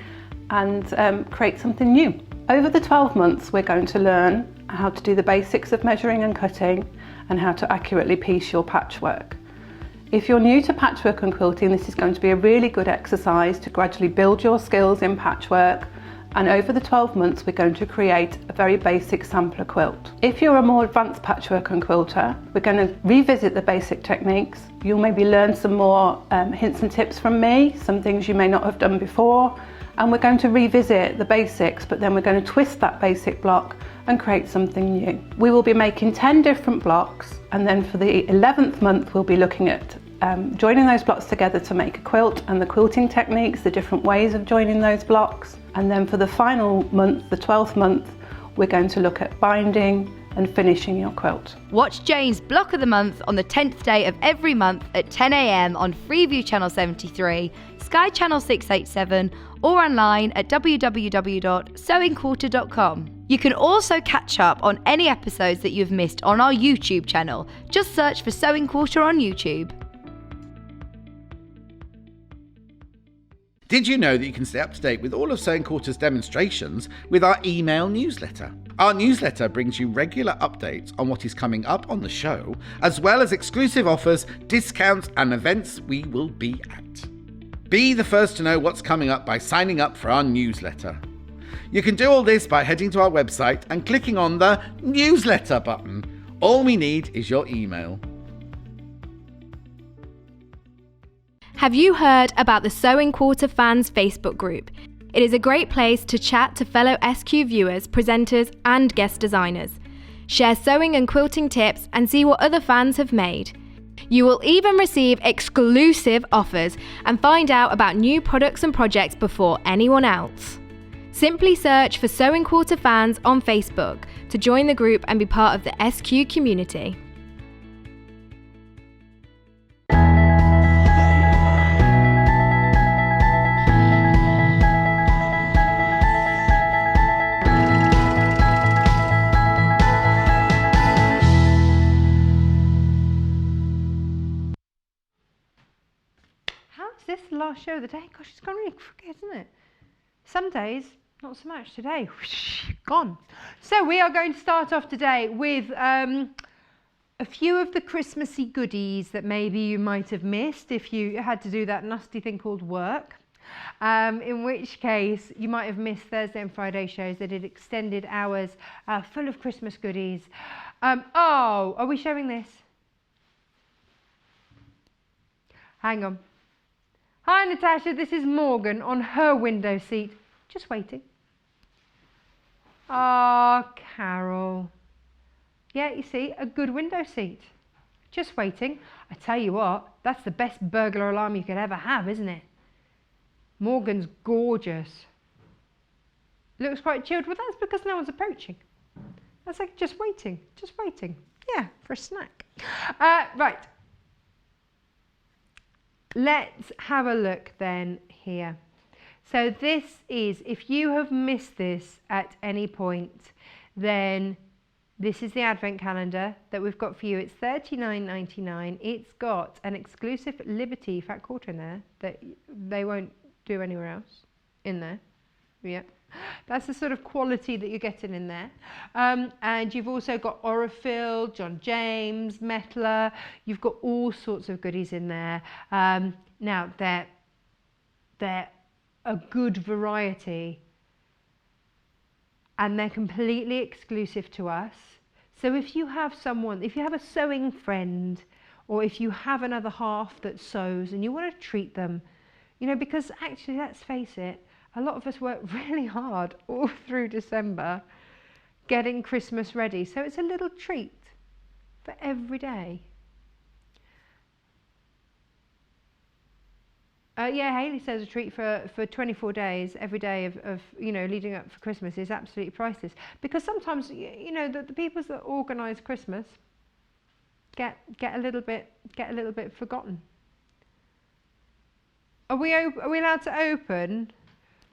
and create something new. Over the 12 months, we're going to learn how to do the basics of measuring and cutting and how to accurately piece your patchwork. If you're new to patchwork and quilting, this is going to be a really good exercise to gradually build your skills in patchwork, and over the 12 months we're going to create a very basic sampler quilt. If you're a more advanced patchwork and quilter, we're going to revisit the basic techniques. You'll maybe learn some more hints and tips from me, some things you may not have done before, and we're going to revisit the basics, but then we're going to twist that basic block and create something new. We will be making 10 different blocks, and then for the 11th month we'll be looking at joining those blocks together to make a quilt and the quilting techniques, the different ways of joining those blocks. And then for the final month, the 12th month, we're going to look at binding and finishing your quilt. Watch Jane's Block of the Month on the 10th day of every month at 10 a.m. on Freeview Channel 73, Sky Channel 687, or online at www.sewingquarter.com. You can also catch up on any episodes that you've missed on our YouTube channel. Just search for Sewing Quarter on YouTube. Did you know that you can stay up to date with all of Sewing Quarter's demonstrations with our email newsletter? Our newsletter brings you regular updates on what is coming up on the show, as well as exclusive offers, discounts, and events we will be at. Be the first to know what's coming up by signing up for our newsletter. You can do all this by heading to our website and clicking on the newsletter button. All we need is your email. Have you heard about the Sewing Quarter fans Facebook group? It is a great place to chat to fellow SQ viewers, presenters, and guest designers. Share sewing and quilting tips and see what other fans have made. You will even receive exclusive offers and find out about new products and projects before anyone else. Simply search for Sewing Quarter fans on Facebook to join the group and be part of the SQ community. This is the last show of the day. Gosh, it's gone really quick, isn't it? Some days, not so much. Today, whoosh, gone. So we are going to start off today with a few of the Christmassy goodies that maybe you might have missed if you had to do that nasty thing called work. In which case, you might have missed Thursday and Friday shows. They did extended hours full of Christmas goodies. Oh, are we showing this? Hang on. Hi Natasha, this is Morgan on her window seat, just waiting. Ah, Carol. Yeah, you see, a good window seat, just waiting. I tell you what, that's the best burglar alarm you could ever have, isn't it? Morgan's gorgeous. Looks quite chilled, well that's because no one's approaching. That's like just waiting, yeah, for a snack. Right. Let's have a look then here. So this is, if you have missed this at any point, then this is the advent calendar that we've got for you. It's $39.99. It's got an exclusive Liberty fat quarter in there that they won't do anywhere else in there. Yeah. That's the sort of quality that you're getting in there. And you've also got Orifil, John James, Metler. You've got all sorts of goodies in there. Now, they're a good variety. And they're completely exclusive to us. So if you have someone, if you have a sewing friend, or if you have another half that sews and you want to treat them, you know, because actually, let's face it, a lot of us work really hard all through December getting Christmas ready. So it's a little treat for every day. Yeah, Hayley says a treat for 24 days, every day of you know, leading up for Christmas is absolutely priceless. Because sometimes, you know, the people that organise Christmas get a little bit forgotten. Are we allowed to open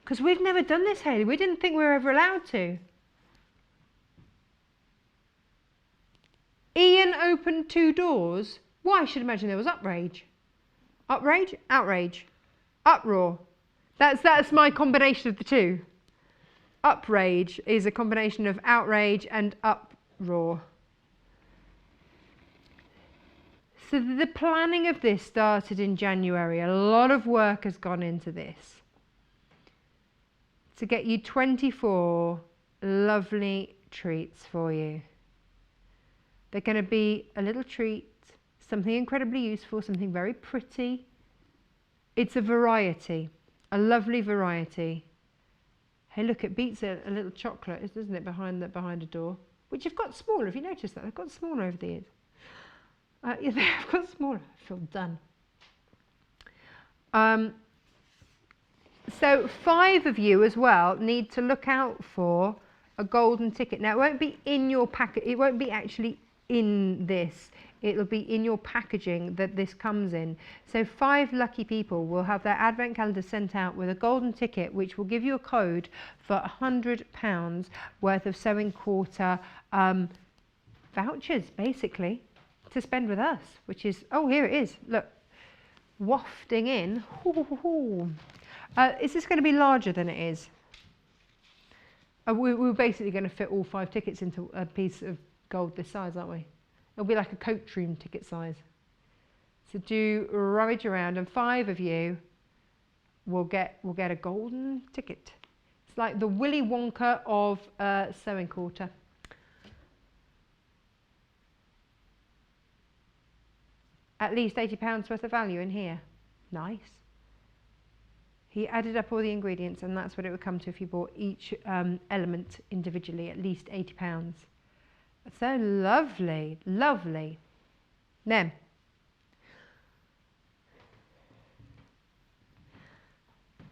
Because we've never done this, Hayley. We didn't think we were ever allowed to. Ian opened 2 doors. Well, I should imagine there was outrage. Outrage? Outrage. Uproar. That's my combination of the two. Uprage is a combination of outrage and uproar. So the planning of this started in January. A lot of work has gone into this to get you 24 lovely treats for you. They're going to be a little treat, something incredibly useful, something very pretty. It's a variety, a lovely variety. Hey, look, it beats a little chocolate, doesn't it, behind a door? Which have got smaller. Have you noticed that? They've got smaller over the years. Yeah, they have got smaller. I feel done. So 5 of you as well need to look out for a golden ticket. Now, it won't be in your packet. It won't be actually in this. It'll be in your packaging that this comes in. So 5 lucky people will have their advent calendar sent out with a golden ticket, which will give you a code for £100 worth of Sewing Quarter vouchers, basically, to spend with us, which is, oh, here it is. Look, wafting in. Is this going to be larger than it is? We're basically going to fit all 5 tickets into a piece of gold this size, aren't we? It'll be like a coach room ticket size. So do rummage around, and 5 of you will get a golden ticket. It's like the Willy Wonka of Sewing Quarter. At least £80 worth of value in here. Nice. He added up all the ingredients, and that's what it would come to if you bought each element individually, at least £80. So lovely, lovely. Then,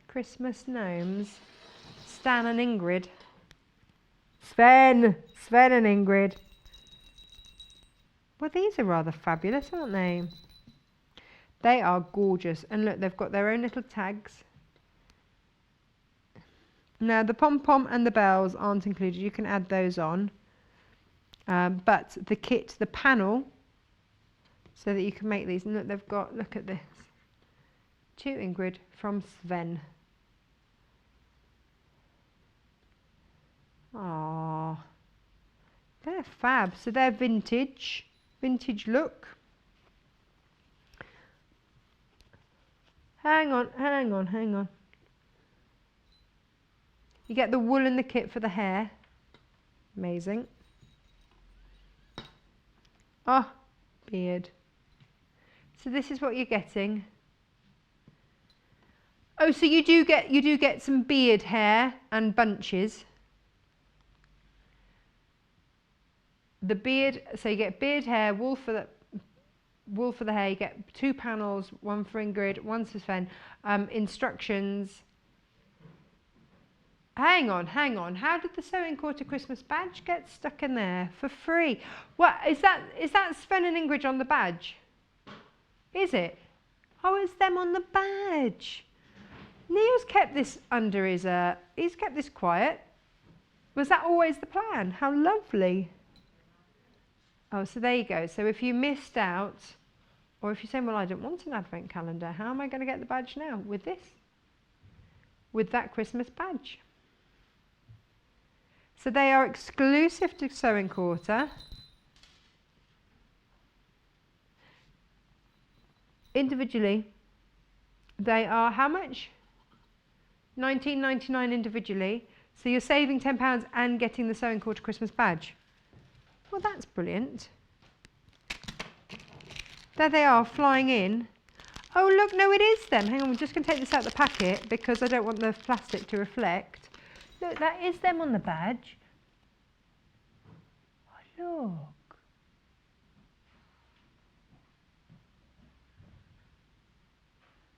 Christmas gnomes, Stan and Ingrid. Sven and Ingrid. Well, these are rather fabulous, aren't they? They are gorgeous. And look, they've got their own little tags. Now, the pom-pom and the bells aren't included. You can add those on. But the kit, the panel, so that you can make these. And look, they've got, look at this. To Ingrid from Sven. Ah, they're fab. So they're vintage look. Hang on. You get the wool in the kit for the hair. Amazing. Oh, beard. So this is what you're getting. Oh, so you do get some beard hair and bunches. The beard, so you get beard hair, wool for the hair. You get 2 panels, one for Ingrid, one for Sven. Instructions. Hang on. How did the Sewing Quarter Christmas badge get stuck in there for free? What is that? Is that Sven and Ingrid on the badge? Is it? Oh, it's them on the badge. Neil's kept this under his. He's kept this quiet. Was that always the plan? How lovely. Oh, so there you go. So if you missed out, or if you're saying, well, I don't want an advent calendar, how am I going to get the badge now? With this? With that Christmas badge. So they are exclusive to Sewing Quarter. Individually, they are how much? £19.99 individually. So you're saving £10 and getting the Sewing Quarter Christmas badge. Well, that's brilliant. There they are, flying in. Oh, look, no, it is them. Hang on, we're just going to take this out of the packet because I don't want the plastic to reflect. Look, that is them on the badge. Oh, look.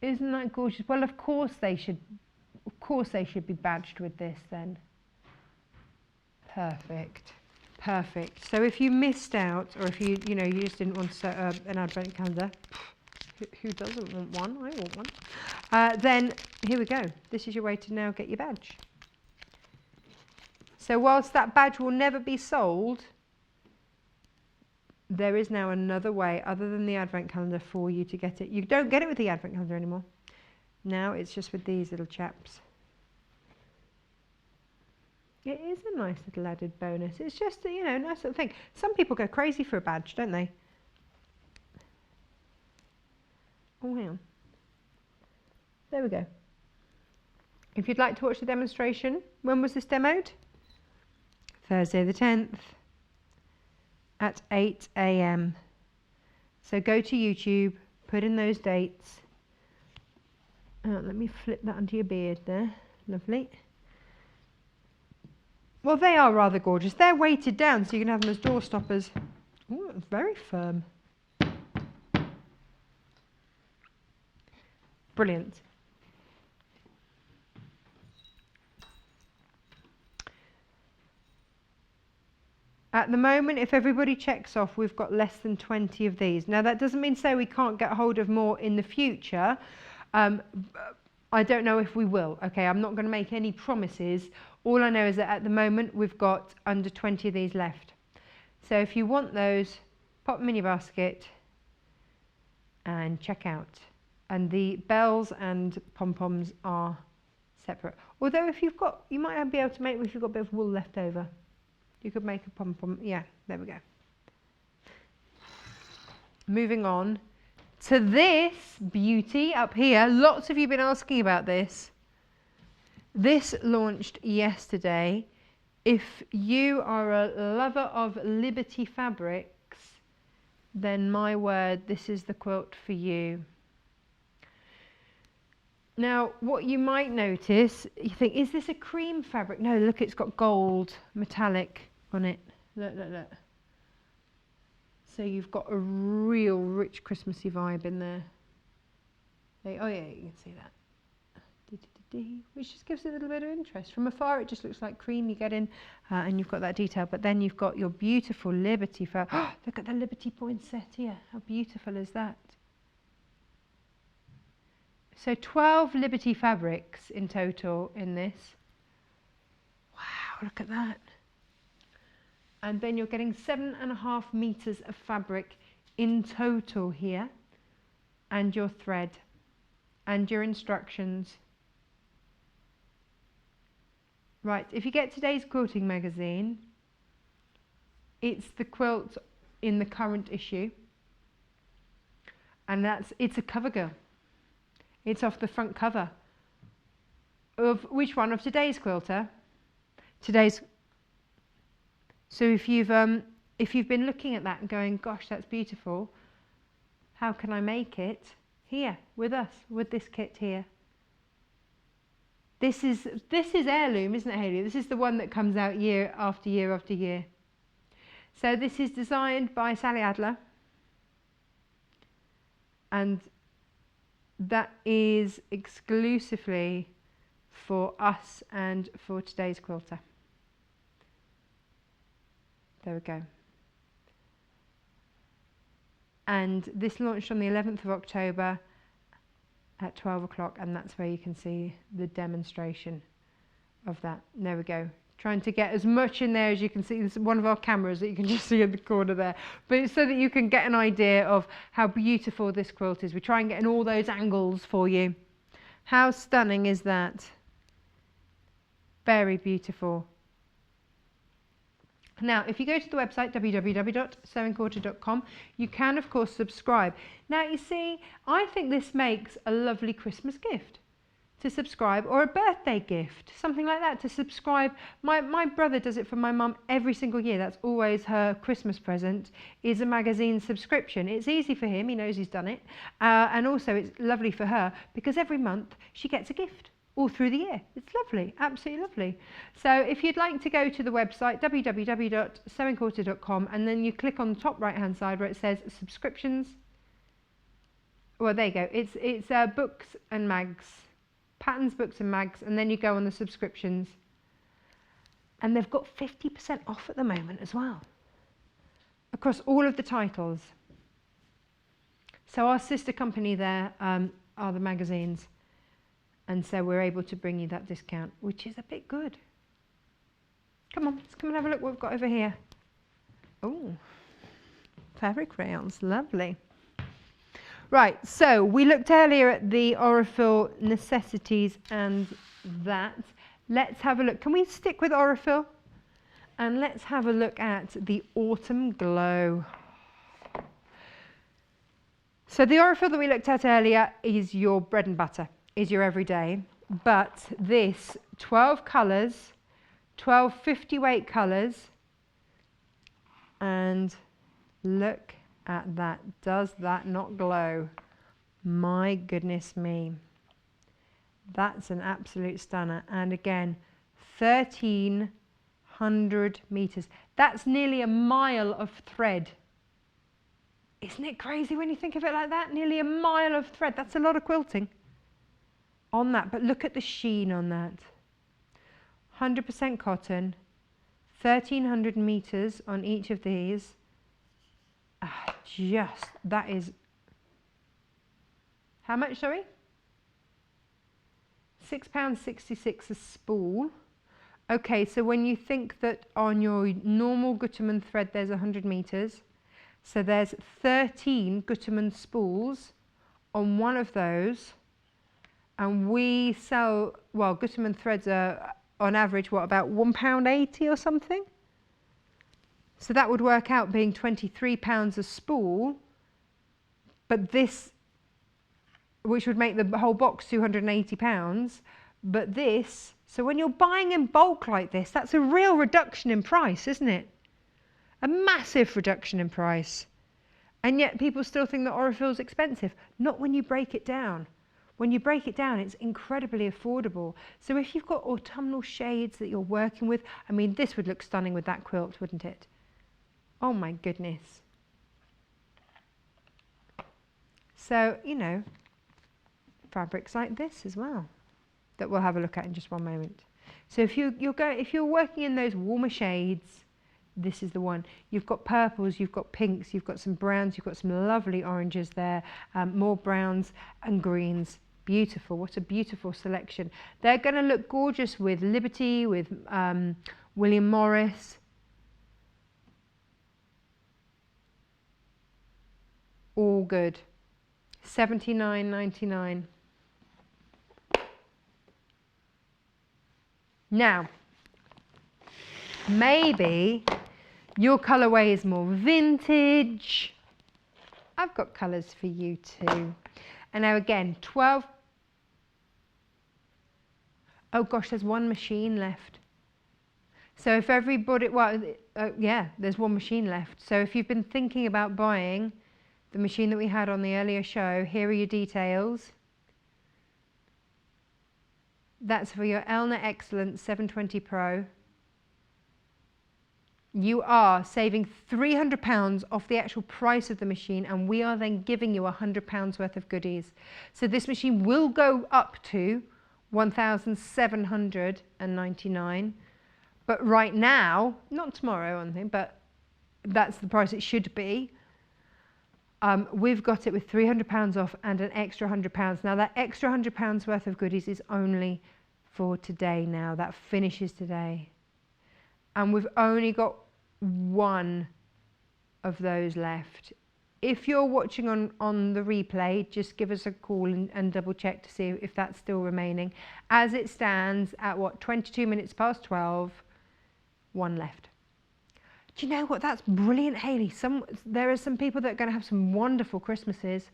Isn't that gorgeous? Well, of course they should be badged with this then. Perfect. So if you missed out, or if you just didn't want to set an advent calendar, Who doesn't want one? I want one. Then here we go. This is your way to now get your badge. So whilst that badge will never be sold, there is now another way other than the advent calendar for you to get it. You don't get it with the advent calendar anymore. Now it's just with these little chaps. It is a nice little added bonus. It's just a, nice little thing. Some people go crazy for a badge, don't they? Oh, hang on. There we go. If you'd like to watch the demonstration, when was this demoed? Thursday the 10th at 8 AM. So go to YouTube, put in those dates. Let me flip that onto your beard there. Lovely. Well, they are rather gorgeous. They're weighted down, so you can have them as door stoppers. Oh, it's very firm. Brilliant. At the moment, if everybody checks off, we've got less than 20 of these. Now, that doesn't mean to say we can't get hold of more in the future. I don't know if we will. Okay, I'm not going to make any promises. All I know is that at the moment, we've got under 20 of these left. So if you want those, pop them in your basket and check out. And the bells and pom-poms are separate. Although if you've got, you might be able to make, if you've got a bit of wool left over, you could make a pom-pom. Yeah, there we go. Moving on to this beauty up here. Lots of you have been asking about this. This launched yesterday. If you are a lover of Liberty fabrics, then my word, this is the quilt for you. Now, what you might notice, you think, is this a cream fabric? No, look, it's got gold metallic on it. Look, look, look. So you've got a real rich Christmassy vibe in there. Oh yeah, you can see that. Which just gives it a little bit of interest. From afar, it just looks like cream you get in, and you've got that detail. But then you've got your beautiful Liberty fabric. Oh, look at the Liberty poinsettia here. How beautiful is that? So 12 Liberty fabrics in total in this. Wow, look at that. And then you're getting 7.5 meters of fabric in total here, and your thread and your instructions. Right, if you get today's quilting magazine, it's the quilt in the current issue, and it's a cover girl. It's off the front cover of which one? Of today's quilter. Today's. So if you've been looking at that and going, gosh, that's beautiful, how can I make it? Here with us, with this kit here. This is heirloom, isn't it, Hayley? This is the one that comes out year after year after year. So this is designed by Sally Adler, and that is exclusively for us and for today's quilter. There we go. And this launched on the 11th of October at 12 o'clock, and that's where you can see the demonstration of that. There we go. Trying to get as much in there as you can see. This is one of our cameras that you can just see in the corner there. But it's so that you can get an idea of how beautiful this quilt is. We try and get in all those angles for you. How stunning is that? Very beautiful. Now, if you go to the website, www.sewingquarter.com, you can, of course, subscribe. Now, you see, I think this makes a lovely Christmas gift to subscribe, or a birthday gift, something like that, to subscribe. My brother does it for my mum every single year. That's always her Christmas present, is a magazine subscription. It's easy for him. He knows he's done it. And also, it's lovely for her because every month she gets a gift. All through the year. It's lovely, absolutely lovely. So if you'd like to go to the website, www.sewingquarter.com, and then you click on the top right hand side where it says subscriptions. Well, there you go. It's books and mags, patterns, books and mags, and then you go on the subscriptions. And they've got 50% off at the moment as well, across all of the titles. So our sister company there are the magazines. And so we're able to bring you that discount, which is a bit good. Come on, let's come and have a look what we've got over here. Oh, fabric rails, lovely. Right, so we looked earlier at the Aurifil necessities and that. Let's have a look. Can we stick with Aurifil? And let's have a look at the Autumn Glow. So the Aurifil that we looked at earlier is your bread and butter, is your everyday. But this 12 colours, 12 50 weight colours, and look at that. Does that not glow? My goodness me. That's an absolute stunner. And again, 1,300 meters. That's nearly a mile of thread. Isn't it crazy when you think of it like that? Nearly a mile of thread. That's a lot of quilting on that. But look at the sheen on that. 100% cotton, 1,300 meters on each of these. That is, how much, sorry? £6.66 a spool. Okay, so when you think that on your normal Gutermann thread there's 100 meters, so there's 13 Gutermann spools on one of those, and we sell, well, Gutermann threads are on average, what, about £1.80 or something? So that would work out being £23 a spool, but this, which would make the whole box £280, but this, so when you're buying in bulk like this, that's a real reduction in price, isn't it? A massive reduction in price. And yet people still think that Aurifil is expensive. Not when you break it down. When you break it down, it's incredibly affordable. So if you've got autumnal shades that you're working with, I mean, this would look stunning with that quilt, wouldn't it? Oh my goodness. So, you know, fabrics like this as well, that we'll have a look at in just one moment. So if you're working in those warmer shades, this is the one. You've got purples, you've got pinks, you've got some browns, you've got some lovely oranges there, more browns and greens. Beautiful, what a beautiful selection. They're going to look gorgeous with Liberty, with William Morris. All good. $79.99. Now, maybe your colourway is more vintage. I've got colours for you too. And now again, 12. Oh gosh, there's one machine left. So if everybody, well, yeah, there's one machine left. So if you've been thinking about buying the machine that we had on the earlier show, here are your details. That's for your Elna Excellence 720 Pro. You are saving £300 off the actual price of the machine, and we are then giving you £100 worth of goodies. So this machine will go up to £1,799, but right now, not tomorrow or anything, but that's the price it should be. We've got it with £300 off and an extra £100. Now that extra £100 worth of goodies is only for today now. That finishes today. And we've only got one of those left. If you're watching on the replay, just give us a call and double check to see if that's still remaining. As it stands at what, 22 minutes past 12, one left. Do you know what? That's brilliant, Hayley. There are some people that are going to have some wonderful Christmases,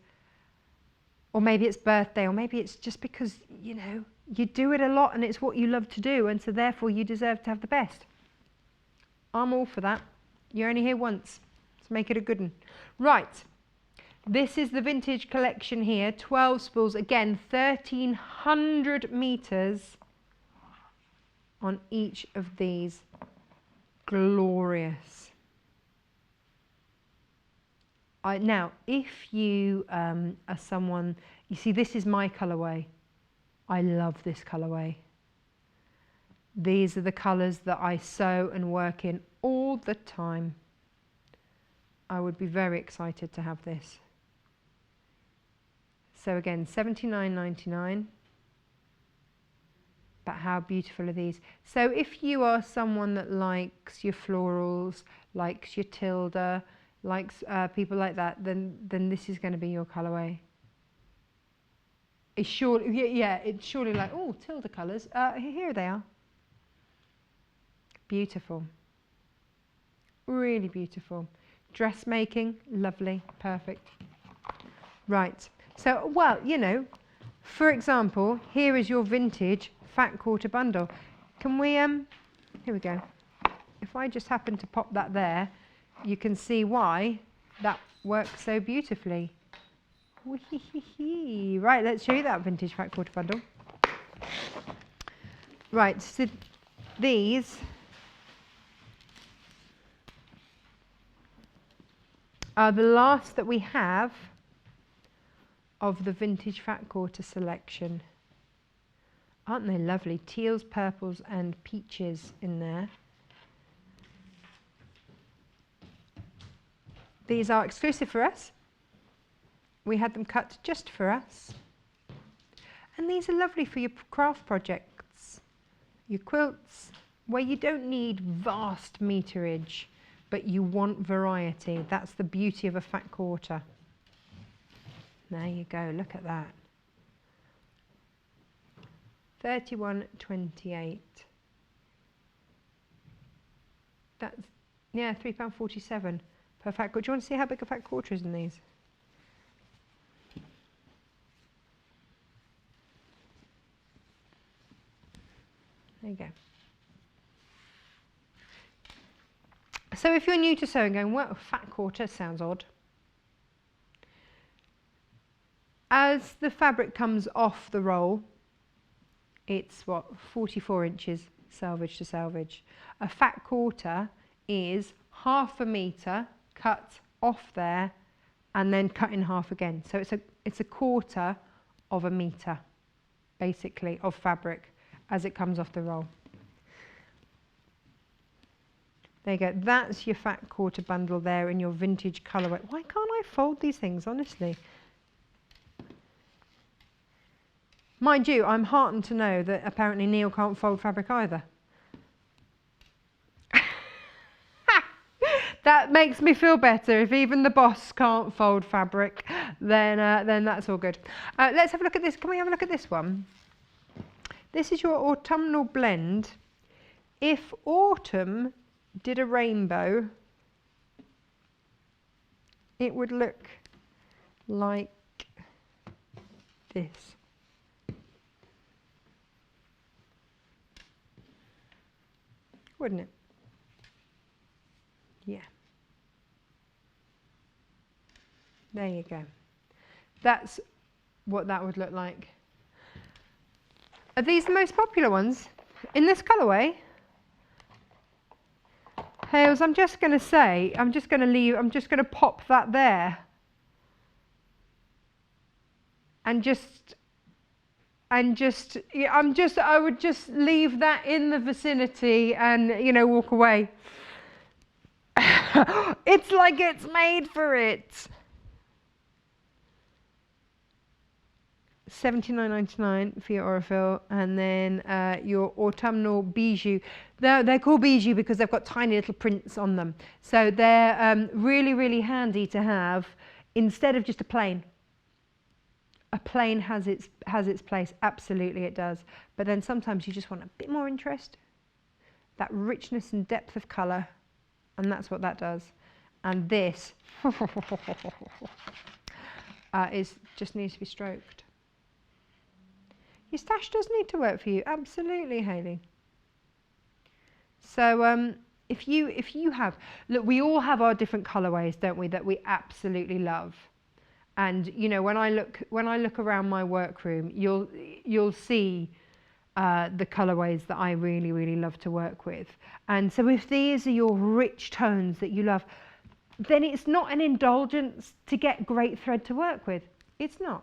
or maybe it's birthday, or maybe it's just because, you know, you do it a lot and it's what you love to do, and so therefore you deserve to have the best. I'm all for that. You're only here once. Let's make it a good one. Right. This is the vintage collection here. 12 spools. Again, 1,300 meters on each of these. Glorious. Now, if you are someone, you see, this is my colourway. I love this colourway. These are the colours that I sew and work in all the time. I would be very excited to have this. So again, £79.99. But how beautiful are these? So if you are someone that likes your florals, likes your tilde, likes people like that, then this is going to be your colourway. It's surely, yeah, it's surely like, oh, tilde colours. Here they are. Beautiful. Really beautiful. Dressmaking, lovely, perfect. Right. So, well, you know, for example, here is your vintage fat quarter bundle. Can we, here we go. If I just happen to pop that there, you can see why that works so beautifully. Wee-hee-hee-hee. Right, let's show you that vintage fat quarter bundle. Right, so these are the last that we have of the vintage fat quarter selection. Aren't they lovely? Teals, purples and peaches in there. These are exclusive for us. We had them cut just for us. And these are lovely for your craft projects, your quilts, where you don't need vast meterage, but you want variety. That's the beauty of a fat quarter. There you go, look at that. 31.28. That's, yeah, £3.47 per fat quarter. Do you want to see how big a fat quarter is in these? There you go. So if you're new to sewing, going, well, fat quarter sounds odd. As the fabric comes off the roll, it's what, 44 inches selvage to selvage. A fat quarter is half a metre cut off there and then cut in half again. So it's a quarter of a metre, basically, of fabric as it comes off the roll. There you go. That's your fat quarter bundle there in your vintage colourway. Why can't I fold these things, honestly? Mind you, I'm heartened to know that apparently Neil can't fold fabric either. That makes me feel better. If even the boss can't fold fabric, then that's all good. Let's have a look at this. Can we have a look at this one? This is your autumnal blend. If autumn did a rainbow, it would look like this. Wouldn't it? Yeah. There you go. That's what that would look like. Are these the most popular ones in this colourway? Hales, I'm just going to say, I'm just going to pop that there. I would just leave that in the vicinity and, you know, walk away. It's like it's made for it. £79.99 for your Aurifil, and then your autumnal bijou. They're called bijou because they've got tiny little prints on them. So they're really, really handy to have instead of just a plain. A plain has its place, absolutely it does. But then sometimes you just want a bit more interest, that richness and depth of colour, and that's what that does. And this just needs to be stroked. Your stash does need to work for you, absolutely, Hayley. So if you have, look, we all have our different colourways, don't we, that we absolutely love. And you know, when I look around my workroom, you'll see the colourways that I really, really love to work with. And so if these are your rich tones that you love, then it's not an indulgence to get great thread to work with. It's not.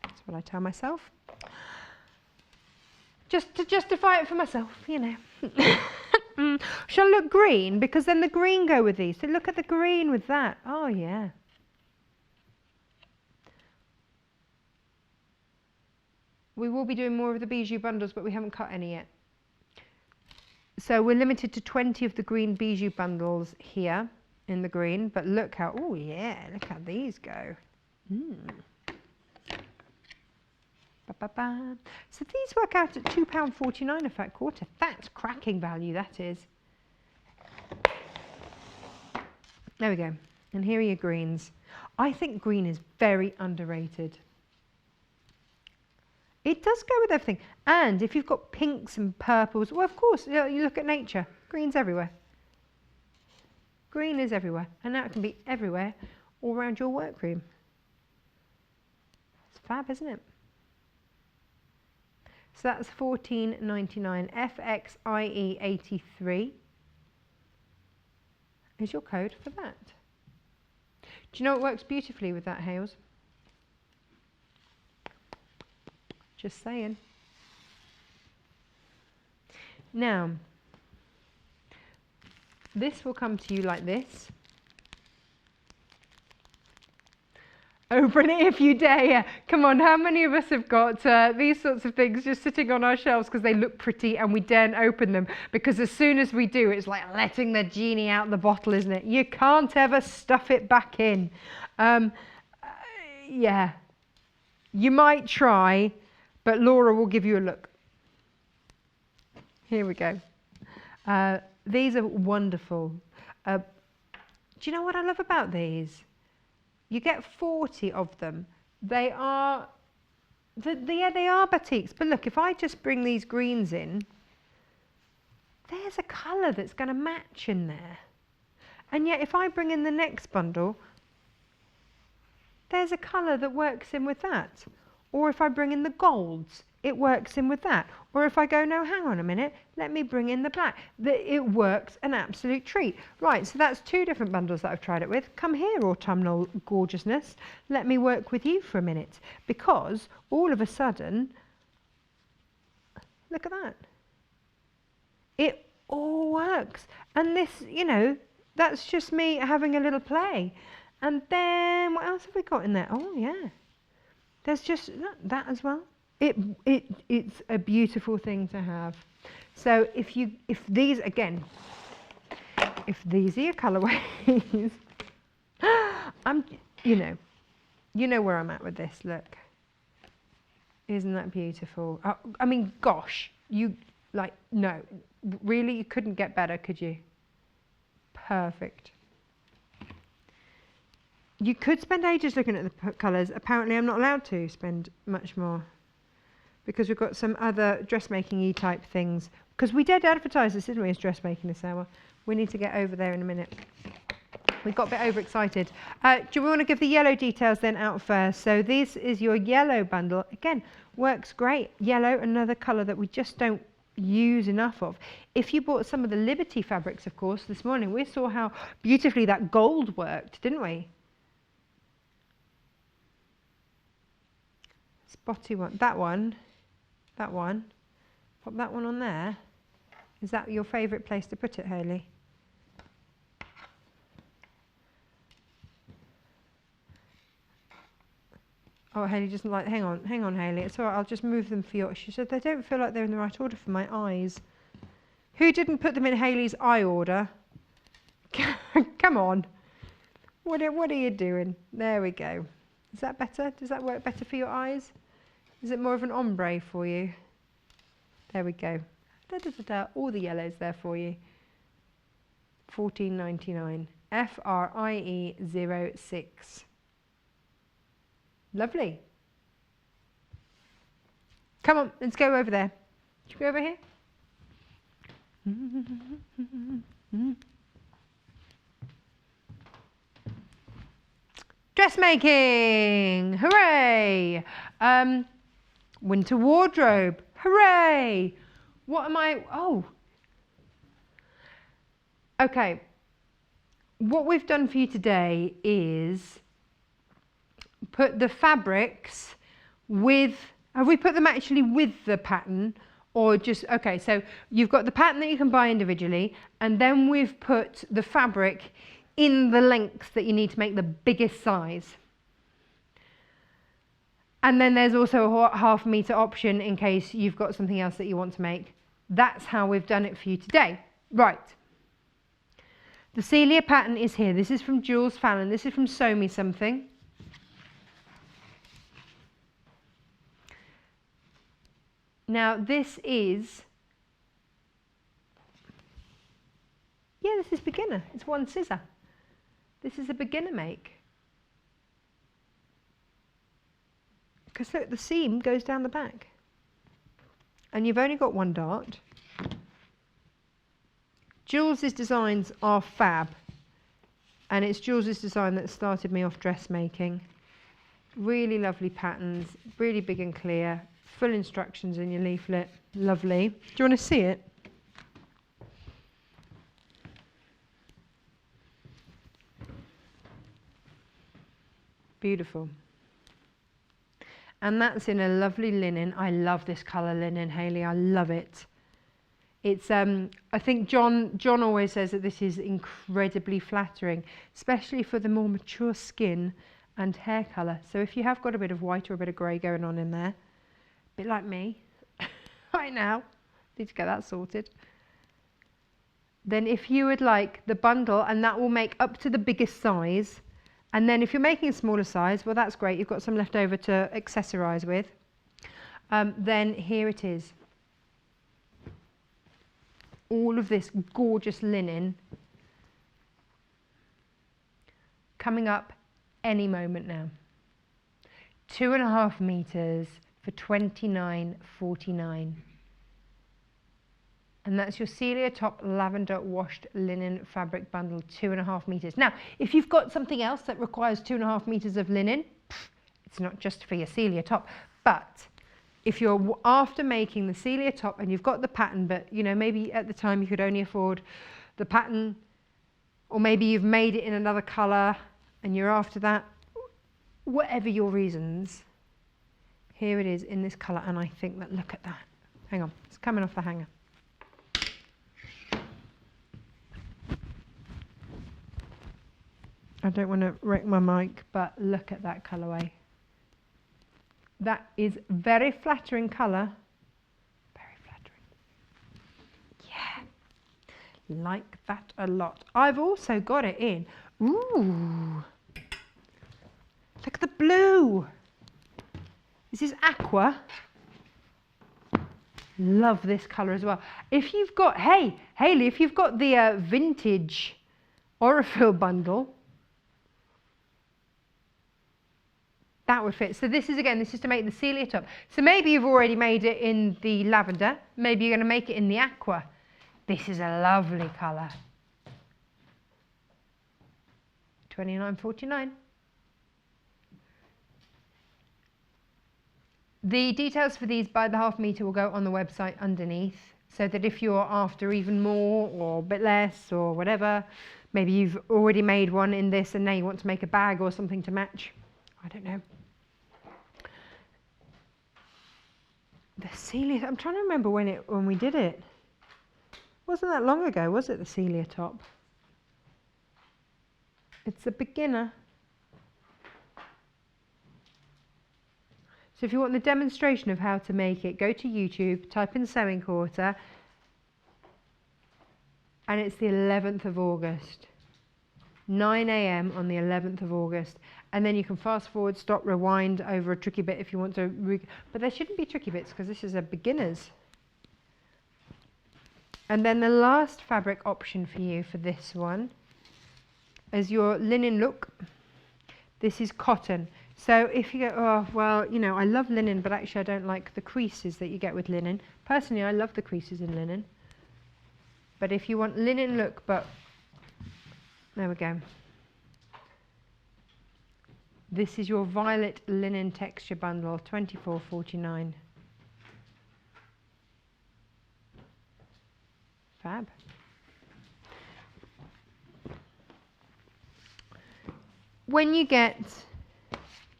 That's what I tell myself. Just to justify it for myself, you know. Shall I look green? Because then the green go with these. So look at the green with that. Oh yeah. We will be doing more of the bijou bundles, but we haven't cut any yet. So we're limited to 20 of the green bijou bundles here in the green, but look how, oh yeah, look how these go. Ba-ba-ba. So these work out at £2.49 a fat quarter. That's cracking value, that is. There we go. And here are your greens. I think green is very underrated. It does go with everything. And if you've got pinks and purples, well, of course, you look at nature. Green's everywhere. Green is everywhere. And now it can be everywhere all around your workroom. It's fab, isn't it? So that's $14.99. FXIE83 is your code for that. Do you know what works beautifully with that, Hales? Just saying. Now, this will come to you like this. Open it if you dare. Come on, how many of us have got these sorts of things just sitting on our shelves because they look pretty and we daren't open them? Because as soon as we do, it's like letting the genie out the bottle, isn't it? You can't ever stuff it back in. Yeah, you might try, but Laura will give you a look. Here we go. These are wonderful. Do you know what I love about these? You get 40 of them. They are, yeah, they are batiks. But look, if I just bring these greens in, there's a colour that's going to match in there. And yet if I bring in the next bundle, there's a colour that works in with that. Or if I bring in the golds, it works in with that. Or if I go, no, hang on a minute, let me bring in the black. It works an absolute treat. Right, so that's 2 different bundles that I've tried it with. Come here, autumnal gorgeousness. Let me work with you for a minute. Because all of a sudden, look at that. It all works. And this, you know, that's just me having a little play. And then, what else have we got in there? Oh, yeah. There's just that as well. It's a beautiful thing to have. So if these, again, if these are your colorways, you know where I'm at with this, look. Isn't that beautiful? I mean, gosh, no, really, you couldn't get better, could you? Perfect. You could spend ages looking at the colours. Apparently I'm not allowed to spend much more because we've got some other dressmaking-y type things. Because we did advertise this, didn't we, as dressmaking this hour. We need to get over there in a minute. We got a bit overexcited. Do we want to give the yellow details then out first? So this is your yellow bundle. Again, works great. Yellow, another colour that we just don't use enough of. If you bought some of the Liberty fabrics, of course, this morning, we saw how beautifully that gold worked, didn't we? Spotty one, that one, pop that one on there. Is that your favourite place to put it, Hayley? Oh, Hayley doesn't like, hang on Hayley, it's all right, I'll just move them for you. She said they don't feel like they're in the right order for my eyes. Who didn't put them in Hayley's eye order? Come on. What are you doing? There we go. Is that better? Does that work better for your eyes? Is it more of an ombre for you? There we go. All the yellows there for you. $14.99. FRIE06. Lovely. Come on, let's go over there. Should we go over here? Dressmaking! Hooray! Winter wardrobe. Hooray! What am I... Oh. Okay. What we've done for you today is put the fabrics with... Have we put them actually with the pattern or just... Okay, so you've got the pattern that you can buy individually and then we've put the fabric in the length that you need to make the biggest size. And then there's also a half meter option in case you've got something else that you want to make. That's how we've done it for you today. Right. The Celia pattern is here. This is from Jules, Fallon. This is from Sew Me Something. Now this is, this is beginner. It's one scissor. This is a beginner make. Because look, the seam goes down the back. And you've only got one dart. Jules's designs are fab. And it's Jules's design that started me off dressmaking. Really lovely patterns, really big and clear. Full instructions in your leaflet. Lovely. Do you want to see it? Beautiful. And that's in a lovely linen. I love this colour linen, Hayley. I love it. It's I think John always says that this is incredibly flattering, especially for the more mature skin and hair colour. So if you have got a bit of white or a bit of grey going on in there, a bit like me right now, need to get that sorted. Then if you would like the bundle, and that will make up to the biggest size. And then if you're making a smaller size, well, that's great. You've got some left over to accessorise with. Then here it is. All of this gorgeous linen coming up any moment now. 2.5 meters for $29.49. And that's your Celia Top Lavender Washed Linen Fabric Bundle, 2.5 meters. Now, if you've got something else that requires 2.5 meters of linen, it's not just for your Celia Top, but if you're after making the Celia Top and you've got the pattern, but you know, maybe at the time you could only afford the pattern, or maybe you've made it in another color and you're after that, whatever your reasons, here it is in this color. And I think that, look at that. Hang on, it's coming off the hanger. I don't want to wreck my mic, but look at that colourway. That is very flattering colour. Very flattering. Yeah. Like that a lot. I've also got it in. Ooh. Look at the blue. This is aqua. Love this colour as well. If you've got, hey, Hayley, if you've got the vintage Aurifil bundle, that would fit. So this is, again, this is to make the Celia Top. So maybe you've already made it in the lavender. Maybe you're going to make it in the aqua. This is a lovely colour. $29.49. The details for these by the half metre will go on the website underneath, so that if you're after even more or a bit less or whatever, maybe you've already made one in this and now you want to make a bag or something to match. I don't know. The Celia, I'm trying to remember when we did it. Wasn't that long ago, was it, the Celia Top? It's a beginner. So if you want the demonstration of how to make it, go to YouTube, type in Sewing Quarter, and it's the 11th of August. 9 AM on the 11th of August. And then you can fast forward, stop, rewind over a tricky bit if you want to. But there shouldn't be tricky bits because this is a beginner's. And then the last fabric option for you for this one is your linen look. This is cotton. So if you go, oh, well, you know, I love linen, but actually I don't like the creases that you get with linen. Personally, I love the creases in linen. But if you want linen look, but there we go. This is your violet linen texture bundle, $24.49. Fab. When you get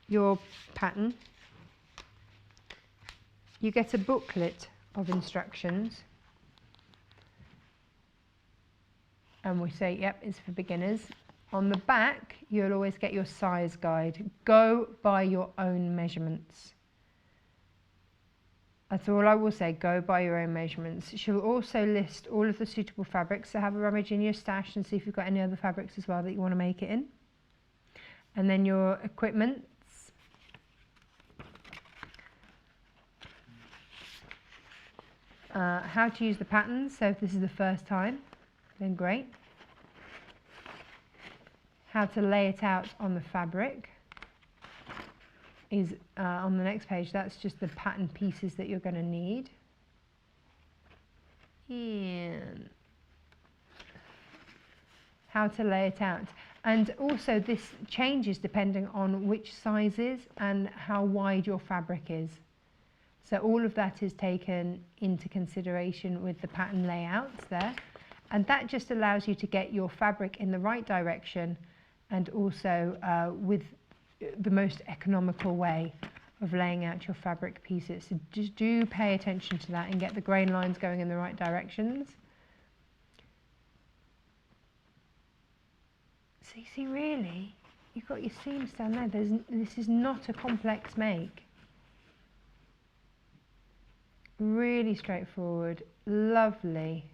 your pattern, you get a booklet of instructions. And we say, yep, it's for beginners. On the back, you'll always get your size guide. Go by your own measurements. That's all I will say, go by your own measurements. She'll also list all of the suitable fabrics, so have a rummage in your stash and see if you've got any other fabrics as well that you want to make it in. And then your equipment. How to use the patterns, so if this is the first time, then great. How to lay it out on the fabric is on the next page. That's just the pattern pieces that you're going to need. And how to lay it out. And also this changes depending on which sizes and how wide your fabric is. So all of that is taken into consideration with the pattern layouts there. And that just allows you to get your fabric in the right direction and also with the most economical way of laying out your fabric pieces. So just do pay attention to that and get the grain lines going in the right directions. So you see, really, you've got your seams down there. This is not a complex make. Really straightforward, lovely.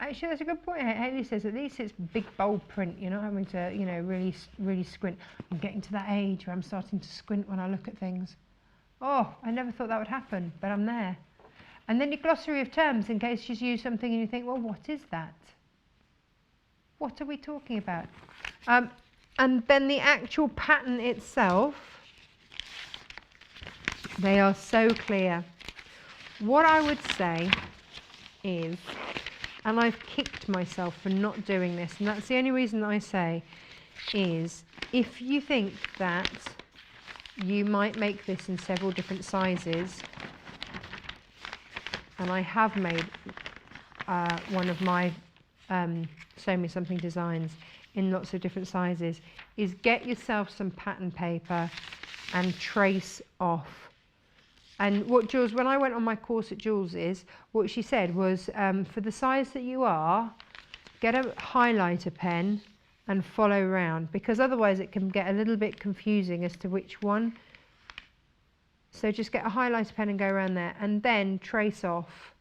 Actually, that's a good point. Hayley says at least it's big bold print. You're not having to, you know, really squint. I'm getting to that age where I'm starting to squint when I look at things. Oh, I never thought that would happen, but I'm there. And then your glossary of terms in case you use something and you think, well, what is that? What are we talking about? And then the actual pattern itself, they are so clear. What I would say is, and I've kicked myself for not doing this, and that's the only reason that I say, is if you think that you might make this in several different sizes, and I have made one of my Sew Me Something designs in lots of different sizes, is get yourself some pattern paper and trace off. And what Jules, when I went on my course at Jules's, what she said was, for the size that you are, get a highlighter pen and follow around, because otherwise it can get a little bit confusing as to which one. So just get a highlighter pen and go around there, and then trace off,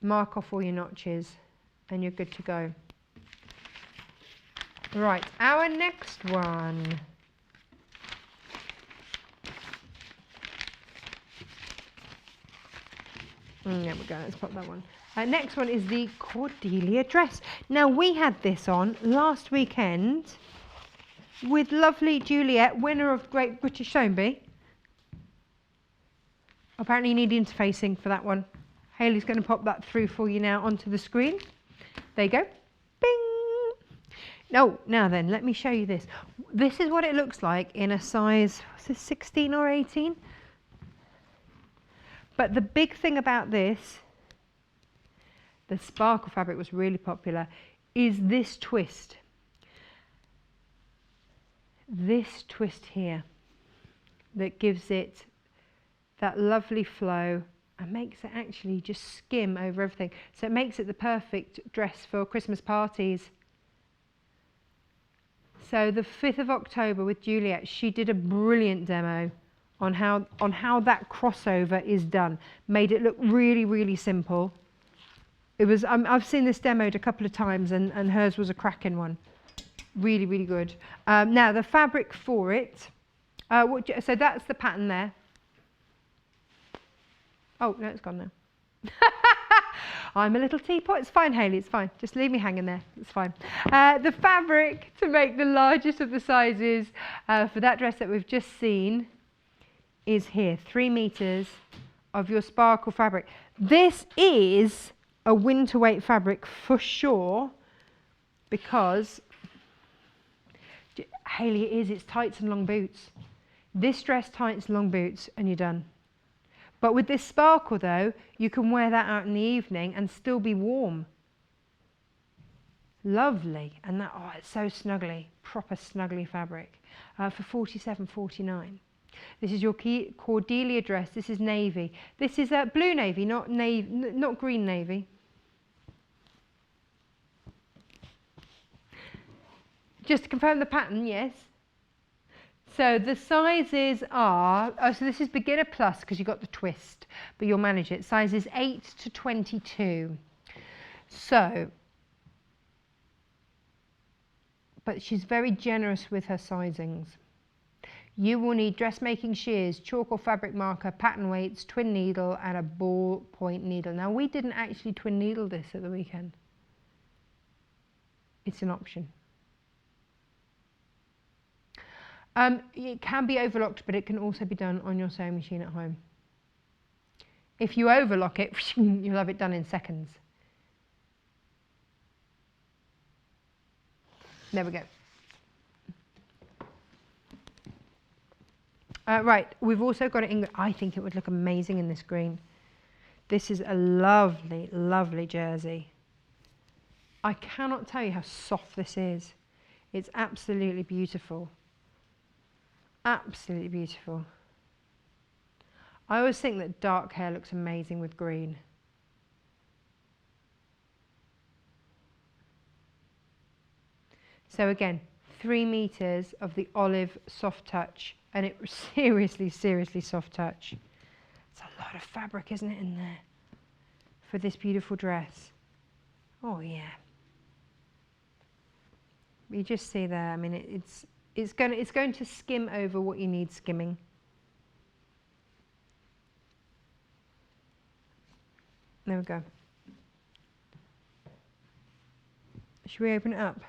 mark off all your notches, and you're good to go. Right, our next one. There we go, let's pop that one. Next one is the Cordelia dress. Now, we had this on last weekend with lovely Juliet, winner of Great British Sewing Bee. Apparently you need interfacing for that one. Hayley's going to pop that through for you now onto the screen. There you go. Bing! No, now then, let me show you this. This is what it looks like in a size, what's this, 16 or 18? But the big thing about this, the sparkle fabric was really popular, is this twist. This twist here that gives it that lovely flow and makes it actually just skim over everything. So it makes it the perfect dress for Christmas parties. So the 5th of October with Juliet, she did a brilliant demo on how that crossover is done. Made it look really, really simple. It was, I've seen this demoed a couple of times, and hers was a cracking one. Really, really good. Now the fabric for it, so that's the pattern there. Oh, no, it's gone now. I'm a little teapot. It's fine, Hayley, it's fine. Just leave me hanging there. It's fine. The fabric to make the largest of the sizes for that dress that we've just seen is here. 3 meters of your sparkle fabric. This is a winter weight fabric for sure, because Hayley, it is. It's tights and long boots. This dress, tights, long boots, and you're done. But with this sparkle though, you can wear that out in the evening and still be warm. Lovely. And that, oh, it's so snuggly, proper snuggly fabric for £47.49. This is your Cordelia dress. This is navy. This is blue navy, not green navy. Just to confirm the pattern, yes. So the sizes are, so this is beginner plus because you got the twist, but you'll manage it. Sizes 8 to 22. So, but she's very generous with her sizings. You will need dressmaking shears, chalk or fabric marker, pattern weights, twin needle and a ball point needle. Now we didn't actually twin needle this at the weekend. It's an option. It can be overlocked, but it can also be done on your sewing machine at home. If you overlock it, you'll have it done in seconds. There we go. Right, we've also got it in, I think it would look amazing in this green. This is a lovely, lovely jersey. I cannot tell you how soft this is. It's absolutely beautiful. Absolutely beautiful. I always think that dark hair looks amazing with green. So again, 3 meters of the olive soft touch, and it seriously, seriously soft touch. It's a lot of fabric, isn't it, in there for this beautiful dress? Oh yeah. You just see there. I mean, it's going to skim over what you need skimming. There we go. Should we open it up?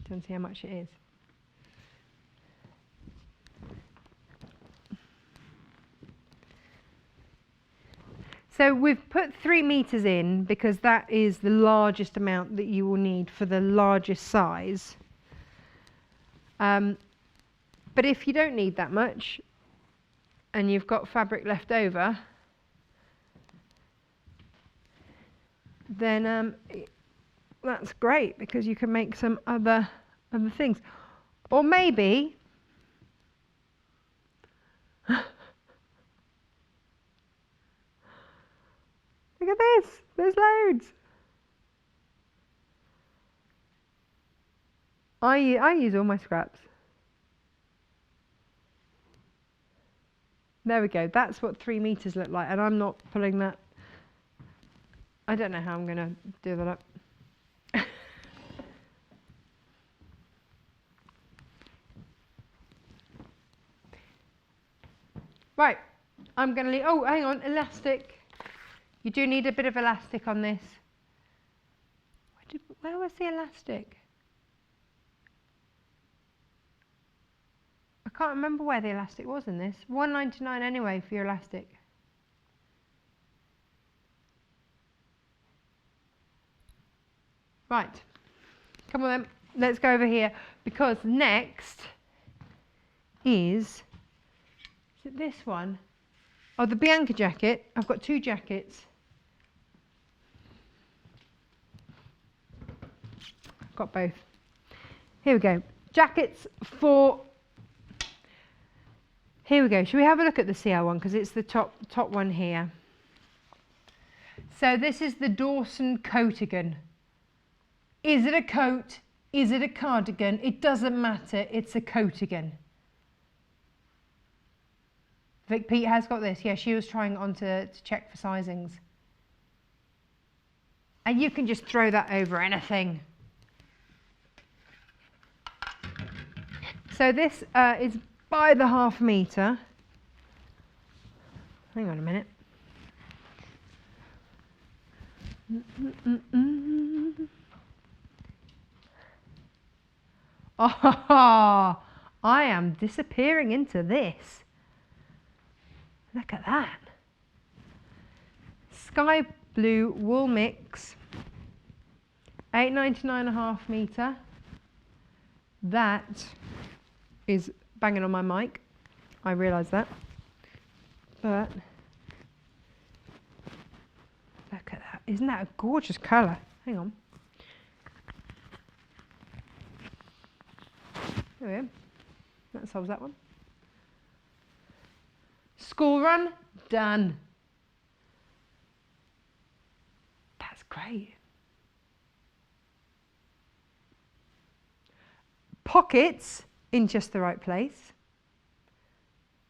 Don't see how much it is. So we've put 3 meters in because that is the largest amount that you will need for the largest size. But if you don't need that much and you've got fabric left over, then that's great because you can make some other things. Or maybe look at this, there's loads. I use all my scraps. There we go, that's what 3 meters look like, and I'm not pulling that. I don't know how I'm going to do that up. Right, I'm going to leave, oh hang on, elastic. You do need a bit of elastic on this. Where was the elastic? I can't remember where the elastic was in this. $1.99 anyway for your elastic. Right, come on then, let's go over here because next is it this one? Oh, the Bianca jacket. I've got 2 jackets. I've got both. Here we go. Jackets for... Here we go. Should we have a look at the CL one? Because it's the top one here. So this is the Dawson Coatigan. Is it a coat? Is it a cardigan? It doesn't matter. It's a coatigan. Vic Peat has got this. Yeah, she was trying it on to check for sizings. And you can just throw that over anything. So this is by the ½ meter. Hang on a minute. Oh, I am disappearing into this. Look at that. Sky blue wool mix, $8.99 ½ meter. That is banging on my mic. I realise that. But look at that. Isn't that a gorgeous colour? Hang on. There we go. That solves that one. School run, done. That's great. Pockets in just the right place.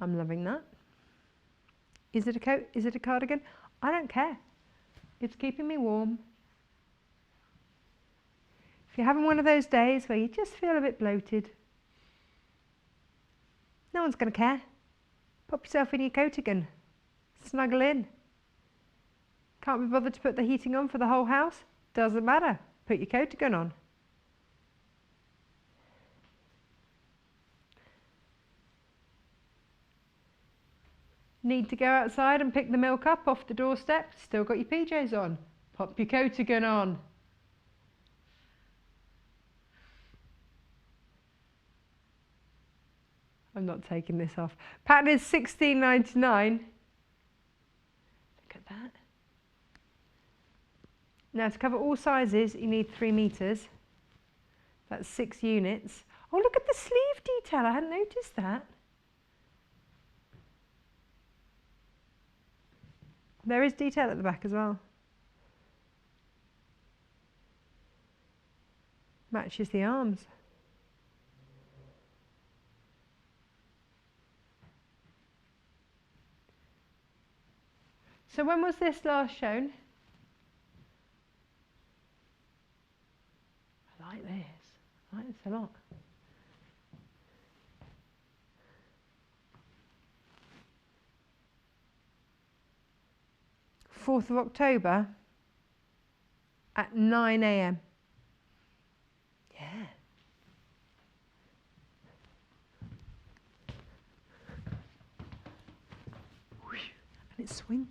I'm loving that. Is it a coat? Is it a cardigan? I don't care. It's keeping me warm. If you're having one of those days where you just feel a bit bloated, no one's going to care. Pop yourself in your coatigan. Snuggle in. Can't be bothered to put the heating on for the whole house? Doesn't matter. Put your coatigan on. Need to go outside and pick the milk up off the doorstep? Still got your PJs on. Pop your coatigan on. I'm not taking this off. Pattern is $16.99. Look at that. Now to cover all sizes, you need 3 meters. That's 6 units. Oh, look at the sleeve detail. I hadn't noticed that. There is detail at the back as well. Matches the arms. So when was this last shown? I like this. I like this a lot. October 4th at 9 AM. Yeah. And it swings.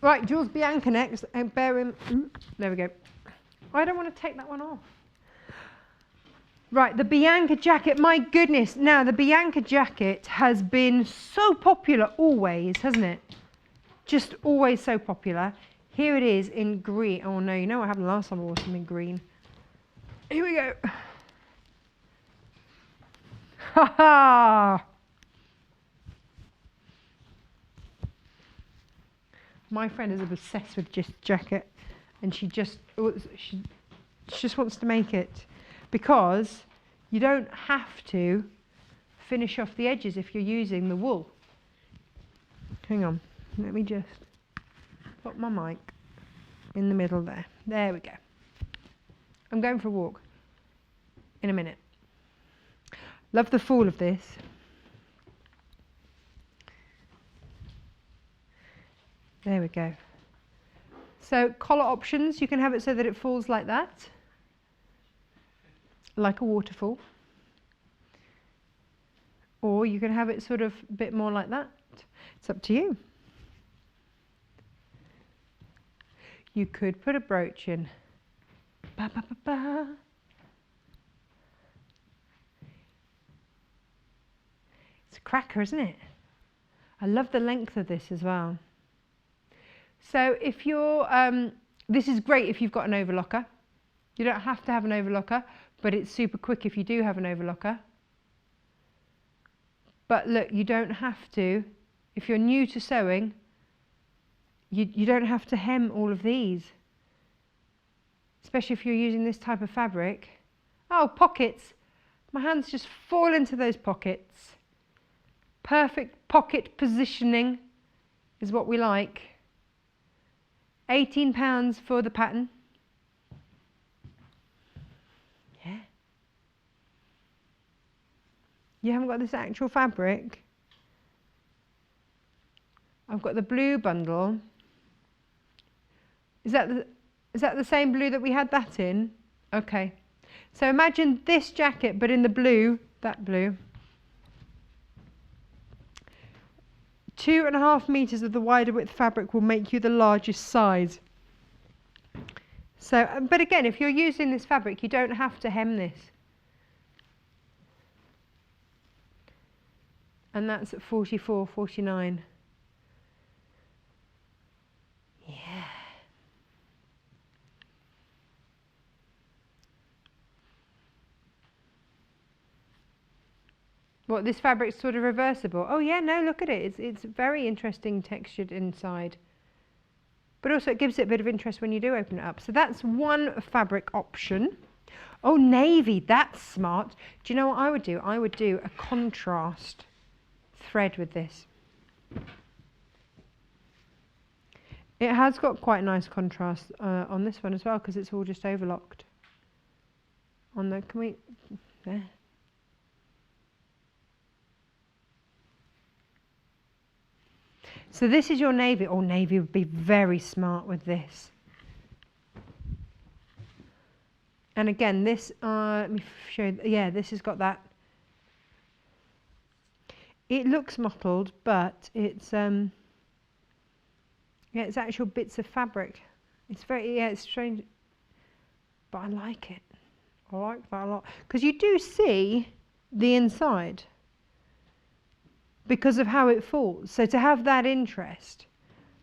Right, Jules Bianca next. And bear him. There we go. I don't want to take that one off. Right, the Bianca jacket. My goodness. Now, the Bianca jacket has been so popular always, hasn't it? Just always so popular. Here it is in green. Oh no, you know what happened last time I wore something green. Here we go. Ha ha! My friend is obsessed with this jacket, and she just wants to make it because you don't have to finish off the edges if you're using the wool. Hang on, let me just put my mic in the middle there. There we go. I'm going for a walk in a minute. Love the fall of this. There we go. So collar options, you can have it so that it falls like that, like a waterfall. Or you can have it sort of a bit more like that. It's up to you. You could put a brooch in. Ba, ba, ba, ba. It's a cracker, isn't it? I love the length of this as well. So if you're, this is great if you've got an overlocker. You don't have to have an overlocker, but it's super quick if you do have an overlocker. But look, you don't have to, if you're new to sewing, you don't have to hem all of these. Especially if you're using this type of fabric. Oh, pockets. My hands just fall into those pockets. Perfect pocket positioning is what we like. £18 for the pattern. Yeah. You haven't got this actual fabric. I've got the blue bundle. Is that the same blue that we had that in? Okay. So imagine this jacket, but in the blue, that blue. 2.5 meters of the wider width fabric will make you the largest size. So, but again, if you're using this fabric, you don't have to hem this. And that's at 44.49. Yeah. What, this fabric's sort of reversible? Oh yeah, no, look at it. It's very interesting textured inside. But also it gives it a bit of interest when you do open it up. So that's one fabric option. Oh, navy, that's smart. Do you know what I would do? I would do a contrast thread with this. It has got quite nice contrast on this one as well, because it's all just overlocked. On the, can we, there. So this is your navy. Oh, navy would be very smart with this. And again, this, let me show you, yeah, this has got that. It looks mottled, but it's, yeah, it's actual bits of fabric. It's very, yeah, it's strange, but I like it. I like that a lot. Because you do see the inside because of how it falls. So to have that interest.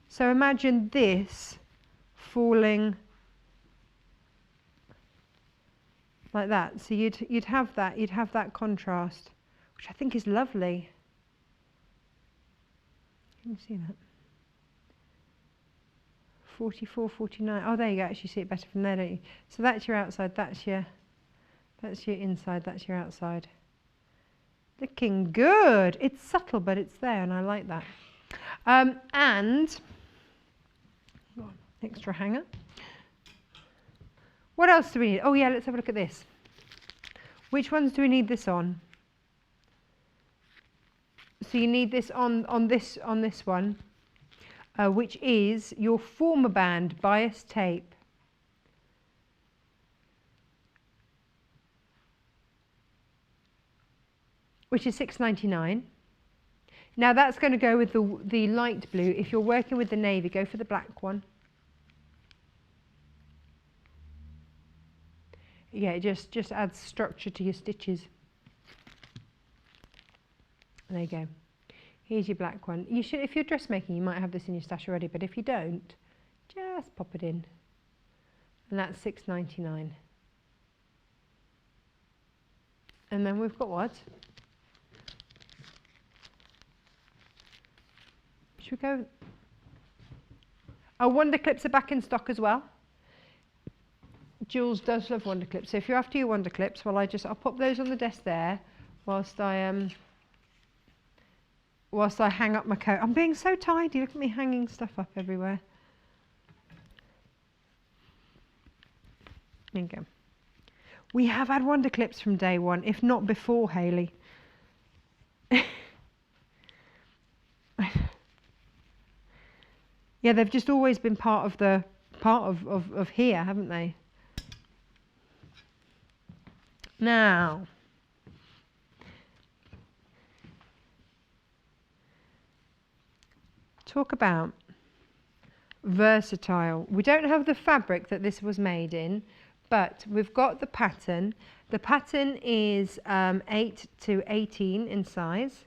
So imagine this falling like that. So you'd have that contrast, which I think is lovely. Can you see that? 44, 49. Oh, there you go. Actually, see it better from there, don't you? So that's your outside. That's your inside. That's your outside. Looking good. It's subtle, but it's there, and I like that. And extra hanger. What else do we need? Oh yeah, let's have a look at this. Which ones do we need this on? So you need this on this one, which is your former band bias tape. Which is £6.99. Now that's going to go with the light blue. If you're working with the navy, go for the black one. Yeah, it just adds structure to your stitches. There you go. Here's your black one. You should, if you're dressmaking, you might have this in your stash already, but if you don't, just pop it in. And that's £6.99. And then we've got what? Should we go? Oh, wonder clips are back in stock as well. Jules does love wonder clips. So if you're after your wonder clips, well, I'll pop those on the desk there whilst I hang up my coat. I'm being so tidy. Look at me hanging stuff up everywhere. There you go. We have had wonder clips from day one, if not before, Hayley. Yeah, they've just always been part of here, haven't they? Now, talk about versatile. We don't have the fabric that this was made in, but we've got the pattern. The pattern is 8 to 18 in size.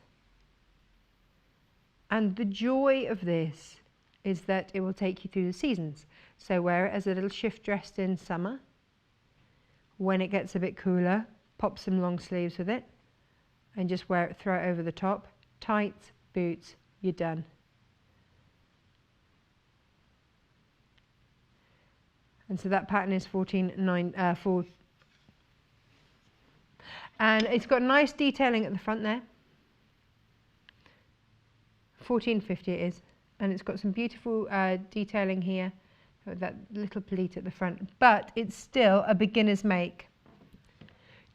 And the joy of this is that it will take you through the seasons. So wear it as a little shift dress in summer. When it gets a bit cooler, pop some long sleeves with it and just wear it, throw it over the top. Tights, boots, you're done. And so that pattern is 14.9, and it's got nice detailing at the front there. 14.50 it is. And it's got some beautiful detailing here, with that little pleat at the front, but it's still a beginner's make.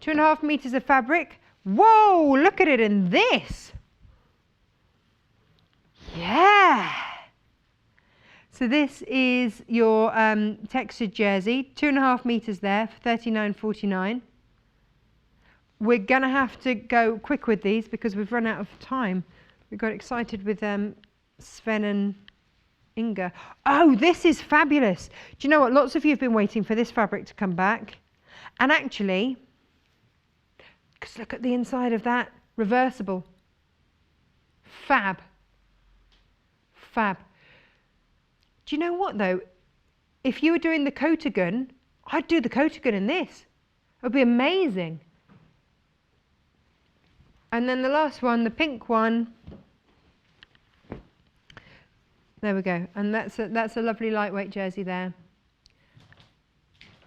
2.5 meters of fabric. Whoa, look at it in this. Yeah. So this is your textured jersey, 2.5 meters there for £39.49. We're gonna have to go quick with these because we've run out of time. We got excited with Sven and Inga. Oh, this is fabulous. Do you know what? Lots of you have been waiting for this fabric to come back. And actually, because look at the inside of that, reversible. Fab. Fab. Do you know what though? If you were doing the coatigan, I'd do the coatigan in this. It would be amazing. And then the last one, the pink one. There we go. And that's a lovely lightweight jersey there.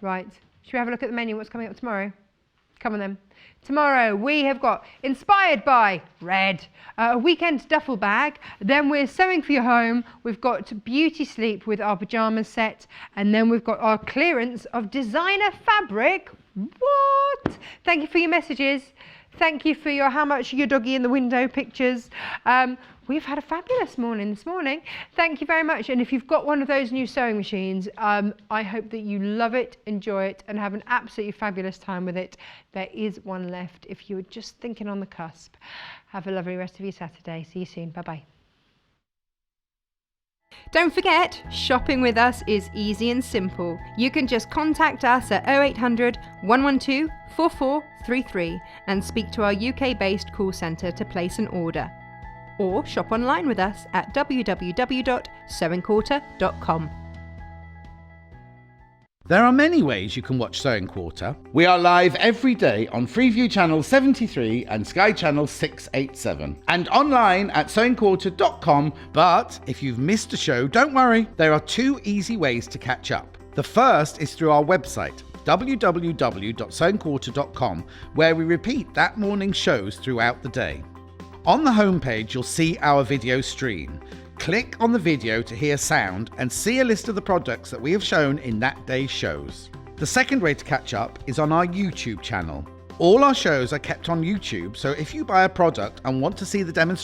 Right. Should we have a look at the menu? What's coming up tomorrow? Come on then. Tomorrow we have got inspired by red, a weekend duffel bag. Then we're sewing for your home. We've got beauty sleep with our pajamas set. And then we've got our clearance of designer fabric. What? Thank you for your messages. Thank you for your how much your doggy in the window pictures. We've had a fabulous morning this morning. Thank you very much. And if you've got one of those new sewing machines, I hope that you love it, enjoy it, and have an absolutely fabulous time with it. There is one left if you were just thinking on the cusp. Have a lovely rest of your Saturday. See you soon. Bye-bye. Don't forget, shopping with us is easy and simple. You can just contact us at 0800 112 4433 and speak to our UK-based call centre to place an order. Or shop online with us at www.sewingquarter.com. There are many ways you can watch Sewing Quarter. We are live every day on Freeview Channel 73 and Sky Channel 687 and online at sewingquarter.com. But if you've missed a show, don't worry. There are 2 easy ways to catch up. The first is through our website, www.sewingquarter.com, where we repeat that morning's shows throughout the day. On the homepage, you'll see our video stream. Click on the video to hear sound and see a list of the products that we have shown in that day's shows. The second way to catch up is on our YouTube channel. All our shows are kept on YouTube, so if you buy a product and want to see the demonstration,